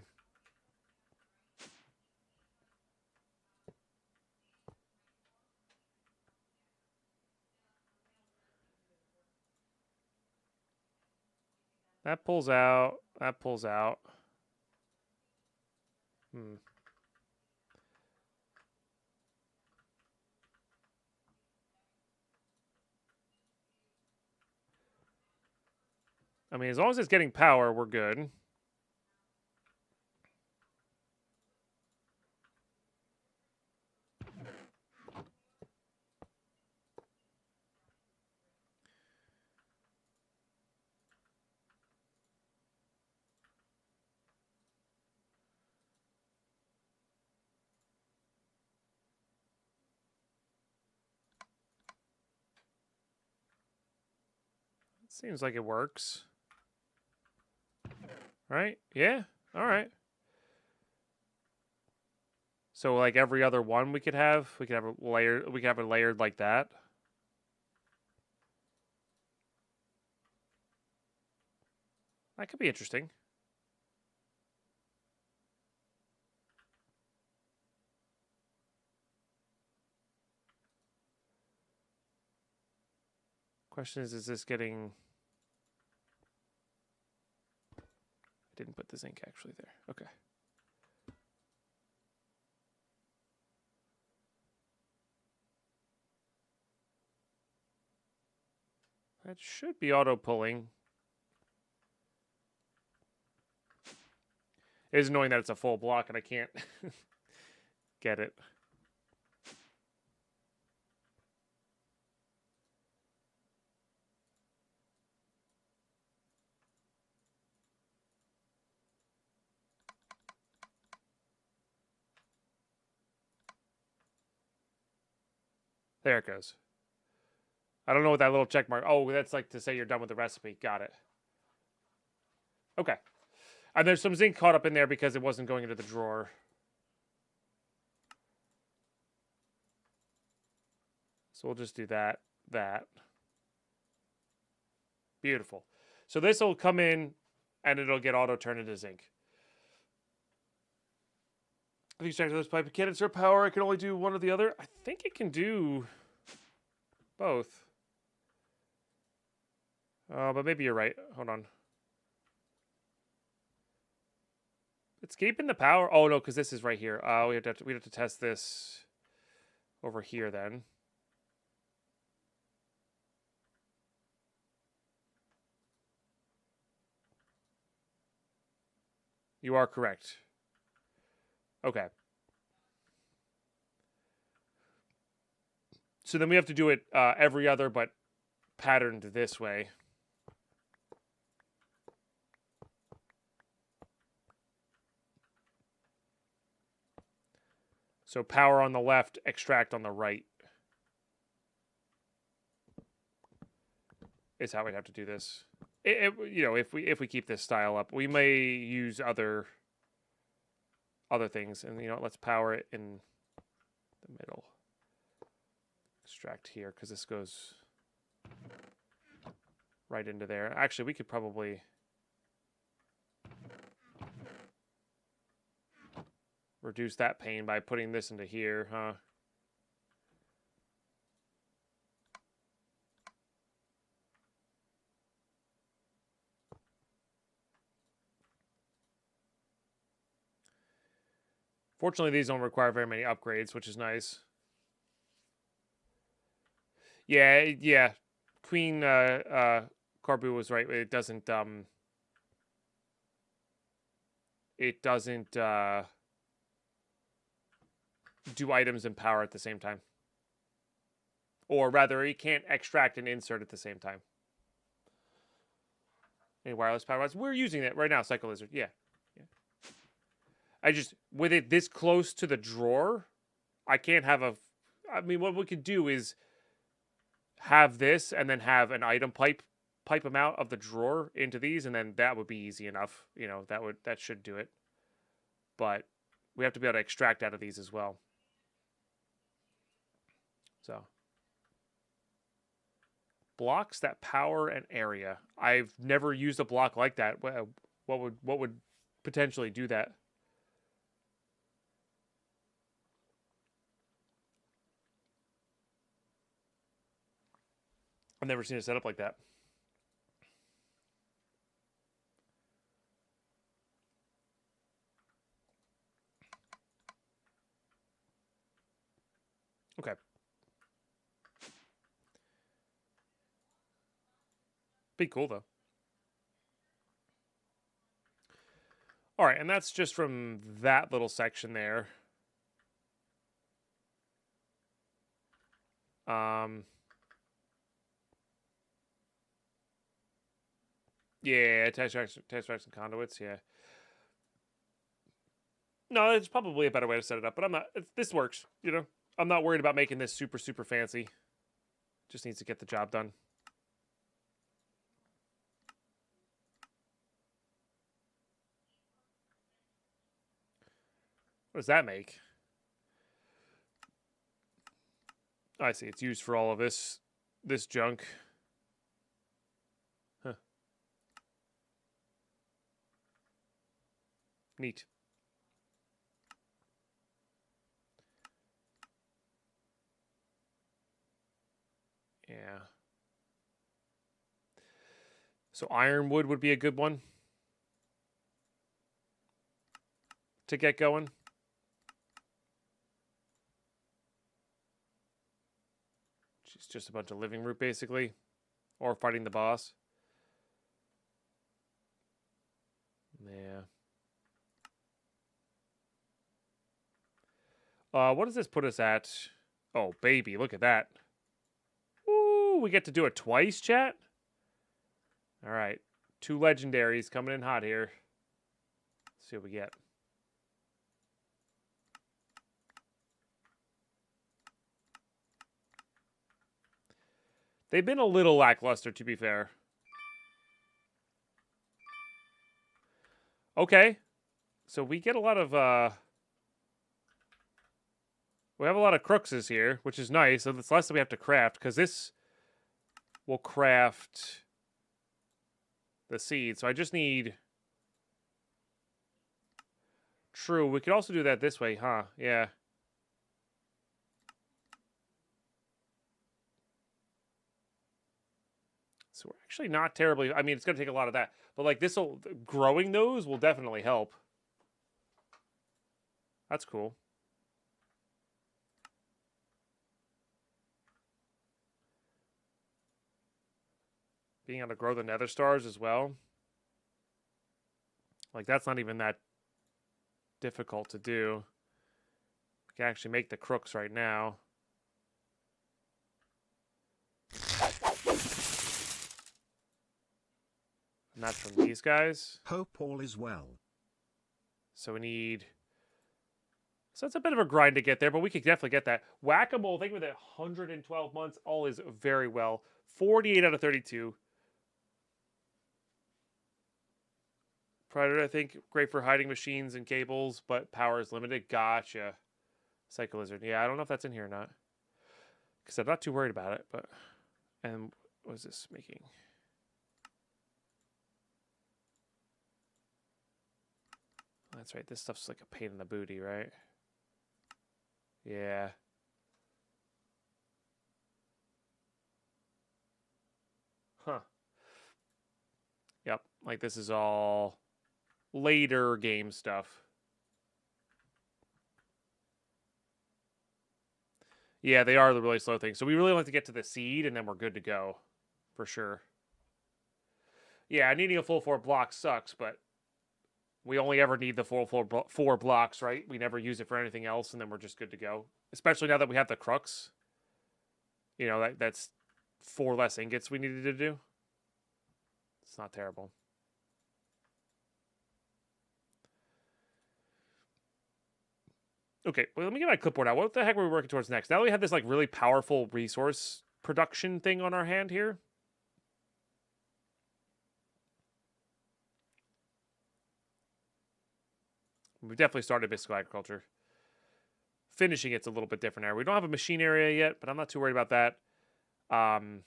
that pulls out. That pulls out. I mean, as long as it's getting power, we're good. Seems like it works. Right? Yeah. All right. So like every other one we could have a layer, we could have it layered like that. That could be interesting. Question is this getting... I didn't put the zinc actually there. Okay. That should be auto pulling. It is annoying that it's a full block and I can't get it. There it goes. I don't know what that little check mark... Oh, that's like to say you're done with the recipe. Got it. Okay. And there's some zinc caught up in there because it wasn't going into the drawer. So we'll just do that. Beautiful. So this will come in and it'll get auto turned into zinc. If you extract this pipe, can insert power? I can only do one or the other. I think it can do both. But maybe you're right. Hold on. It's keeping the power. Oh no, because this is right here. We'd have to test this over here then. You are correct. Okay. So then we have to do it every other, but patterned this way. So power on the left, extract on the right. Is how we'd have to do this. You know, if we keep this style up, we may use other things. And you know, let's power it in the middle. Extract here because this goes right into there. Actually, we could probably reduce that pain by putting this into here, huh? Fortunately, these don't require very many upgrades, which is nice. Yeah, yeah. Queen Corbu was right. It doesn't do items and power at the same time. Or rather, it can't extract and insert at the same time. Any wireless power rods? We're using it right now, Cycle Lizard. Yeah. I just, with it this close to the drawer, I can't have a... I mean, what we could do is have this and then have an item pipe them out of the drawer into these, and then that would be easy enough. You know, that should do it. But we have to be able to extract out of these as well. So... blocks that power an area. I've never used a block like that. What would potentially do that? I've never seen a setup like that. Okay. Be cool, though. All right, and that's just from that little section there. Yeah, test tracks and conduits, yeah. No, it's probably a better way to set it up, but I'm not... This works, you know? I'm not worried about making this super, super fancy. Just needs to get the job done. What does that make? I see. It's used for all of this junk. Huh. Neat. Yeah. So ironwood would be a good one to get going. It's just a bunch of living root, basically. Or fighting the boss. Yeah. What does this put us at? Oh, baby, look at that. Ooh, we get to do it twice, chat? All right. 2 legendaries coming in hot here. Let's see what we get. They've been a little lackluster, to be fair. Okay. So we get a lot of, we have a lot of cruxes here, which is nice. So it's less that we have to craft, because this will craft the seed. So I just need... True, we could also do that this way, huh? Yeah. So we're actually not terribly... I mean, it's going to take a lot of that. But, like, this'll... growing those will definitely help. That's cool. Being able to grow the nether stars as well. Like, that's not even that difficult to do. We can actually make the crooks right now. And that's from these guys. Hope all is well. So we need... So it's a bit of a grind to get there, but we could definitely get that. Whack-a-mole, think with it, 112 months, all is very well. 48 out of 32. Predator, I think, great for hiding machines and cables, but power is limited. Gotcha. Cycle Lizard. Yeah, I don't know if that's in here or not. Because I'm not too worried about it, but... And what is this making? That's right, this stuff's like a pain in the booty, right? Yeah. Huh. Yep, like this is all later game stuff. Yeah, they are the really slow things. So we really like to get to the seed, and then we're good to go. For sure. Yeah, needing a full 4 block sucks, but we only ever need the full 4 blocks, right? We never use it for anything else, and then we're just good to go. Especially now that we have the crux. You know, that's 4 less ingots we needed to do. It's not terrible. Okay, well, let me get my clipboard out. What the heck are we working towards next? Now that we have this like really powerful resource production thing on our hand here. We've definitely started mystical agriculture. Finishing it's a little bit different area. We don't have a machine area yet, but I'm not too worried about that. Mana.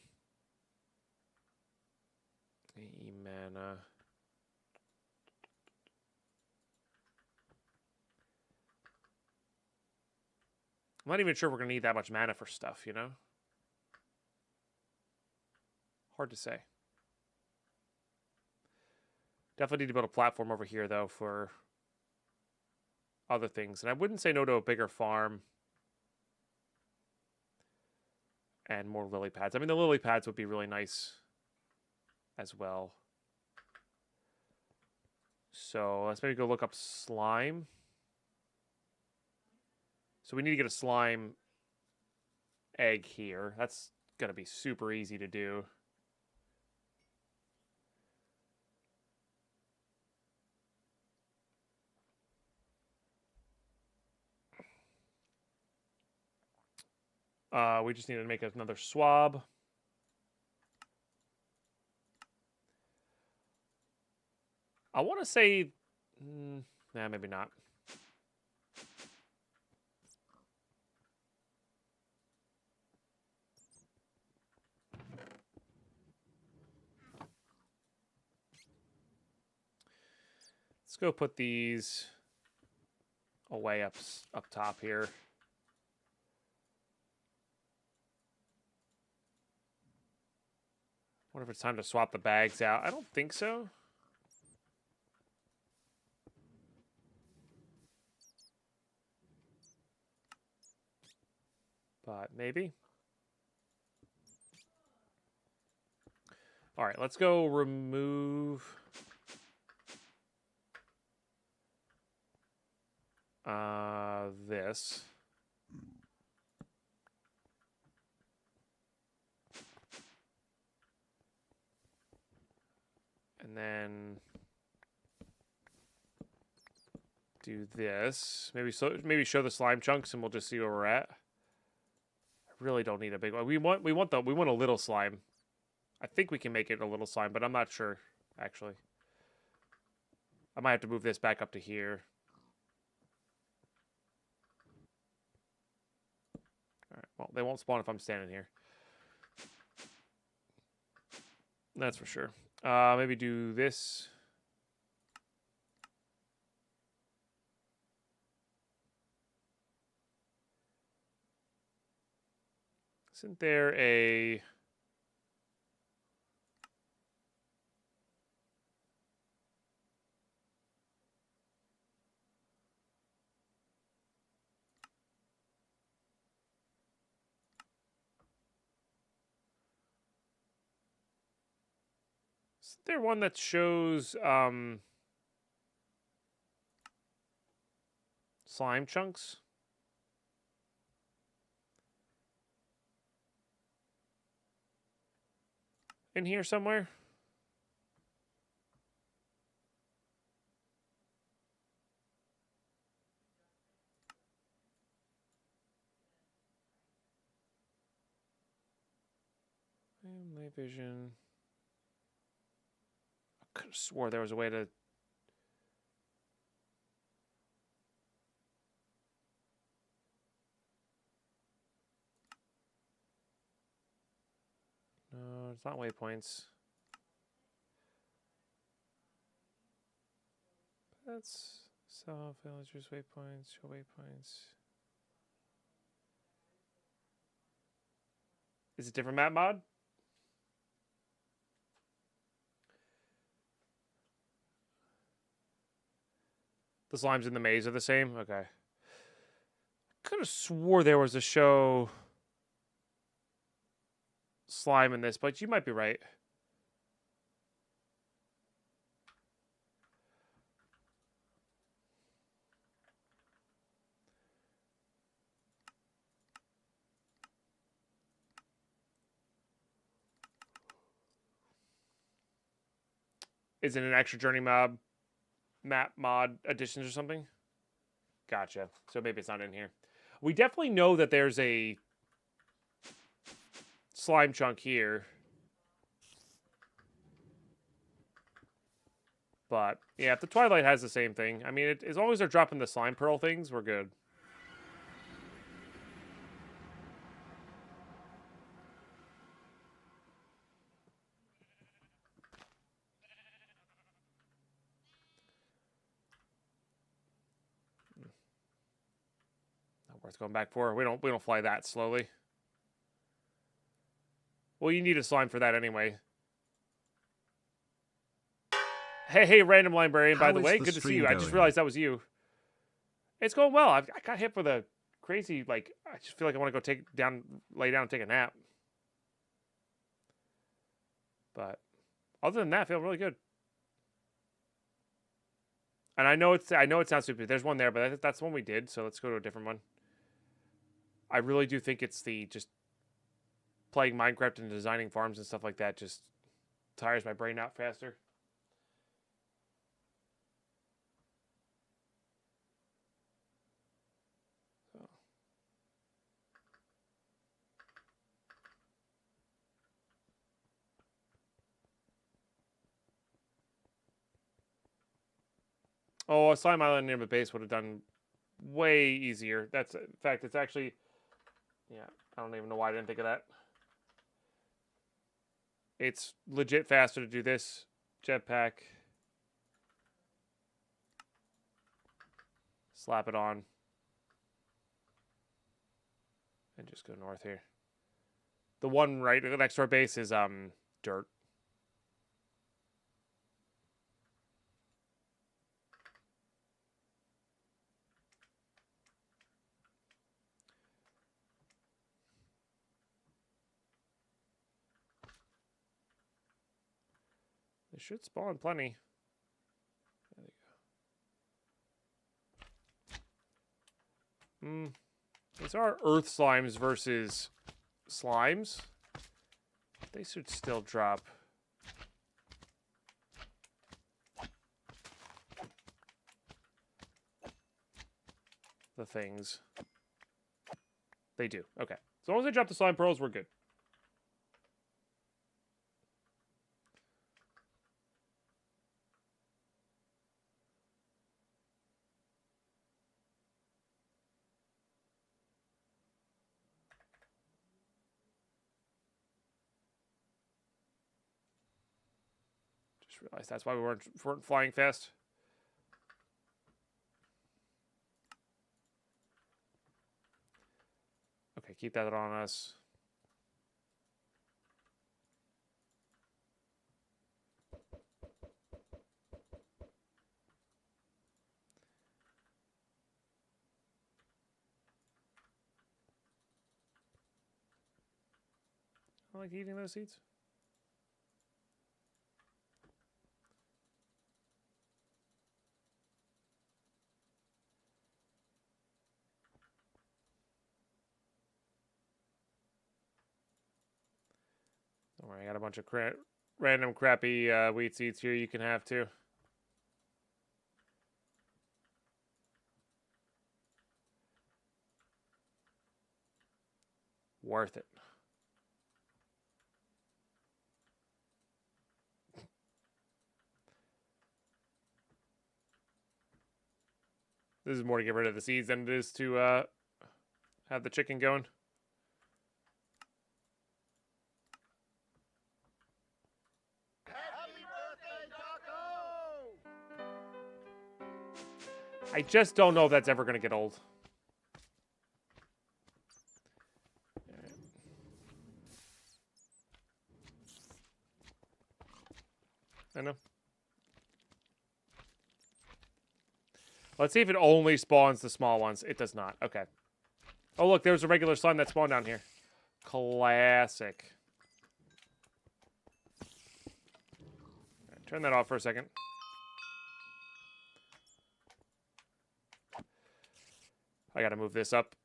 I'm not even sure we're going to need that much mana for stuff, you know? Hard to say. Definitely need to build a platform over here, though, for other things. And I wouldn't say no to a bigger farm. And more lily pads. I mean, the lily pads would be really nice as well. So let's maybe go look up slime. So we need to get a slime egg here. That's going to be super easy to do. We just need to make another swab. I want to say... nah, maybe not. Let's go put these away up top here. Wonder if it's time to swap the bags out. I don't think so. But maybe. All right, let's go remove this. And then do this. Maybe show the slime chunks and we'll just see where we're at. I really don't need a big one. We want a little slime. I think we can make it a little slime, but I'm not sure actually. I might have to move this back up to here. All right. Well, they won't spawn if I'm standing here. That's for sure. Maybe do this. Isn't there a... Isn't there one that shows slime chunks? In here somewhere? My vision. I could have swore there was a way to... No, it's not waypoints. That's self villagers waypoints, show waypoints. Is it different map mod? The slimes in the maze are the same? Okay. Could have swore there was a show slime in this, but you might be right. Is it an extra journey map mod additions or something? Gotcha. So maybe it's not in here. We definitely know that there's a slime chunk here. But, yeah, if the Twilight has the same thing, I mean, as long as they're dropping the slime pearl things, we're good. Not worth going back for. We don't fly that slowly. Well, you need a slime for that anyway. Hey, random librarian, by the way. Good to see you. I just realized that was you. It's going well. I got hit with a crazy, like, I just feel like I want to go lay down and take a nap. But other than that, I feel really good. And I know it sounds stupid. There's one there, but that's the one we did, so let's go to a different one. I really do think it's the just playing Minecraft and designing farms and stuff like that just tires my brain out faster. Oh, a slime island near the base would have done way easier. In fact, it's actually, yeah, I don't even know why I didn't think of that. It's legit faster to do this. Jetpack. Slap it on. And just go north here. The one right next to our base is dirt. They should spawn plenty. There they go. These are earth slimes versus slimes. They should still drop. The things. They do. Okay. As long as they drop the slime pearls, we're good. Just realized that's why we weren't flying fast. Okay, keep that on us. I like eating those seeds. Don't worry, I got a bunch of random crappy wheat seeds here you can have too. Worth it. This is more to get rid of the seeds than it is to have the chicken going. Happy birthday, Taco! I just don't know if that's ever going to get old. I know. Let's see if it only spawns the small ones. It does not. Okay. Oh, look, there's a regular slime that spawned down here. Classic. Turn that off for a second. I gotta move this up.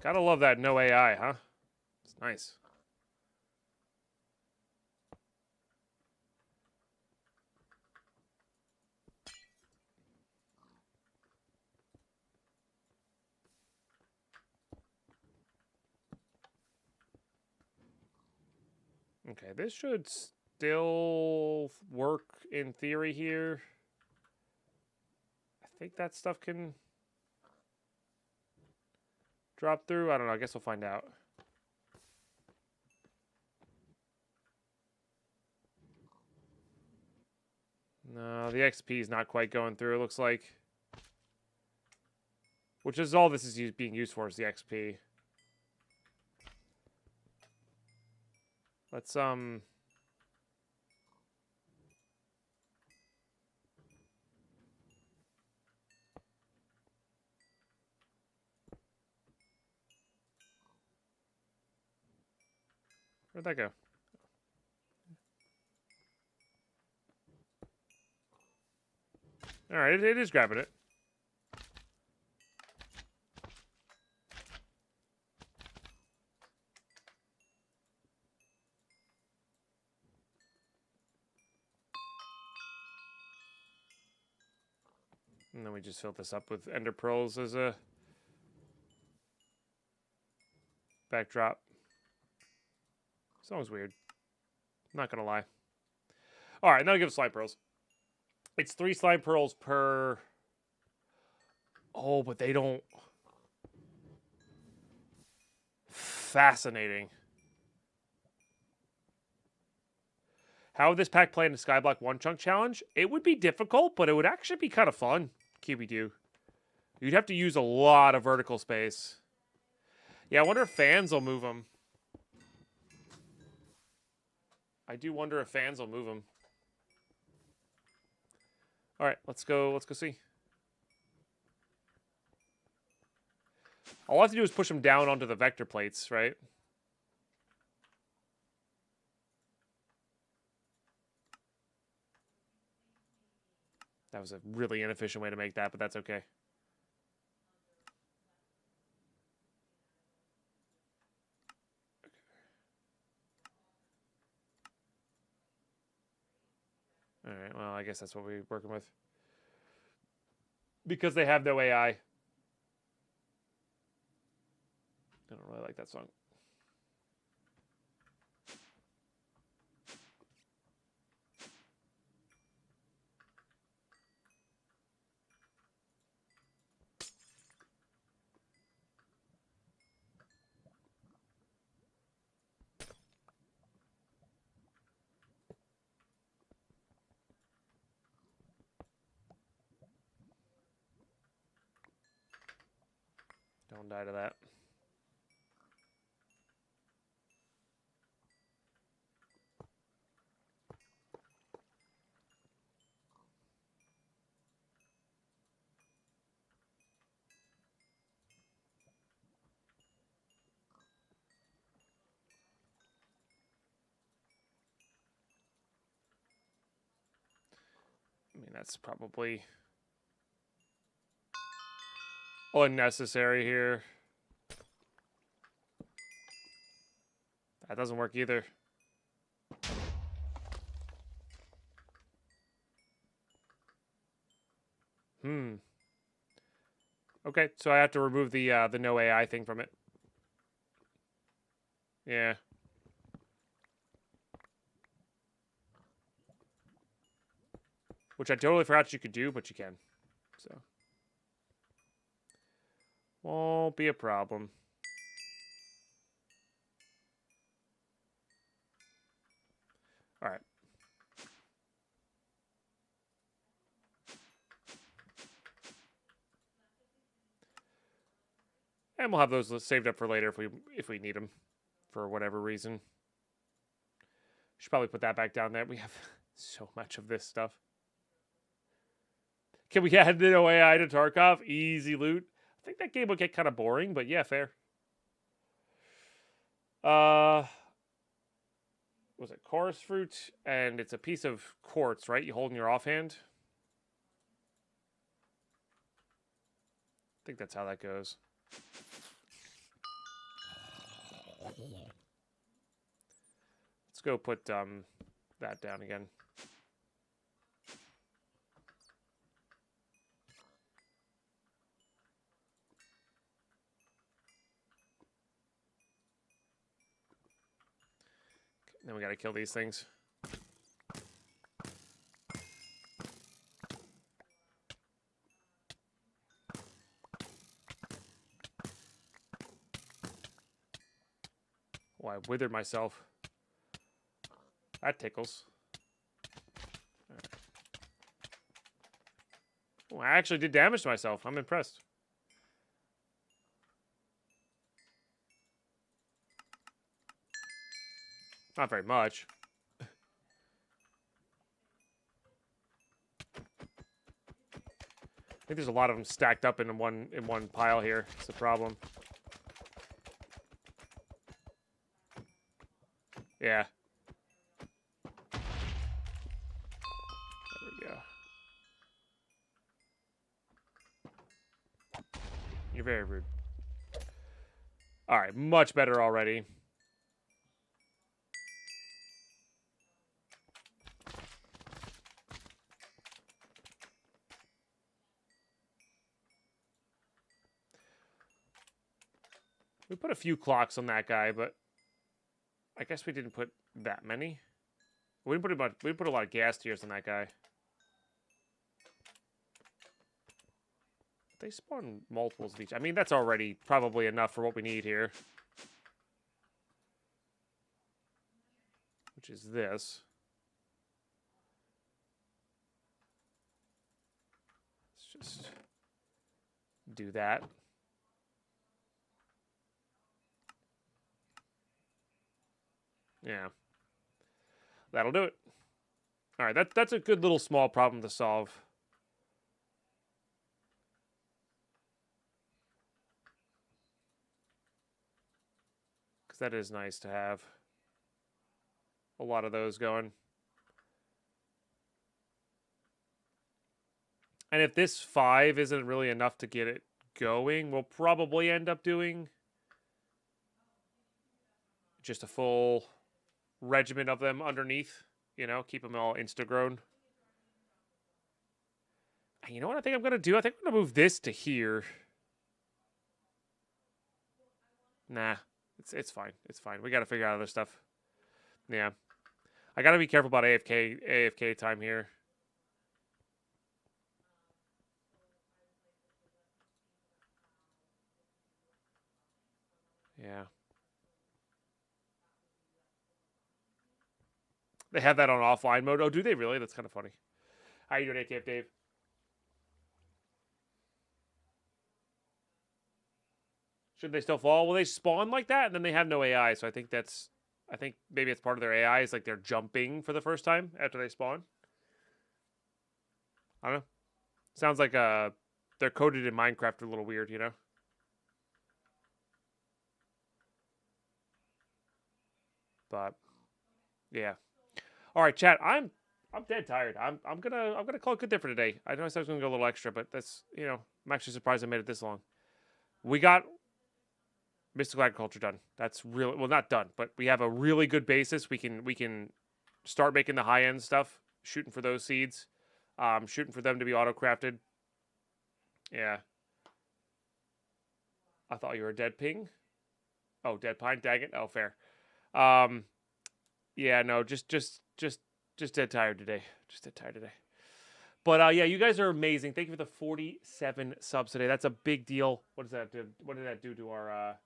Gotta love that no AI, huh? It's nice. Okay, this should still work in theory here. I think that stuff can drop through. I don't know. I guess we'll find out. No, the XP is not quite going through, it looks like. Which is all this is being used for, is the XP. Let's, where'd that go? Alright, it is grabbing it. And then we just fill this up with ender pearls as a backdrop. Sounds weird. Not gonna lie. Alright, now give us slime pearls. It's 3 slime pearls per... Oh, but they don't... Fascinating. How would this pack play in the SkyBlock 1 chunk challenge? It would be difficult, but it would actually be kind of fun. QB2. You'd have to use a lot of vertical space. Yeah, I wonder if fans will move them. I do wonder if fans will move them. All right, let's go see. All I have to do is push them down onto the vector plates, right? That was a really inefficient way to make that, but that's okay. All right, well, I guess that's what we're working with. Because they have no AI. I don't really like that song. Don't die to that. I mean, that's probably unnecessary here. That doesn't work either. Okay, so I have to remove the no AI thing from it. Yeah. Which I totally forgot you could do, but you can. So. Won't be a problem. All right. And we'll have those saved up for later if we need them for whatever reason. Should probably put that back down there. We have so much of this stuff. Can we add no AI to Tarkov? Easy loot. I think that game would get kind of boring, but yeah, fair. Was it chorus fruit? And it's a piece of quartz, right? You hold in your offhand. I think that's how that goes. Let's go put that down again. Then we gotta kill these things. Oh, I withered myself. That tickles. Right. Oh, I actually did damage to myself. I'm impressed. Not very much. I think there's a lot of them stacked up in one pile here. It's the problem. Yeah. There we go. You're very rude. All right, much better already. We put a few clocks on that guy, but I guess we didn't put that many. We didn't put much. We put a lot of gas tiers on that guy. They spawn multiples of each. I mean, that's already probably enough for what we need here. Which is this. Let's just do that. Yeah. That'll do it. All right, that's a good little small problem to solve. Because that is nice to have a lot of those going. And if this 5 isn't really enough to get it going, we'll probably end up doing just a full regiment of them underneath, you know, keep them all insta-grown. And you know what I think I'm going to do? I think I'm going to move this to here. Nah, it's fine. It's fine. We got to figure out other stuff. Yeah. I got to be careful about AFK time here. Yeah. They have that on offline mode. Oh, do they really? That's kind of funny. How you doing, ATF Dave? Should they still fall? Well, they spawn like that, and then they have no AI. So I think maybe it's part of their AI. Is like they're jumping for the first time after they spawn. I don't know. Sounds like they're coded in Minecraft a little weird, you know? But yeah. All right, chat. I'm dead tired. I'm gonna call it good there for today. I know I said I was gonna go a little extra, but that's, you know, I'm actually surprised I made it this long. We got mystical agriculture done. That's really, well, not done, but we have a really good basis. We can start making the high end stuff, shooting for those seeds, shooting for them to be auto crafted. Yeah. I thought you were a dead ping. Oh, Deadpine, dang it. Oh, fair. Yeah, no, just dead tired today. Just dead tired today. But yeah, you guys are amazing. Thank you for the 47 subs today. That's a big deal. What does that do? What did that do to our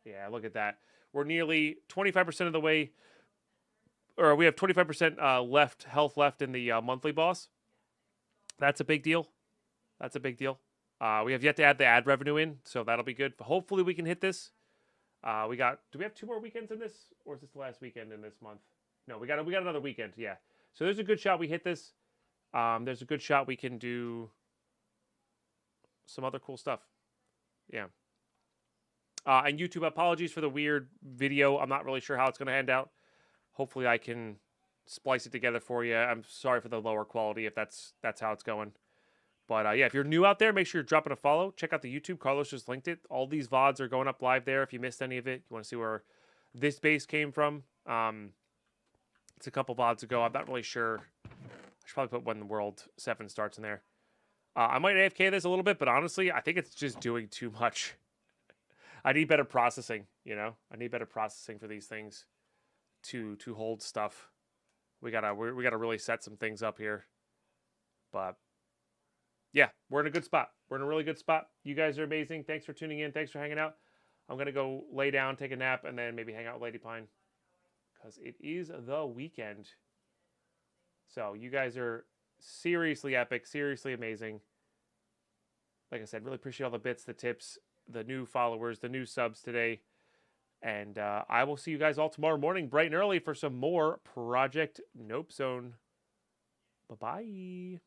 yeah, look at that. We're nearly 25% of the way, or we have 25% health left in the monthly boss. That's a big deal. That's a big deal. We have yet to add the ad revenue in, so that'll be good. Hopefully we can hit this. Do we have 2 more weekends in this, or is this the last weekend in this month? No, we got another weekend. Yeah. So there's a good shot we hit this. There's a good shot we can do some other cool stuff. Yeah. And YouTube, apologies for the weird video. I'm not really sure how it's going to end out. Hopefully I can splice it together for you. I'm sorry for the lower quality if that's how it's going. But yeah, if you're new out there, make sure you're dropping a follow. Check out the YouTube. Carlos just linked it. All these VODs are going up live there. If you missed any of it, you want to see where this base came from. It's a couple VODs ago. I'm not really sure. I should probably put when the World 7 starts in there. I might AFK this a little bit, but honestly, I think it's just doing too much. I need better processing, you know? I need better processing for these things to hold stuff. We gotta really set some things up here. But yeah, we're in a good spot. We're in a really good spot. You guys are amazing. Thanks for tuning in. Thanks for hanging out. I'm gonna go lay down, take a nap, and then maybe hang out with Deadpine. Because it is the weekend. So you guys are seriously epic, seriously amazing. Like I said, really appreciate all the bits, the tips, the new followers, the new subs today. And I will see you guys all tomorrow morning, bright and early, for some more Project Nope Zone. Bye-bye.